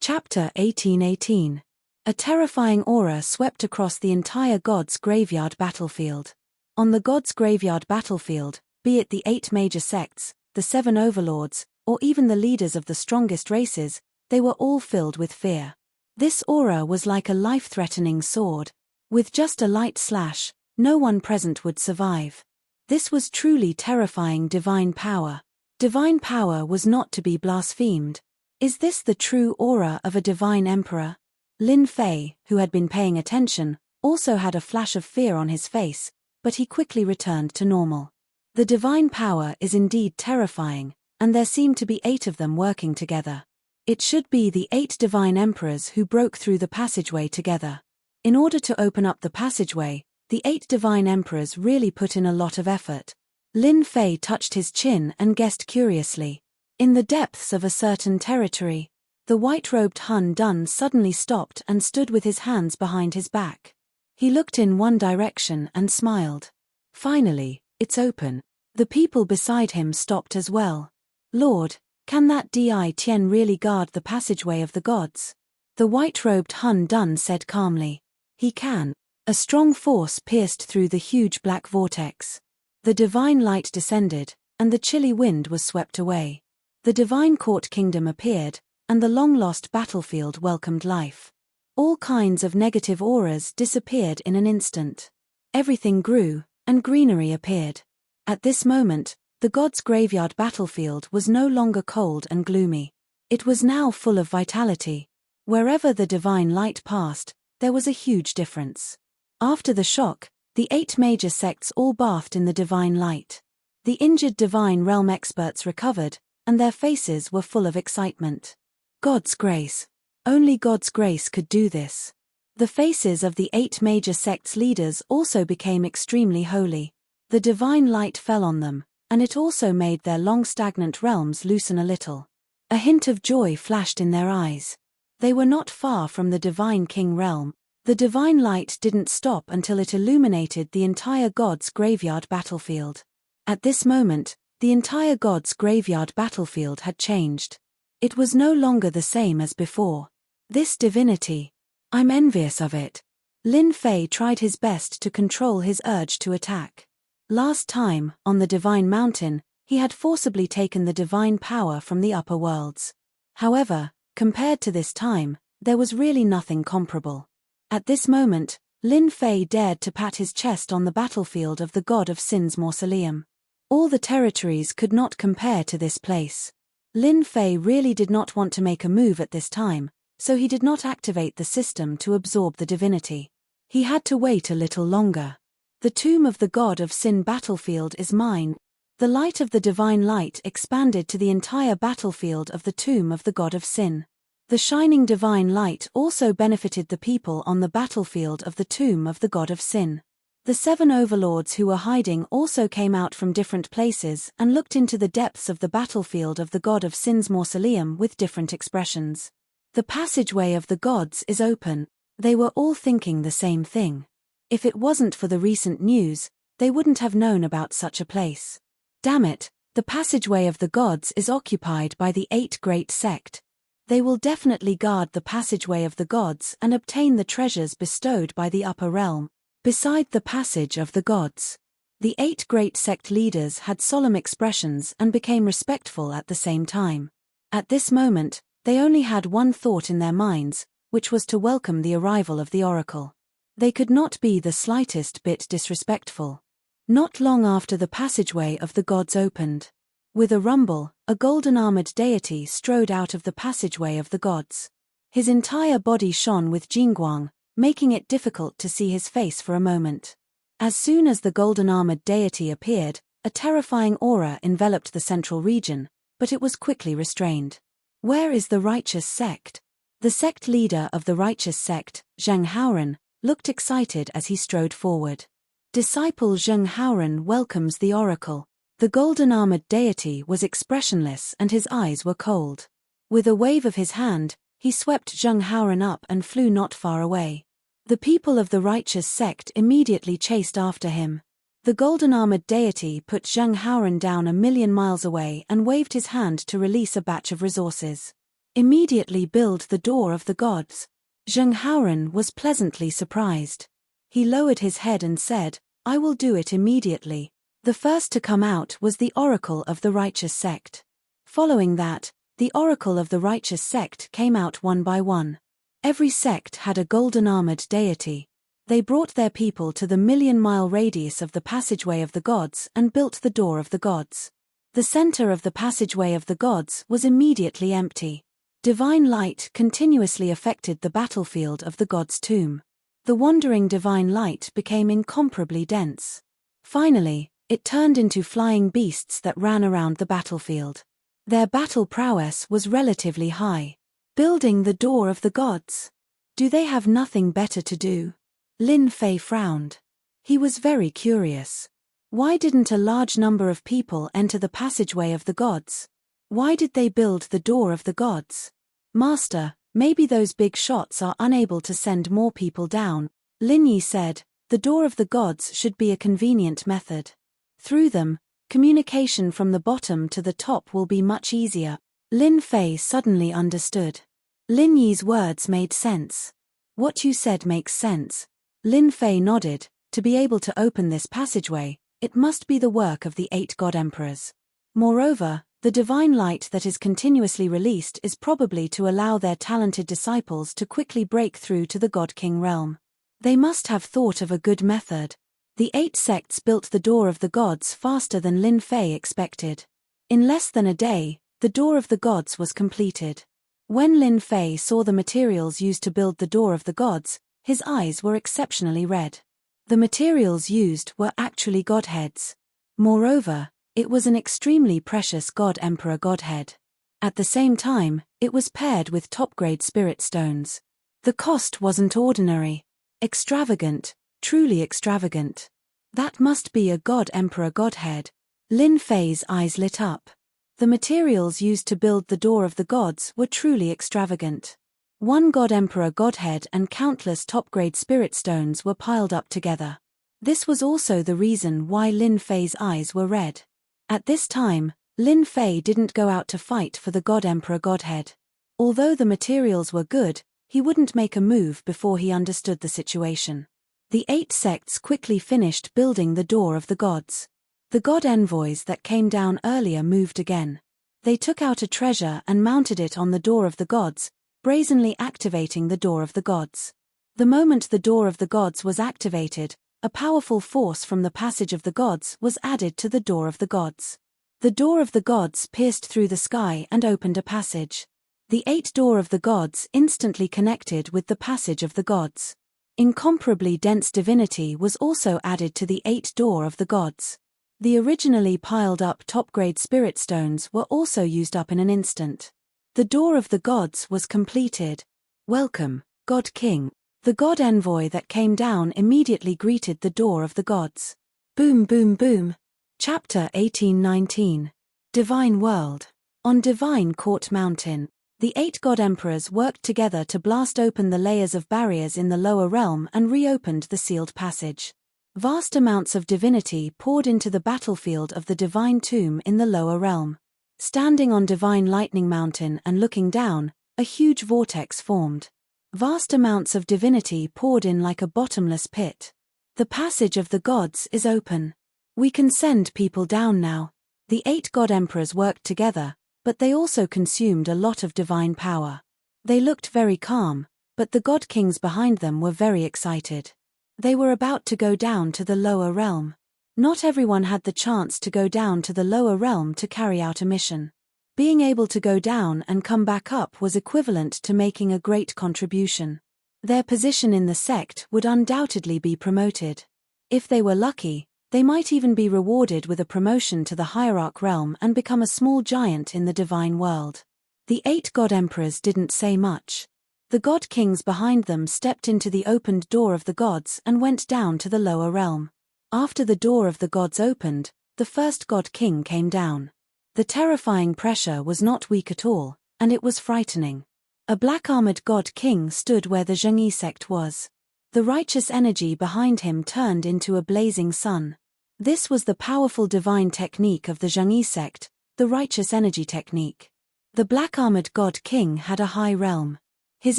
Chapter 1818. A terrifying aura swept across the entire god's graveyard battlefield. On the god's graveyard battlefield, be it the 8 major sects, the 7 overlords, or even the leaders of the strongest races, they were all filled with fear. This aura was like a life-threatening sword. With just a light slash, no one present would survive. This was truly terrifying divine power. Divine power was not to be blasphemed. Is this the true aura of a divine emperor? Lin Fei, who had been paying attention, also had a flash of fear on his face, but he quickly returned to normal. The divine power is indeed terrifying, and there seem to be 8 of them working together. It should be the 8 divine emperors who broke through the passageway together. In order to open up the passageway, the 8 divine emperors really put in a lot of effort. Lin Fei touched his chin and guessed curiously. In the depths of a certain territory, the white-robed Hun Dun suddenly stopped and stood with his hands behind his back. He looked in one direction and smiled. Finally, it's open. The people beside him stopped as well. Lord, can that Di Tian really guard the passageway of the gods? The white-robed Hun Dun said calmly. He can. A strong force pierced through the huge black vortex. The divine light descended, and the chilly wind was swept away. The divine court kingdom appeared, and the long-lost battlefield welcomed life. All kinds of negative auras disappeared in an instant. Everything grew, and greenery appeared. At this moment, the gods' graveyard battlefield was no longer cold and gloomy. It was now full of vitality. Wherever the divine light passed, there was a huge difference. After the shock, the 8 major sects all bathed in the divine light. The injured divine realm experts recovered, and their faces were full of excitement. God's grace. Only God's grace could do this. The faces of the 8 major sects' leaders also became extremely holy. The divine light fell on them, and it also made their long-stagnant realms loosen a little. A hint of joy flashed in their eyes. They were not far from the divine king realm. The divine light didn't stop until it illuminated the entire god's graveyard battlefield. At this moment, the entire god's graveyard battlefield had changed. It was no longer the same as before. This divinity. I'm envious of it. Lin Fei tried his best to control his urge to attack. Last time, on the Divine Mountain, he had forcibly taken the divine power from the upper worlds. However, compared to this time, there was really nothing comparable. At this moment, Lin Fei dared to pat his chest on the battlefield of the God of Sin's mausoleum. All the territories could not compare to this place. Lin Fei really did not want to make a move at this time, so he did not activate the system to absorb the divinity. He had to wait a little longer. The tomb of the God of Sin battlefield is mine. The light of the divine light expanded to the entire battlefield of the tomb of the God of Sin. The shining divine light also benefited the people on the battlefield of the tomb of the God of Sin. The 7 overlords who were hiding also came out from different places and looked into the depths of the battlefield of the God of Sin's mausoleum with different expressions. The passageway of the gods is open. They were all thinking the same thing. If it wasn't for the recent news, they wouldn't have known about such a place. Damn it, the passageway of the gods is occupied by the 8 great sect. They will definitely guard the passageway of the gods and obtain the treasures bestowed by the upper realm. Beside the passage of the gods, the 8 great sect leaders had solemn expressions and became respectful at the same time. At this moment, they only had one thought in their minds, which was to welcome the arrival of the oracle. They could not be the slightest bit disrespectful. Not long after the passageway of the gods opened. With a rumble, a golden-armored deity strode out of the passageway of the gods. His entire body shone with jingguang, making it difficult to see his face for a moment. As soon as the golden-armored deity appeared, a terrifying aura enveloped the central region, but it was quickly restrained. Where is the righteous sect? The sect leader of the righteous sect, Zheng Haoren, looked excited as he strode forward. Disciple Zheng Haoren welcomes the oracle. The golden-armored deity was expressionless and his eyes were cold. With a wave of his hand, he swept Zheng Haoren up and flew not far away. The people of the righteous sect immediately chased after him. The golden-armored deity put Zheng Haoren down 1,000,000 miles away and waved his hand to release a batch of resources. Immediately build the door of the gods. Zheng Haoren was pleasantly surprised. He lowered his head and said, I will do it immediately. The first to come out was the oracle of the righteous sect. Following that, the oracle of the righteous sect came out one by one. Every sect had a golden-armored deity. They brought their people to the 1,000,000-mile radius of the passageway of the gods and built the door of the gods. The center of the passageway of the gods was immediately empty. Divine light continuously affected the battlefield of the god's tomb. The wandering divine light became incomparably dense. Finally, it turned into flying beasts that ran around the battlefield. Their battle prowess was relatively high. Building the door of the gods. Do they have nothing better to do? Lin Fei frowned. He was very curious. Why didn't a large number of people enter the passageway of the gods? Why did they build the door of the gods? Master, maybe those big shots are unable to send more people down. Lin Yi said, "The door of the gods should be a convenient method. Through them, communication from the bottom to the top will be much easier." Lin Fei suddenly understood. Lin Yi's words made sense. "What you said makes sense." Lin Fei nodded. To be able to open this passageway, it must be the work of the 8 god emperors. Moreover, the divine light that is continuously released is probably to allow their talented disciples to quickly break through to the God King realm. They must have thought of a good method. The 8 sects built the door of the gods faster than Lin Fei expected. In less than a day, the door of the gods was completed. When Lin Fei saw the materials used to build the door of the gods, his eyes were exceptionally red. The materials used were actually godheads. Moreover, it was an extremely precious God Emperor godhead. At the same time, it was paired with top-grade spirit stones. The cost wasn't ordinary. Extravagant, truly extravagant. That must be a God Emperor godhead. Lin Fei's eyes lit up. The materials used to build the door of the gods were truly extravagant. 1 God Emperor godhead and countless top-grade spirit stones were piled up together. This was also the reason why Lin Fei's eyes were red. At this time, Lin Fei didn't go out to fight for the God Emperor godhead. Although the materials were good, he wouldn't make a move before he understood the situation. The 8 sects quickly finished building the door of the gods. The god envoys that came down earlier moved again. They took out a treasure and mounted it on the door of the gods, brazenly activating the door of the gods. The moment the door of the gods was activated, a powerful force from the passage of the gods was added to the door of the gods. The door of the gods pierced through the sky and opened a passage. The 8 door of the gods instantly connected with the passage of the gods. Incomparably dense divinity was also added to the 8 door of the gods. The originally piled up top-grade spirit stones were also used up in an instant. The door of the gods was completed. "Welcome, God King." The god envoy that came down immediately greeted the door of the gods. Boom boom boom. Chapter 18-19. Divine World. On Divine Court Mountain, the 8 god emperors worked together to blast open the layers of barriers in the lower realm and reopened the sealed passage. Vast amounts of divinity poured into the battlefield of the divine tomb in the lower realm. Standing on Divine Lightning Mountain and looking down, a huge vortex formed. Vast amounts of divinity poured in like a bottomless pit. The passage of the gods is open. We can send people down now. The 8 god emperors worked together, but they also consumed a lot of divine power. They looked very calm, but the god kings behind them were very excited. They were about to go down to the lower realm. Not everyone had the chance to go down to the lower realm to carry out a mission. Being able to go down and come back up was equivalent to making a great contribution. Their position in the sect would undoubtedly be promoted. If they were lucky, they might even be rewarded with a promotion to the hierarch realm and become a small giant in the divine world. The 8 god emperors didn't say much. The god kings behind them stepped into the opened door of the gods and went down to the lower realm. After the door of the gods opened, the first god king came down. The terrifying pressure was not weak at all, and it was frightening. A black-armored god king stood where the Zhengyi sect was. The righteous energy behind him turned into a blazing sun. This was the powerful divine technique of the Zhengyi sect, the righteous energy technique. The black-armored god king had a high realm. His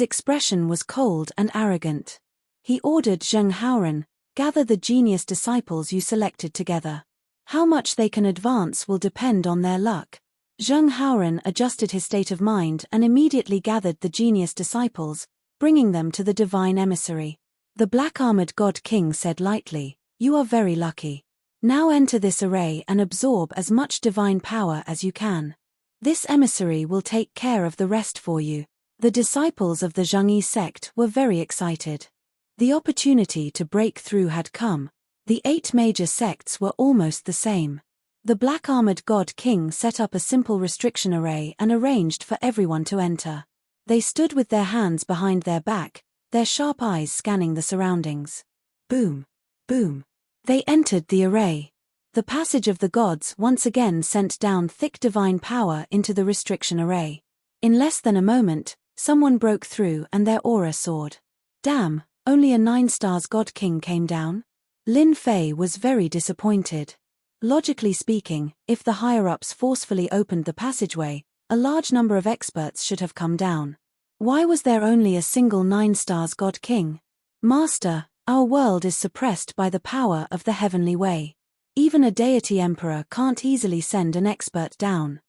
expression was cold and arrogant. He ordered Zheng Haoran, "Gather the genius disciples you selected together. How much they can advance will depend on their luck." Zheng Haoran adjusted his state of mind and immediately gathered the genius disciples, bringing them to the divine emissary. The black-armored god king said lightly, "You are very lucky. Now enter this array and absorb as much divine power as you can. This emissary will take care of the rest for you." The disciples of the Zhengyi sect were very excited. The opportunity to break through had come. The 8 major sects were almost the same. The black-armored god king set up a simple restriction array and arranged for everyone to enter. They stood with their hands behind their back, their sharp eyes scanning the surroundings. Boom. Boom. They entered the array. The passage of the gods once again sent down thick divine power into the restriction array. In less than a moment, someone broke through and their aura soared. "Damn, Only a 9-stars God King came down? Lin Fei was very disappointed. Logically speaking, if the higher-ups forcefully opened the passageway, a large number of experts should have come down. Why was there only a single 9-stars God King? Master, our world is suppressed by the power of the heavenly way. Even a deity emperor can't easily send an expert down.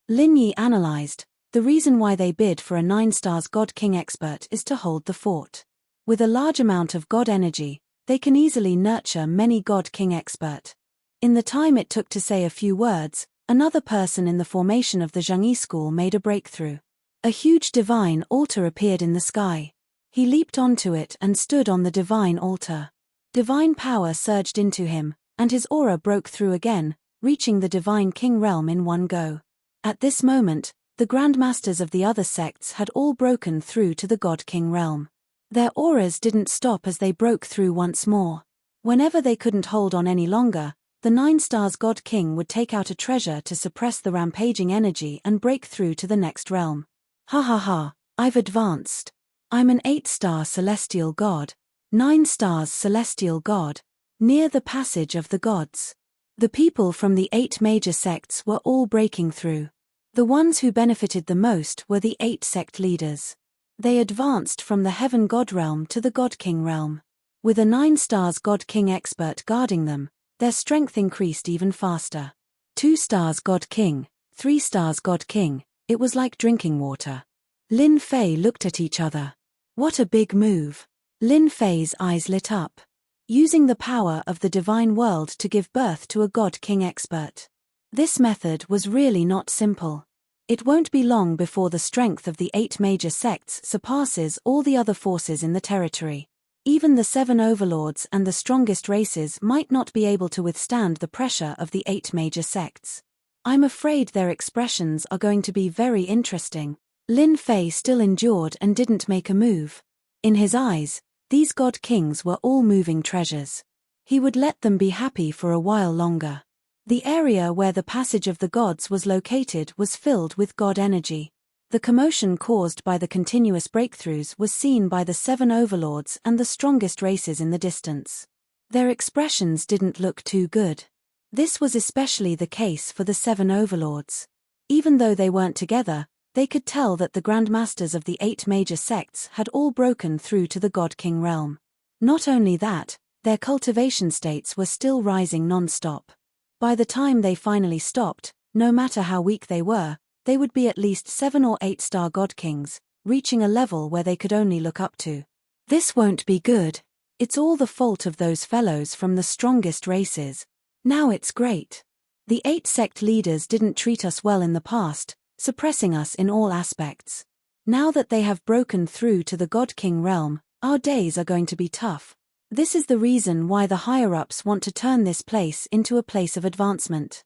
Lin Yi analyzed. The reason why they bid for a 9-stars God King expert is to hold the fort. With a large amount of God energy, they can easily nurture many God King expert. In the time it took to say a few words, another person in the formation of the Zhengyi school made a breakthrough. A huge divine altar appeared in the sky. He leaped onto it and stood on the divine altar. Divine power surged into him, and his aura broke through again, reaching the divine king realm in one go. At this moment, the grandmasters of the other sects had all broken through to the God King realm. Their auras didn't stop as they broke through once more. Whenever they couldn't hold on any longer, the 9-stars God King would take out a treasure to suppress the rampaging energy and break through to the next realm. Ha ha ha, I've advanced. I'm an 8-star celestial god. 9 stars celestial god. Near the passage of the gods. The people from the 8 major sects were all breaking through. The ones who benefited the most were the 8 sect leaders. They advanced from the heaven god realm to the God King realm. With a 9-stars God King expert guarding them, their strength increased even faster. 2 stars God King, 3 stars God King, it was like drinking water. Lin Fei looked at each other. What a big move. Lin Fei's eyes lit up. Using the power of the divine world to give birth to a God King expert. This method was really not simple. It won't be long before the strength of the 8 major sects surpasses all the other forces in the territory. Even the 7 overlords and the strongest races might not be able to withstand the pressure of the 8 major sects. I'm afraid their expressions are going to be very interesting. Lin Fei still endured and didn't make a move. In his eyes, these God Kings were all moving treasures. He would let them be happy for a while longer. The area where the passage of the gods was located was filled with God energy. The commotion caused by the continuous breakthroughs was seen by the 7 overlords and the strongest races in the distance. Their expressions didn't look too good. This was especially the case for the 7 overlords. Even though they weren't together, they could tell that the grandmasters of the 8 major sects had all broken through to the God King realm. Not only that, their cultivation states were still rising non-stop. By the time they finally stopped, no matter how weak they would be at least 7 or 8-star God Kings, reaching a level where they could only look up to. This won't be good. It's all the fault of those fellows from the strongest races. Now it's great. The 8 sect leaders didn't treat us well in the past, suppressing us in all aspects. Now that they have broken through to the God King realm, our days are going to be tough. This is the reason why the higher-ups want to turn this place into a place of advancement.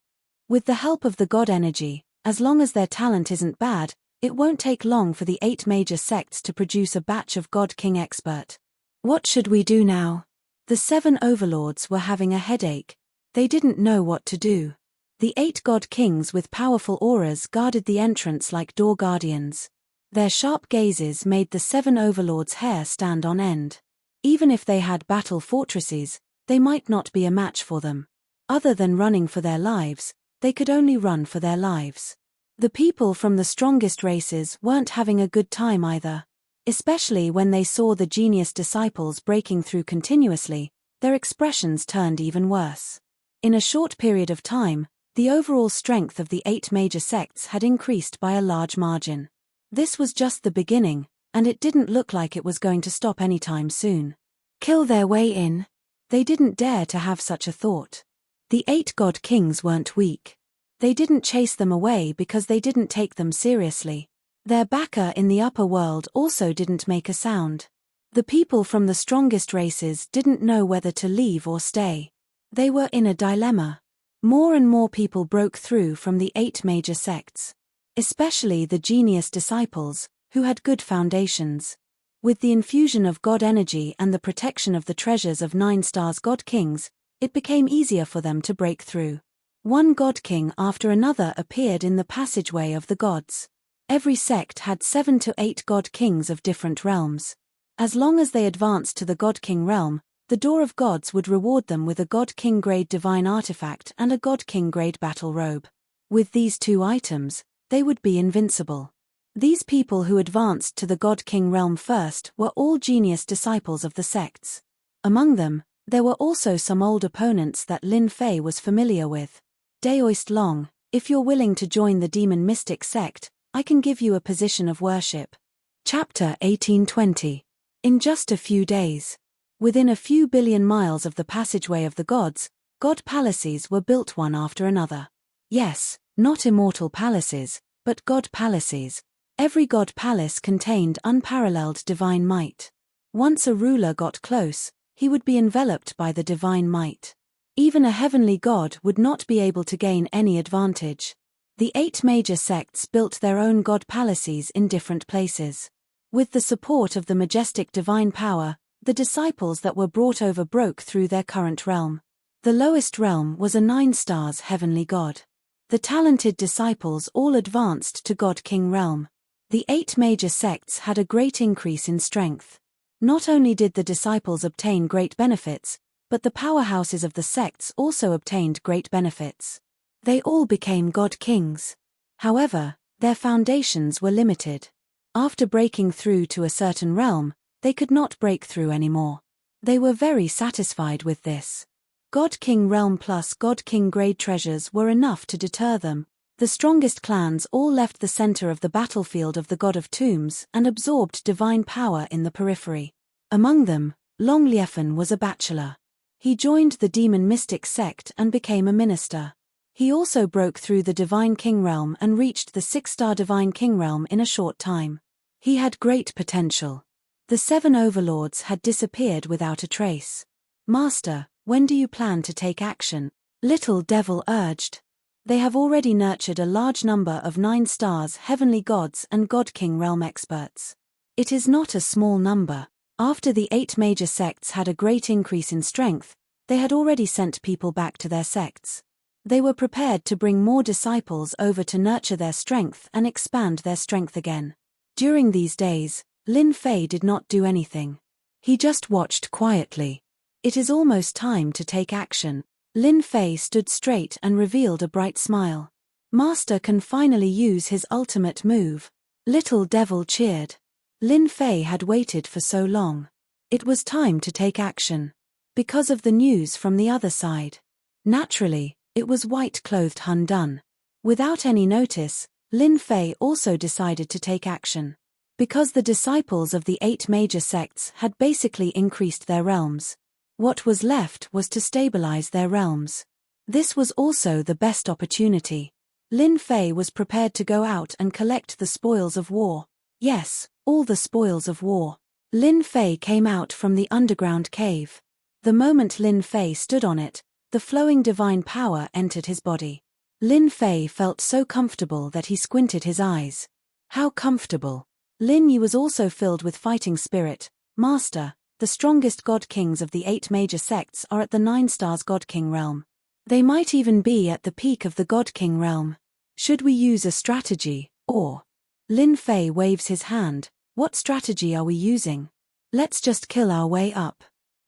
With the help of the God energy, as long as their talent isn't bad, it won't take long for the 8 major sects to produce a batch of God King expert. What should we do now? The 7 overlords were having a headache. They didn't know what to do. The 8 God Kings with powerful auras guarded the entrance like door guardians. Their sharp gazes made the 7 overlords' hair stand on end. Even if they had battle fortresses, they might not be a match for them. Other than running for their lives, they could only run for their lives. The people from the strongest races weren't having a good time either. Especially when they saw the genius disciples breaking through continuously, their expressions turned even worse. In a short period of time, the overall strength of the 8 major sects had increased by a large margin. This was just the beginning, and it didn't look like it was going to stop anytime soon. Kill their way in? They didn't dare to have such a thought. The 8 God Kings weren't weak. They didn't chase them away because they didn't take them seriously. Their backer in the upper world also didn't make a sound. The people from the strongest races didn't know whether to leave or stay. They were in a dilemma. More and more people broke through from the 8 major sects. Especially the genius disciples, who had good foundations. With the infusion of God energy and the protection of the treasures of 9 stars God Kings, it became easier for them to break through. One God King after another appeared in the passageway of the gods. Every sect had 7 to 8 God Kings of different realms. As long as they advanced to the God King realm, the Door of Gods would reward them with a God King grade divine artifact and a God King grade battle robe. With these two items, they would be invincible. These people who advanced to the God King realm first were all genius disciples of the sects. Among them, there were also some old opponents that Lin Fei was familiar with. Daoist Long, if you're willing to join the demon mystic sect, I can give you a position of worship. Chapter 1820. In just a few days. Within a few billion miles of the passageway of the gods, god palaces were built one after another. Yes, not immortal palaces, but god palaces. Every god palace contained unparalleled divine might. Once a ruler got close, he would be enveloped by the divine might. Even a heavenly god would not be able to gain any advantage. The 8 major sects built their own god palaces in different places. With the support of the majestic divine power, the disciples that were brought over broke through their current realm. The lowest realm was a 9 stars heavenly god. The talented disciples all advanced to God King realm. The 8 major sects had a great increase in strength. Not only did the disciples obtain great benefits, but the powerhouses of the sects also obtained great benefits. They all became God Kings. However, their foundations were limited. After breaking through to a certain realm, they could not break through anymore. They were very satisfied with this. God King realm plus God King grade treasures were enough to deter them. The strongest clans all left the center of the battlefield of the God of Tombs and absorbed divine power in the periphery. Among them, Long Liefen was a bachelor. He joined the demon mystic sect and became a minister. He also broke through the divine king realm and reached the 6-star divine king realm in a short time. He had great potential. The 7 overlords had disappeared without a trace. Master, when do you plan to take action? Little Devil urged. They have already nurtured a large number of 9 stars heavenly gods and God King realm experts. It is not a small number. After the 8 major sects had a great increase in strength, they had already sent people back to their sects. They were prepared to bring more disciples over to nurture their strength and expand their strength again. During these days, Lin Fei did not do anything. He just watched quietly. It is almost time to take action. Lin Fei stood straight and revealed a bright smile. Master can finally use his ultimate move. Little Devil cheered. Lin Fei had waited for so long. It was time to take action. Because of the news from the other side. Naturally, it was white-clothed Hun Dun. Without any notice, Lin Fei also decided to take action. Because the disciples of the 8 major sects had basically increased their realms. What was left was to stabilize their realms. This was also the best opportunity. Lin Fei was prepared to go out and collect the spoils of war. Yes, all the spoils of war. Lin Fei came out from the underground cave. The moment Lin Fei stood on it, the flowing divine power entered his body. Lin Fei felt so comfortable that he squinted his eyes. How comfortable. Lin Yi was also filled with fighting spirit. Master, the strongest god kings of the 8 major sects are at the 9 stars God King realm. They might even be at the peak of the God King realm. Should we use a strategy, or? Lin Fei waves his hand. What strategy are we using? Let's just kill our way up.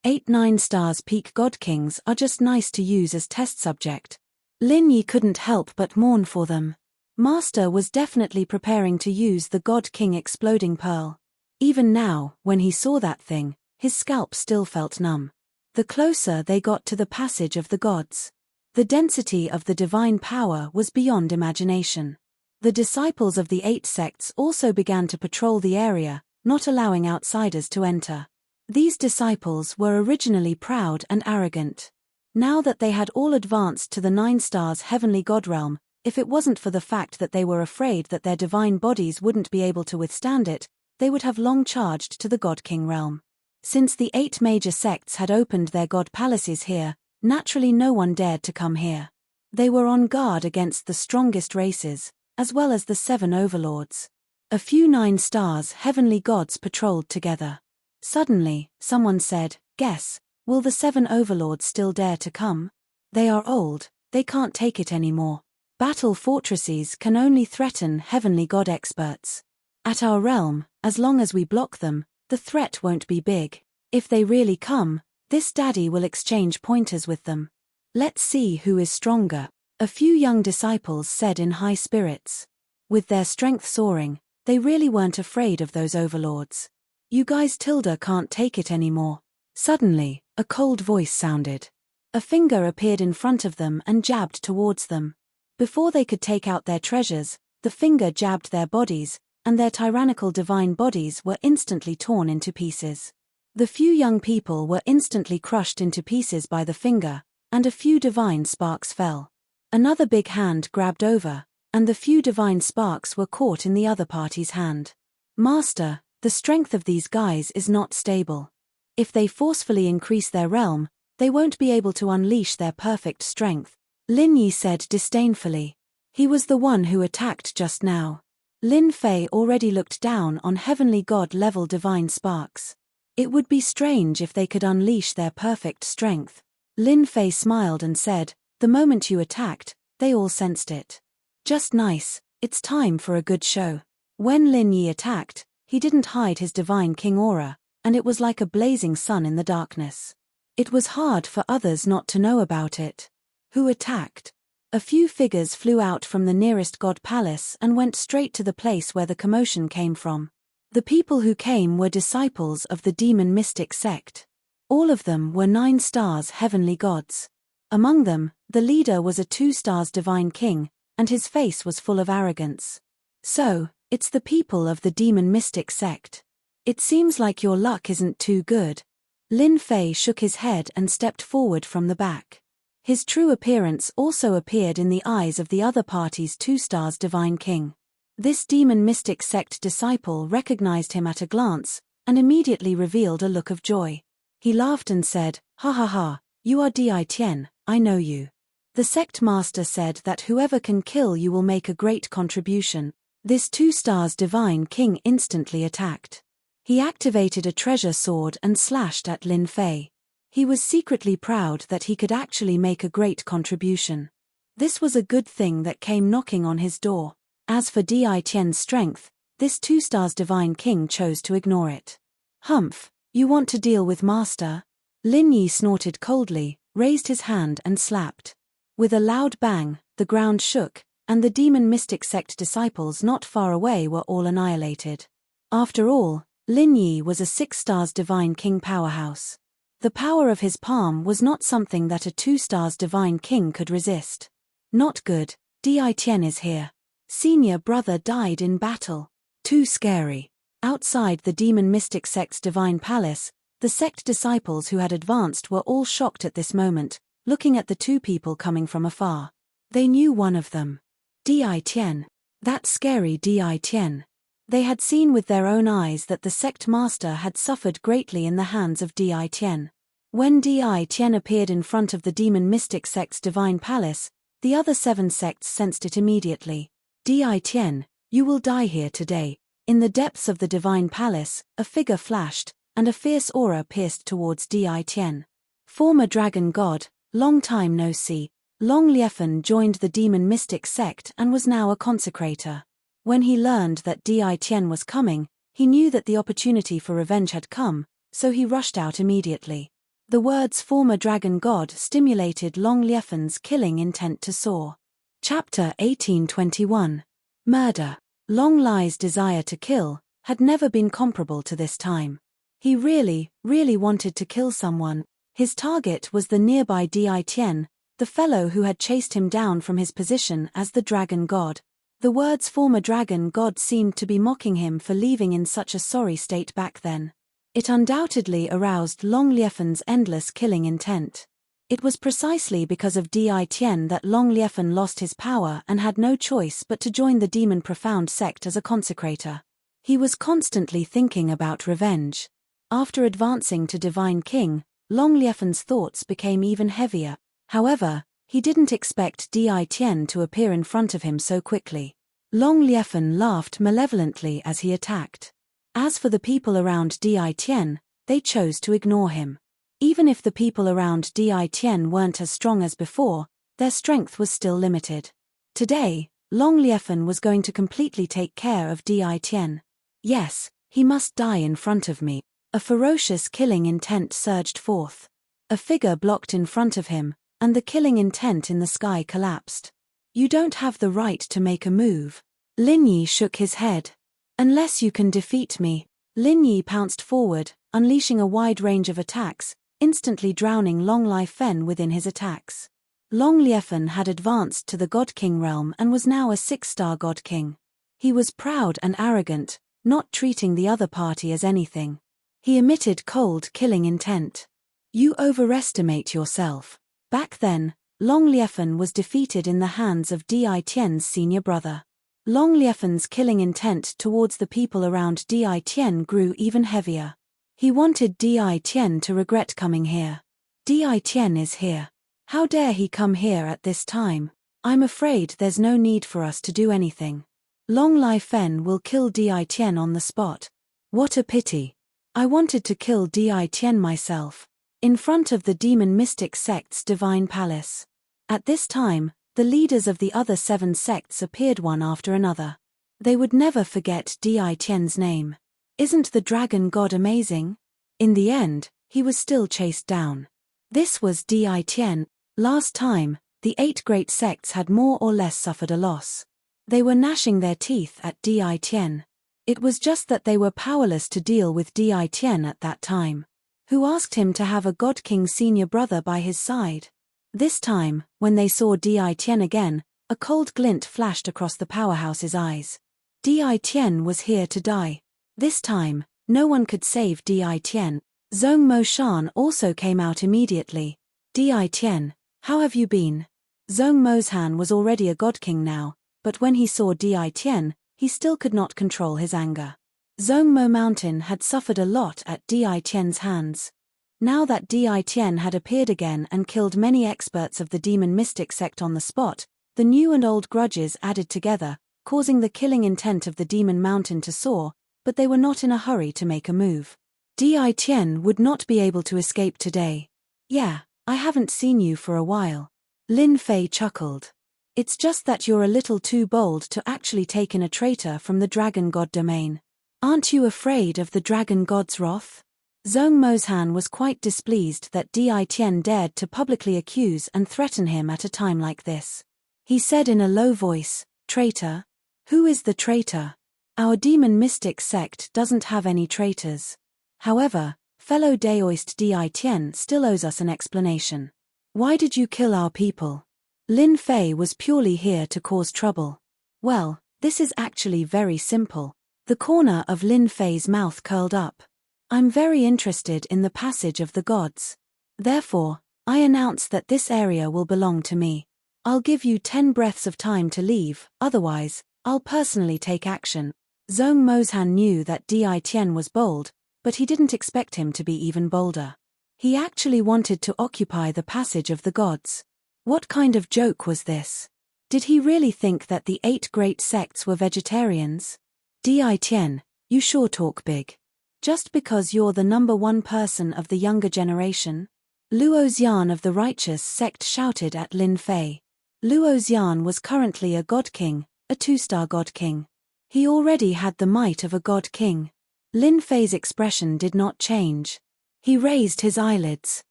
8-9 stars peak god kings are just nice to use as test subject. Lin Yi couldn't help but mourn for them. Master was definitely preparing to use the God King exploding pearl. Even now, when he saw that thing, his scalp still felt numb. The closer they got to the passage of the gods, the density of the divine power was beyond imagination. The disciples of the 8 sects also began to patrol the area, not allowing outsiders to enter. These disciples were originally proud and arrogant. Now that they had all advanced to the 9 stars heavenly god realm, if it wasn't for the fact that they were afraid that their divine bodies wouldn't be able to withstand it, they would have long charged to the God King realm. Since the 8 major sects had opened their god palaces here, naturally no one dared to come here. They were on guard against the strongest races, as well as the 7 overlords. A few 9 stars heavenly gods patrolled together. Suddenly, someone said, "Guess, will the 7 overlords still dare to come? They are old, they can't take it anymore. Battle fortresses can only threaten heavenly god experts. At our realm, as long as we block them, The threat won't be big. If they really come, this daddy will exchange pointers with them. Let's see who is stronger, a few young disciples said in high spirits. With their strength soaring, they really weren't afraid of those overlords. You guys, Tilda can't take it anymore. Suddenly, a cold voice sounded. A finger appeared in front of them and jabbed towards them. Before they could take out their treasures, the finger jabbed their bodies, and their tyrannical divine bodies were instantly torn into pieces. The few young people were instantly crushed into pieces by the finger, and a few divine sparks fell. Another big hand grabbed over, and the few divine sparks were caught in the other party's hand. Master, the strength of these guys is not stable. If they forcefully increase their realm, they won't be able to unleash their perfect strength, Lin Yi said disdainfully. He was the one who attacked just now. Lin Fei already looked down on heavenly god-level divine sparks. It would be strange if they could unleash their perfect strength. Lin Fei smiled and said, the moment you attacked, they all sensed it. Just nice, it's time for a good show. When Lin Yi attacked, he didn't hide his divine king aura, and it was like a blazing sun in the darkness. It was hard for others not to know about it. Who attacked? A few figures flew out from the nearest god palace and went straight to the place where the commotion came from. The people who came were disciples of the demon mystic sect. All of them were 9 stars heavenly gods. Among them, the leader was a 2 stars divine king, and his face was full of arrogance. So, it's the people of the demon mystic sect. It seems like your luck isn't too good. Lin Fei shook his head and stepped forward from the back. His true appearance also appeared in the eyes of the other party's 2 stars divine king. This demon mystic sect disciple recognized him at a glance, and immediately revealed a look of joy. He laughed and said, "Ha ha ha, you are Di Tian, I know you." The sect master said that whoever can kill you will make a great contribution. This 2 stars divine king instantly attacked. He activated a treasure sword and slashed at Lin Fei. He was secretly proud that he could actually make a great contribution. This was a good thing that came knocking on his door. As for Di Tian's strength, this 2 stars divine king chose to ignore it. Humph, you want to deal with master? Lin Yi snorted coldly, raised his hand and slapped. With a loud bang, the ground shook, and the demon mystic sect disciples not far away were all annihilated. After all, Lin Yi was a 6 stars divine king powerhouse. The power of his palm was not something that a 2 stars divine king could resist. Not good, Di Tian is here. Senior brother died in battle. Too scary. Outside the demon mystic sect's divine palace, the sect disciples who had advanced were all shocked at this moment, looking at the 2 people coming from afar. They knew one of them. Di Tian. That scary Di Tian. They had seen with their own eyes that the sect master had suffered greatly in the hands of Di Tian. When Di Tian appeared in front of the demon mystic sect's divine palace, the other 7 sects sensed it immediately. Di Tian, you will die here today. In the depths of the divine palace, a figure flashed, and a fierce aura pierced towards Di Tian. Former dragon god, long time no see, Long Liefan joined the demon mystic sect and was now a consecrator. When he learned that Di Tian was coming, he knew that the opportunity for revenge had come, so he rushed out immediately. The words former dragon god stimulated Long Liefan's killing intent to soar. Chapter 1821. Murder. Long Lie's desire to kill had never been comparable to this time. He really wanted to kill someone. His target was the nearby Di Tian, the fellow who had chased him down from his position as the dragon god. The words former dragon god seemed to be mocking him for leaving in such a sorry state back then. It undoubtedly aroused Long Liefan's endless killing intent. It was precisely because of Di Tian that Long Liefan lost his power and had no choice but to join the demon profound sect as a consecrator. He was constantly thinking about revenge. After advancing to Divine King, Long Liefan's thoughts became even heavier. However, he didn't expect Di Tian to appear in front of him so quickly. Long Liefan laughed malevolently as he attacked. As for the people around Di Tian, they chose to ignore him. Even if the people around Di Tian weren't as strong as before, their strength was still limited. Today, Long Liefan was going to completely take care of Di Tian. Yes, He must die in front of me. A ferocious killing intent surged forth. A figure blocked in front of him, and the killing intent in the sky collapsed. You don't have the right to make a move. Lin Yi shook his head. Unless you can defeat me. Lin Yi pounced forward, unleashing a wide range of attacks, instantly drowning Long Li Fen within his attacks. Long Liefen had advanced to the God King realm and was now a 6-star God King. He was proud and arrogant, not treating the other party as anything. He emitted cold killing intent. You overestimate yourself. Back then, Long Liefen was defeated in the hands of Di Tian's senior brother. Long Liefen's killing intent towards the people around Di Tian grew even heavier. He wanted Di Tian to regret coming here. Di Tian is here. How dare he come here at this time? I'm afraid there's no need for us to do anything. Long Li Fen will kill Di Tian on the spot. What a pity. I wanted to kill Di Tian myself. In front of the demon mystic sect's divine palace. At this time, the leaders of the other 7 sects appeared one after another. They would never forget Di Tian's name. Isn't the dragon god amazing? In the end, he was still chased down. This was Di Tian. Last time, the 8 great sects had more or less suffered a loss. They were gnashing their teeth at Di Tian. It was just that they were powerless to deal with Di Tian at that time. Who asked him to have a God King senior brother by his side? This time, when they saw Di Tian again, a cold glint flashed across the powerhouse's eyes. Di Tian was here to die. This time, no one could save Di Tian. Zhong Mo Shan also came out immediately. Di Tian, how have you been? Zhong Mozhan was already a God King now, but when he saw Di Tian, he still could not control his anger. Zhong Mo Mountain had suffered a lot at Di Tian's hands. Now that Di Tian had appeared again and killed many experts of the demon mystic sect on the spot, the new and old grudges added together, causing the killing intent of the demon mountain to soar, but they were not in a hurry to make a move. Di Tian would not be able to escape today. Yeah, I haven't seen you for a while. Lin Fei chuckled. It's just that you're a little too bold to actually take in a traitor from the dragon god domain. Aren't you afraid of the dragon god's wrath? Zhong Mozhan was quite displeased that Di Tian dared to publicly accuse and threaten him at a time like this. He said in a low voice, "Traitor? Who is the traitor? Our demon mystic sect doesn't have any traitors. However, fellow Daoist Di Tian still owes us an explanation. Why did you kill our people?" Lin Fei was purely here to cause trouble. Well, this is actually very simple. The corner of Lin Fei's mouth curled up. I'm very interested in the passage of the gods. Therefore, I announce that this area will belong to me. I'll give you 10 breaths of time to leave, otherwise, I'll personally take action. Zhong Mozhan knew that Di Tian was bold, but he didn't expect him to be even bolder. He actually wanted to occupy the passage of the gods. What kind of joke was this? Did he really think that the 8 great sects were vegetarians? Di Tian, you sure talk big. Just because you're the #1 person of the younger generation? Luo Xian of the righteous sect shouted at Lin Fei. Luo Xian was currently a god king, a 2-star god king. He already had the might of a god king. Lin Fei's expression did not change. He raised his eyelids.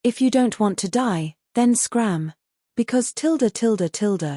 If you don't want to die, then scram. Because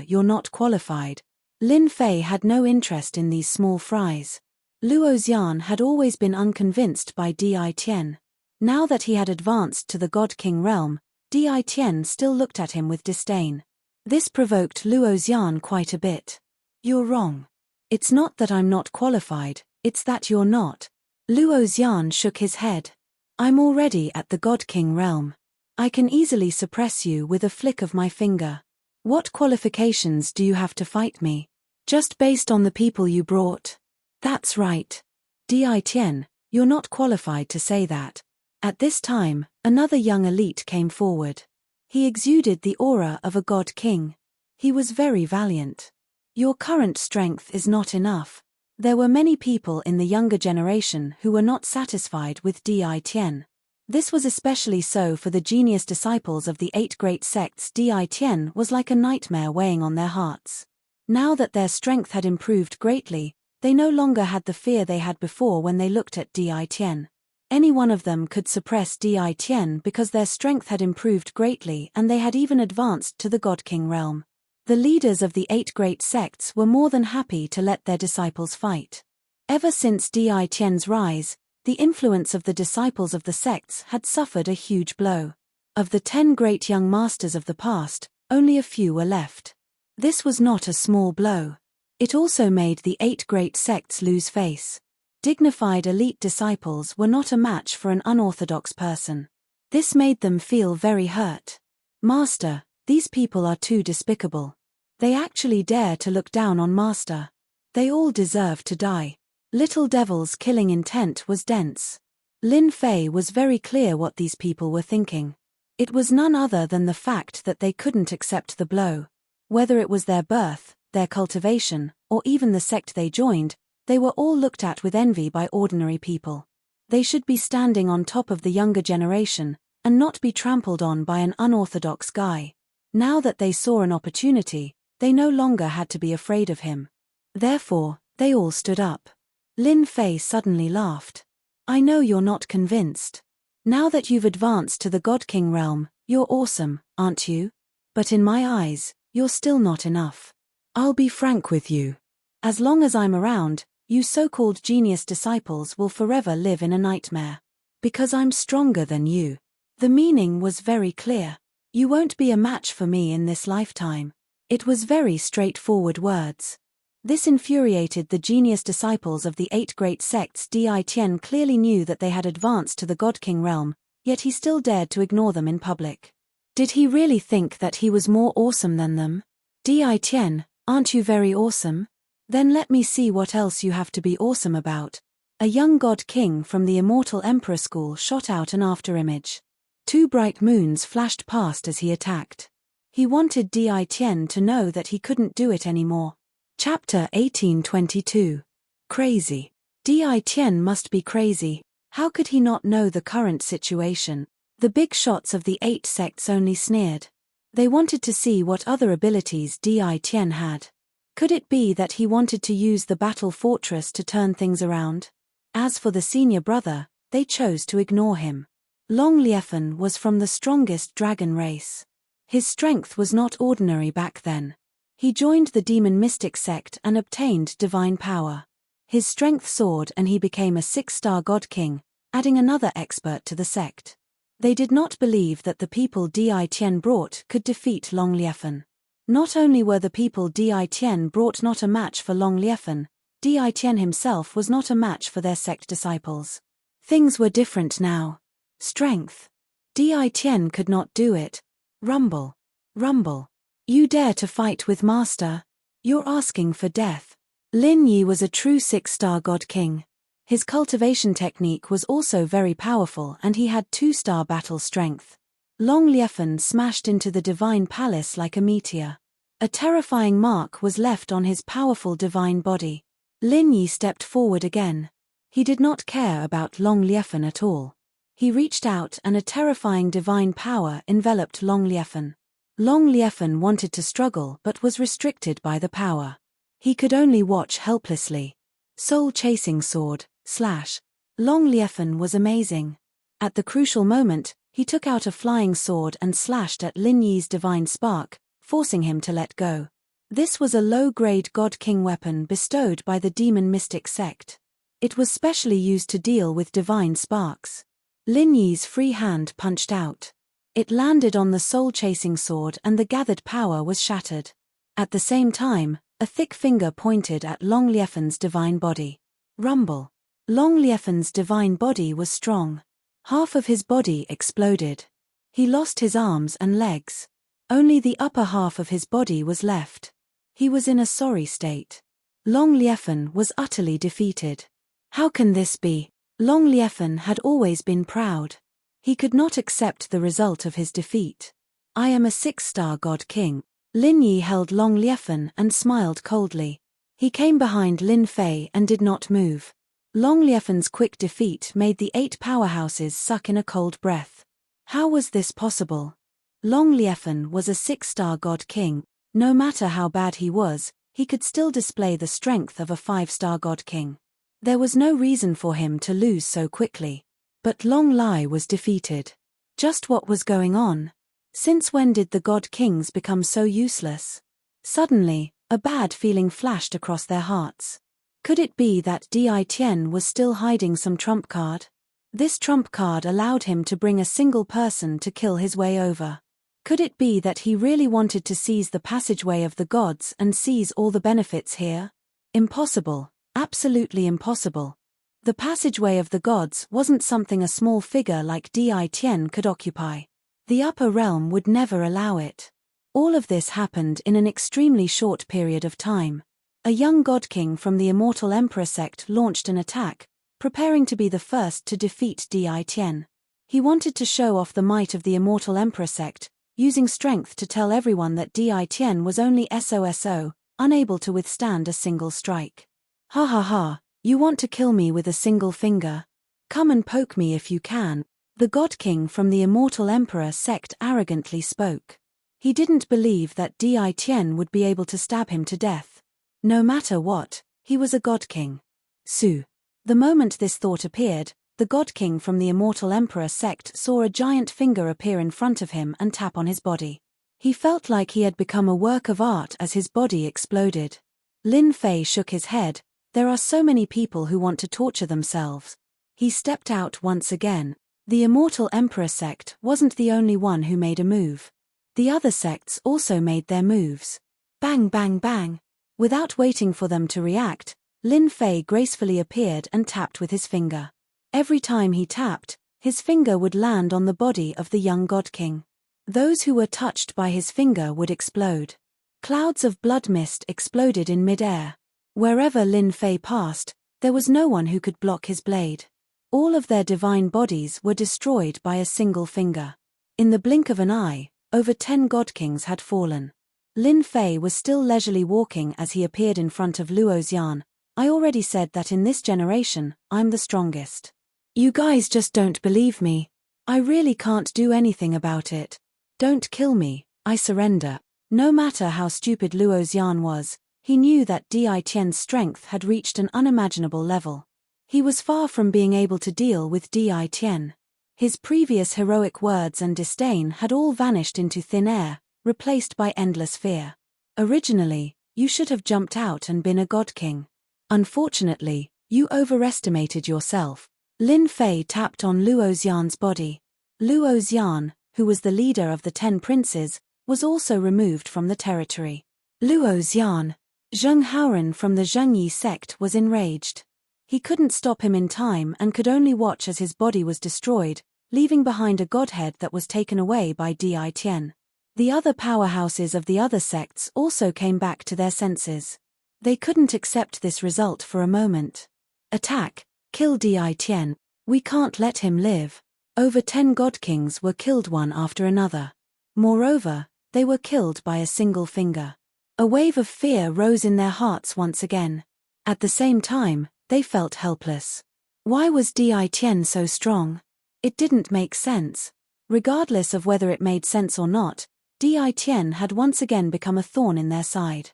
you're not qualified. Lin Fei had no interest in these small fries. Luo Xian had always been unconvinced by Di Tian. Now that he had advanced to the God King realm, Di Tian still looked at him with disdain. This provoked Luo Xian quite a bit. You're wrong. It's not that I'm not qualified, it's that you're not. Luo Xian shook his head. I'm already at the God King realm. I can easily suppress you with a flick of my finger. What qualifications do you have to fight me? Just based on the people you brought? That's right. Di Tian, you're not qualified to say that. At this time, another young elite came forward. He exuded the aura of a god king. He was very valiant. Your current strength is not enough. There were many people in the younger generation who were not satisfied with Di Tian. This was especially so for the genius disciples of the 8 great sects. Di Tian was like a nightmare weighing on their hearts. Now that their strength had improved greatly, They no longer had the fear they had before when they looked at Di Tian. Any one of them could suppress Di Tian because their strength had improved greatly and they had even advanced to the God King realm. The leaders of the 8 great sects were more than happy to let their disciples fight. Ever since Di Tian's rise, the influence of the disciples of the sects had suffered a huge blow. Of the 10 great young masters of the past, only a few were left. This was not a small blow. It also made the 8 great sects lose face. Dignified elite disciples were not a match for an unorthodox person. This made them feel very hurt. Master, these people are too despicable. They actually dare to look down on Master. They all deserve to die. Little Devil's killing intent was dense. Lin Fei was very clear what these people were thinking. It was none other than the fact that they couldn't accept the blow. Whether it was their birth, their cultivation, or even the sect they joined, they were all looked at with envy by ordinary people. They should be standing on top of the younger generation, and not be trampled on by an unorthodox guy. Now that they saw an opportunity, they no longer had to be afraid of him. Therefore, they all stood up. Lin Fei suddenly laughed. I know you're not convinced. Now that you've advanced to the God King realm, you're awesome, aren't you? But in my eyes, you're still not enough. I'll be frank with you. As long as I'm around, you so-called genius disciples will forever live in a nightmare. Because I'm stronger than you. The meaning was very clear. You won't be a match for me in this lifetime. It was very straightforward words. This infuriated the genius disciples of the 8 great sects. Di Tian clearly knew that they had advanced to the God King realm, yet he still dared to ignore them in public. Did he really think that he was more awesome than them? Di Tian, aren't you very awesome? Then let me see what else you have to be awesome about. A young God King from the Immortal Emperor School shot out an afterimage. 2 bright moons flashed past as he attacked. He wanted Di Tian to know that he couldn't do it anymore. Chapter 1822. Crazy. Di Tian must be crazy. How could he not know the current situation? The big shots of the 8 sects only sneered. They wanted to see what other abilities Di Tian had. Could it be that he wanted to use the battle fortress to turn things around? As for the senior brother, they chose to ignore him. Long Liefen was from the strongest dragon race. His strength was not ordinary back then. He joined the demon mystic sect and obtained divine power. His strength soared and he became a 6-star God King, adding another expert to the sect. They did not believe that the people Di Tian brought could defeat Long Liefen. Not only were the people Di Tian brought not a match for Long Liefen, Di Tian himself was not a match for their sect disciples. Things were different now. Strength. Di Tian could not do it. Rumble. Rumble. You dare to fight with Master? You're asking for death. Lin Yi was a true 6-star God King. His cultivation technique was also very powerful and he had 2-star battle strength. Long Liefen smashed into the divine palace like a meteor. A terrifying mark was left on his powerful divine body. Lin Yi stepped forward again. He did not care about Long Liefen at all. He reached out and a terrifying divine power enveloped Long Liefen. Long Liefen wanted to struggle but was restricted by the power. He could only watch helplessly. Soul-chasing sword, slash. Long Liefen was amazing. At the crucial moment, he took out a flying sword and slashed at Lin Yi's divine spark, forcing him to let go. This was a low-grade God King weapon bestowed by the demon mystic sect. It was specially used to deal with divine sparks. Lin Yi's free hand punched out. It landed on the soul-chasing sword and the gathered power was shattered. At the same time, a thick finger pointed at Long Liefen's divine body. Rumble. Long Liefen's divine body was strong. Half of his body exploded. He lost his arms and legs. Only the upper half of his body was left. He was in a sorry state. Long Liefen was utterly defeated. How can this be? Long Liefen had always been proud. He could not accept the result of his defeat. I am a 6-star God King. Lin Yi held Long Liefen and smiled coldly. He came behind Lin Fei and did not move. Long Liefen's quick defeat made the 8 powerhouses suck in a cold breath. How was this possible? Long Liefen was a 6-star God King. No matter how bad he was he could still display the strength of a 5-star God King. There was no reason for him to lose so quickly. But Long Lai was defeated. Just what was going on? Since when did the God Kings become so useless? Suddenly, a bad feeling flashed across their hearts. Could it be that Di Tian was still hiding some trump card? This trump card allowed him to bring a single person to kill his way over. Could it be that he really wanted to seize the passageway of the gods and seize all the benefits here? Impossible, absolutely impossible. The passageway of the gods wasn't something a small figure like Di Tian could occupy. The upper realm would never allow it. All of this happened in an extremely short period of time. A young god king from the Immortal Emperor sect launched an attack, preparing to be the first to defeat Di Tian. He wanted to show off the might of the Immortal Emperor sect, using strength to tell everyone that Di Tian was only SOSO, unable to withstand a single strike. Ha ha ha, you want to kill me with a single finger? Come and poke me if you can. The god king from the Immortal Emperor sect arrogantly spoke. He didn't believe that Di Tian would be able to stab him to death. No matter what, he was a god king. Su. The moment this thought appeared, the god king from the Immortal Emperor sect saw a giant finger appear in front of him and tap on his body. He felt like he had become a work of art as his body exploded. Lin Fei shook his head. There are so many people who want to torture themselves. He stepped out once again. The Immortal Emperor sect wasn't the only one who made a move. The other sects also made their moves. Bang bang bang. Without waiting for them to react, Lin Fei gracefully appeared and tapped with his finger. Every time he tapped, his finger would land on the body of the young god king. Those who were touched by his finger would explode. Clouds of blood mist exploded in mid-air. Wherever Lin Fei passed, there was no one who could block his blade. All of their divine bodies were destroyed by a single finger. In the blink of an eye, over 10 god kings had fallen. Lin Fei was still leisurely walking as he appeared in front of Luo Xian. I already said that in this generation, I'm the strongest. You guys just don't believe me. I really can't do anything about it. Don't kill me, I surrender. No matter how stupid Luo Xian was, he knew that Di Tian's strength had reached an unimaginable level. He was far from being able to deal with Di Tian. His previous heroic words and disdain had all vanished into thin air, replaced by endless fear. Originally, you should have jumped out and been a god king. Unfortunately, you overestimated yourself. Lin Fei tapped on Luo Xian's body. Luo Xian, who was the leader of the 10 princes, was also removed from the territory. Luo Xian. Zheng Haoran from the Zhengyi sect was enraged. He couldn't stop him in time and could only watch as his body was destroyed, leaving behind a godhead that was taken away by Di Tian. The other powerhouses of the other sects also came back to their senses. They couldn't accept this result for a moment. Attack, kill Di Tian. We can't let him live. Over 10 god kings were killed one after another. Moreover, they were killed by a single finger. A wave of fear rose in their hearts once again. At the same time, they felt helpless. Why was Di Tian so strong? It didn't make sense. Regardless of whether it made sense or not, Di Tian had once again become a thorn in their side.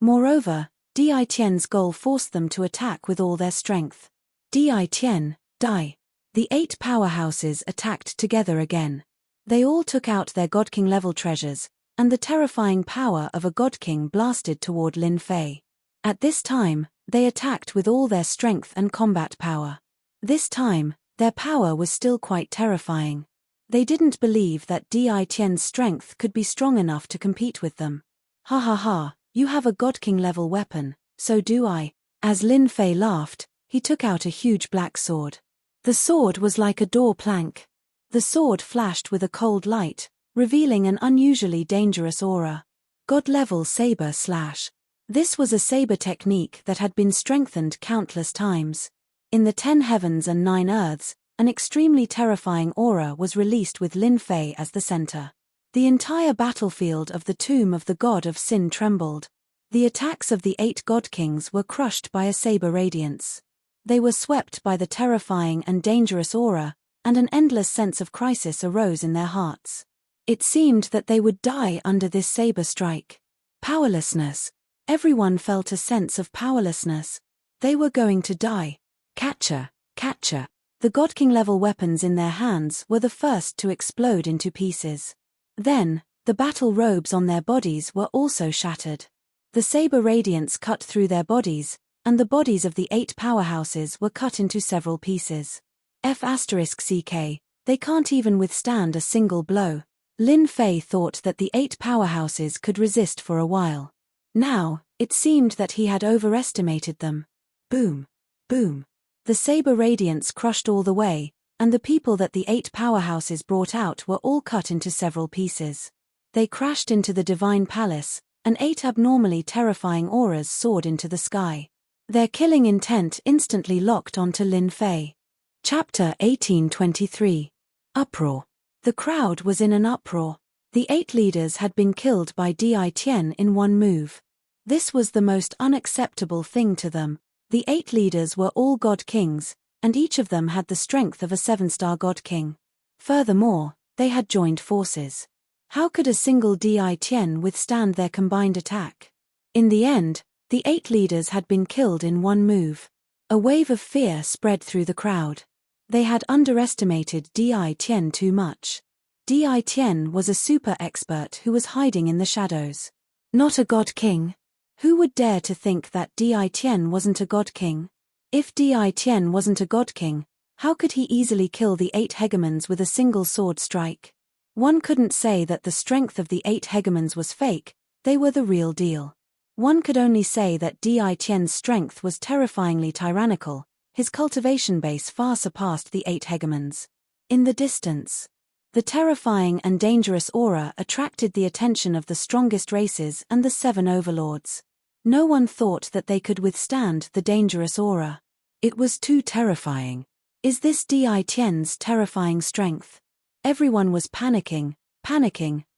Moreover, Di Tian's goal forced them to attack with all their strength. Di Tian, die. The 8 powerhouses attacked together again. They all took out their God King level treasures, and the terrifying power of a God King blasted toward Lin Fei. At this time, they attacked with all their strength and combat power. This time, their power was still quite terrifying. They didn't believe that Di Tian's strength could be strong enough to compete with them. Ha ha ha, you have a God King level weapon, so do I. As Lin Fei laughed, he took out a huge black sword. The sword was like a door plank. The sword flashed with a cold light, revealing an unusually dangerous aura. God-level saber slash. This was a saber technique that had been strengthened countless times. In the 10 heavens and 9 earths, an extremely terrifying aura was released with Lin Fei as the center. The entire battlefield of the tomb of the god of sin trembled. The attacks of the 8 god kings were crushed by a saber radiance. They were swept by the terrifying and dangerous aura, and an endless sense of crisis arose in their hearts. It seemed that they would die under this saber strike. Powerlessness. Everyone felt a sense of powerlessness. They were going to die. Catcher, catcher. The God King level weapons in their hands were the first to explode into pieces. Then, the battle robes on their bodies were also shattered. The saber radiance cut through their bodies, and the bodies of the 8 powerhouses were cut into several pieces. F***CK, they can't even withstand a single blow. Lin Fei thought that the 8 powerhouses could resist for a while. Now, it seemed that he had overestimated them. Boom. Boom. The saber radiance crushed all the way, and the people that the 8 powerhouses brought out were all cut into several pieces. They crashed into the Divine Palace, and 8 abnormally terrifying auras soared into the sky. Their killing intent instantly locked onto Lin Fei. Chapter 1823. Uproar. The crowd was in an uproar. The 8 leaders had been killed by Di Tian in one move. This was the most unacceptable thing to them. The 8 leaders were all God Kings, and each of them had the strength of a 7-star God King. Furthermore, they had joined forces. How could a single Di Tian withstand their combined attack? In the end, the 8 leaders had been killed in one move. A wave of fear spread through the crowd. They had underestimated Di Tian too much. Di Tian was a super expert who was hiding in the shadows. Not a God King. Who would dare to think that Di Tian wasn't a God King? If Di Tian wasn't a God King, how could he easily kill the 8 hegemons with a single sword strike? One couldn't say that the strength of the 8 hegemons was fake, they were the real deal. One could only say that Di Tian's strength was terrifyingly tyrannical, his cultivation base far surpassed the 8 hegemons. In the distance, the terrifying and dangerous aura attracted the attention of the strongest races and the 7 overlords. No one thought that they could withstand the dangerous aura. It was too terrifying. Is this Di Tian's terrifying strength? Everyone was panicking,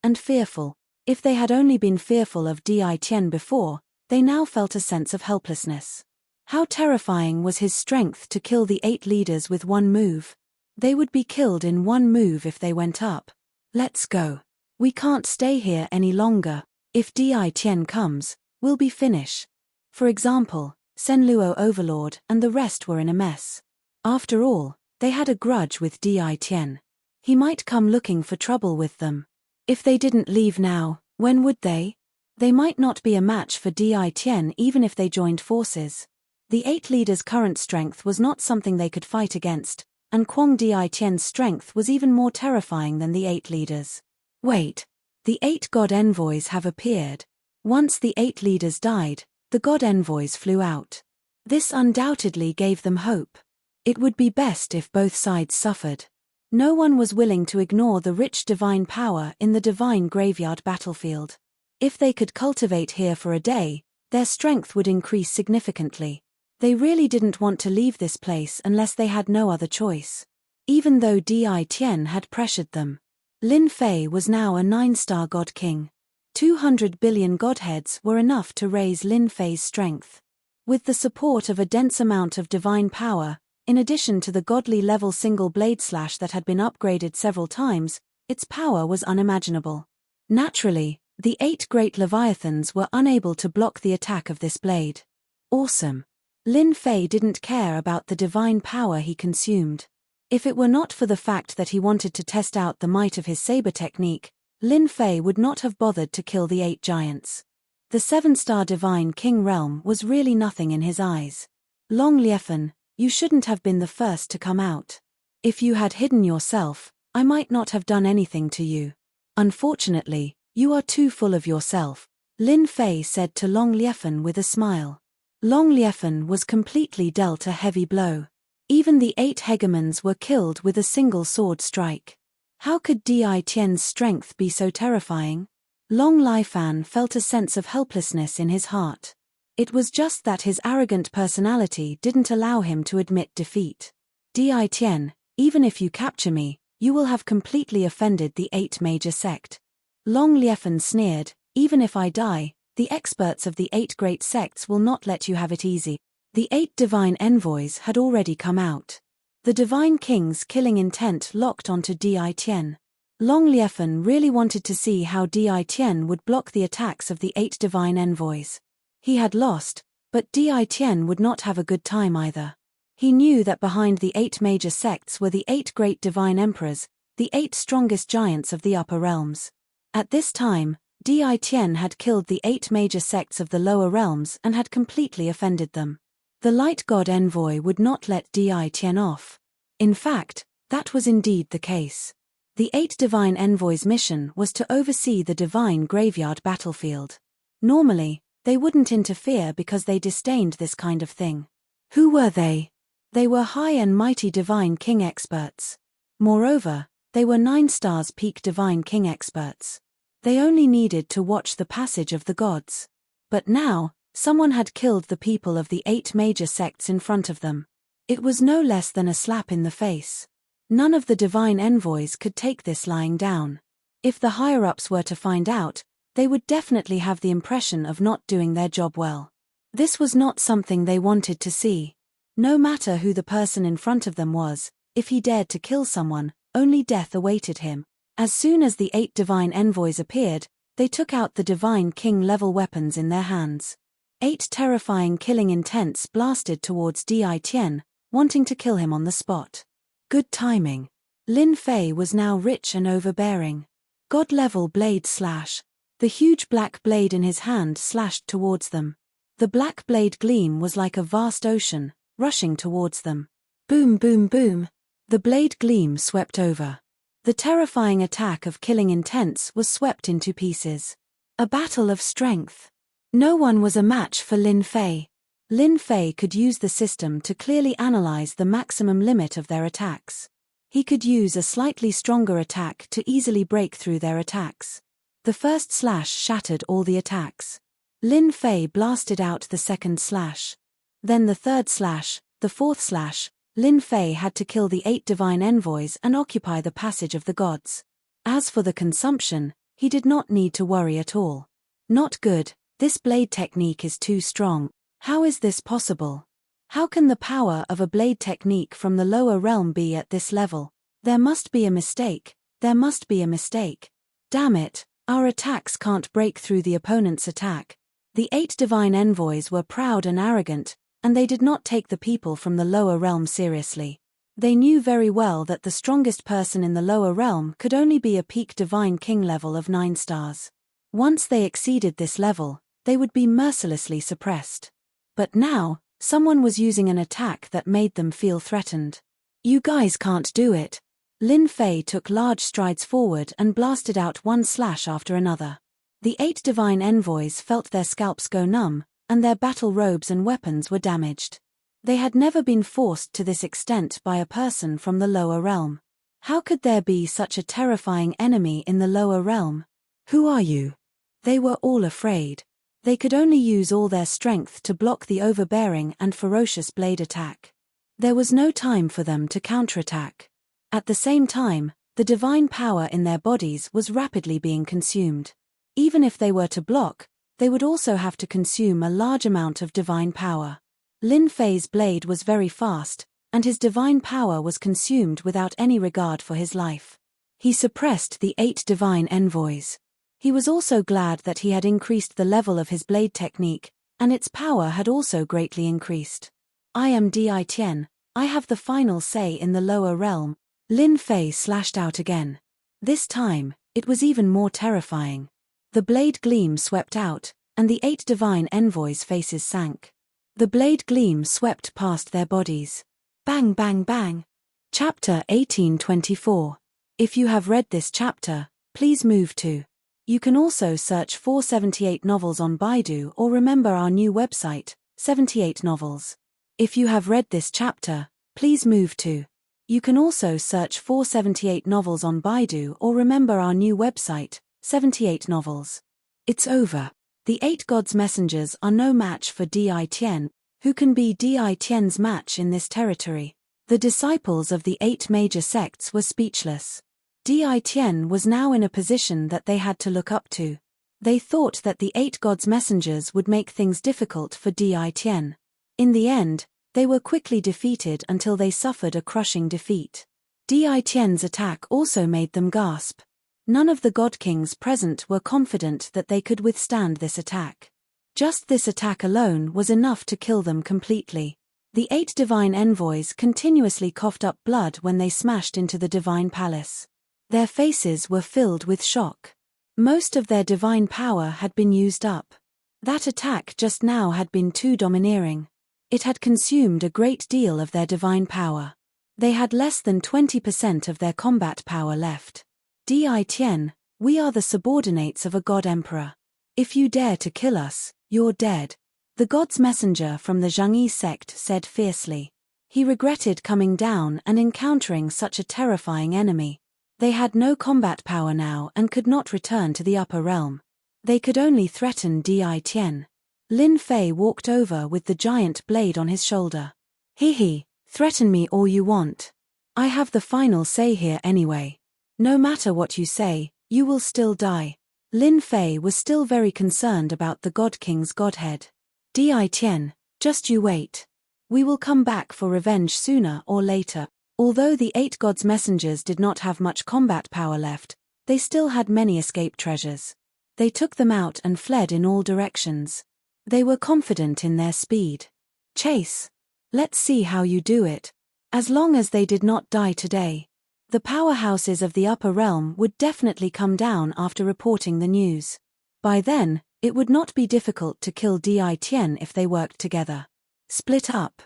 and fearful. If they had only been fearful of Di Tian before, they now felt a sense of helplessness. How terrifying was his strength to kill the 8 leaders with one move? They would be killed in one move if they went up. Let's go. We can't stay here any longer. If Di Tian comes, we'll be finished. For example, Senluo Overlord and the rest were in a mess. After all, they had a grudge with Di Tian. He might come looking for trouble with them. If they didn't leave now, when would they? They might not be a match for Di Tian even if they joined forces. The 8 leaders' current strength was not something they could fight against, and Kwang Di Tian's strength was even more terrifying than the 8 leaders. Wait. The 8 god envoys have appeared. Once the 8 leaders died, the god envoys flew out. This undoubtedly gave them hope. It would be best if both sides suffered. No one was willing to ignore the rich divine power in the divine graveyard battlefield. If they could cultivate here for a day, their strength would increase significantly. They really didn't want to leave this place unless they had no other choice. Even though Di Tian had pressured them. Lin Fei was now a 9-star God King. 200 billion godheads were enough to raise Lin Fei's strength. With the support of a dense amount of divine power, in addition to the godly level single blade slash that had been upgraded several times, its power was unimaginable. Naturally, the 8 great leviathans were unable to block the attack of this blade. Awesome. Lin Fei didn't care about the divine power he consumed. If it were not for the fact that he wanted to test out the might of his saber technique, Lin Fei would not have bothered to kill the 8 giants. The 7-star Divine King realm was really nothing in his eyes. Long Liefen, you shouldn't have been the first to come out. If you had hidden yourself, I might not have done anything to you. Unfortunately, you are too full of yourself, Lin Fei said to Long Liefen with a smile. Long Liefen was completely dealt a heavy blow. Even the 8 hegemons were killed with a single sword strike. How could Di Tian's strength be so terrifying? Long Liefen felt a sense of helplessness in his heart. It was just that his arrogant personality didn't allow him to admit defeat. Di Tian, even if you capture me, you will have completely offended the 8 major sect. Long Liefen sneered, even if I die, the experts of the 8 great sects will not let you have it easy. The 8 divine envoys had already come out. The divine king's killing intent locked onto Di Tian. Long Liefen really wanted to see how Di Tian would block the attacks of the 8 divine envoys. He had lost, but Di Tian would not have a good time either. He knew that behind the 8 major sects were the 8 great divine emperors, the 8 strongest giants of the upper realms. At this time, Di Tian had killed the 8 major sects of the lower realms and had completely offended them. The light god envoy would not let Di Tian off. In fact, that was indeed the case. The 8 divine envoys' mission was to oversee the divine graveyard battlefield. Normally, they wouldn't interfere because they disdained this kind of thing. Who were they? They were high and mighty divine king experts. Moreover, they were 9 stars peak divine king experts. They only needed to watch the passage of the gods. But now, someone had killed the people of the 8 major sects in front of them. It was no less than a slap in the face. None of the divine envoys could take this lying down. If the higher-ups were to find out, they would definitely have the impression of not doing their job well. This was not something they wanted to see. No matter who the person in front of them was, if he dared to kill someone, only death awaited him. As soon as the 8 divine envoys appeared, they took out the divine king-level weapons in their hands. 8 terrifying killing intents blasted towards Di Tian, wanting to kill him on the spot. Good timing. Lin Fei was now rich and overbearing. God-level blade slash. The huge black blade in his hand slashed towards them. The black blade gleam was like a vast ocean, rushing towards them. Boom boom boom. The blade gleam swept over. The terrifying attack of killing intents was swept into pieces. A battle of strength. No one was a match for Lin Fei. Lin Fei could use the system to clearly analyze the maximum limit of their attacks. He could use a slightly stronger attack to easily break through their attacks. The first slash shattered all the attacks. Lin Fei blasted out the second slash. Then the third slash, the fourth slash. Lin Fei had to kill the 8 divine envoys and occupy the passage of the gods. As for the consumption, he did not need to worry at all. Not good, this blade technique is too strong. How is this possible? How can the power of a blade technique from the lower realm be at this level? There must be a mistake, there must be a mistake. Damn it, our attacks can't break through the opponent's attack. The 8 divine envoys were proud and arrogant, and they did not take the people from the lower realm seriously. They knew very well that the strongest person in the lower realm could only be a peak divine king level of 9 stars. Once they exceeded this level, they would be mercilessly suppressed. But now, someone was using an attack that made them feel threatened. You guys can't do it. Lin Fei took large strides forward and blasted out one slash after another. The 8 divine envoys felt their scalps go numb, and their battle robes and weapons were damaged. They had never been forced to this extent by a person from the lower realm. How could there be such a terrifying enemy in the lower realm? Who are you? They were all afraid. They could only use all their strength to block the overbearing and ferocious blade attack. There was no time for them to counterattack. At the same time, the divine power in their bodies was rapidly being consumed. Even if they were to block, they would also have to consume a large amount of divine power. Lin Fei's blade was very fast, and his divine power was consumed without any regard for his life. He suppressed the 8 divine envoys. He was also glad that he had increased the level of his blade technique, and its power had also greatly increased. I am Di Tian, I have the final say in the lower realm. Lin Fei slashed out again. This time, it was even more terrifying. The blade gleam swept out, and the 8 divine envoys' faces sank. The blade gleam swept past their bodies. Bang bang bang. Chapter 1824. If you have read this chapter, please move to. You can also search for 78 novels on Baidu or remember our new website, 78 novels. If you have read this chapter, please move to. You can also search for 78 novels on Baidu or remember our new website, 78 novels. It's over. The 8 gods' messengers are no match for Di Tian. Who can be Di Tian's match in this territory? The disciples of the 8 major sects were speechless. Di Tian was now in a position that they had to look up to. They thought that the 8 gods' messengers would make things difficult for Di Tian. In the end, they were quickly defeated until they suffered a crushing defeat. Di Tian's attack also made them gasp. None of the god kings present were confident that they could withstand this attack. Just this attack alone was enough to kill them completely. The 8 divine envoys continuously coughed up blood when they smashed into the divine palace. Their faces were filled with shock. Most of their divine power had been used up. That attack just now had been too domineering. It had consumed a great deal of their divine power. They had less than 20% of their combat power left. Di Tian, we are the subordinates of a god emperor. If you dare to kill us, you're dead. The god's messenger from the Zhangyi sect said fiercely. He regretted coming down and encountering such a terrifying enemy. They had no combat power now and could not return to the upper realm. They could only threaten Di Tian. Lin Fei walked over with the giant blade on his shoulder. He, threaten me all you want. I have the final say here anyway. No matter what you say, you will still die. Lin Fei was still very concerned about the God King's godhead. Di Tian, just you wait. We will come back for revenge sooner or later. Although the 8 gods' messengers did not have much combat power left, they still had many escape treasures. They took them out and fled in all directions. They were confident in their speed. Chase. Let's see how you do it. As long as they did not die today. The powerhouses of the upper realm would definitely come down after reporting the news. By then, it would not be difficult to kill Di Tian if they worked together. Split up.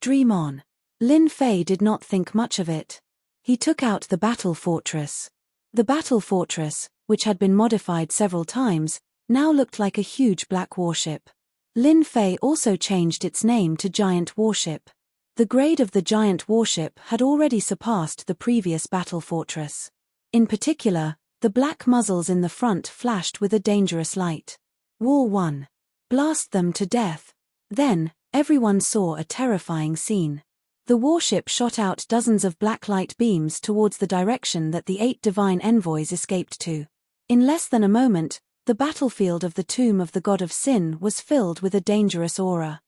Dream on. Lin Fei did not think much of it. He took out the battle fortress. The battle fortress, which had been modified several times, now looked like a huge black warship. Lin Fei also changed its name to Giant Warship. The grade of the giant warship had already surpassed the previous battle fortress. In particular, the black muzzles in the front flashed with a dangerous light. War 1. Blast them to death. Then, everyone saw a terrifying scene. The warship shot out dozens of black light beams towards the direction that the 8 divine envoys escaped to. In less than a moment, the battlefield of the tomb of the god of sin was filled with a dangerous aura.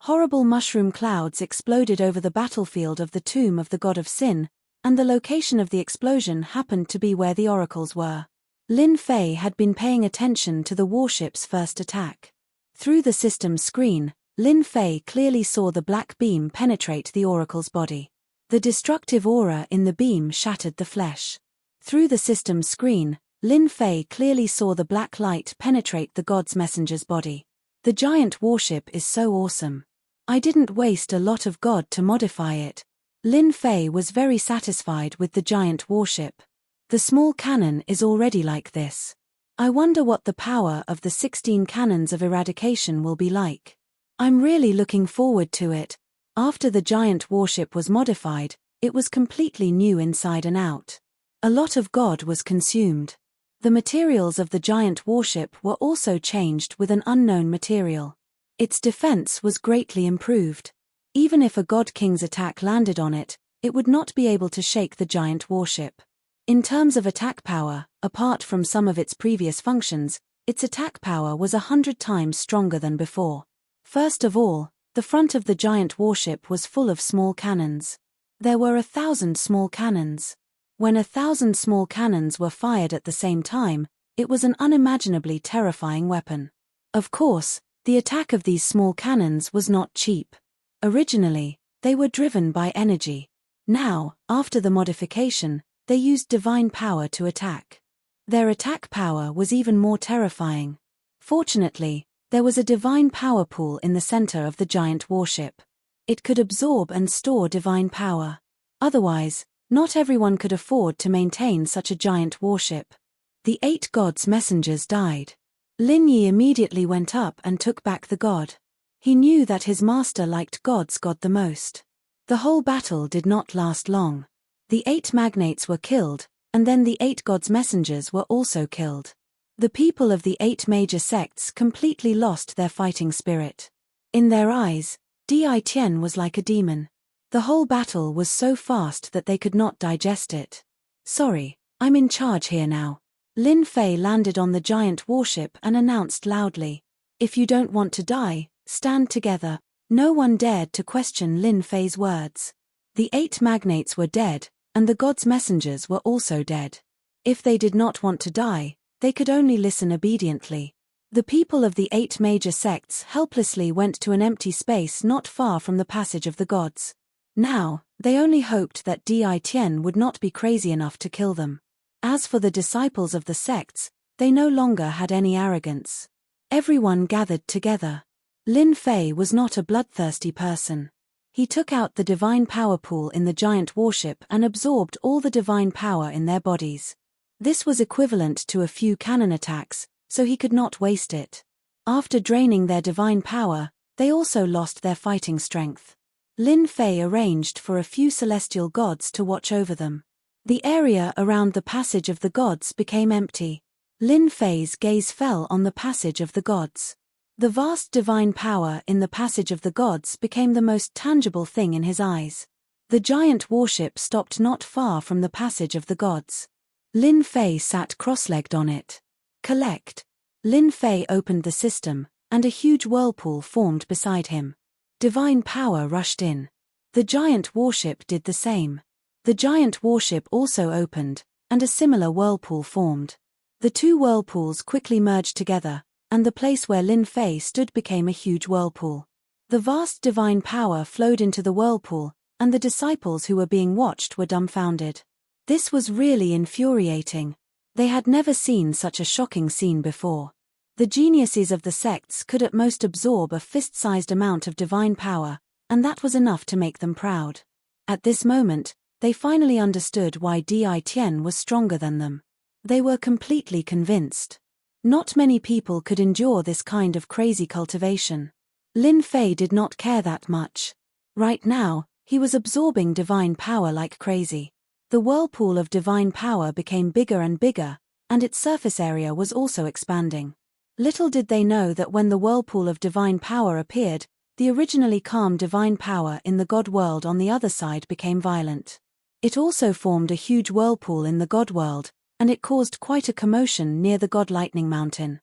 Horrible mushroom clouds exploded over the battlefield of the tomb of the god of sin, and the location of the explosion happened to be where the oracles were. Lin Fei had been paying attention to the warship's first attack. Through the system screen, Lin Fei clearly saw the black beam penetrate the oracle's body. The destructive aura in the beam shattered the flesh. Through the system screen, Lin Fei clearly saw the black light penetrate the god's messenger's body. The giant warship is so awesome. I didn't waste a lot of god to modify it. Lin Fei was very satisfied with the giant warship. The small cannon is already like this. I wonder what the power of the 16 cannons of eradication will be like. I'm really looking forward to it. After the giant warship was modified, it was completely new inside and out. A lot of god was consumed. The materials of the giant warship were also changed with an unknown material. Its defense was greatly improved. Even if a god king's attack landed on it, it would not be able to shake the giant warship. In terms of attack power, apart from some of its previous functions, its attack power was 100 times stronger than before. First of all, the front of the giant warship was full of small cannons. There were 1,000 small cannons. When 1,000 small cannons were fired at the same time, it was an unimaginably terrifying weapon. Of course, the attack of these small cannons was not cheap. Originally, they were driven by energy. Now, after the modification, they used divine power to attack. Their attack power was even more terrifying. Fortunately, there was a divine power pool in the center of the giant warship. It could absorb and store divine power. Otherwise, not everyone could afford to maintain such a giant warship. The 8 gods' messengers died. Lin Yi immediately went up and took back the god. He knew that his master liked God's god the most. The whole battle did not last long. The 8 magnates were killed, and then the 8 gods' messengers were also killed. The people of the 8 major sects completely lost their fighting spirit. In their eyes, Di Tian was like a demon. The whole battle was so fast that they could not digest it. Sorry, I'm in charge here now. Lin Fei landed on the giant warship and announced loudly. If you don't want to die, stand together. No one dared to question Lin Fei's words. The 8 magnates were dead, and the god's messengers were also dead. If they did not want to die, they could only listen obediently. The people of the 8 major sects helplessly went to an empty space not far from the passage of the gods. Now, they only hoped that Di Tian would not be crazy enough to kill them. As for the disciples of the sects, they no longer had any arrogance. Everyone gathered together. Lin Fei was not a bloodthirsty person. He took out the divine power pool in the giant warship and absorbed all the divine power in their bodies. This was equivalent to a few cannon attacks, so he could not waste it. After draining their divine power, they also lost their fighting strength. Lin Fei arranged for a few celestial gods to watch over them. The area around the passage of the gods became empty. Lin Fei's gaze fell on the passage of the gods. The vast divine power in the passage of the gods became the most tangible thing in his eyes. The giant warship stopped not far from the passage of the gods. Lin Fei sat cross-legged on it. Collect. Lin Fei opened the system, and a huge whirlpool formed beside him. Divine power rushed in. The giant warship did the same. The giant warship also opened, and a similar whirlpool formed. The 2 whirlpools quickly merged together, and the place where Lin Fei stood became a huge whirlpool. The vast divine power flowed into the whirlpool, and the disciples who were being watched were dumbfounded. This was really infuriating. They had never seen such a shocking scene before. The geniuses of the sects could at most absorb a fist-sized amount of divine power, and that was enough to make them proud. At this moment, they finally understood why Di Tian was stronger than them. They were completely convinced. Not many people could endure this kind of crazy cultivation. Lin Fei did not care that much. Right now, he was absorbing divine power like crazy. The whirlpool of divine power became bigger and bigger, and its surface area was also expanding. Little did they know that when the whirlpool of divine power appeared, the originally calm divine power in the God world on the other side became violent. It also formed a huge whirlpool in the God world, and it caused quite a commotion near the God Lightning Mountain.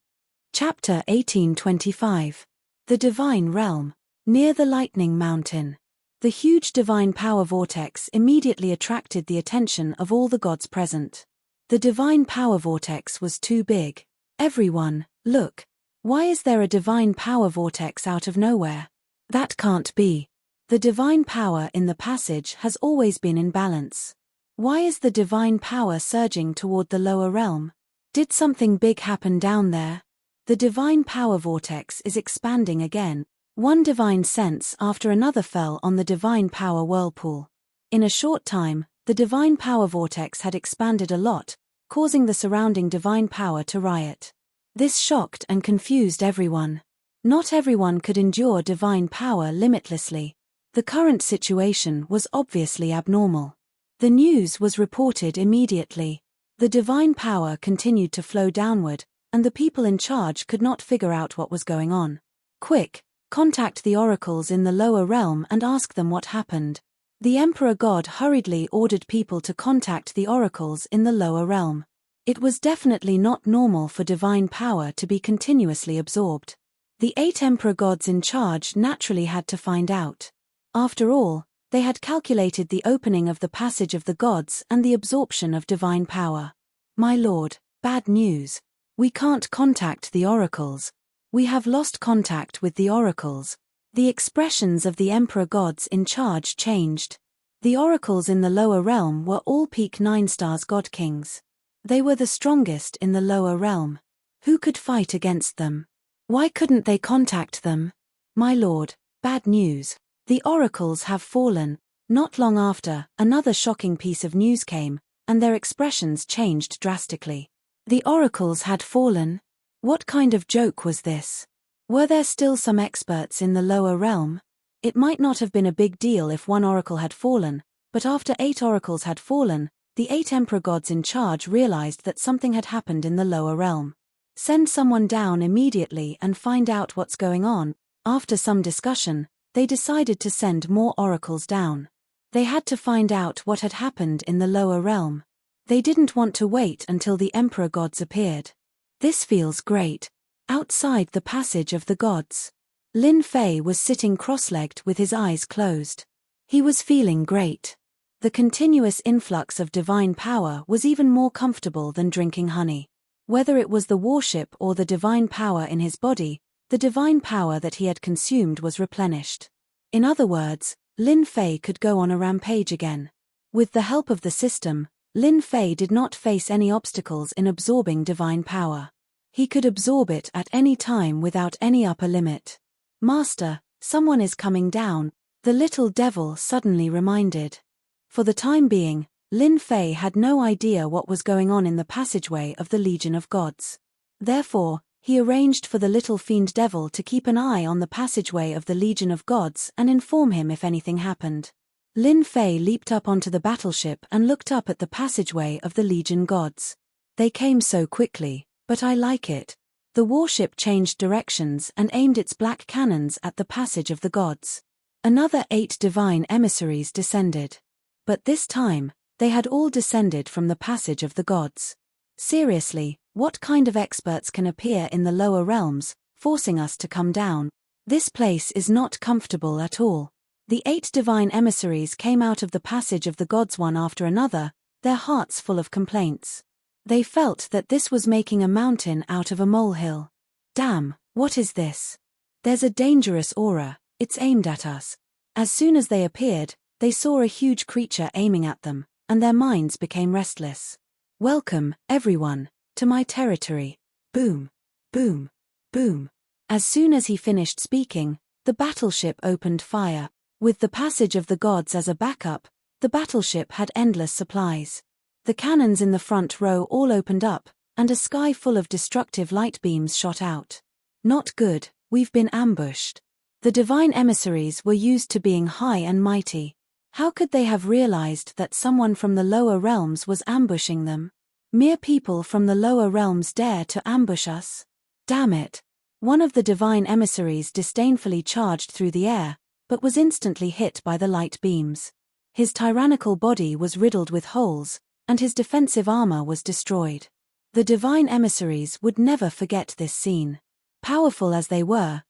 Chapter 1825. The Divine Realm. Near the Lightning Mountain. The huge divine power vortex immediately attracted the attention of all the gods present. The divine power vortex was too big. Everyone, look. Why is there a divine power vortex out of nowhere? That can't be. The divine power in the passage has always been in balance. Why is the divine power surging toward the lower realm? Did something big happen down there? The divine power vortex is expanding again. One divine sense after another fell on the divine power whirlpool. In a short time, the divine power vortex had expanded a lot, causing the surrounding divine power to riot. This shocked and confused everyone. Not everyone could endure divine power limitlessly. The current situation was obviously abnormal. The news was reported immediately. The divine power continued to flow downward, and the people in charge could not figure out what was going on. Quick! Contact the oracles in the lower realm and ask them what happened. The Emperor God hurriedly ordered people to contact the oracles in the lower realm. It was definitely not normal for divine power to be continuously absorbed. The 8 Emperor Gods in charge naturally had to find out. After all, they had calculated the opening of the passage of the gods and the absorption of divine power. My lord, bad news. We can't contact the oracles. We have lost contact with the oracles. The expressions of the Emperor Gods in charge changed. The oracles in the lower realm were all peak 9 stars god kings. They were the strongest in the lower realm. Who could fight against them? Why couldn't they contact them? My lord, bad news. The oracles have fallen. Not long after, another shocking piece of news came, and their expressions changed drastically. The oracles had fallen? What kind of joke was this? Were there still some experts in the lower realm? It might not have been a big deal if one oracle had fallen, but after 8 oracles had fallen, the 8 Emperor Gods in charge realized that something had happened in the lower realm. Send someone down immediately and find out what's going on. After some discussion, they decided to send more oracles down. They had to find out what had happened in the lower realm. They didn't want to wait until the Emperor Gods appeared. This feels great. Outside the passage of the gods. Lin Fei was sitting cross-legged with his eyes closed. He was feeling great. The continuous influx of divine power was even more comfortable than drinking honey. Whether it was the warship or the divine power in his body, the divine power that he had consumed was replenished. In other words, Lin Fei could go on a rampage again. With the help of the system, Lin Fei did not face any obstacles in absorbing divine power. He could absorb it at any time without any upper limit. "Master, someone is coming down," the little devil suddenly reminded. For the time being, Lin Fei had no idea what was going on in the passageway of the Legion of Gods. Therefore, he arranged for the little fiend devil to keep an eye on the passageway of the Legion of Gods and inform him if anything happened. Lin Fei leaped up onto the battleship and looked up at the passageway of the Legion Gods. They came so quickly, but I like it. The warship changed directions and aimed its black cannons at the passage of the gods. Another 8 divine emissaries descended. But this time, they had all descended from the passage of the gods. Seriously, what kind of experts can appear in the lower realms, forcing us to come down? This place is not comfortable at all. The 8 divine emissaries came out of the passage of the gods one after another, their hearts full of complaints. They felt that this was making a mountain out of a molehill. Damn, what is this? There's a dangerous aura, it's aimed at us. As soon as they appeared, they saw a huge creature aiming at them, and their minds became restless. "Welcome, everyone, to my territory." Boom, boom, boom. As soon as he finished speaking, the battleship opened fire. With the passage of the gods as a backup, the battleship had endless supplies. The cannons in the front row all opened up, and a sky full of destructive light beams shot out. "Not good, we've been ambushed." The divine emissaries were used to being high and mighty. How could they have realized that someone from the lower realms was ambushing them? Mere people from the lower realms dare to ambush us? Damn it! One of the divine emissaries disdainfully charged through the air, but was instantly hit by the light beams. His tyrannical body was riddled with holes, and his defensive armor was destroyed. The divine emissaries would never forget this scene. Powerful as they were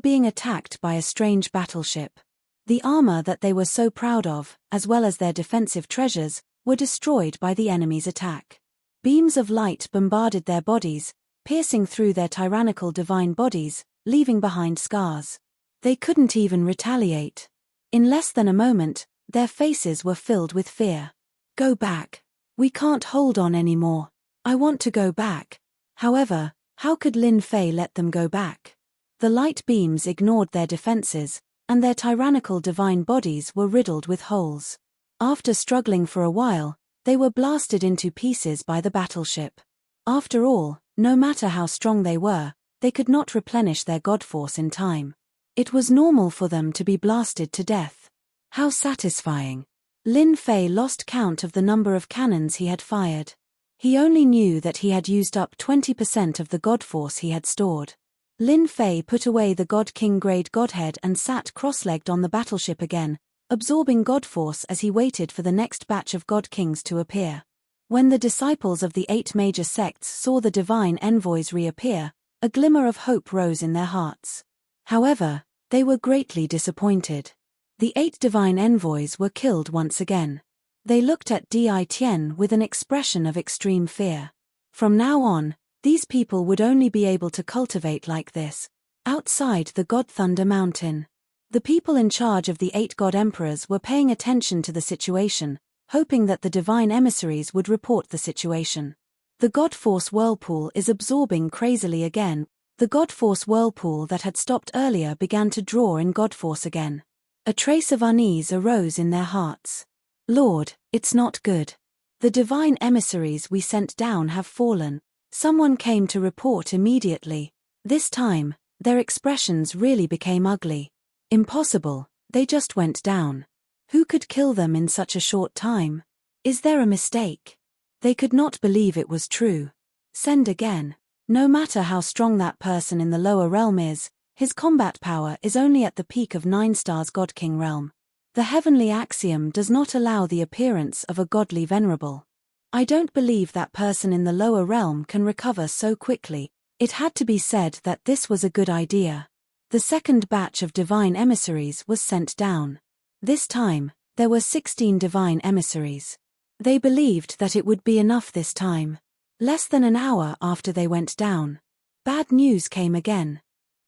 being attacked by a strange battleship. The armor that they were so proud of, as well as their defensive treasures, were destroyed by the enemy's attack. Beams of light bombarded their bodies, piercing through their tyrannical divine bodies, leaving behind scars. They couldn't even retaliate. In less than a moment, their faces were filled with fear. "Go back. We can't hold on anymore. I want to go back." However, how could Lin Fei let them go back? The light beams ignored their defenses, and their tyrannical divine bodies were riddled with holes. After struggling for a while, they were blasted into pieces by the battleship. After all, no matter how strong they were, they could not replenish their god force in time. It was normal for them to be blasted to death. How satisfying. Lin Fei lost count of the number of cannons he had fired. He only knew that he had used up 20% of the god force he had stored. Lin Fei put away the God King grade godhead and sat cross-legged on the battleship again, absorbing god force as he waited for the next batch of god kings to appear. When the disciples of the 8 major sects saw the divine envoys reappear, a glimmer of hope rose in their hearts. However, they were greatly disappointed. The 8 divine envoys were killed once again. They looked at Di Tian with an expression of extreme fear. From now on, these people would only be able to cultivate like this, outside the God Thunder Mountain. The people in charge of the 8 god emperors were paying attention to the situation, hoping that the divine emissaries would report the situation. The God Force whirlpool is absorbing crazily again. The God Force whirlpool that had stopped earlier began to draw in God Force again. A trace of unease arose in their hearts. "Lord, it's not good. The divine emissaries we sent down have fallen." Someone came to report immediately. This time, their expressions really became ugly. Impossible, they just went down. Who could kill them in such a short time? Is there a mistake? They could not believe it was true. Send again. No matter how strong that person in the lower realm is, his combat power is only at the peak of 9 stars God King realm. The heavenly axiom does not allow the appearance of a godly venerable. I don't believe that person in the lower realm can recover so quickly. It had to be said that this was a good idea. The second batch of divine emissaries was sent down. This time, there were 16 divine emissaries. They believed that it would be enough this time. Less than an hour after they went down, bad news came again.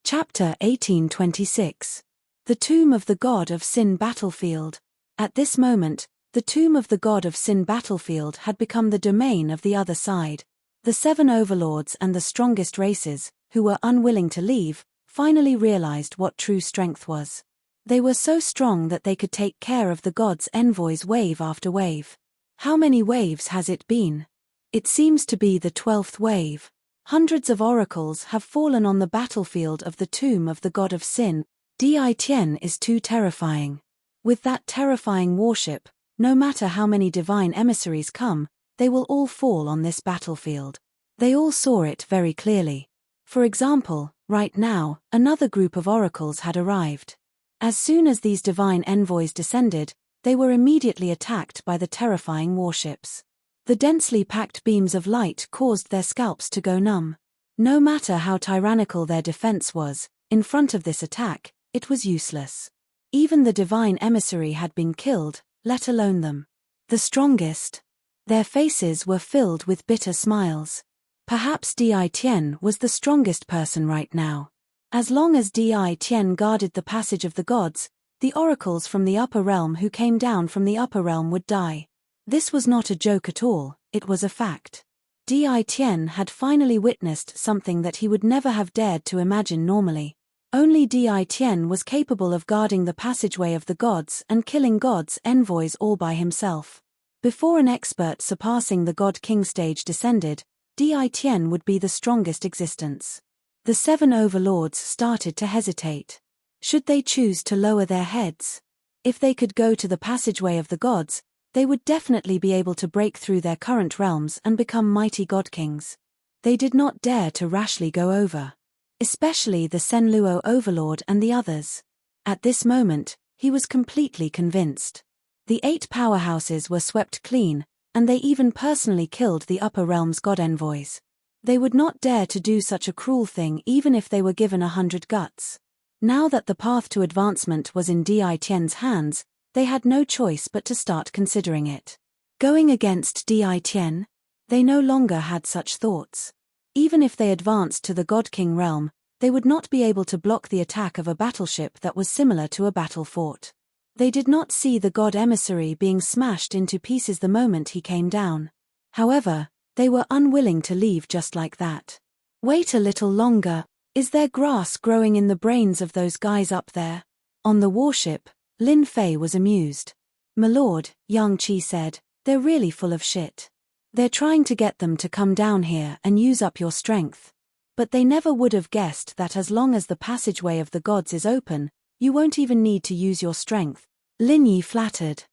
Chapter 1826. The Tomb of the God of Sin Battlefield. At this moment, the Tomb of the God of Sin Battlefield had become the domain of the other side. The 7 overlords and the strongest races, who were unwilling to leave, finally realized what true strength was. They were so strong that they could take care of the gods' envoys wave after wave. How many waves has it been? It seems to be the 12th wave. Hundreds of oracles have fallen on the battlefield of the Tomb of the God of Sin. Tien is too terrifying. With that terrifying warship, no matter how many divine emissaries come, they will all fall on this battlefield. They all saw it very clearly. For example, right now, another group of oracles had arrived. As soon as these divine envoys descended, they were immediately attacked by the terrifying warships. The densely packed beams of light caused their scalps to go numb. No matter how tyrannical their defense was, in front of this attack, it was useless. Even the divine emissary had been killed, let alone them. The strongest. Their faces were filled with bitter smiles. Perhaps Tien was the strongest person right now. As long as Tien guarded the passage of the gods, the oracles from the upper realm who came down from the upper realm would die. This was not a joke at all, it was a fact. Tien had finally witnessed something that he would never have dared to imagine normally. Only Tien was capable of guarding the passageway of the gods and killing gods' envoys all by himself. Before an expert surpassing the God King stage descended, Tien would be the strongest existence. The 7 overlords started to hesitate. Should they choose to lower their heads? If they could go to the passageway of the gods, they would definitely be able to break through their current realms and become mighty God Kings. They did not dare to rashly go over. Especially the Senluo overlord and the others. At this moment, he was completely convinced. The 8 powerhouses were swept clean, and they even personally killed the upper realm's god envoys. They would not dare to do such a cruel thing even if they were given 100 guts. Now that the path to advancement was in Tien's hands, they had no choice but to start considering it. Going against Tien? They no longer had such thoughts. Even if they advanced to the God King realm, they would not be able to block the attack of a battleship that was similar to a battle fort. They did not see the god emissary being smashed into pieces the moment he came down. However, they were unwilling to leave just like that. Wait a little longer. Is there grass growing in the brains of those guys up there? On the warship, Lin Fei was amused. "My lord," Yang Qi said, "they're really full of shit. They're trying to get them to come down here and use up your strength. But they never would have guessed that as long as the passageway of the gods is open, you won't even need to use your strength." Lin Yi flattered.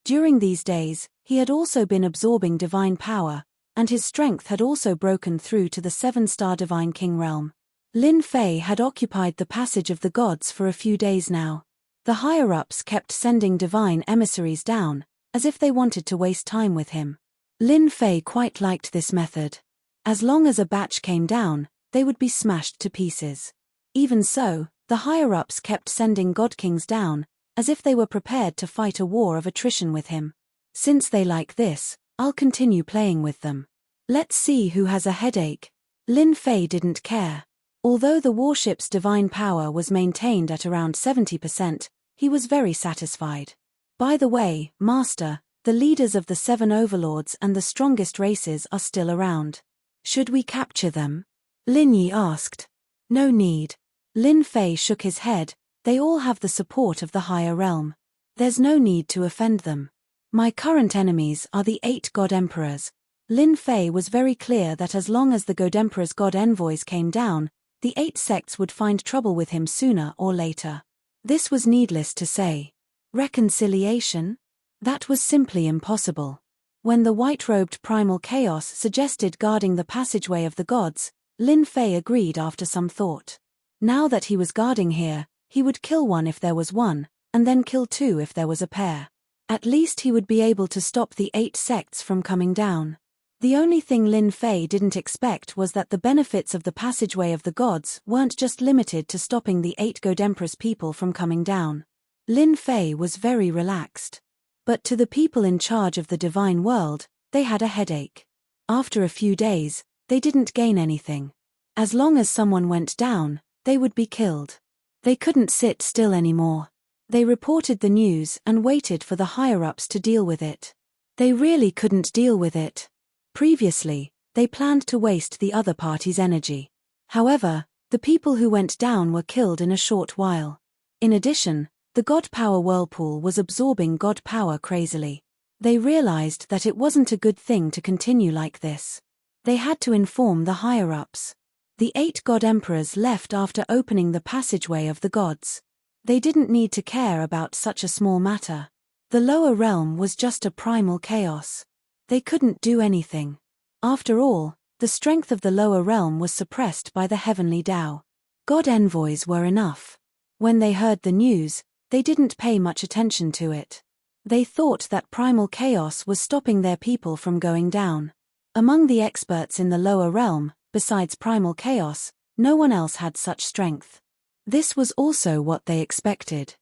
During these days, he had also been absorbing divine power, and his strength had also broken through to the 7-star divine king realm. Lin Fei had occupied the passage of the gods for a few days now. The higher-ups kept sending divine emissaries down, as if they wanted to waste time with him. Lin Fei quite liked this method. As long as a batch came down, they would be smashed to pieces. Even so, the higher-ups kept sending God Kings down, as if they were prepared to fight a war of attrition with him. Since they like this, I'll continue playing with them. Let's see who has a headache. Lin Fei didn't care. Although the warship's divine power was maintained at around 70%, he was very satisfied. By the way, Master, the leaders of the 7 overlords and the strongest races are still around. Should we capture them? Lin Yi asked. No need. Lin Fei shook his head. They all have the support of the higher realm. There's no need to offend them. My current enemies are the 8 god emperors. Lin Fei was very clear that as long as the god emperor's god envoys came down, the 8 sects would find trouble with him sooner or later. This was needless to say. Reconciliation? That was simply impossible. When the white-robed primal chaos suggested guarding the passageway of the gods, Lin Fei agreed after some thought. Now that he was guarding here, he would kill one if there was one, and then kill 2 if there was a pair. At least he would be able to stop the 8 sects from coming down. The only thing Lin Fei didn't expect was that the benefits of the passageway of the gods weren't just limited to stopping the 8 God Emperor's people from coming down. Lin Fei was very relaxed. But to the people in charge of the divine world, they had a headache. After a few days, they didn't gain anything. As long as someone went down, they would be killed. They couldn't sit still anymore. They reported the news and waited for the higher-ups to deal with it. They really couldn't deal with it. Previously, they planned to waste the other party's energy. However, the people who went down were killed in a short while. In addition, the God Power whirlpool was absorbing God Power crazily. They realized that it wasn't a good thing to continue like this. They had to inform the higher-ups. The 8 God Emperors left after opening the passageway of the gods. They didn't need to care about such a small matter. The lower realm was just a primal chaos. They couldn't do anything. After all, the strength of the lower realm was suppressed by the heavenly Tao. God envoys were enough. When they heard the news, they didn't pay much attention to it. They thought that primal chaos was stopping their people from going down. Among the experts in the lower realm, besides primal chaos, no one else had such strength. This was also what they expected.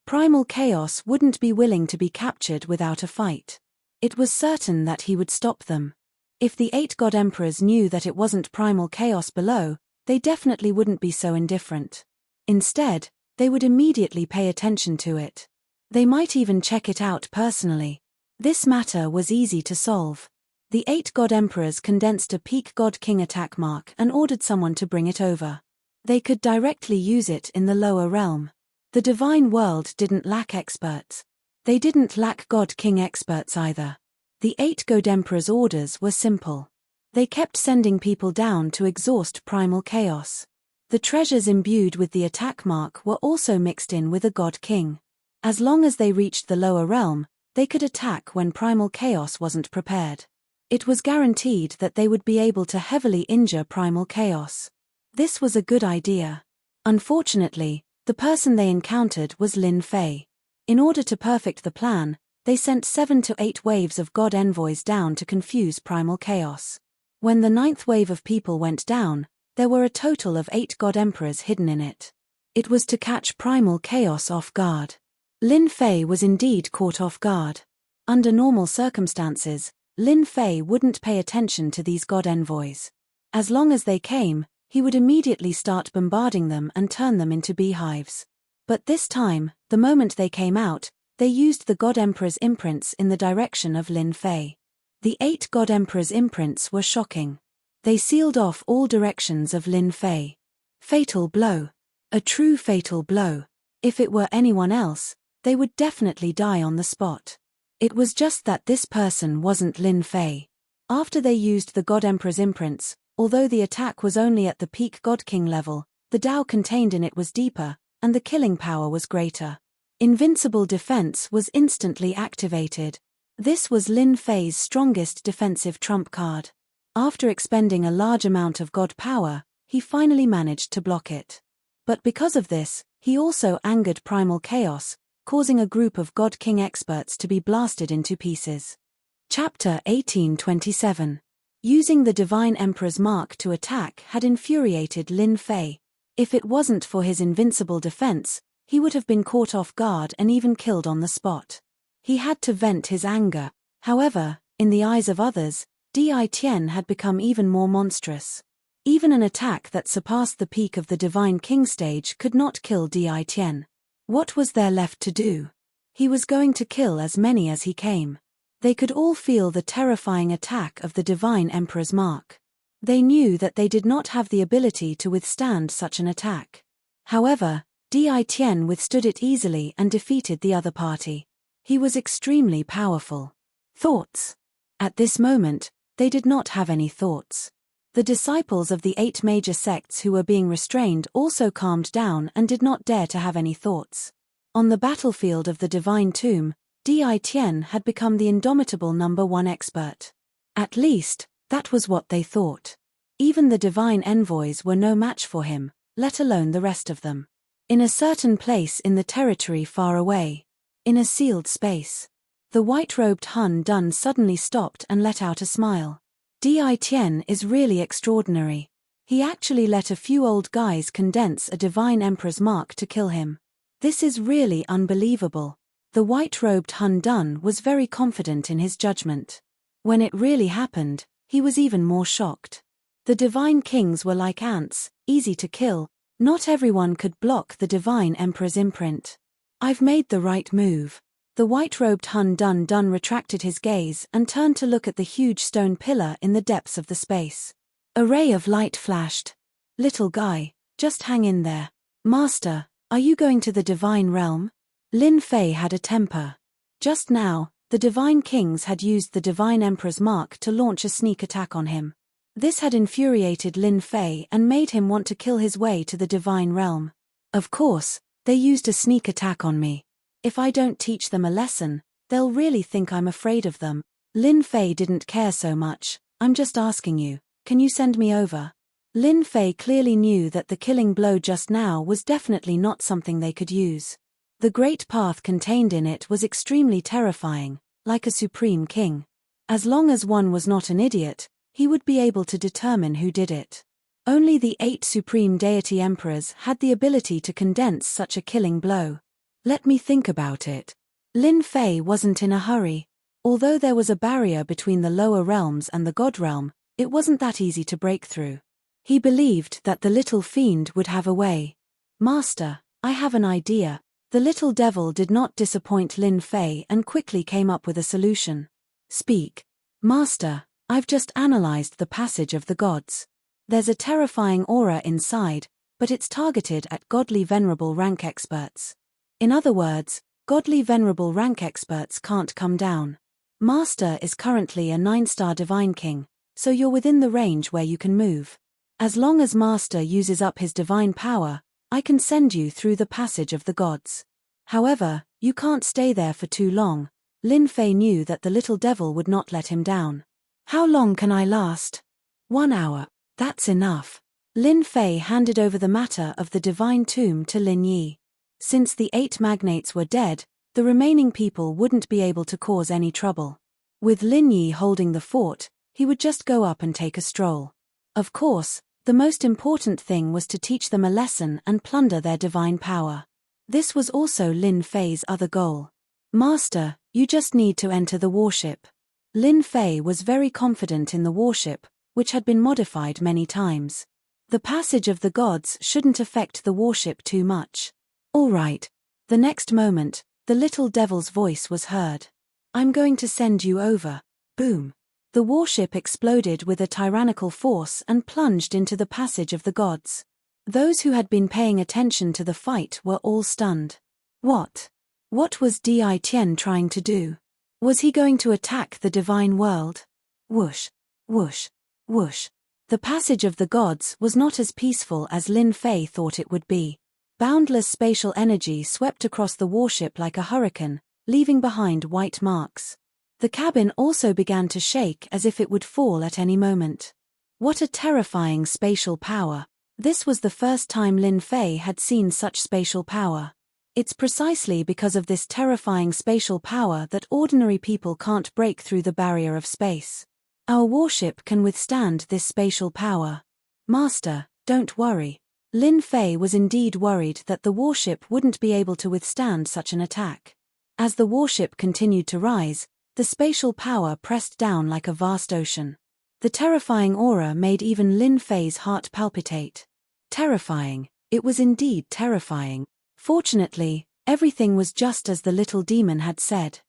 Primal chaos wouldn't be willing to be captured without a fight. It was certain that he would stop them. If the 8 God Emperors knew that it wasn't primal chaos below, they definitely wouldn't be so indifferent. Instead, they would immediately pay attention to it. They might even check it out personally. This matter was easy to solve. The 8 God Emperors condensed a peak God King attack mark and ordered someone to bring it over. They could directly use it in the lower realm. The divine world didn't lack experts. They didn't lack God King experts either. The 8 God Emperors' orders were simple. They kept sending people down to exhaust primal chaos. The treasures imbued with the attack mark were also mixed in with a God King. As long as they reached the lower realm, they could attack when primal chaos wasn't prepared. It was guaranteed that they would be able to heavily injure primal chaos. This was a good idea. Unfortunately, the person they encountered was Lin Fei. In order to perfect the plan, they sent 7 to 8 waves of God envoys down to confuse primal chaos. When the 9th wave of people went down, there were a total of 8 God Emperors hidden in it. It was to catch primal chaos off guard. Lin Fei was indeed caught off guard. Under normal circumstances, Lin Fei wouldn't pay attention to these God envoys. As long as they came, he would immediately start bombarding them and turn them into beehives. But this time, the moment they came out, they used the God Emperor's imprints in the direction of Lin Fei. The 8 God Emperor's imprints were shocking. They sealed off all directions of Lin Fei. Fatal blow. A true fatal blow. If it were anyone else, they would definitely die on the spot. It was just that this person wasn't Lin Fei. After they used the God Emperor's imprints, although the attack was only at the peak God King level, the Tao contained in it was deeper, and the killing power was greater. Invincible defense was instantly activated. This was Lin Fei's strongest defensive trump card. After expending a large amount of God power, he finally managed to block it. But because of this, he also angered primal chaos, causing a group of God King experts to be blasted into pieces. Chapter 1827. Using the Divine Emperor's mark to attack had infuriated Lin Fei. If it wasn't for his invincible defense, he would have been caught off guard and even killed on the spot. He had to vent his anger. However, in the eyes of others, Di Tian had become even more monstrous. Even an attack that surpassed the peak of the Divine King stage could not kill Di Tian. What was there left to do? He was going to kill as many as he came. They could all feel the terrifying attack of the Divine Emperor's mark. They knew that they did not have the ability to withstand such an attack. However, Di Tian withstood it easily and defeated the other party. He was extremely powerful. Thoughts. At this moment, they did not have any thoughts. The disciples of the 8 major sects who were being restrained also calmed down and did not dare to have any thoughts. On the battlefield of the Divine Tomb, Di Tian had become the indomitable #1 expert. At least, that was what they thought. Even the divine envoys were no match for him, let alone the rest of them. In a certain place in the territory far away, in a sealed space, the white-robed Hun Dun suddenly stopped and let out a smile. Di Tian is really extraordinary. He actually let a few old guys condense a divine emperor's mark to kill him. This is really unbelievable. The white-robed Hun Dun was very confident in his judgment. When it really happened, he was even more shocked. The divine kings were like ants, easy to kill. Not everyone could block the divine emperor's imprint. I've made the right move. The white-robed Hun Dun Dun retracted his gaze and turned to look at the huge stone pillar in the depths of the space. A ray of light flashed. Little guy, just hang in there. Master, are you going to the divine realm? Lin Fei had a temper. Just now, the divine kings had used the divine emperor's mark to launch a sneak attack on him. This had infuriated Lin Fei and made him want to kill his way to the divine realm. Of course, they used a sneak attack on me. If I don't teach them a lesson, they'll really think I'm afraid of them. Lin Fei didn't care so much. I'm just asking you, can you send me over? Lin Fei clearly knew that the killing blow just now was definitely not something they could use. The great path contained in it was extremely terrifying, like a supreme king. As long as one was not an idiot, he would be able to determine who did it. Only the 8 supreme deity emperors had the ability to condense such a killing blow. Let me think about it. Lin Fei wasn't in a hurry. Although there was a barrier between the lower realms and the god realm, it wasn't that easy to break through. He believed that the little fiend would have a way. Master, I have an idea. The little devil did not disappoint Lin Fei and quickly came up with a solution. Speak. Master, I've just analyzed the passage of the gods. There's a terrifying aura inside, but it's targeted at godly venerable rank experts. In other words, godly venerable rank experts can't come down. Master is currently a 9-star divine king, so you're within the range where you can move. As long as Master uses up his divine power, I can send you through the passage of the gods. However, you can't stay there for too long. Lin Fei knew that the little devil would not let him down. How long can I last? 1 hour. That's enough. Lin Fei handed over the matter of the divine tomb to Lin Yi. Since the 8 magnates were dead, the remaining people wouldn't be able to cause any trouble. With Lin Yi holding the fort, he would just go up and take a stroll. Of course, the most important thing was to teach them a lesson and plunder their divine power. This was also Lin Fei's other goal. Master, you just need to enter the warship. Lin Fei was very confident in the warship, which had been modified many times. The passage of the gods shouldn't affect the warship too much. All right. The next moment, the little devil's voice was heard. I'm going to send you over. Boom. The warship exploded with a tyrannical force and plunged into the passage of the gods. Those who had been paying attention to the fight were all stunned. What? What was Di Tian trying to do? Was he going to attack the divine world? Whoosh, whoosh, whoosh. The passage of the gods was not as peaceful as Lin Fei thought it would be. Boundless spatial energy swept across the warship like a hurricane, leaving behind white marks. The cabin also began to shake as if it would fall at any moment. What a terrifying spatial power. This was the first time Lin Fei had seen such spatial power. It's precisely because of this terrifying spatial power that ordinary people can't break through the barrier of space. Our warship can withstand this spatial power. Master, don't worry. Lin Fei was indeed worried that the warship wouldn't be able to withstand such an attack. As the warship continued to rise, the spatial power pressed down like a vast ocean. The terrifying aura made even Lin Fei's heart palpitate. Terrifying, it was indeed terrifying. Fortunately, everything was just as the little demon had said.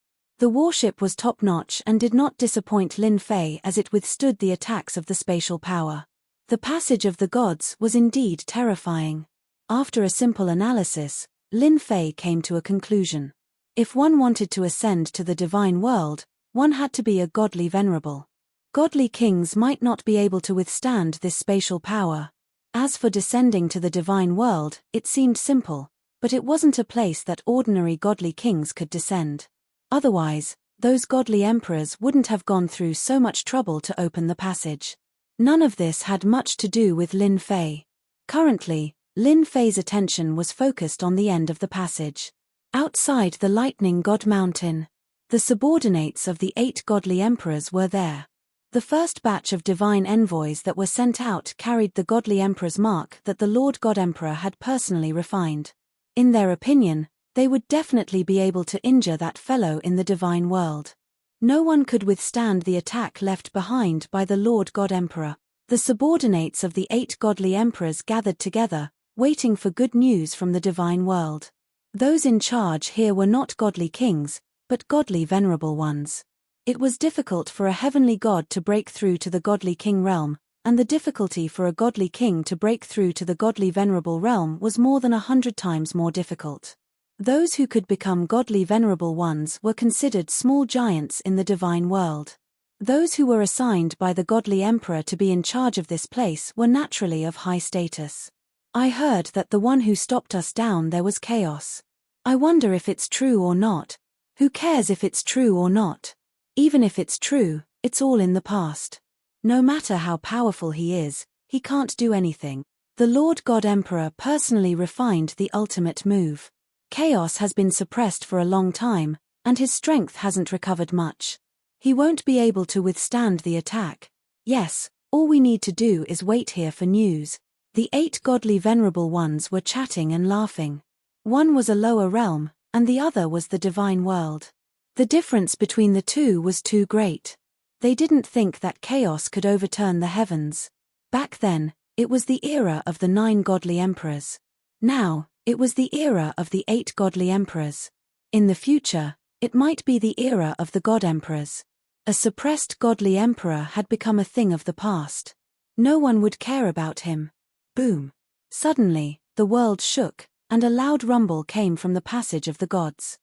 The warship was top-notch and did not disappoint Lin Fei as it withstood the attacks of the spatial power. The passage of the gods was indeed terrifying. After a simple analysis, Lin Fei came to a conclusion. If one wanted to ascend to the divine world, one had to be a godly venerable. Godly kings might not be able to withstand this spatial power. As for descending to the divine world, it seemed simple, but it wasn't a place that ordinary godly kings could descend. Otherwise, those godly emperors wouldn't have gone through so much trouble to open the passage. None of this had much to do with Lin Fei. Currently, Lin Fei's attention was focused on the end of the passage. Outside the lightning god mountain, the subordinates of the 8 godly emperors were there. The first batch of divine envoys that were sent out carried the godly emperor's mark that the Lord God Emperor had personally refined. In their opinion, they would definitely be able to injure that fellow in the divine world. No one could withstand the attack left behind by the Lord God Emperor. The subordinates of the 8 godly emperors gathered together, waiting for good news from the divine world. Those in charge here were not godly kings, but godly venerable ones. It was difficult for a heavenly god to break through to the godly king realm, and the difficulty for a godly king to break through to the godly venerable realm was more than 100 times more difficult. Those who could become godly venerable ones were considered small giants in the divine world. Those who were assigned by the godly emperor to be in charge of this place were naturally of high status. I heard that the one who stopped us down there was chaos. I wonder if it's true or not. Who cares if it's true or not? Even if it's true, it's all in the past. No matter how powerful he is, he can't do anything. The Lord God Emperor personally refined the ultimate move. Chaos has been suppressed for a long time, and his strength hasn't recovered much. He won't be able to withstand the attack. Yes, all we need to do is wait here for news. The 8 godly venerable ones were chatting and laughing. One was a lower realm, and the other was the divine world. The difference between the two was too great. They didn't think that chaos could overturn the heavens. Back then, it was the era of the 9 godly emperors. Now, it was the era of the 8 godly emperors. In the future, it might be the era of the god emperors. A suppressed godly emperor had become a thing of the past. No one would care about him. Boom. Suddenly, the world shook, and a loud rumble came from the passage of the gods.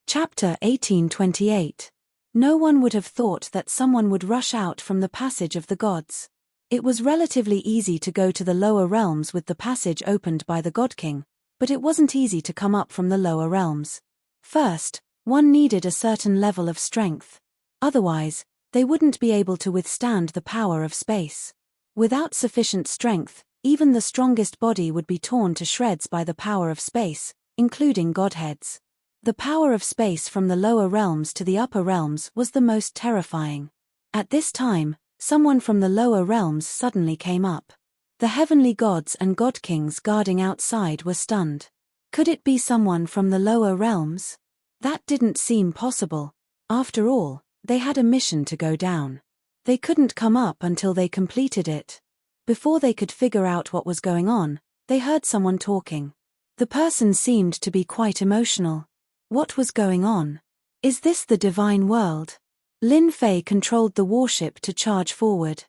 Chapter 1828. No one would have thought that someone would rush out from the passage of the gods. It was relatively easy to go to the lower realms with the passage opened by the God King, but it wasn't easy to come up from the lower realms. First, one needed a certain level of strength. Otherwise, they wouldn't be able to withstand the power of space. Without sufficient strength, even the strongest body would be torn to shreds by the power of space, including godheads. The power of space from the lower realms to the upper realms was the most terrifying. At this time, someone from the lower realms suddenly came up. The heavenly gods and god kings guarding outside were stunned. Could it be someone from the lower realms? That didn't seem possible. After all, they had a mission to go down. They couldn't come up until they completed it. Before they could figure out what was going on, they heard someone talking. The person seemed to be quite emotional. What was going on? Is this the divine world? Lin Fei controlled the warship to charge forward.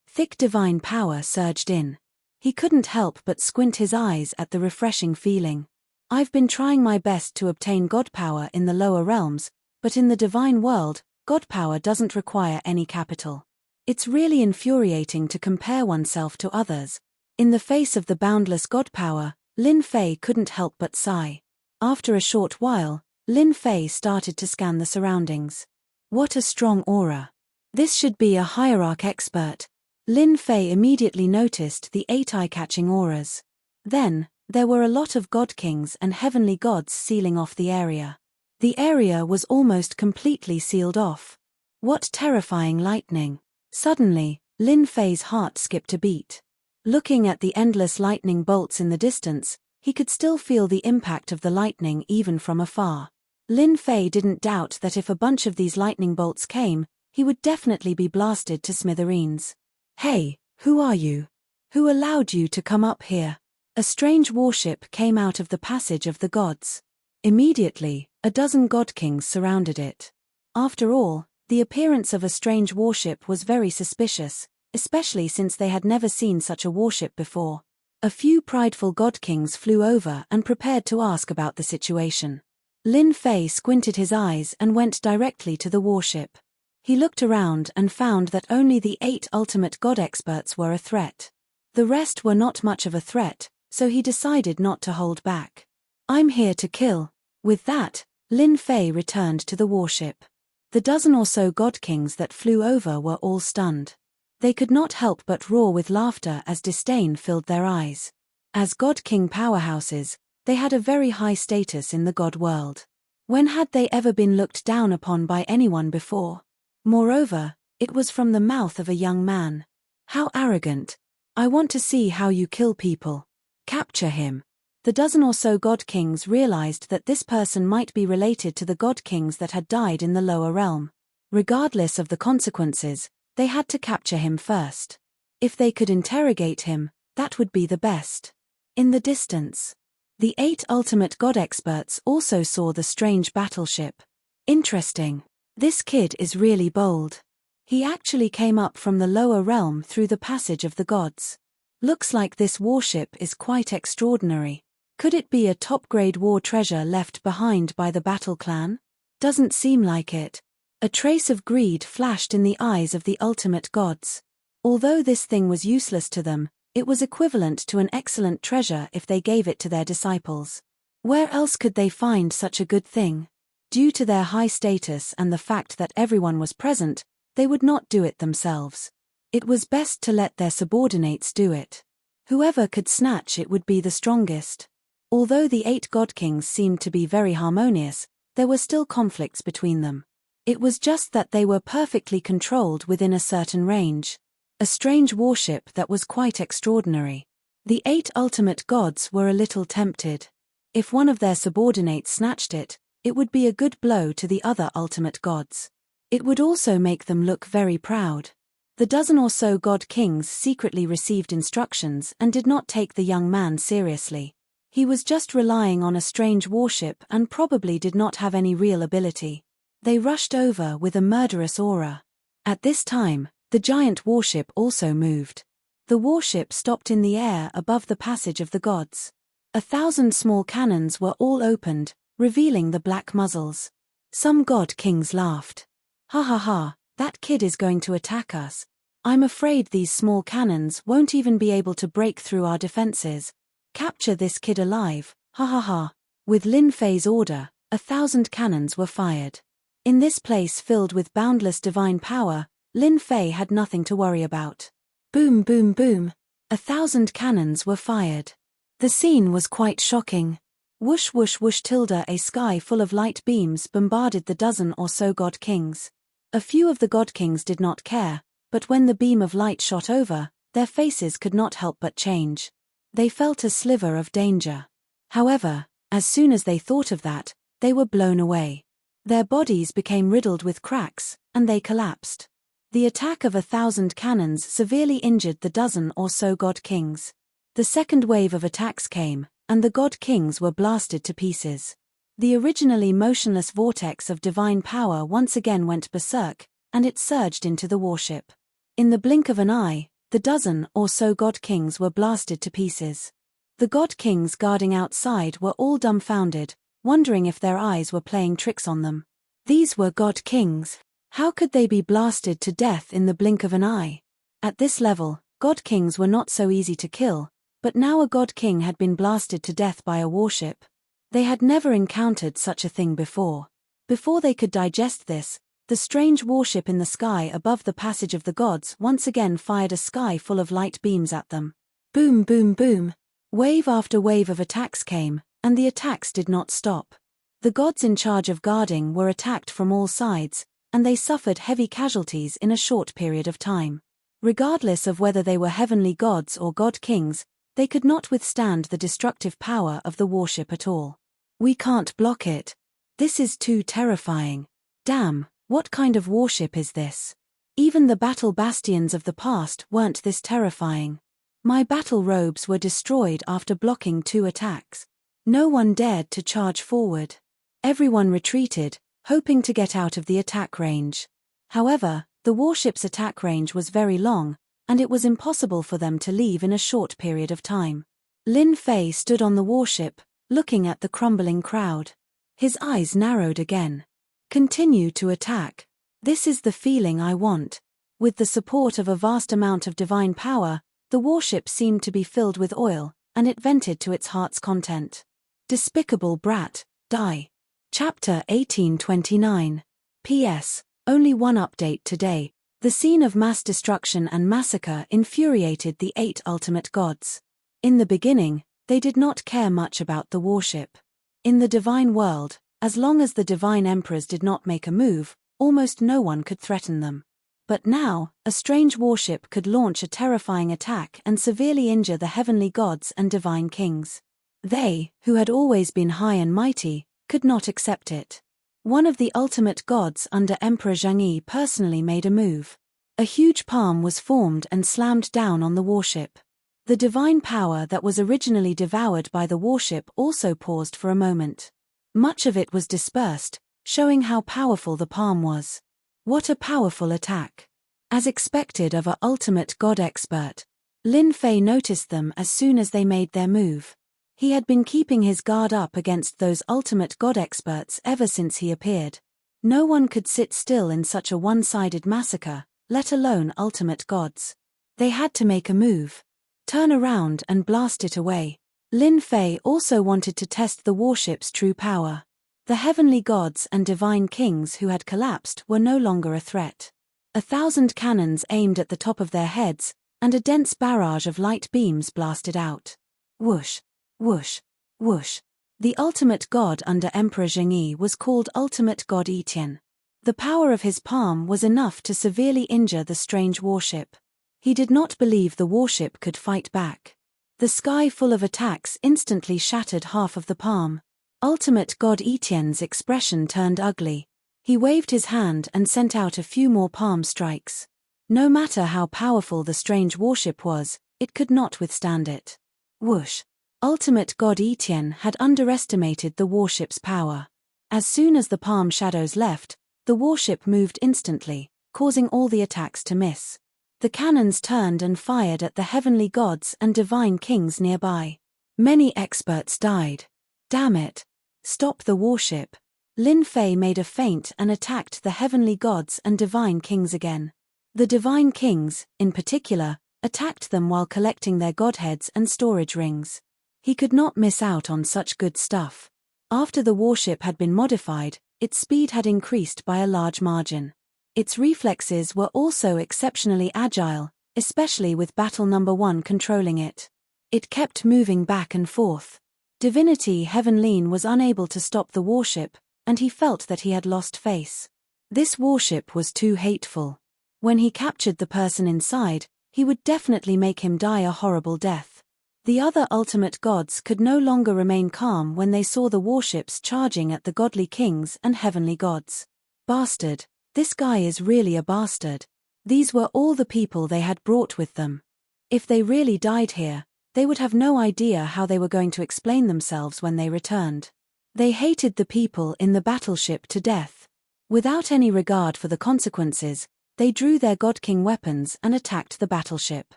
Thick divine power surged in. He couldn't help but squint his eyes at the refreshing feeling. I've been trying my best to obtain god power in the lower realms, but in the divine world, god power doesn't require any capital. It's really infuriating to compare oneself to others. In the face of the boundless god power, Lin Fei couldn't help but sigh. After a short while, Lin Fei started to scan the surroundings. What a strong aura. This should be a hierarch expert. Lin Fei immediately noticed the 8 eye-catching auras. Then, there were a lot of god kings and heavenly gods sealing off the area. The area was almost completely sealed off. What terrifying lightning. Suddenly, Lin Fei's heart skipped a beat. Looking at the endless lightning bolts in the distance, he could still feel the impact of the lightning even from afar. Lin Fei didn't doubt that if a bunch of these lightning bolts came, he would definitely be blasted to smithereens. Hey, who are you? Who allowed you to come up here? A strange warship came out of the passage of the gods. Immediately, a dozen god kings surrounded it. After all, the appearance of a strange warship was very suspicious, especially since they had never seen such a warship before. A few prideful god kings flew over and prepared to ask about the situation. Lin Fei squinted his eyes and went directly to the warship. He looked around and found that only the 8 ultimate god experts were a threat. The rest were not much of a threat, so he decided not to hold back. I'm here to kill. With that, Lin Fei returned to the warship. The dozen or so god kings that flew over were all stunned. They could not help but roar with laughter as disdain filled their eyes. As god king powerhouses, they had a very high status in the god world. When had they ever been looked down upon by anyone before? Moreover, it was from the mouth of a young man. How arrogant. I want to see how you kill people. Capture him. The dozen or so god kings realized that this person might be related to the god kings that had died in the lower realm. Regardless of the consequences, they had to capture him first. If they could interrogate him, that would be the best. In the distance, the 8 ultimate god experts also saw the strange battleship. Interesting. This kid is really bold. He actually came up from the lower realm through the passage of the gods. Looks like this warship is quite extraordinary. Could it be a top-grade war treasure left behind by the Battle Clan? Doesn't seem like it. A trace of greed flashed in the eyes of the ultimate gods. Although this thing was useless to them, it was equivalent to an excellent treasure if they gave it to their disciples. Where else could they find such a good thing? Due to their high status and the fact that everyone was present, they would not do it themselves. It was best to let their subordinates do it. Whoever could snatch it would be the strongest. Although the 8 god kings seemed to be very harmonious, there were still conflicts between them. It was just that they were perfectly controlled within a certain range. A strange warship that was quite extraordinary. The 8 ultimate gods were a little tempted. If one of their subordinates snatched it, it would be a good blow to the other ultimate gods. It would also make them look very proud. The dozen or so god kings secretly received instructions and did not take the young man seriously. He was just relying on a strange warship and probably did not have any real ability. They rushed over with a murderous aura. At this time, the giant warship also moved. The warship stopped in the air above the passage of the gods. 1,000 small cannons were all opened, revealing the black muzzles. Some god kings laughed. Ha ha ha, that kid is going to attack us. I'm afraid these small cannons won't even be able to break through our defenses. Capture this kid alive, ha ha ha. With Lin Fei's order, 1,000 cannons were fired. In this place filled with boundless divine power, Lin Fei had nothing to worry about. Boom boom boom. 1,000 cannons were fired. The scene was quite shocking. Whoosh whoosh whoosh tilde a sky full of light beams bombarded the dozen or so god kings. A few of the god kings did not care, but when the beam of light shot over, their faces could not help but change. They felt a sliver of danger. However, as soon as they thought of that, they were blown away. Their bodies became riddled with cracks, and they collapsed. The attack of 1,000 cannons severely injured the dozen or so god kings. The second wave of attacks came, and the god kings were blasted to pieces. The originally motionless vortex of divine power once again went berserk, and it surged into the warship. In the blink of an eye, the dozen or so god kings were blasted to pieces. The god kings guarding outside were all dumbfounded, wondering if their eyes were playing tricks on them. These were god kings. How could they be blasted to death in the blink of an eye? At this level, god kings were not so easy to kill, but now a god king had been blasted to death by a warship. They had never encountered such a thing before. Before they could digest this, the strange warship in the sky above the passage of the gods once again fired a sky full of light beams at them. Boom boom boom. Wave after wave of attacks came, and the attacks did not stop. The gods in charge of guarding were attacked from all sides, and they suffered heavy casualties in a short period of time. Regardless of whether they were heavenly gods or god kings, they could not withstand the destructive power of the warship at all. We can't block it. This is too terrifying. Damn, what kind of warship is this? Even the battle bastions of the past weren't this terrifying. My battle robes were destroyed after blocking 2 attacks. No one dared to charge forward. Everyone retreated, hoping to get out of the attack range. However, the warship's attack range was very long, and it was impossible for them to leave in a short period of time. Lin Fei stood on the warship, looking at the crumbling crowd. His eyes narrowed again. Continue to attack. This is the feeling I want. With the support of a vast amount of divine power, the warship seemed to be filled with oil, and it vented to its heart's content. Despicable brat, die. Chapter 1829. P.S. Only one update today. The scene of mass destruction and massacre infuriated the 8 ultimate gods. In the beginning, they did not care much about the warship. In the divine world, as long as the divine emperors did not make a move, almost no one could threaten them. But now, a strange warship could launch a terrifying attack and severely injure the heavenly gods and divine kings. They, who had always been high and mighty, could not accept it. One of the ultimate gods under Emperor Zhengyi personally made a move. A huge palm was formed and slammed down on the warship. The divine power that was originally devoured by the warship also paused for a moment. Much of it was dispersed, showing how powerful the palm was. What a powerful attack! As expected of a ultimate god expert, Lin Fei noticed them as soon as they made their move. He had been keeping his guard up against those ultimate god experts ever since he appeared. No one could sit still in such a one-sided massacre, let alone ultimate gods. They had to make a move. Turn around and blast it away. Lin Fei also wanted to test the warship's true power. The heavenly gods and divine kings who had collapsed were no longer a threat. 1,000 cannons aimed at the top of their heads, and a dense barrage of light beams blasted out. Whoosh, whoosh, whoosh. The ultimate god under Emperor Zhengyi was called Ultimate God Etian. The power of his palm was enough to severely injure the strange warship. He did not believe the warship could fight back. The sky full of attacks instantly shattered half of the palm. Ultimate God Etien's expression turned ugly. He waved his hand and sent out a few more palm strikes. No matter how powerful the strange warship was, it could not withstand it. Whoosh! Ultimate God Etienne had underestimated the warship's power. As soon as the palm shadows left, the warship moved instantly, causing all the attacks to miss. The cannons turned and fired at the heavenly gods and divine kings nearby. Many experts died. Damn it! Stop the warship. Lin Fei made a feint and attacked the heavenly gods and divine kings again. The divine kings, in particular, attacked them while collecting their godheads and storage rings. He could not miss out on such good stuff. After the warship had been modified, its speed had increased by a large margin. Its reflexes were also exceptionally agile, especially with Battle Number 1 controlling it. It kept moving back and forth. Divinity Heavenleen was unable to stop the warship, and he felt that he had lost face. This warship was too hateful. When he captured the person inside, he would definitely make him die a horrible death. The other ultimate gods could no longer remain calm when they saw the warships charging at the godly kings and heavenly gods. Bastard! This guy is really a bastard. These were all the people they had brought with them. If they really died here, they would have no idea how they were going to explain themselves when they returned. They hated the people in the battleship to death. Without any regard for the consequences, they drew their god-king weapons and attacked the battleship.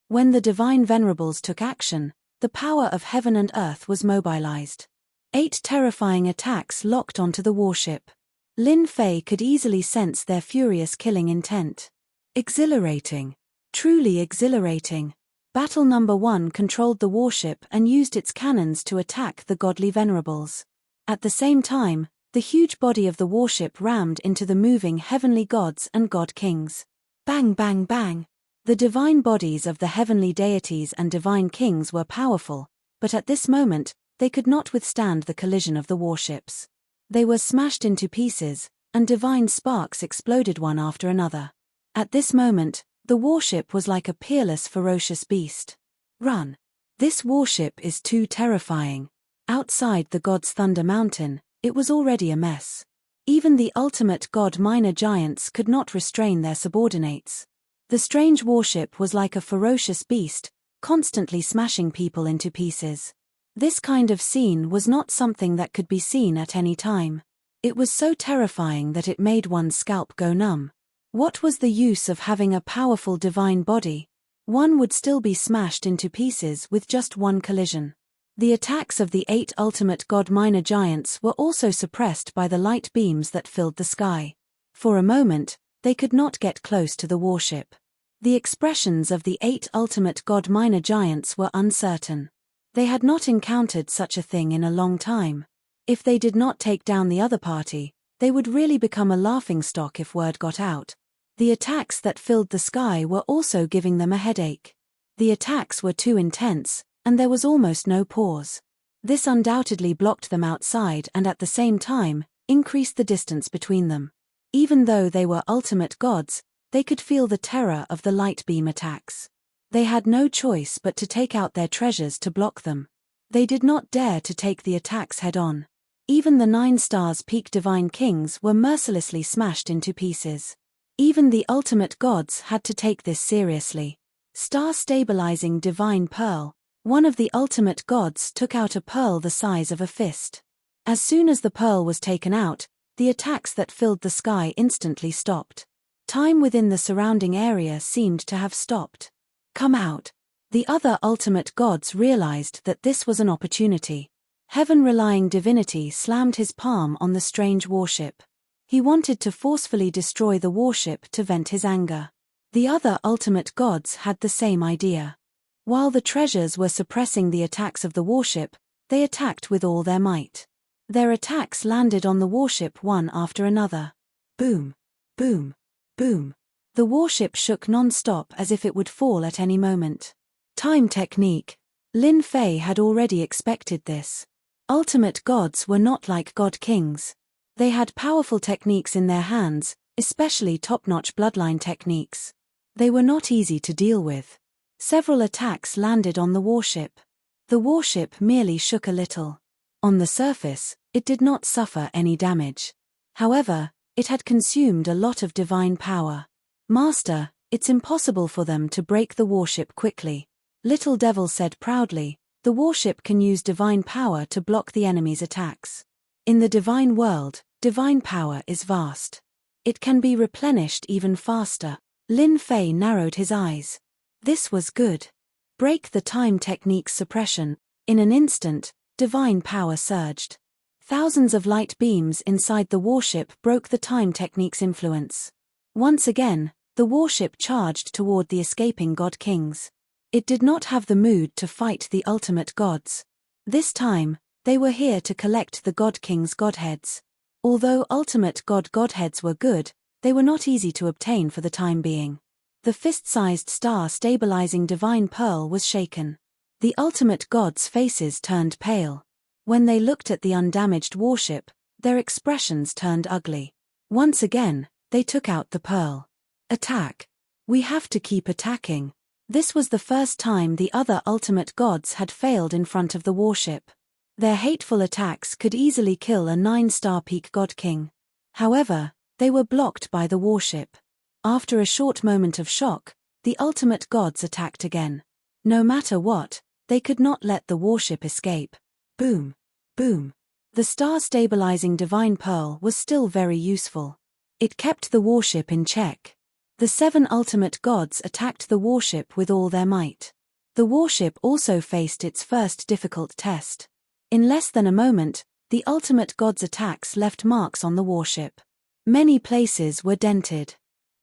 When the divine venerables took action, the power of heaven and earth was mobilized. 8 terrifying attacks locked onto the warship. Lin Fei could easily sense their furious killing intent. Exhilarating. Truly exhilarating. Battle Number 1 controlled the warship and used its cannons to attack the godly venerables. At the same time, the huge body of the warship rammed into the moving heavenly gods and god kings. Bang bang bang! The divine bodies of the heavenly deities and divine kings were powerful, but at this moment, they could not withstand the collision of the warships. They were smashed into pieces, and divine sparks exploded one after another. At this moment, the warship was like a peerless, ferocious beast. Run! This warship is too terrifying. Outside the god's Thunder Mountain, it was already a mess. Even the ultimate god minor giants could not restrain their subordinates. The strange warship was like a ferocious beast, constantly smashing people into pieces. This kind of scene was not something that could be seen at any time. It was so terrifying that it made one's scalp go numb. What was the use of having a powerful divine body? One would still be smashed into pieces with just one collision. The attacks of the 8 ultimate god minor giants were also suppressed by the light beams that filled the sky. For a moment, they could not get close to the warship. The expressions of the 8 ultimate god minor giants were uncertain. They had not encountered such a thing in a long time. If they did not take down the other party, they would really become a laughingstock if word got out. The attacks that filled the sky were also giving them a headache. The attacks were too intense, and there was almost no pause. This undoubtedly blocked them outside and at the same time, increased the distance between them. Even though they were ultimate gods, they could feel the terror of the light beam attacks. They had no choice but to take out their treasures to block them. They did not dare to take the attacks head-on. Even the 9 stars peak divine kings were mercilessly smashed into pieces. Even the ultimate gods had to take this seriously. Star-stabilizing divine pearl. One of the ultimate gods took out a pearl the size of a fist. As soon as the pearl was taken out, the attacks that filled the sky instantly stopped. Time within the surrounding area seemed to have stopped. Come out. The other ultimate gods realized that this was an opportunity. Heaven-relying divinity slammed his palm on the strange warship. He wanted to forcefully destroy the warship to vent his anger. The other ultimate gods had the same idea. While the treasures were suppressing the attacks of the warship, they attacked with all their might. Their attacks landed on the warship one after another. Boom, boom, boom. The warship shook non-stop as if it would fall at any moment. Time technique. Lin Fei had already expected this. Ultimate gods were not like god kings. They had powerful techniques in their hands, especially top-notch bloodline techniques. They were not easy to deal with. Several attacks landed on the warship. The warship merely shook a little. On the surface, it did not suffer any damage. However, it had consumed a lot of divine power. Master, it's impossible for them to break the warship quickly. Little Devil said proudly, the warship can use divine power to block the enemy's attacks. In the divine world, divine power is vast. It can be replenished even faster. Lin Fei narrowed his eyes. This was good. Break the time technique's suppression. In an instant, divine power surged. Thousands of light beams inside the warship broke the time technique's influence. Once again, the warship charged toward the escaping god kings. It did not have the mood to fight the ultimate gods. This time, they were here to collect the god kings' godheads. Although ultimate godheads were good, they were not easy to obtain for the time being. The fist-sized star-stabilizing divine pearl was shaken. The ultimate gods' faces turned pale. When they looked at the undamaged warship, their expressions turned ugly. Once again, they took out the pearl. Attack. We have to keep attacking. This was the first time the other ultimate gods had failed in front of the warship. Their hateful attacks could easily kill a 9-star peak god king. However, they were blocked by the warship. After a short moment of shock, the ultimate gods attacked again. No matter what, they could not let the warship escape. Boom, boom. The star-stabilizing divine pearl was still very useful. It kept the warship in check. The 7 ultimate gods attacked the warship with all their might. The warship also faced its first difficult test. In less than a moment, the ultimate gods' attacks left marks on the warship. Many places were dented.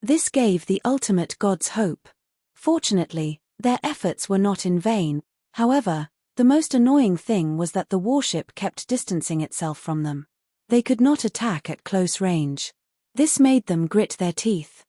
This gave the ultimate gods hope. Fortunately, their efforts were not in vain. However, the most annoying thing was that the warship kept distancing itself from them. They could not attack at close range. This made them grit their teeth.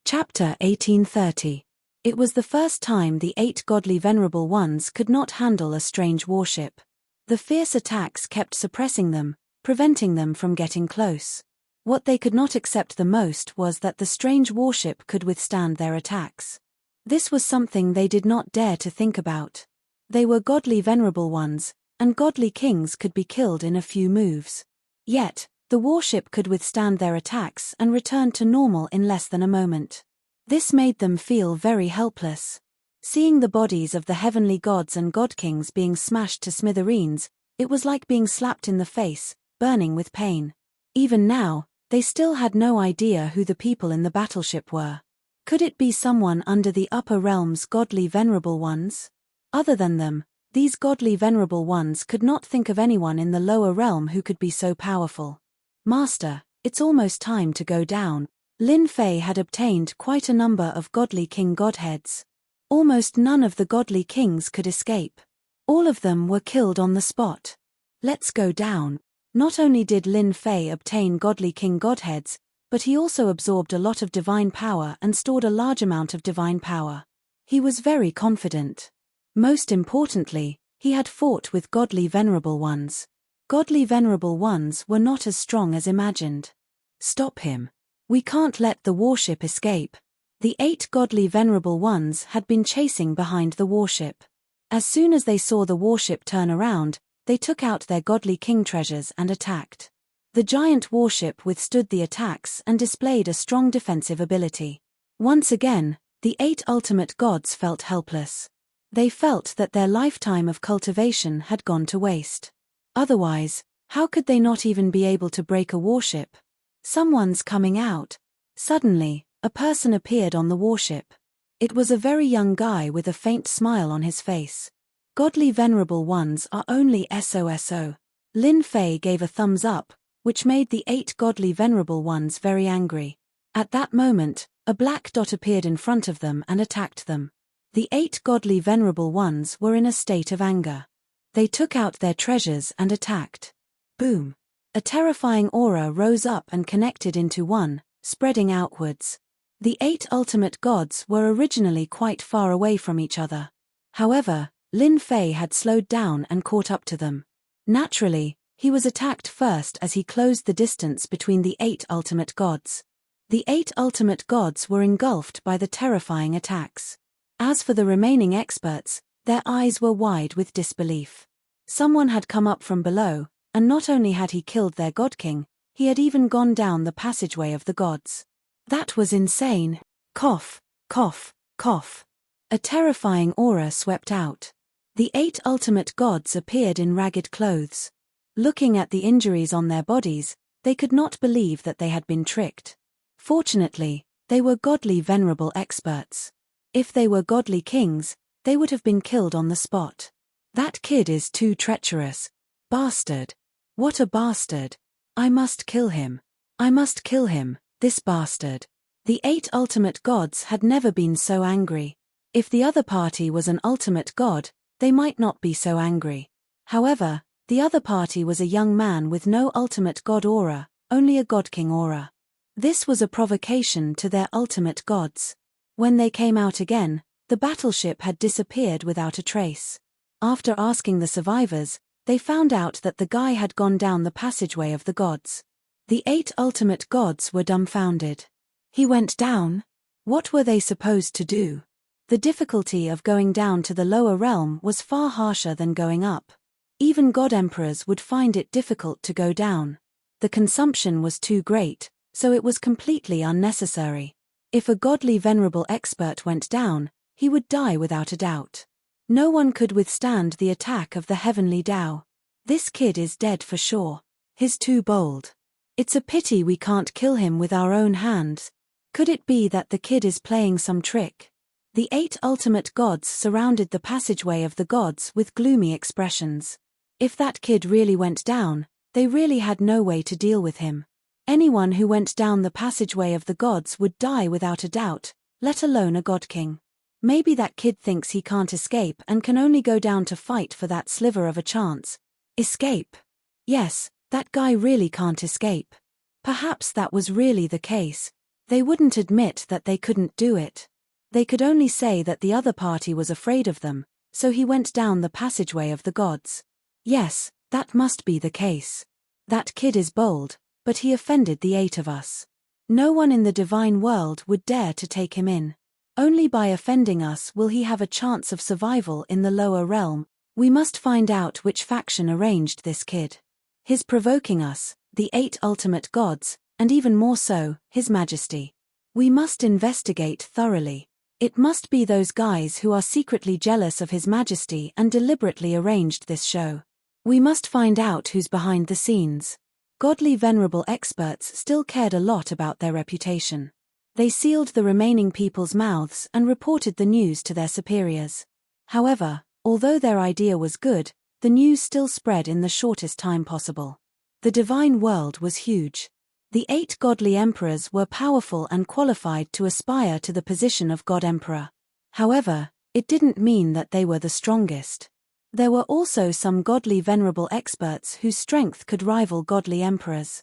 Chapter 1830. It was the first time the 8 godly venerable ones could not handle a strange warship. The fierce attacks kept suppressing them, preventing them from getting close. What they could not accept the most was that the strange warship could withstand their attacks. This was something they did not dare to think about. They were godly venerable ones, and godly kings could be killed in a few moves. Yet, the warship could withstand their attacks and return to normal in less than a moment. This made them feel very helpless. Seeing the bodies of the heavenly gods and god kings being smashed to smithereens, it was like being slapped in the face, burning with pain. Even now, they still had no idea who the people in the battleship were. Could it be someone under the upper realm's godly venerable ones? Other than them, these godly venerable ones could not think of anyone in the lower realm who could be so powerful. Master, it's almost time to go down. Lin Fei had obtained quite a number of godly king godheads. Almost none of the godly kings could escape. All of them were killed on the spot. Let's go down. Not only did Lin Fei obtain godly king godheads, but he also absorbed a lot of divine power and stored a large amount of divine power. He was very confident. Most importantly, he had fought with godly venerable ones. Godly venerable ones were not as strong as imagined. Stop him. We can't let the warship escape. The 8 godly venerable ones had been chasing behind the warship. As soon as they saw the warship turn around, they took out their godly king treasures and attacked. The giant warship withstood the attacks and displayed a strong defensive ability. Once again, the 8 ultimate gods felt helpless. They felt that their lifetime of cultivation had gone to waste. Otherwise, how could they not even be able to break a warship? Someone's coming out. Suddenly, a person appeared on the warship. It was a very young guy with a faint smile on his face. Godly venerable ones are only SOSO. Lin Fei gave a thumbs up, which made the 8 godly venerable ones very angry. At that moment, a black dot appeared in front of them and attacked them. The 8 godly venerable ones were in a state of anger. They took out their treasures and attacked. Boom! A terrifying aura rose up and connected into one, spreading outwards. The 8 ultimate gods were originally quite far away from each other. However, Lin Fei had slowed down and caught up to them. Naturally, he was attacked first as he closed the distance between the 8 ultimate gods. The 8 ultimate gods were engulfed by the terrifying attacks. As for the remaining experts, their eyes were wide with disbelief. Someone had come up from below, and not only had he killed their god king, he had even gone down the passageway of the gods. That was insane. Cough, cough, cough. A terrifying aura swept out. The 8 ultimate gods appeared in ragged clothes. Looking at the injuries on their bodies, they could not believe that they had been tricked. Fortunately, they were godly venerable experts. If they were godly kings, they would have been killed on the spot. That kid is too treacherous. Bastard. What a bastard. I must kill him. I must kill him, this bastard. The 8 ultimate gods had never been so angry. If the other party was an ultimate god, they might not be so angry. However, the other party was a young man with no ultimate god aura, only a god king aura. This was a provocation to their ultimate gods. When they came out again, the battleship had disappeared without a trace. After asking the survivors, they found out that the guy had gone down the passageway of the gods. The 8 ultimate gods were dumbfounded. He went down? What were they supposed to do? The difficulty of going down to the lower realm was far harsher than going up. Even god emperors would find it difficult to go down. The consumption was too great, so it was completely unnecessary. If a godly venerable expert went down, he would die without a doubt. No one could withstand the attack of the heavenly Tao. This kid is dead for sure. He's too bold. It's a pity we can't kill him with our own hands. Could it be that the kid is playing some trick? The 8 ultimate gods surrounded the passageway of the gods with gloomy expressions. If that kid really went down, they really had no way to deal with him. Anyone who went down the passageway of the gods would die without a doubt, let alone a god king. Maybe that kid thinks he can't escape and can only go down to fight for that sliver of a chance. Escape? Yes, that guy really can't escape. Perhaps that was really the case. They wouldn't admit that they couldn't do it. They could only say that the other party was afraid of them, so he went down the passageway of the gods. Yes, that must be the case. That kid is bold, but he offended the 8 of us. No one in the divine world would dare to take him in. Only by offending us will he have a chance of survival in the lower realm. We must find out which faction arranged this kid. His provoking us, the 8 ultimate gods, and even more so, His Majesty. We must investigate thoroughly. It must be those guys who are secretly jealous of His Majesty and deliberately arranged this show. We must find out who's behind the scenes. Godly venerable experts still cared a lot about their reputation. They sealed the remaining people's mouths and reported the news to their superiors. However, although their idea was good, the news still spread in the shortest time possible. The divine world was huge. The 8 godly emperors were powerful and qualified to aspire to the position of God Emperor. However, it didn't mean that they were the strongest. There were also some godly venerable experts whose strength could rival godly emperors.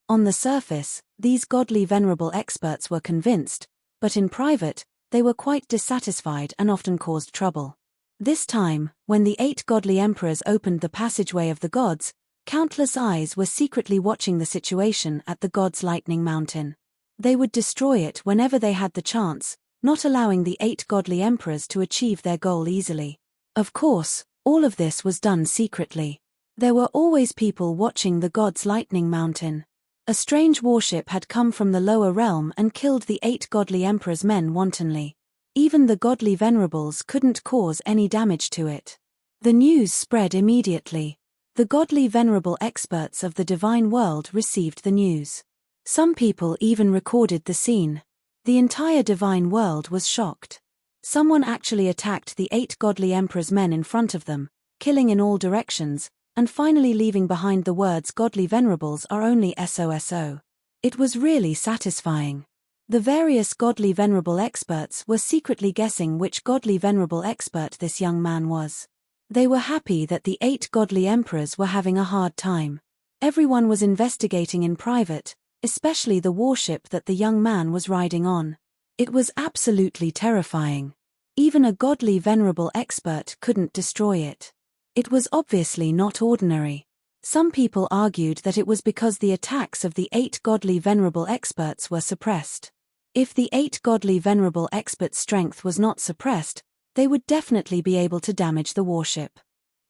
On the surface, these godly venerable experts were convinced, but in private, they were quite dissatisfied and often caused trouble. This time, when the 8 godly emperors opened the passageway of the gods, countless eyes were secretly watching the situation at the gods' lightning mountain. They would destroy it whenever they had the chance, not allowing the 8 godly emperors to achieve their goal easily. Of course, all of this was done secretly. There were always people watching the god's lightning mountain. A strange warship had come from the lower realm and killed the 8 godly emperor's men wantonly. Even the godly venerables couldn't cause any damage to it. The news spread immediately. The godly venerable experts of the divine world received the news. Some people even recorded the scene. The entire divine world was shocked. Someone actually attacked the 8 godly emperor's men in front of them, killing in all directions, and finally leaving behind the words "godly venerables are only SOSO." It was really satisfying. The various godly venerable experts were secretly guessing which godly venerable expert this young man was. They were happy that the 8 godly emperors were having a hard time. Everyone was investigating in private, especially the warship that the young man was riding on. It was absolutely terrifying. Even a godly venerable expert couldn't destroy it. It was obviously not ordinary. Some people argued that it was because the attacks of the 8 godly venerable experts were suppressed. If the 8 godly venerable experts' strength was not suppressed, they would definitely be able to damage the warship.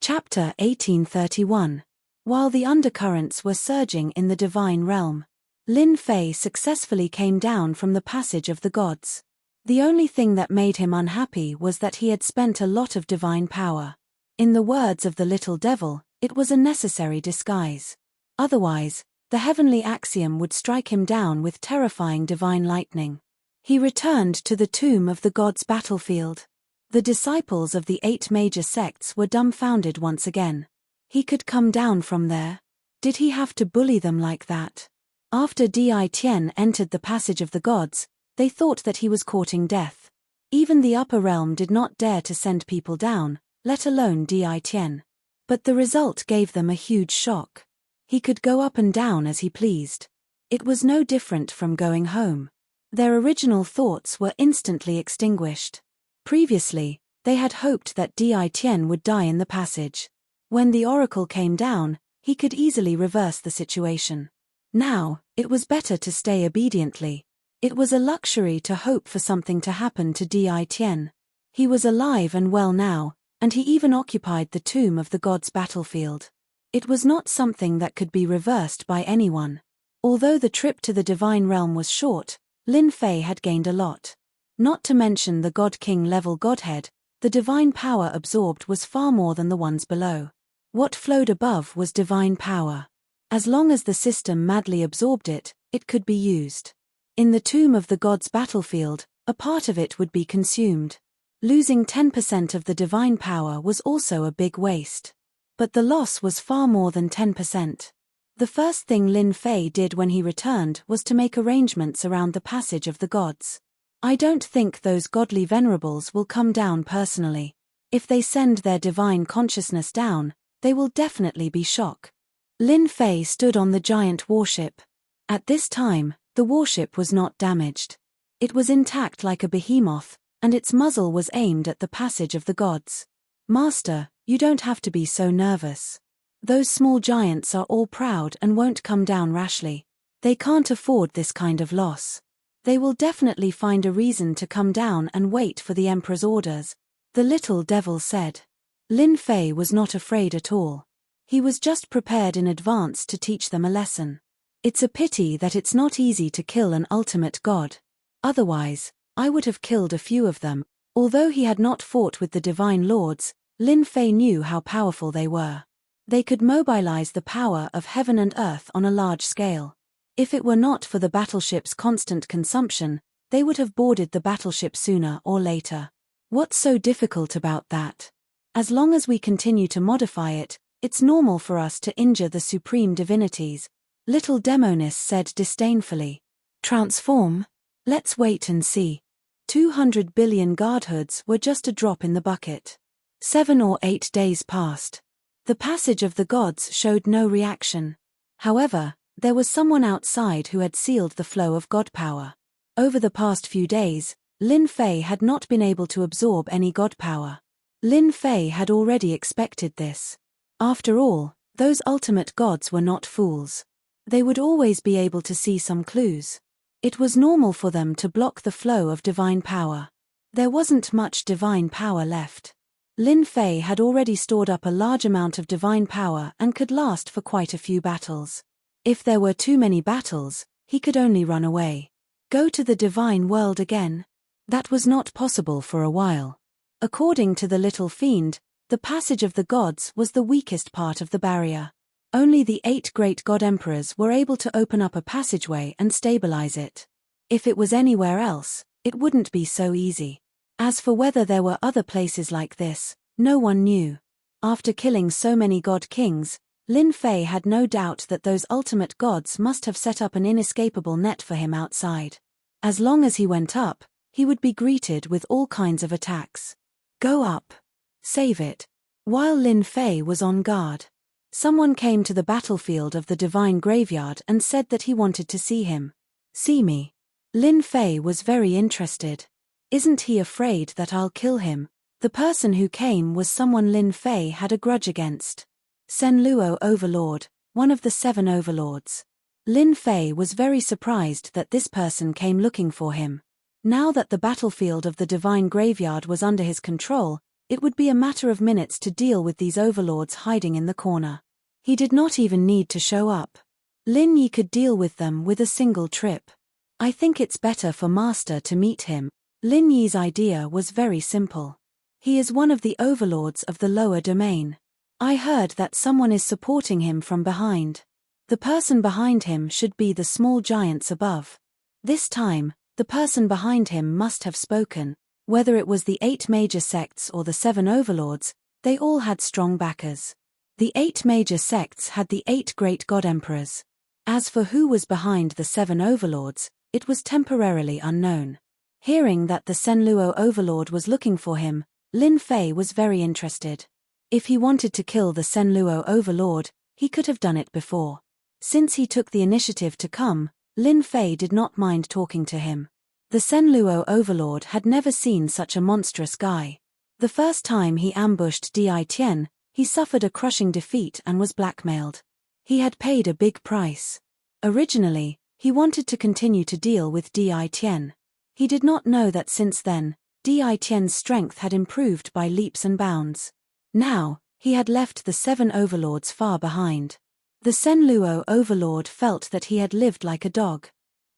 Chapter 1831. While the undercurrents were surging in the divine realm, Lin Fei successfully came down from the passage of the gods. The only thing that made him unhappy was that he had spent a lot of divine power. In the words of the little devil, it was a necessary disguise. Otherwise, the heavenly axiom would strike him down with terrifying divine lightning. He returned to the tomb of the gods' battlefield. The disciples of the 8 major sects were dumbfounded once again. He could come down from there? Did he have to bully them like that? After Di Tian entered the passage of the gods, they thought that he was courting death. Even the upper realm did not dare to send people down, let alone Di Tian. But the result gave them a huge shock. He could go up and down as he pleased. It was no different from going home. Their original thoughts were instantly extinguished. Previously, they had hoped that Di Tian would die in the passage. When the oracle came down, he could easily reverse the situation. Now, it was better to stay obediently. It was a luxury to hope for something to happen to Di Tian. He was alive and well now, and he even occupied the tomb of the gods' battlefield. It was not something that could be reversed by anyone. Although the trip to the divine realm was short, Lin Fei had gained a lot. Not to mention the God-King level godhead, the divine power absorbed was far more than the ones below. What flowed above was divine power. As long as the system madly absorbed it, it could be used. In the tomb of the gods' battlefield, a part of it would be consumed. Losing 10% of the divine power was also a big waste. But the loss was far more than 10%. The first thing Lin Fei did when he returned was to make arrangements around the passage of the gods. I don't think those godly venerables will come down personally. If they send their divine consciousness down, they will definitely be shocked. Lin Fei stood on the giant warship. At this time, the warship was not damaged. It was intact like a behemoth, and its muzzle was aimed at the passage of the gods. Master, you don't have to be so nervous. Those small giants are all proud and won't come down rashly. They can't afford this kind of loss. They will definitely find a reason to come down and wait for the emperor's orders, the little devil said. Lin Fei was not afraid at all. He was just prepared in advance to teach them a lesson. It's a pity that it's not easy to kill an ultimate god. Otherwise, I would have killed a few of them. Although he had not fought with the divine lords, Lin Fei knew how powerful they were. They could mobilize the power of heaven and earth on a large scale. If it were not for the battleship's constant consumption, they would have boarded the battleship sooner or later. What's so difficult about that? As long as we continue to modify it, it's normal for us to injure the supreme divinities, little Demonis said disdainfully. Transform? Let's wait and see. 200 billion godhoods were just a drop in the bucket. 7 or 8 days passed. The passage of the gods showed no reaction. However, there was someone outside who had sealed the flow of god power. Over the past few days, Lin Fei had not been able to absorb any god power. Lin Fei had already expected this. After all, those ultimate gods were not fools. They would always be able to see some clues. It was normal for them to block the flow of divine power. There wasn't much divine power left. Lin Fei had already stored up a large amount of divine power and could last for quite a few battles. If there were too many battles, he could only run away. Go to the divine world again? That was not possible for a while. According to the little fiend, the passage of the gods was the weakest part of the barrier. Only the 8 great god emperors were able to open up a passageway and stabilize it. If it was anywhere else, it wouldn't be so easy. As for whether there were other places like this, no one knew. After killing so many god kings, Lin Fei had no doubt that those ultimate gods must have set up an inescapable net for him outside. As long as he went up, he would be greeted with all kinds of attacks. Go up. Save it. While Lin Fei was on guard, someone came to the battlefield of the divine graveyard and said that he wanted to see him. See me. Lin Fei was very interested. Isn't he afraid that I'll kill him? The person who came was someone Lin Fei had a grudge against. Senluo Overlord, one of the 7 overlords. Lin Fei was very surprised that this person came looking for him. Now that the battlefield of the divine graveyard was under his control, it would be a matter of minutes to deal with these overlords hiding in the corner. He did not even need to show up. Lin Yi could deal with them with a single trip. I think it's better for Master to meet him. Lin Yi's idea was very simple. He is one of the overlords of the lower domain. I heard that someone is supporting him from behind. The person behind him should be the small giants above. This time, the person behind him must have spoken. Whether it was the 8 major sects or the 7 overlords, they all had strong backers. The 8 major sects had the 8 great god emperors. As for who was behind the 7 overlords, it was temporarily unknown. Hearing that the Senluo overlord was looking for him, Lin Fei was very interested. If he wanted to kill the Senluo overlord, he could have done it before. Since he took the initiative to come, Lin Fei did not mind talking to him. The Senluo overlord had never seen such a monstrous guy. The first time he ambushed Di Tian, he suffered a crushing defeat and was blackmailed. He had paid a big price. Originally, he wanted to continue to deal with Di Tian. He did not know that since then, Di Tian's strength had improved by leaps and bounds. Now, he had left the 7 overlords far behind. The Senluo overlord felt that he had lived like a dog.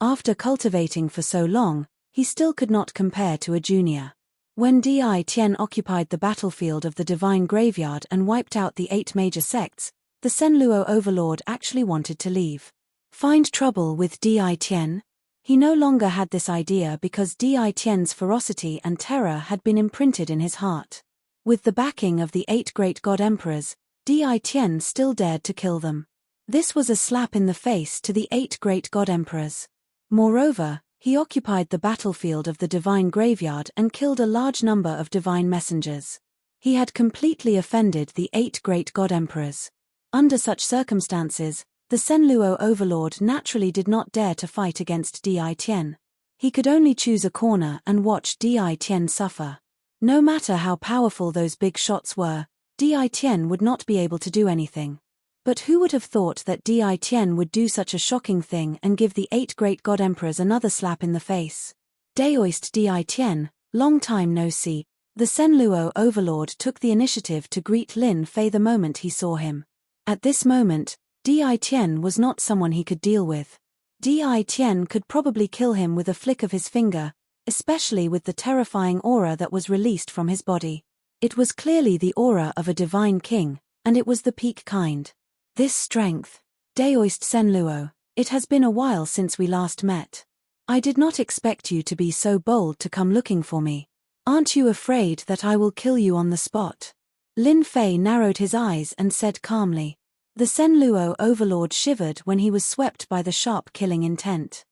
After cultivating for so long, he still could not compare to a junior. When Di Tian occupied the battlefield of the divine graveyard and wiped out the 8 major sects, the Senluo overlord actually wanted to leave. Find trouble with Di Tian? He no longer had this idea because Di Tian's ferocity and terror had been imprinted in his heart. With the backing of the 8 great god emperors, Di Tian still dared to kill them. This was a slap in the face to the 8 great god emperors. Moreover, he occupied the battlefield of the divine graveyard and killed a large number of divine messengers. He had completely offended the 8 great god emperors. Under such circumstances, the Senluo overlord naturally did not dare to fight against Di Tian. He could only choose a corner and watch Di Tian suffer. No matter how powerful those big shots were, Di Tian would not be able to do anything. But who would have thought that Di Tian would do such a shocking thing and give the 8 great god emperors another slap in the face? Daoist Di Tian, long time no see. The Senluo overlord took the initiative to greet Lin Fei the moment he saw him. At this moment, Di Tian was not someone he could deal with. Di Tian could probably kill him with a flick of his finger, especially with the terrifying aura that was released from his body. It was clearly the aura of a divine king, and it was the peak kind. This strength. Daoist Senluo, it has been a while since we last met. I did not expect you to be so bold to come looking for me. Aren't you afraid that I will kill you on the spot? Lin Fei narrowed his eyes and said calmly. The Senluo overlord shivered when he was swept by the sharp killing intent.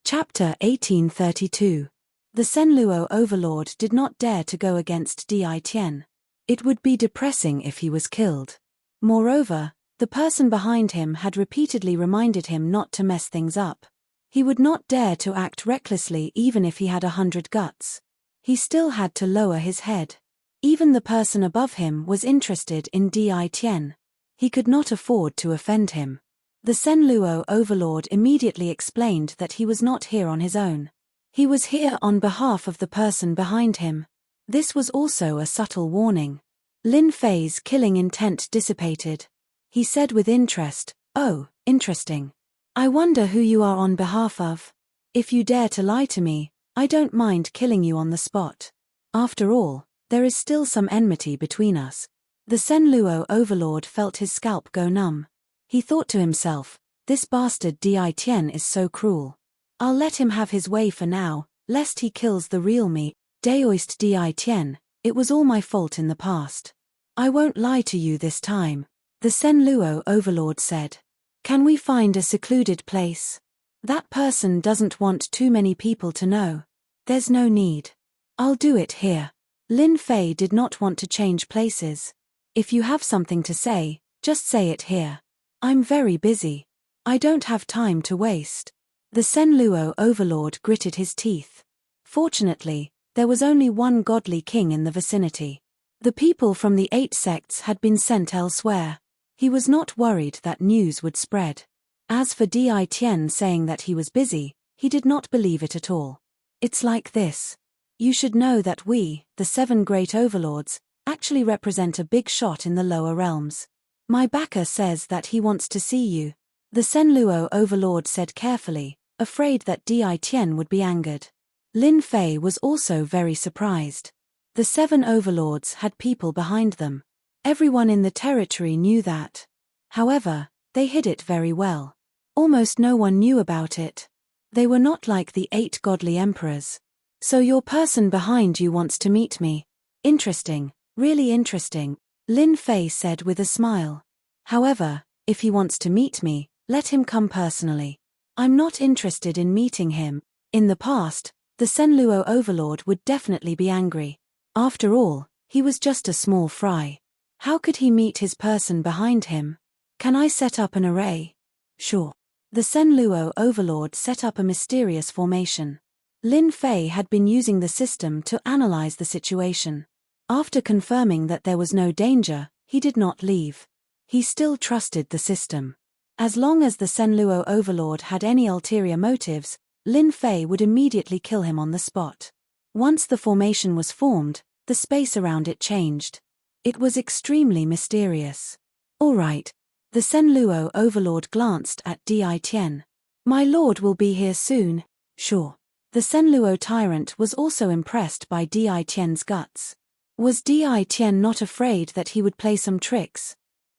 Chapter 1832. The Senluo overlord did not dare to go against Di Tian. It would be depressing if he was killed. Moreover, the person behind him had repeatedly reminded him not to mess things up. He would not dare to act recklessly even if he had 100 guts. He still had to lower his head. Even the person above him was interested in Di Tian. He could not afford to offend him. The Senluo overlord immediately explained that he was not here on his own. He was here on behalf of the person behind him. This was also a subtle warning. Lin Fei's killing intent dissipated. He said with interest, "Oh, interesting. I wonder who you are on behalf of. If you dare to lie to me, I don't mind killing you on the spot. After all, there is still some enmity between us." The Senluo overlord felt his scalp go numb. He thought to himself, this bastard Di Tian is so cruel. I'll let him have his way for now, lest he kills the real me. Daoist Di Tian, it was all my fault in the past. I won't lie to you this time, the Senluo overlord said. Can we find a secluded place? That person doesn't want too many people to know. There's no need. I'll do it here. Lin Fei did not want to change places. If you have something to say, just say it here. I'm very busy. I don't have time to waste. The Senluo overlord gritted his teeth. Fortunately, there was only one godly king in the vicinity. The people from the 8 sects had been sent elsewhere. He was not worried that news would spread. As for Di Tian saying that he was busy, he did not believe it at all. It's like this. You should know that we, the 7 great overlords, actually represent a big shot in the lower realms. My backer says that he wants to see you. The Senluo overlord said carefully, afraid that Di Tian would be angered. Lin Fei was also very surprised. The 7 overlords had people behind them. Everyone in the territory knew that. However, they hid it very well. Almost no one knew about it. They were not like the 8 godly emperors. So your person behind you wants to meet me. Interesting, really interesting, Lin Fei said with a smile. However, if he wants to meet me, let him come personally. I'm not interested in meeting him. In the past, the Senluo overlord would definitely be angry. After all, he was just a small fry. How could he meet his person behind him? Can I set up an array? Sure. The Senluo overlord set up a mysterious formation. Lin Fei had been using the system to analyze the situation. After confirming that there was no danger, he did not leave. He still trusted the system. As long as the Senluo overlord had any ulterior motives, Lin Fei would immediately kill him on the spot. Once the formation was formed, the space around it changed. It was extremely mysterious. All right. The Senluo overlord glanced at Di Tian. My lord will be here soon. Sure. The Senluo tyrant was also impressed by Di Tian's guts. Was Di Tian not afraid that he would play some tricks?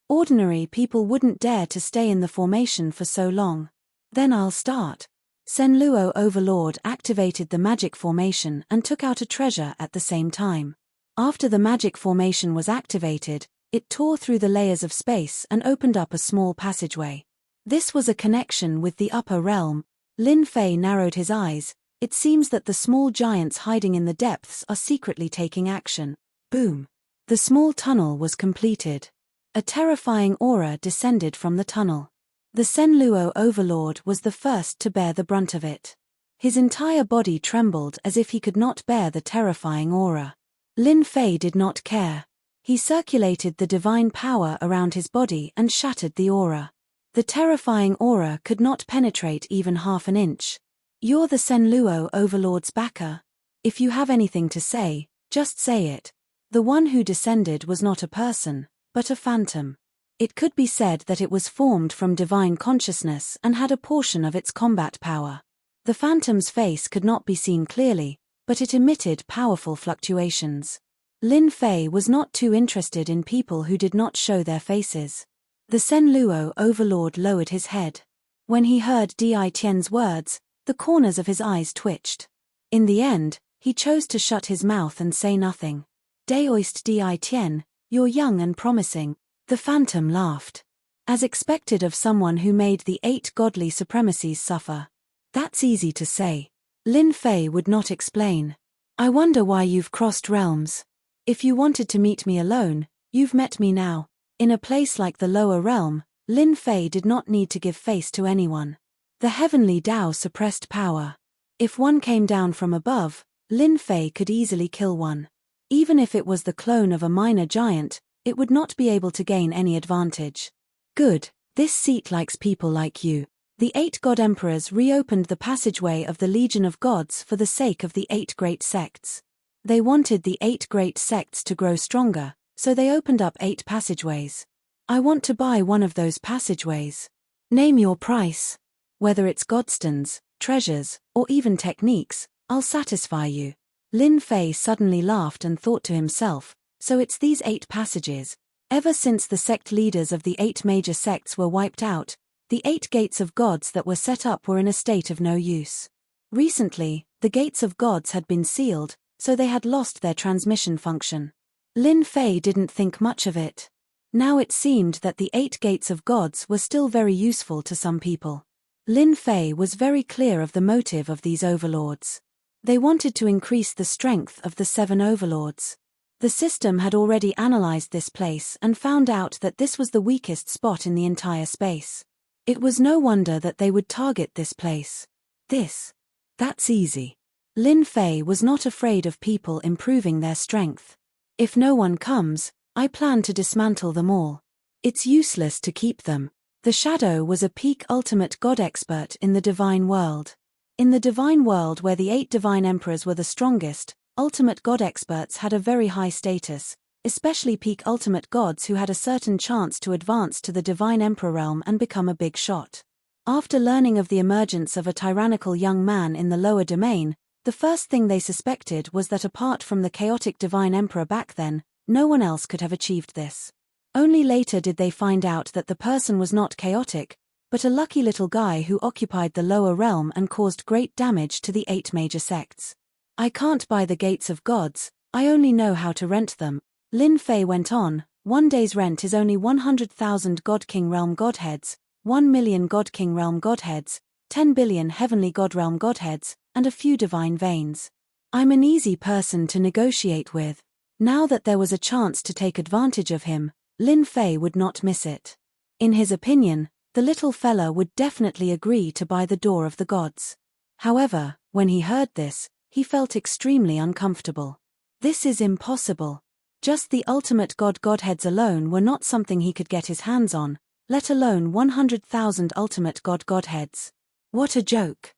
Ordinary people wouldn't dare to stay in the formation for so long. Then I'll start. Senluo overlord activated the magic formation and took out a treasure at the same time. After the magic formation was activated, it tore through the layers of space and opened up a small passageway. This was a connection with the upper realm. Lin Fei narrowed his eyes. It seems that the small giants hiding in the depths are secretly taking action. Boom. The small tunnel was completed. A terrifying aura descended from the tunnel. The Senluo overlord was the first to bear the brunt of it. His entire body trembled as if he could not bear the terrifying aura. Lin Fei did not care. He circulated the divine power around his body and shattered the aura. The terrifying aura could not penetrate even half an inch. You're the Senluo overlord's backer. If you have anything to say, just say it. The one who descended was not a person, but a phantom. It could be said that it was formed from divine consciousness and had a portion of its combat power. The phantom's face could not be seen clearly, but it emitted powerful fluctuations. Lin Fei was not too interested in people who did not show their faces. The Senluo overlord lowered his head. When he heard Di Tian's words, the corners of his eyes twitched. In the end, he chose to shut his mouth and say nothing. Daoist Di Tian, you're young and promising. The phantom laughed. As expected of someone who made the 8 godly supremacies suffer. That's easy to say. Lin Fei would not explain. I wonder why you've crossed realms. If you wanted to meet me alone, you've met me now. In a place like the lower realm, Lin Fei did not need to give face to anyone. The heavenly Tao suppressed power. If one came down from above, Lin Fei could easily kill one. Even if it was the clone of a minor giant, it would not be able to gain any advantage. Good, this seat likes people like you. The 8 god emperors reopened the passageway of the Legion of Gods for the sake of the 8 great sects. They wanted the 8 great sects to grow stronger, so they opened up 8 passageways. I want to buy one of those passageways. Name your price. Whether it's godstones, treasures, or even techniques, I'll satisfy you. Lin Fei suddenly laughed and thought to himself, so it's these 8 passages. Ever since the sect leaders of the 8 major sects were wiped out, the 8 gates of gods that were set up were in a state of no use. Recently, the gates of gods had been sealed, so they had lost their transmission function. Lin Fei didn't think much of it. Now it seemed that the 8 gates of gods were still very useful to some people. Lin Fei was very clear of the motive of these overlords. They wanted to increase the strength of the 7 overlords. The system had already analyzed this place and found out that this was the weakest spot in the entire space. It was no wonder that they would target this place. That's easy. Lin Fei was not afraid of people improving their strength. If no one comes, I plan to dismantle them all. It's useless to keep them. The Shadow was a peak ultimate god expert in the divine world. In the divine world where the 8 divine emperors were the strongest, ultimate god experts had a very high status, especially peak ultimate gods who had a certain chance to advance to the divine emperor realm and become a big shot. After learning of the emergence of a tyrannical young man in the lower domain, the first thing they suspected was that apart from the chaotic divine emperor back then, no one else could have achieved this. Only later did they find out that the person was not chaotic, but a lucky little guy who occupied the lower realm and caused great damage to the 8 major sects. I can't buy the gates of gods, I only know how to rent them. Lin Fei went on, 1 day's rent is only 100,000 God King Realm Godheads, 1 million God King Realm Godheads, 10 billion Heavenly God Realm Godheads, and a few divine veins. I'm an easy person to negotiate with. Now that there was a chance to take advantage of him, Lin Fei would not miss it. In his opinion, the little fella would definitely agree to buy the door of the gods. However, when he heard this, he felt extremely uncomfortable. This is impossible. Just the ultimate godheads alone were not something he could get his hands on, let alone 100,000 ultimate godheads. What a joke.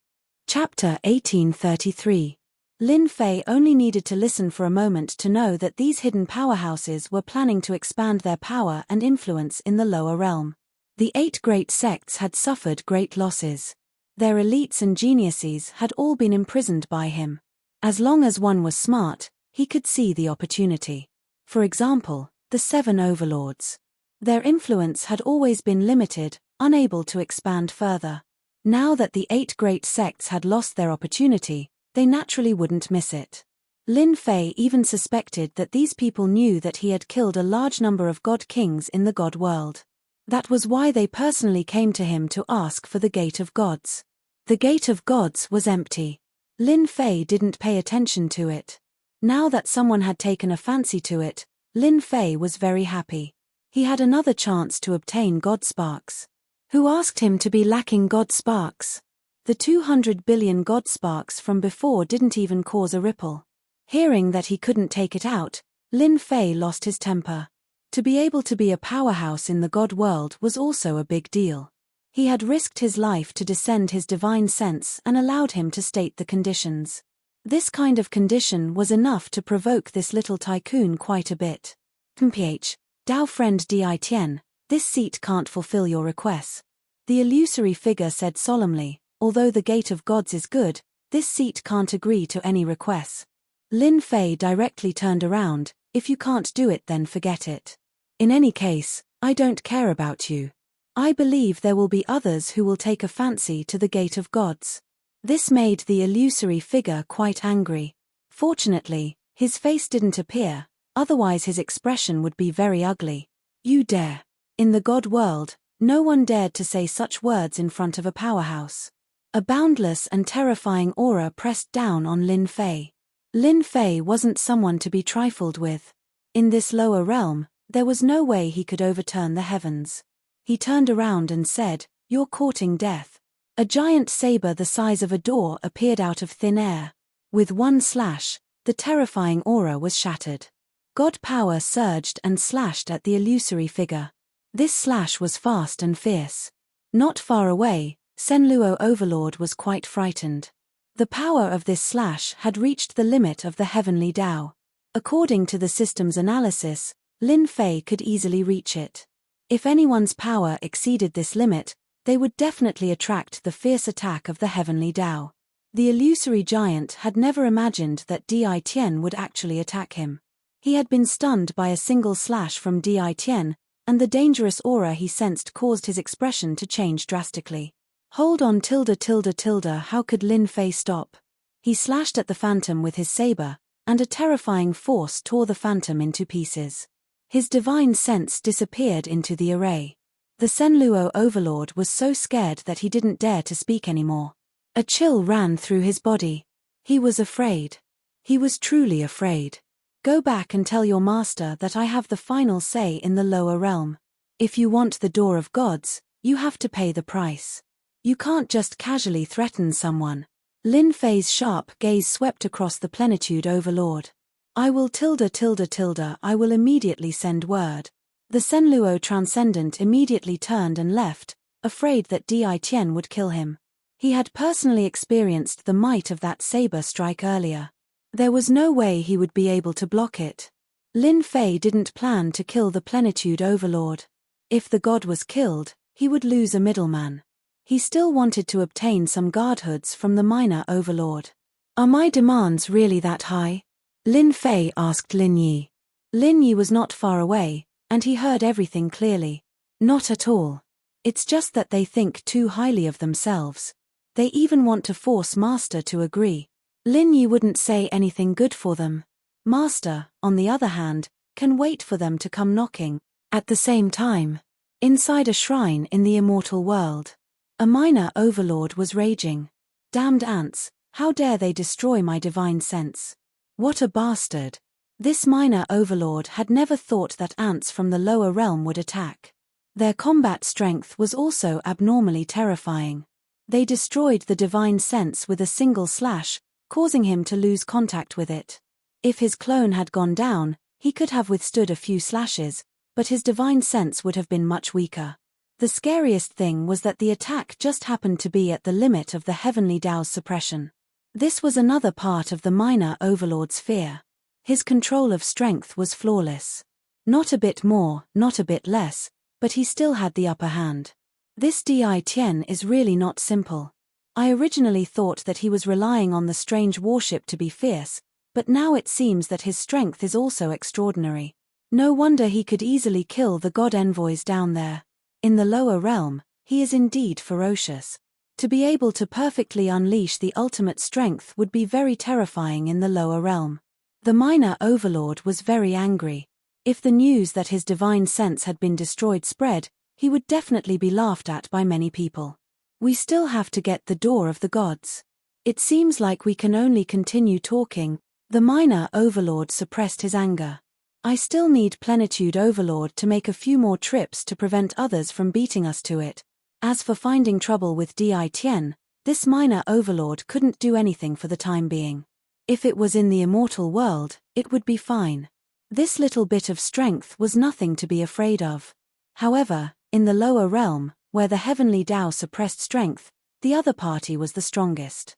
Chapter 1833. Lin Fei only needed to listen for a moment to know that these hidden powerhouses were planning to expand their power and influence in the lower realm. The 8 great sects had suffered great losses. Their elites and geniuses had all been imprisoned by him. As long as one was smart, he could see the opportunity. For example, the 7 overlords. Their influence had always been limited, unable to expand further. Now that the 8 great sects had lost their opportunity, they naturally wouldn't miss it. Lin Fei even suspected that these people knew that he had killed a large number of god kings in the god world. That was why they personally came to him to ask for the Gate of Gods. The Gate of Gods was empty. Lin Fei didn't pay attention to it. Now that someone had taken a fancy to it, Lin Fei was very happy. He had another chance to obtain god sparks. Who asked him to be lacking god sparks? The 200 billion god sparks from before didn't even cause a ripple. Hearing that he couldn't take it out, Lin Fei lost his temper. To be able to be a powerhouse in the god world was also a big deal. He had risked his life to descend his divine sense and allowed him to state the conditions. This kind of condition was enough to provoke this little tycoon quite a bit. Mph, Dao friend Di Tian, this seat can't fulfill your requests. The illusory figure said solemnly, although the Gate of Gods is good, this seat can't agree to any requests. Lin Fei directly turned around, if you can't do it then forget it. In any case, I don't care about you. I believe there will be others who will take a fancy to the Gate of Gods. This made the illusory figure quite angry. Fortunately, his face didn't appear, otherwise his expression would be very ugly. You dare. In the god world, no one dared to say such words in front of a powerhouse. A boundless and terrifying aura pressed down on Lin Fei. Lin Fei wasn't someone to be trifled with. In this lower realm, there was no way he could overturn the heavens. He turned around and said, "You're courting death." A giant saber the size of a door appeared out of thin air. With one slash, the terrifying aura was shattered. God power surged and slashed at the illusory figure. This slash was fast and fierce. Not far away, Senluo Overlord was quite frightened. The power of this slash had reached the limit of the heavenly Tao. According to the system's analysis, Lin Fei could easily reach it. If anyone's power exceeded this limit, they would definitely attract the fierce attack of the heavenly Tao. The illusory giant had never imagined that Di Tian would actually attack him. He had been stunned by a single slash from Di Tian, and the dangerous aura he sensed caused his expression to change drastically. Hold on .. How could Lin Fei stop? He slashed at the phantom with his saber, and a terrifying force tore the phantom into pieces. His divine sense disappeared into the array. The Senluo overlord was so scared that he didn't dare to speak anymore. A chill ran through his body. He was afraid. He was truly afraid. Go back and tell your master that I have the final say in the lower realm. If you want the door of gods, you have to pay the price. You can't just casually threaten someone. Lin Fei's sharp gaze swept across the plenitude overlord. I will ... I will immediately send word. The Senluo transcendent immediately turned and left, afraid that Di Tian would kill him. He had personally experienced the might of that saber strike earlier. There was no way he would be able to block it. Lin Fei didn't plan to kill the plenitude overlord. If the god was killed, he would lose a middleman. He still wanted to obtain some guardhoods from the minor overlord. Are my demands really that high? Lin Fei asked Lin Yi. Lin Yi was not far away, and he heard everything clearly. Not at all. It's just that they think too highly of themselves. They even want to force Master to agree. Lin Yi wouldn't say anything good for them. Master, on the other hand, can wait for them to come knocking. At the same time, inside a shrine in the immortal world, a minor overlord was raging. Damned ants, how dare they destroy my divine sense? What a bastard. This minor overlord had never thought that ants from the lower realm would attack. Their combat strength was also abnormally terrifying. They destroyed the divine sense with a single slash, causing him to lose contact with it. If his clone had gone down, he could have withstood a few slashes, but his divine sense would have been much weaker. The scariest thing was that the attack just happened to be at the limit of the heavenly Tao's suppression. This was another part of the minor overlord's fear. His control of strength was flawless. Not a bit more, not a bit less, but he still had the upper hand. This Di Tian is really not simple. I originally thought that he was relying on the strange warship to be fierce, but now it seems that his strength is also extraordinary. No wonder he could easily kill the god envoys down there. In the lower realm, he is indeed ferocious. To be able to perfectly unleash the ultimate strength would be very terrifying in the lower realm. The minor overlord was very angry. If the news that his divine sense had been destroyed spread, he would definitely be laughed at by many people. We still have to get the door of the gods. It seems like we can only continue talking. The minor overlord suppressed his anger. I still need plenitude overlord to make a few more trips to prevent others from beating us to it. As for finding trouble with Di Tian, this minor overlord couldn't do anything for the time being. If it was in the immortal world, it would be fine. This little bit of strength was nothing to be afraid of. However, in the lower realm, where the heavenly Tao suppressed strength, the other party was the strongest.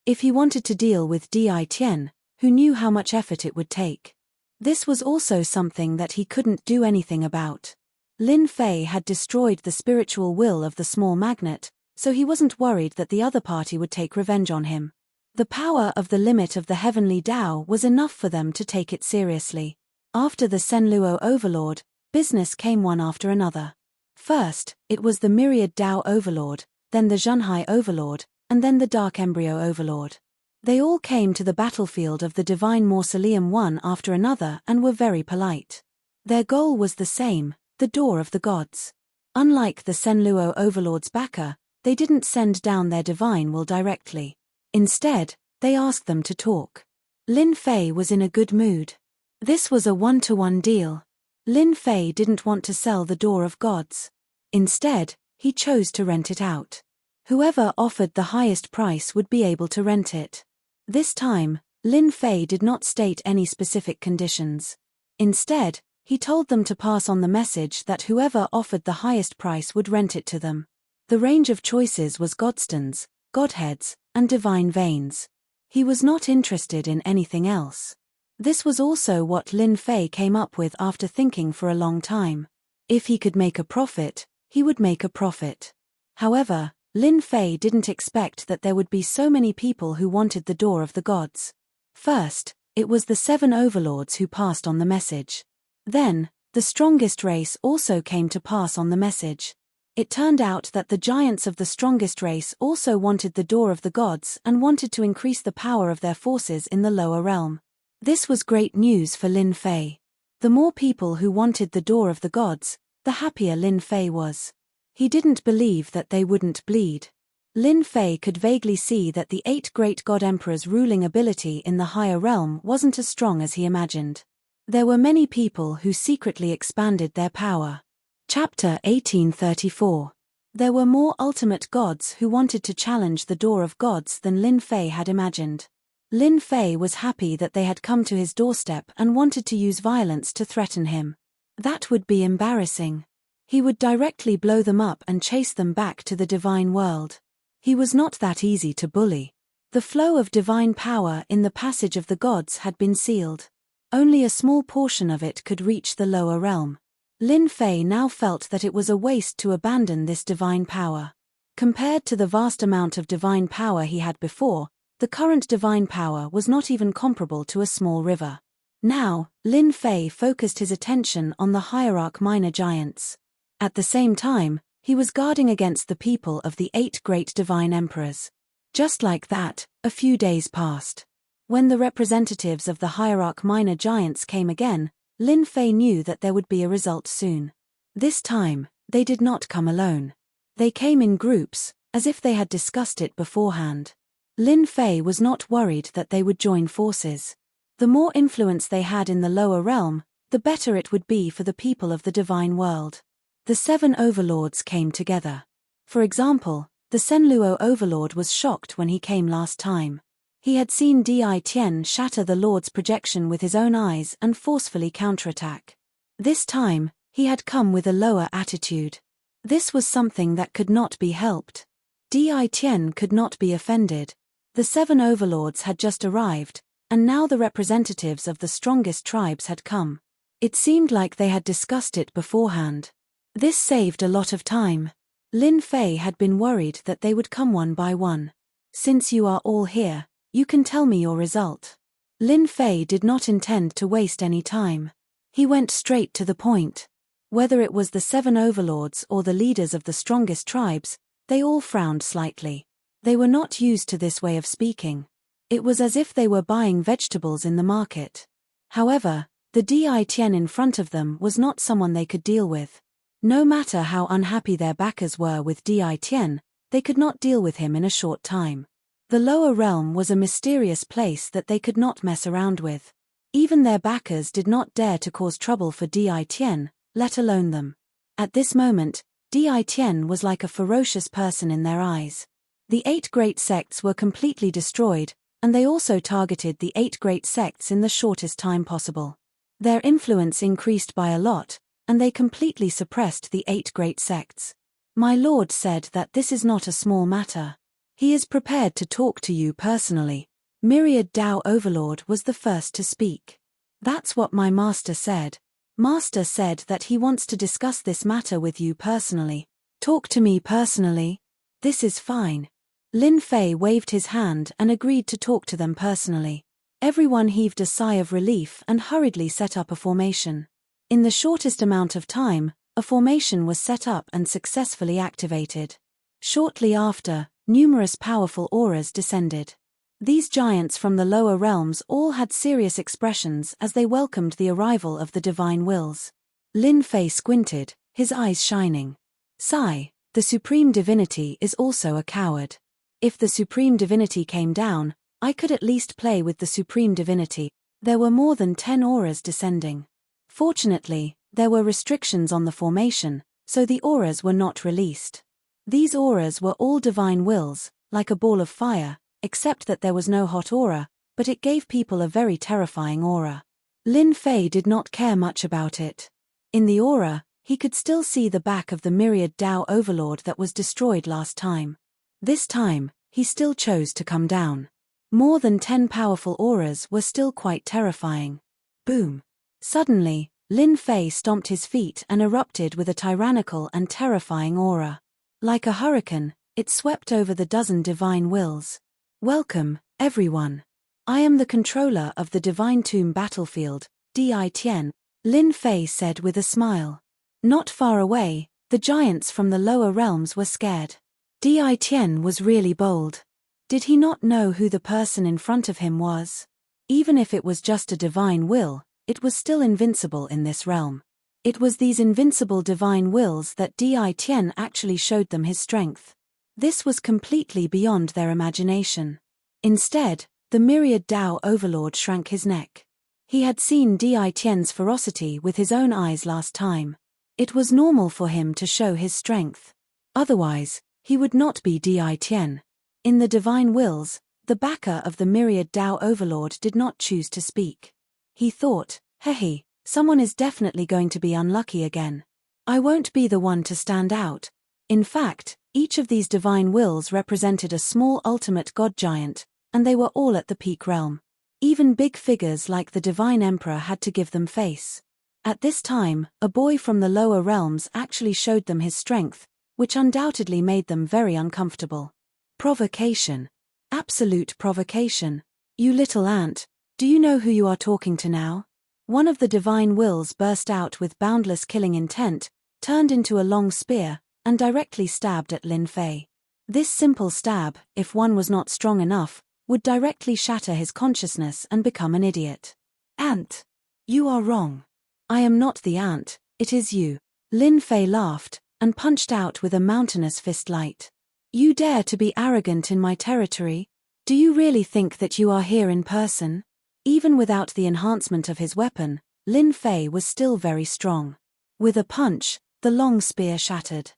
If he wanted to deal with Di Tian, who knew how much effort it would take? This was also something that he couldn't do anything about. Lin Fei had destroyed the spiritual will of the small magnet, so he wasn't worried that the other party would take revenge on him. The power of the limit of the heavenly Tao was enough for them to take it seriously. After the Senluo overlord, business came one after another. First, it was the myriad Tao overlord, then the Zhunhai overlord, and then the dark embryo overlord. They all came to the battlefield of the divine mausoleum one after another and were very polite. Their goal was the same, the door of the gods. Unlike the Senluo overlord's backer, they didn't send down their divine will directly. Instead, they asked them to talk. Lin Fei was in a good mood. This was a one-to-one deal. Lin Fei didn't want to sell the door of gods. Instead, he chose to rent it out. Whoever offered the highest price would be able to rent it. This time, Lin Fei did not state any specific conditions. Instead, he told them to pass on the message that whoever offered the highest price would rent it to them. The range of choices was godstones, godheads, and divine veins. He was not interested in anything else. This was also what Lin Fei came up with after thinking for a long time. If he could make a profit, he would make a profit. However, Lin Fei didn't expect that there would be so many people who wanted the door of the gods. First, it was the 7 overlords who passed on the message. Then, the strongest race also came to pass on the message. It turned out that the giants of the strongest race also wanted the door of the gods and wanted to increase the power of their forces in the lower realm. This was great news for Lin Fei. The more people who wanted the door of the gods, the happier Lin Fei was. He didn't believe that they wouldn't bleed. Lin Fei could vaguely see that the 8 great god emperors' ruling ability in the higher realm wasn't as strong as he imagined. There were many people who secretly expanded their power. Chapter 1834. There were more ultimate gods who wanted to challenge the door of gods than Lin Fei had imagined. Lin Fei was happy that they had come to his doorstep and wanted to use violence to threaten him. That would be embarrassing. He would directly blow them up and chase them back to the divine world. He was not that easy to bully. The flow of divine power in the passage of the gods had been sealed. Only a small portion of it could reach the lower realm. Lin Fei now felt that it was a waste to abandon this divine power. Compared to the vast amount of divine power he had before, the current divine power was not even comparable to a small river. Now, Lin Fei focused his attention on the hierarch minor giants. At the same time, he was guarding against the people of the 8 great divine emperors. Just like that, a few days passed. When the representatives of the hierarch minor giants came again, Lin Fei knew that there would be a result soon. This time, they did not come alone. They came in groups, as if they had discussed it beforehand. Lin Fei was not worried that they would join forces. The more influence they had in the lower realm, the better it would be for the people of the divine world. The 7 overlords came together. For example, the Senluo overlord was shocked when he came last time. He had seen Di Tian shatter the lord's projection with his own eyes and forcefully counterattack. This time, he had come with a lower attitude. This was something that could not be helped. Di Tian could not be offended. The 7 overlords had just arrived, and now the representatives of the strongest tribes had come. It seemed like they had discussed it beforehand. This saved a lot of time. Lin Fei had been worried that they would come one by one. Since you are all here, you can tell me your result. Lin Fei did not intend to waste any time. He went straight to the point. Whether it was the 7 overlords or the leaders of the strongest tribes, they all frowned slightly. They were not used to this way of speaking. It was as if they were buying vegetables in the market. However, the Di Tian in front of them was not someone they could deal with. No matter how unhappy their backers were with Di Tian, they could not deal with him in a short time. The lower realm was a mysterious place that they could not mess around with. Even their backers did not dare to cause trouble for Di Tian, let alone them. At this moment, Di Tian was like a ferocious person in their eyes. The 8 great sects were completely destroyed, and they also targeted the 8 great sects in the shortest time possible. Their influence increased by a lot, and they completely suppressed the 8 great sects. My lord said that this is not a small matter. He is prepared to talk to you personally. Myriad Dao Overlord was the first to speak. That's what my master said. Master said that he wants to discuss this matter with you personally. Talk to me personally? This is fine. Lin Fei waved his hand and agreed to talk to them personally. Everyone heaved a sigh of relief and hurriedly set up a formation. In the shortest amount of time, a formation was set up and successfully activated. Shortly after, numerous powerful auras descended. These giants from the lower realms all had serious expressions as they welcomed the arrival of the divine wills. Lin Fei squinted, his eyes shining. Sigh, the supreme divinity is also a coward. If the supreme divinity came down, I could at least play with the supreme divinity. There were more than 10 auras descending. Fortunately, there were restrictions on the formation, so the auras were not released. These auras were all divine wills, like a ball of fire, except that there was no hot aura, but it gave people a very terrifying aura. Lin Fei did not care much about it. In the aura, he could still see the back of the Myriad Dao Overlord that was destroyed last time. This time, he still chose to come down. More than 10 powerful auras were still quite terrifying. Boom! Suddenly, Lin Fei stomped his feet and erupted with a tyrannical and terrifying aura. Like a hurricane, it swept over the dozen divine wills. Welcome, everyone. I am the controller of the Divine Tomb battlefield, Di Tian, Lin Fei said with a smile. Not far away, the giants from the lower realms were scared. Di Tian was really bold. Did he not know who the person in front of him was? Even if it was just a divine will, it was still invincible in this realm. It was these invincible divine wills that Di Tian actually showed them his strength. This was completely beyond their imagination. Instead, the myriad Tao overlord shrank his neck. He had seen Di Tian's ferocity with his own eyes last time. It was normal for him to show his strength. Otherwise, he would not be Di Tian. In the divine wills, the backer of the myriad Tao overlord did not choose to speak. He thought, "Hehe, someone is definitely going to be unlucky again. I won't be the one to stand out." In fact, each of these divine wills represented a small ultimate god giant, and they were all at the peak realm. Even big figures like the divine emperor had to give them face. At this time, a boy from the lower realms actually showed them his strength, which undoubtedly made them very uncomfortable. Provocation. Absolute provocation. "You little ant, do you know who you are talking to now?" One of the divine wills burst out with boundless killing intent, turned into a long spear, and directly stabbed at Lin Fei. This simple stab, if one was not strong enough, would directly shatter his consciousness and become an idiot. "Ant! You are wrong. I am not the ant, it is you." Lin Fei laughed, and punched out with a mountainous fistlight. "You dare to be arrogant in my territory? Do you really think that you are here in person?" Even without the enhancement of his weapon, Lin Fei was still very strong. With a punch, the long spear shattered.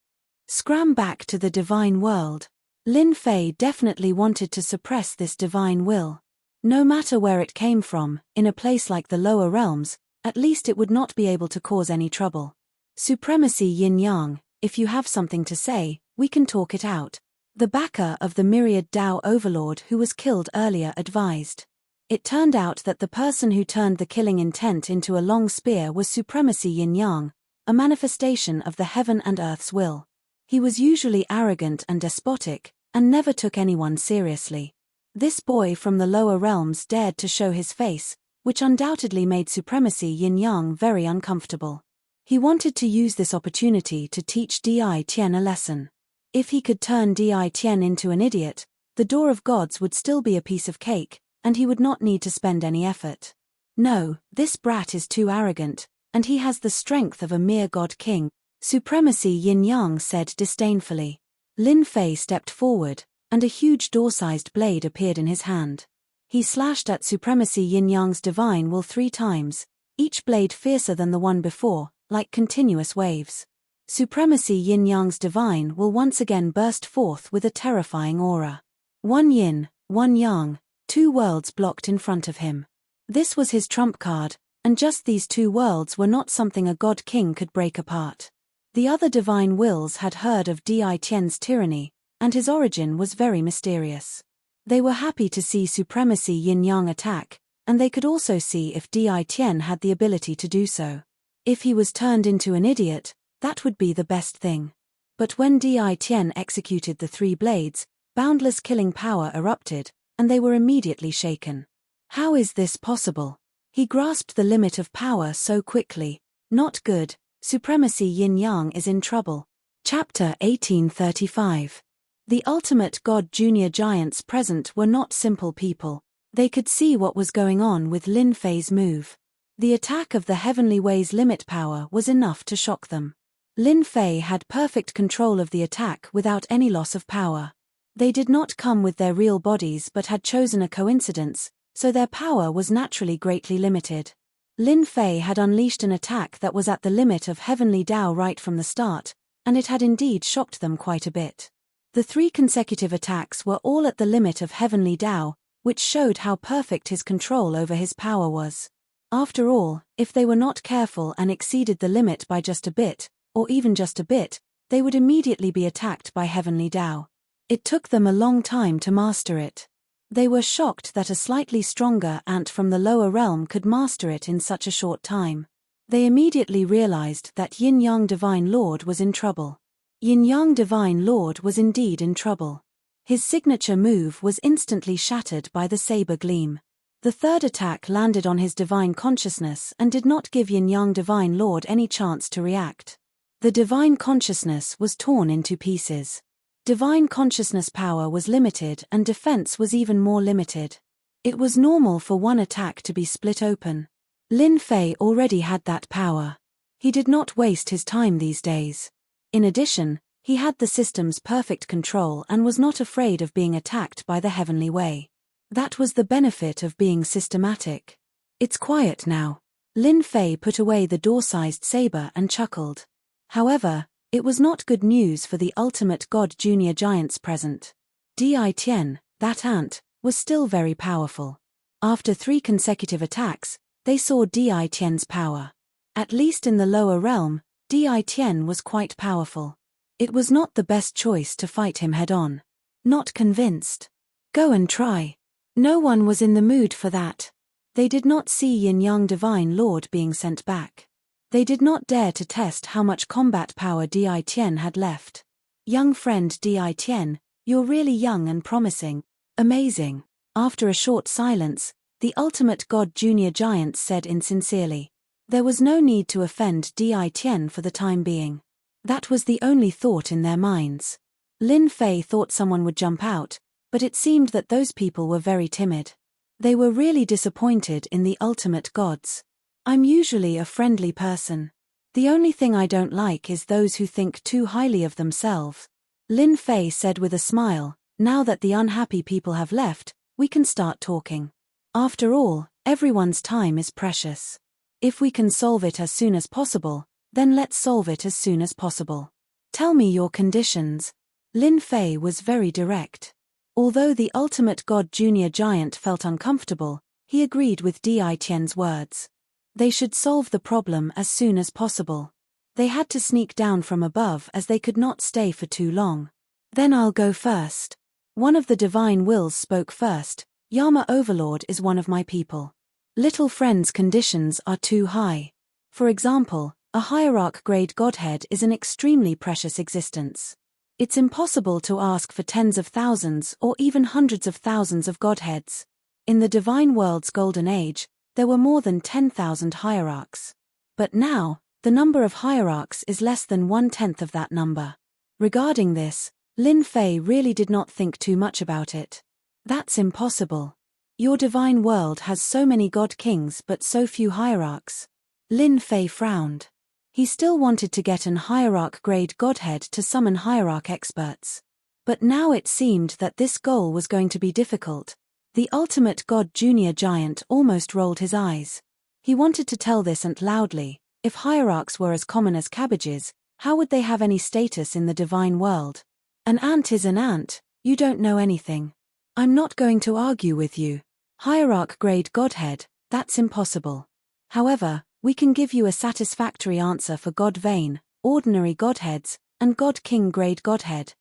Scram back to the divine world. Lin Fei definitely wanted to suppress this divine will. No matter where it came from, in a place like the lower realms, at least it would not be able to cause any trouble. "Supremacy yin-yang, if you have something to say, we can talk it out," the backer of the myriad Tao overlord who was killed earlier advised. It turned out that the person who turned the killing intent into a long spear was Supremacy yin-yang, a manifestation of the heaven and earth's will. He was usually arrogant and despotic, and never took anyone seriously. This boy from the lower realms dared to show his face, which undoubtedly made Supremacy yin-yang very uncomfortable. He wanted to use this opportunity to teach Di Tian a lesson. If he could turn Di Tian into an idiot, the door of gods would still be a piece of cake, and he would not need to spend any effort. "No, this brat is too arrogant, and he has the strength of a mere god king," Supremacy yin-yang said disdainfully. Lin Fei stepped forward, and a huge door-sized blade appeared in his hand. He slashed at Supremacy yin-yang's divine will 3 times, each blade fiercer than the one before, like continuous waves. Supremacy yin-yang's divine will once again burst forth with a terrifying aura. One yin, one yang, 2 worlds blocked in front of him. This was his trump card, and just these 2 worlds were not something a god king could break apart. The other divine wills had heard of Di Tian's tyranny, and his origin was very mysterious. They were happy to see Supremacy yin-yang attack, and they could also see if Di Tian had the ability to do so. If he was turned into an idiot, that would be the best thing. But when Di Tian executed the 3 blades, boundless killing power erupted, and they were immediately shaken. How is this possible? He grasped the limit of power so quickly. Not good. Supremacy yin-yang is in trouble. Chapter 1835. The ultimate god junior giants present were not simple people. They could see what was going on with Lin Fei's move. The attack of the Heavenly Way's limit power was enough to shock them. Lin Fei had perfect control of the attack without any loss of power. They did not come with their real bodies but had chosen a coincidence, so their power was naturally greatly limited. Lin Fei had unleashed an attack that was at the limit of Heavenly Tao right from the start, and it had indeed shocked them quite a bit. The 3 consecutive attacks were all at the limit of Heavenly Tao, which showed how perfect his control over his power was. After all, if they were not careful and exceeded the limit by just a bit, or even just a bit, they would immediately be attacked by Heavenly Tao. It took them a long time to master it. They were shocked that a slightly stronger ant from the lower realm could master it in such a short time. They immediately realized that Yin-Yang Divine Lord was in trouble. Yin-Yang Divine Lord was indeed in trouble. His signature move was instantly shattered by the saber gleam. The third attack landed on his divine consciousness and did not give Yin-Yang Divine Lord any chance to react. The divine consciousness was torn into pieces. Divine consciousness power was limited and defense was even more limited. It was normal for one attack to be split open. Lin Fei already had that power. He did not waste his time these days. In addition, he had the system's perfect control and was not afraid of being attacked by the heavenly way. That was the benefit of being systematic. It's quiet now. Lin Fei put away the door-sized saber and chuckled. However, it was not good news for the ultimate god junior giants present. Di Tian, that ant, was still very powerful. After 3 consecutive attacks, they saw Di Tian's power. At least in the lower realm, Di Tian was quite powerful. It was not the best choice to fight him head-on. Not convinced. Go and try. No one was in the mood for that. They did not see Yin-Yang Divine Lord being sent back. They did not dare to test how much combat power Di Tian had left. Young friend Di Tian, you're really young and promising. Amazing. After a short silence, the ultimate god junior giant said insincerely. There was no need to offend Di Tian for the time being. That was the only thought in their minds. Lin Fei thought someone would jump out, but it seemed that those people were very timid. They were really disappointed in the ultimate gods. I'm usually a friendly person. The only thing I don't like is those who think too highly of themselves. Lin Fei said with a smile, now that the unhappy people have left, we can start talking. After all, everyone's time is precious. If we can solve it as soon as possible, then let's solve it as soon as possible. Tell me your conditions. Lin Fei was very direct. Although the ultimate god junior giant felt uncomfortable, he agreed with Di Tian's words. They should solve the problem as soon as possible. They had to sneak down from above as they could not stay for too long. Then I'll go first. One of the divine wills spoke first. Yama Overlord is one of my people. Little friend's conditions are too high. For example, a hierarch-grade godhead is an extremely precious existence. It's impossible to ask for tens of thousands or even hundreds of thousands of godheads. In the divine world's golden age, there were more than 10,000 hierarchs. But now, the number of hierarchs is less than 1/10 of that number. Regarding this, Lin Fei really did not think too much about it. That's impossible. Your divine world has so many god kings but so few hierarchs. Lin Fei frowned. He still wanted to get an hierarch-grade godhead to summon hierarch experts. But now it seemed that this goal was going to be difficult. The ultimate god junior giant almost rolled his eyes. He wanted to tell this ant loudly. If hierarchs were as common as cabbages, how would they have any status in the divine world? An ant is an ant, you don't know anything. I'm not going to argue with you. Hierarch-grade godhead, that's impossible. However, we can give you a satisfactory answer for god vein, ordinary godheads, and god king grade godhead.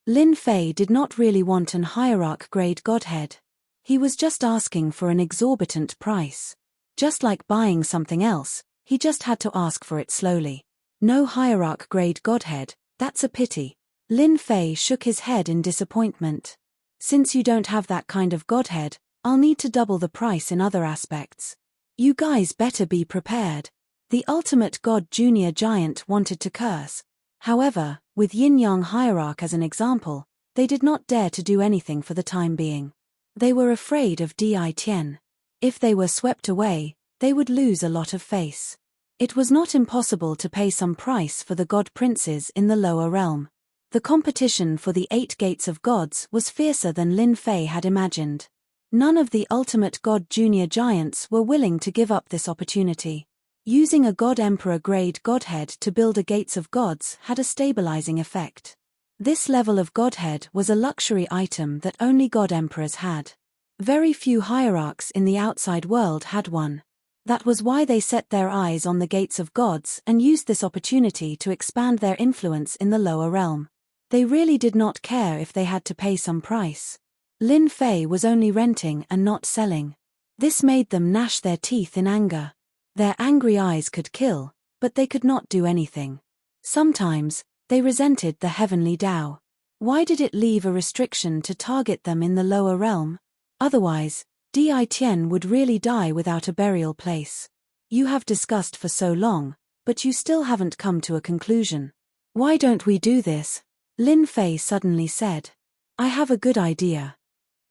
Lin Fei did not really want an hierarch-grade godhead. He was just asking for an exorbitant price. Just like buying something else, he just had to ask for it slowly. No hierarch-grade godhead, that's a pity. Lin Fei shook his head in disappointment. Since you don't have that kind of godhead, I'll need to double the price in other aspects. You guys better be prepared. The ultimate god junior giant wanted to curse. However, with Yin-Yang hierarch as an example, they did not dare to do anything for the time being. They were afraid of Di Tian. If they were swept away, they would lose a lot of face. It was not impossible to pay some price for the god princes in the lower realm. The competition for the 8 gates of gods was fiercer than Lin Fei had imagined. None of the ultimate god junior giants were willing to give up this opportunity. Using a god emperor grade godhead to build a gates of gods had a stabilizing effect. This level of godhead was a luxury item that only god emperors had. Very few hierarchs in the outside world had one. That was why they set their eyes on the gates of gods and used this opportunity to expand their influence in the lower realm. They really did not care if they had to pay some price. Lin Fei was only renting and not selling. This made them gnash their teeth in anger. Their angry eyes could kill, but they could not do anything. Sometimes, they resented the heavenly Tao. Why did it leave a restriction to target them in the lower realm? Otherwise, Di Tian would really die without a burial place. You have discussed for so long, but you still haven't come to a conclusion. Why don't we do this? Lin Fei suddenly said. I have a good idea.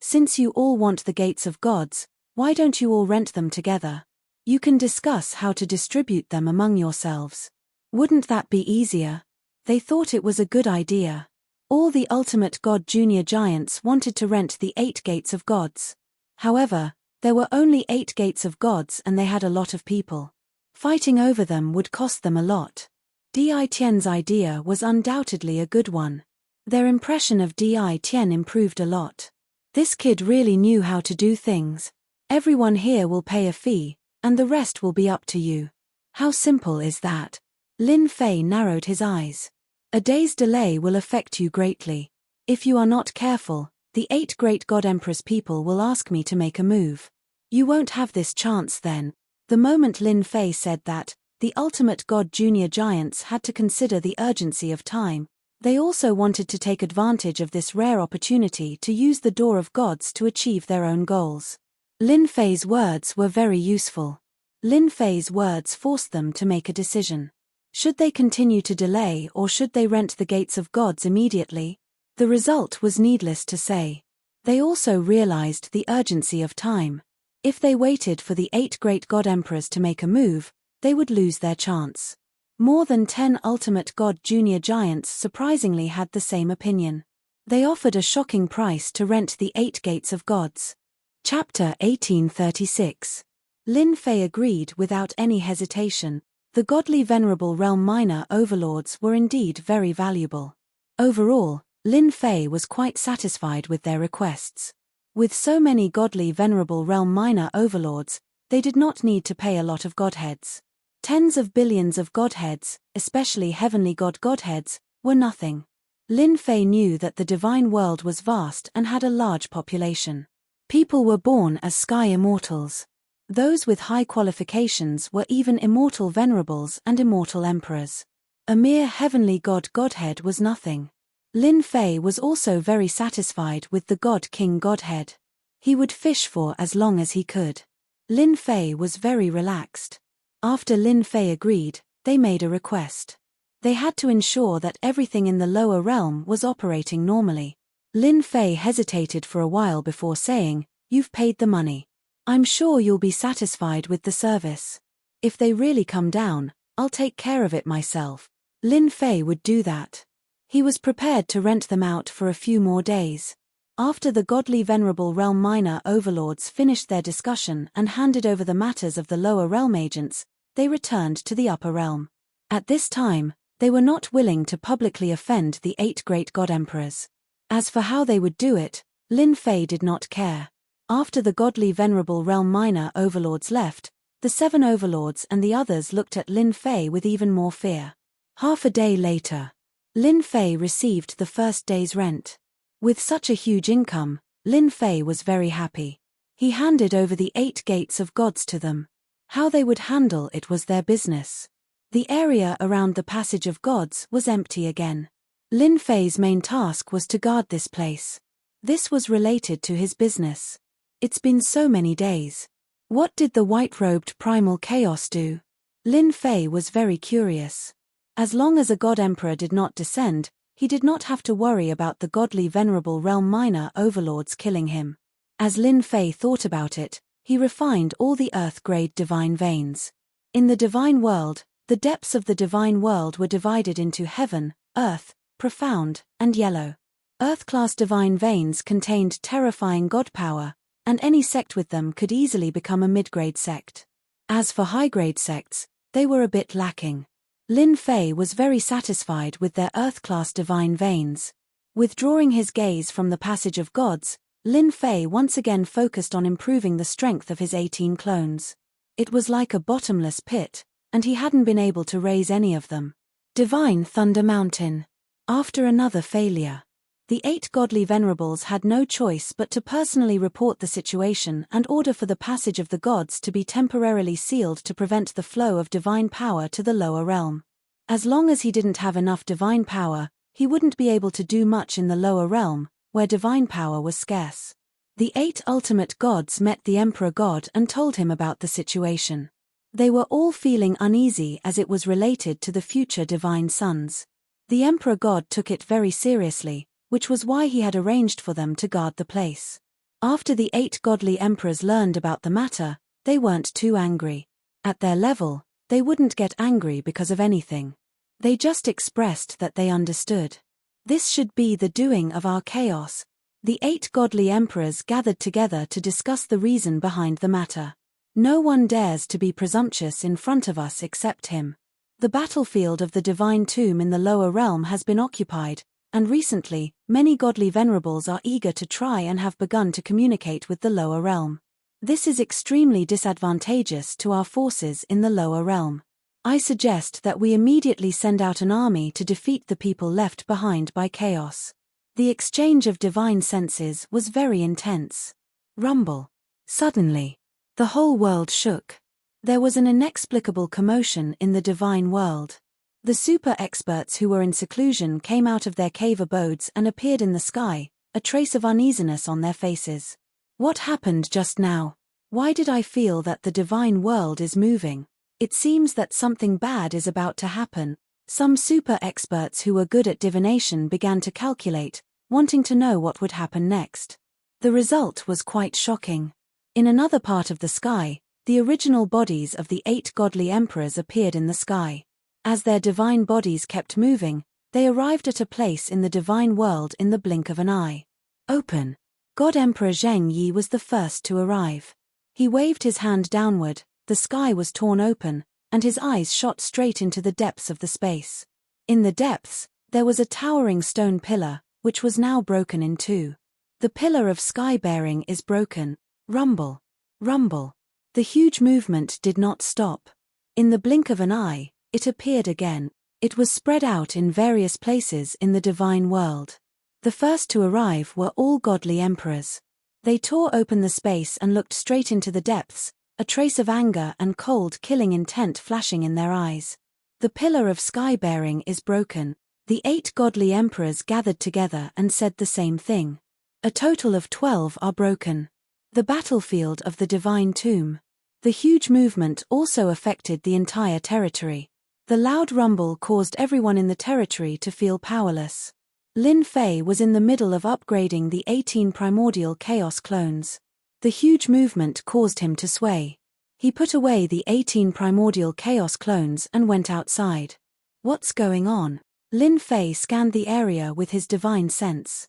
Since you all want the gates of gods, why don't you all rent them together? You can discuss how to distribute them among yourselves. Wouldn't that be easier? They thought it was a good idea. All the ultimate god junior giants wanted to rent the 8 gates of gods. However, there were only 8 gates of gods and they had a lot of people. Fighting over them would cost them a lot. Di Tian's idea was undoubtedly a good one. Their impression of Di Tian improved a lot. This kid really knew how to do things. Everyone here will pay a fee, and the rest will be up to you. How simple is that? Lin Fei narrowed his eyes. A day's delay will affect you greatly. If you are not careful, the 8 great God Empress people will ask me to make a move. You won't have this chance then. The moment Lin Fei said that, the ultimate god junior giants had to consider the urgency of time. They also wanted to take advantage of this rare opportunity to use the door of gods to achieve their own goals. Lin Fei's words were very useful. Lin Fei's words forced them to make a decision. Should they continue to delay or should they rent the gates of gods immediately? The result was needless to say. They also realized the urgency of time. If they waited for the 8 great god emperors to make a move, they would lose their chance. More than 10 ultimate god junior giants surprisingly had the same opinion. They offered a shocking price to rent the 8 gates of gods. Chapter 1836. Lin Fei agreed without any hesitation. The godly venerable realm minor overlords were indeed very valuable. Overall, Lin Fei was quite satisfied with their requests. With so many godly venerable realm minor overlords, they did not need to pay a lot of godheads. Tens of billions of godheads, especially heavenly godheads, were nothing. Lin Fei knew that the divine world was vast and had a large population. People were born as sky immortals. Those with high qualifications were even immortal venerables and immortal emperors. A mere heavenly godhead was nothing. Lin Fei was also very satisfied with the God King Godhead. He would fish for as long as he could. Lin Fei was very relaxed. After Lin Fei agreed, they made a request. They had to ensure that everything in the lower realm was operating normally. Lin Fei hesitated for a while before saying, "You've paid the money. I'm sure you'll be satisfied with the service. If they really come down, I'll take care of it myself." Lin Fei would do that. He was prepared to rent them out for a few more days. After the godly venerable realm minor overlords finished their discussion and handed over the matters of the lower realm agents, they returned to the upper realm. At this time, they were not willing to publicly offend the 8 great god emperors. As for how they would do it, Lin Fei did not care. After the godly venerable realm minor overlords left, the 7 overlords and the others looked at Lin Fei with even more fear. Half a day later, Lin Fei received the first day's rent. With such a huge income, Lin Fei was very happy. He handed over the 8 gates of gods to them. How they would handle it was their business. The area around the passage of gods was empty again. Lin Fei's main task was to guard this place. This was related to his business. It's been so many days. What did the white-robed primal chaos do? Lin Fei was very curious. As long as a god emperor did not descend, he did not have to worry about the godly venerable realm minor overlords killing him. As Lin Fei thought about it, he refined all the earth-grade divine veins. In the divine world, the depths of the divine world were divided into heaven, earth, profound, and yellow. Earth-class divine veins contained terrifying god power, and any sect with them could easily become a mid-grade sect. As for high-grade sects, they were a bit lacking. Lin Fei was very satisfied with their earth-class divine veins. Withdrawing his gaze from the passage of gods, Lin Fei once again focused on improving the strength of his 18 clones. It was like a bottomless pit, and he hadn't been able to raise any of them. Divine Thunder Mountain. After another failure. The 8 godly venerables had no choice but to personally report the situation and order for the passage of the gods to be temporarily sealed to prevent the flow of divine power to the lower realm. As long as he didn't have enough divine power, he wouldn't be able to do much in the lower realm, where divine power was scarce. The 8 ultimate gods met the Emperor God and told him about the situation. They were all feeling uneasy as it was related to the future divine sons. The Emperor God took it very seriously, which was why he had arranged for them to guard the place. After the 8 godly emperors learned about the matter, they weren't too angry. At their level, they wouldn't get angry because of anything. They just expressed that they understood. This should be the doing of our chaos. The 8 godly emperors gathered together to discuss the reason behind the matter. No one dares to be presumptuous in front of us except him. The battlefield of the divine tomb in the lower realm has been occupied, and recently, many godly venerables are eager to try and have begun to communicate with the lower realm. This is extremely disadvantageous to our forces in the lower realm. I suggest that we immediately send out an army to defeat the people left behind by chaos. The exchange of divine senses was very intense. Rumble. Suddenly, the whole world shook. There was an inexplicable commotion in the divine world. The super experts who were in seclusion came out of their cave abodes and appeared in the sky, a trace of uneasiness on their faces. What happened just now? Why did I feel that the divine world is moving? It seems that something bad is about to happen. Some super experts who were good at divination began to calculate, wanting to know what would happen next. The result was quite shocking. In another part of the sky, the original bodies of the 8 godly emperors appeared in the sky. As their divine bodies kept moving, they arrived at a place in the divine world in the blink of an eye. Open. God Emperor Zheng Yi was the first to arrive. He waved his hand downward, the sky was torn open, and his eyes shot straight into the depths of the space. In the depths, there was a towering stone pillar, which was now broken in two. The pillar of sky-bearing is broken. Rumble. Rumble. The huge movement did not stop. In the blink of an eye, it appeared again. It was spread out in various places in the divine world. The first to arrive were all godly emperors. They tore open the space and looked straight into the depths, a trace of anger and cold killing intent flashing in their eyes. The pillar of sky-bearing is broken. The 8 godly emperors gathered together and said the same thing. A total of 12 are broken. The battlefield of the divine tomb. The huge movement also affected the entire territory. The loud rumble caused everyone in the territory to feel powerless. Lin Fei was in the middle of upgrading the 18 primordial chaos clones. The huge movement caused him to sway. He put away the 18 primordial chaos clones and went outside. What's going on? Lin Fei scanned the area with his divine sense.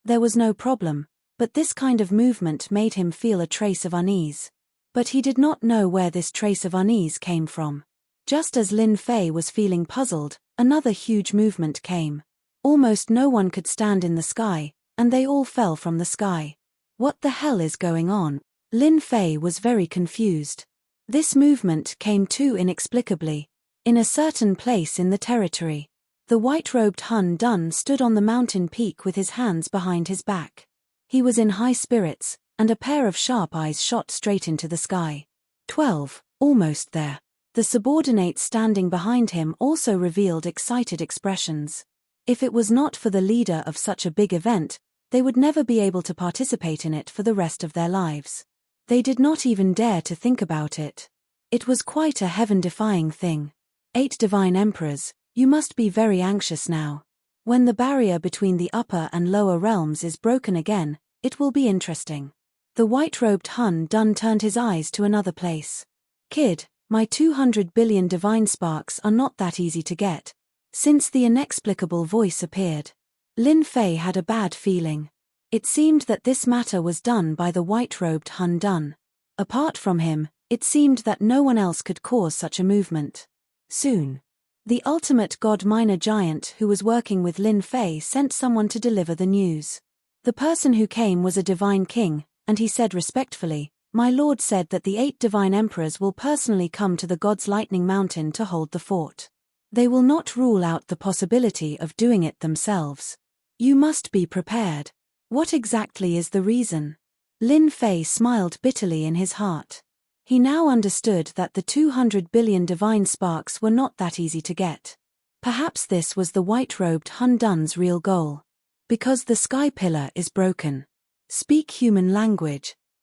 There was no problem, but this kind of movement made him feel a trace of unease. But he did not know where this trace of unease came from. Just as Lin Fei was feeling puzzled, another huge movement came. Almost no one could stand in the sky, and they all fell from the sky. What the hell is going on? Lin Fei was very confused. This movement came too inexplicably. In a certain place in the territory, the white-robed Hun Dun stood on the mountain peak with his hands behind his back. He was in high spirits, and a pair of sharp eyes shot straight into the sky. 12, almost there. The subordinates standing behind him also revealed excited expressions. If it was not for the leader of such a big event, they would never be able to participate in it for the rest of their lives. They did not even dare to think about it. It was quite a heaven-defying thing. 8 divine emperors, you must be very anxious now. When the barrier between the upper and lower realms is broken again, it will be interesting. The white-robed Hun Dun turned his eyes to another place. Kid, my 200 billion divine sparks are not that easy to get. Since the inexplicable voice appeared, Lin Fei had a bad feeling. It seemed that this matter was done by the white-robed Hun Dun. Apart from him, it seemed that no one else could cause such a movement. Soon, the ultimate god minor giant who was working with Lin Fei sent someone to deliver the news. The person who came was a divine king, and he said respectfully, "My lord said that the 8 divine emperors will personally come to the god's lightning mountain to hold the fort. They will not rule out the possibility of doing it themselves. You must be prepared. What exactly is the reason? Lin Fei smiled bitterly in his heart. He now understood that the 200 billion divine sparks were not that easy to get. Perhaps this was the white-robed Hun Dun's real goal. Because the sky pillar is broken. Speak human language.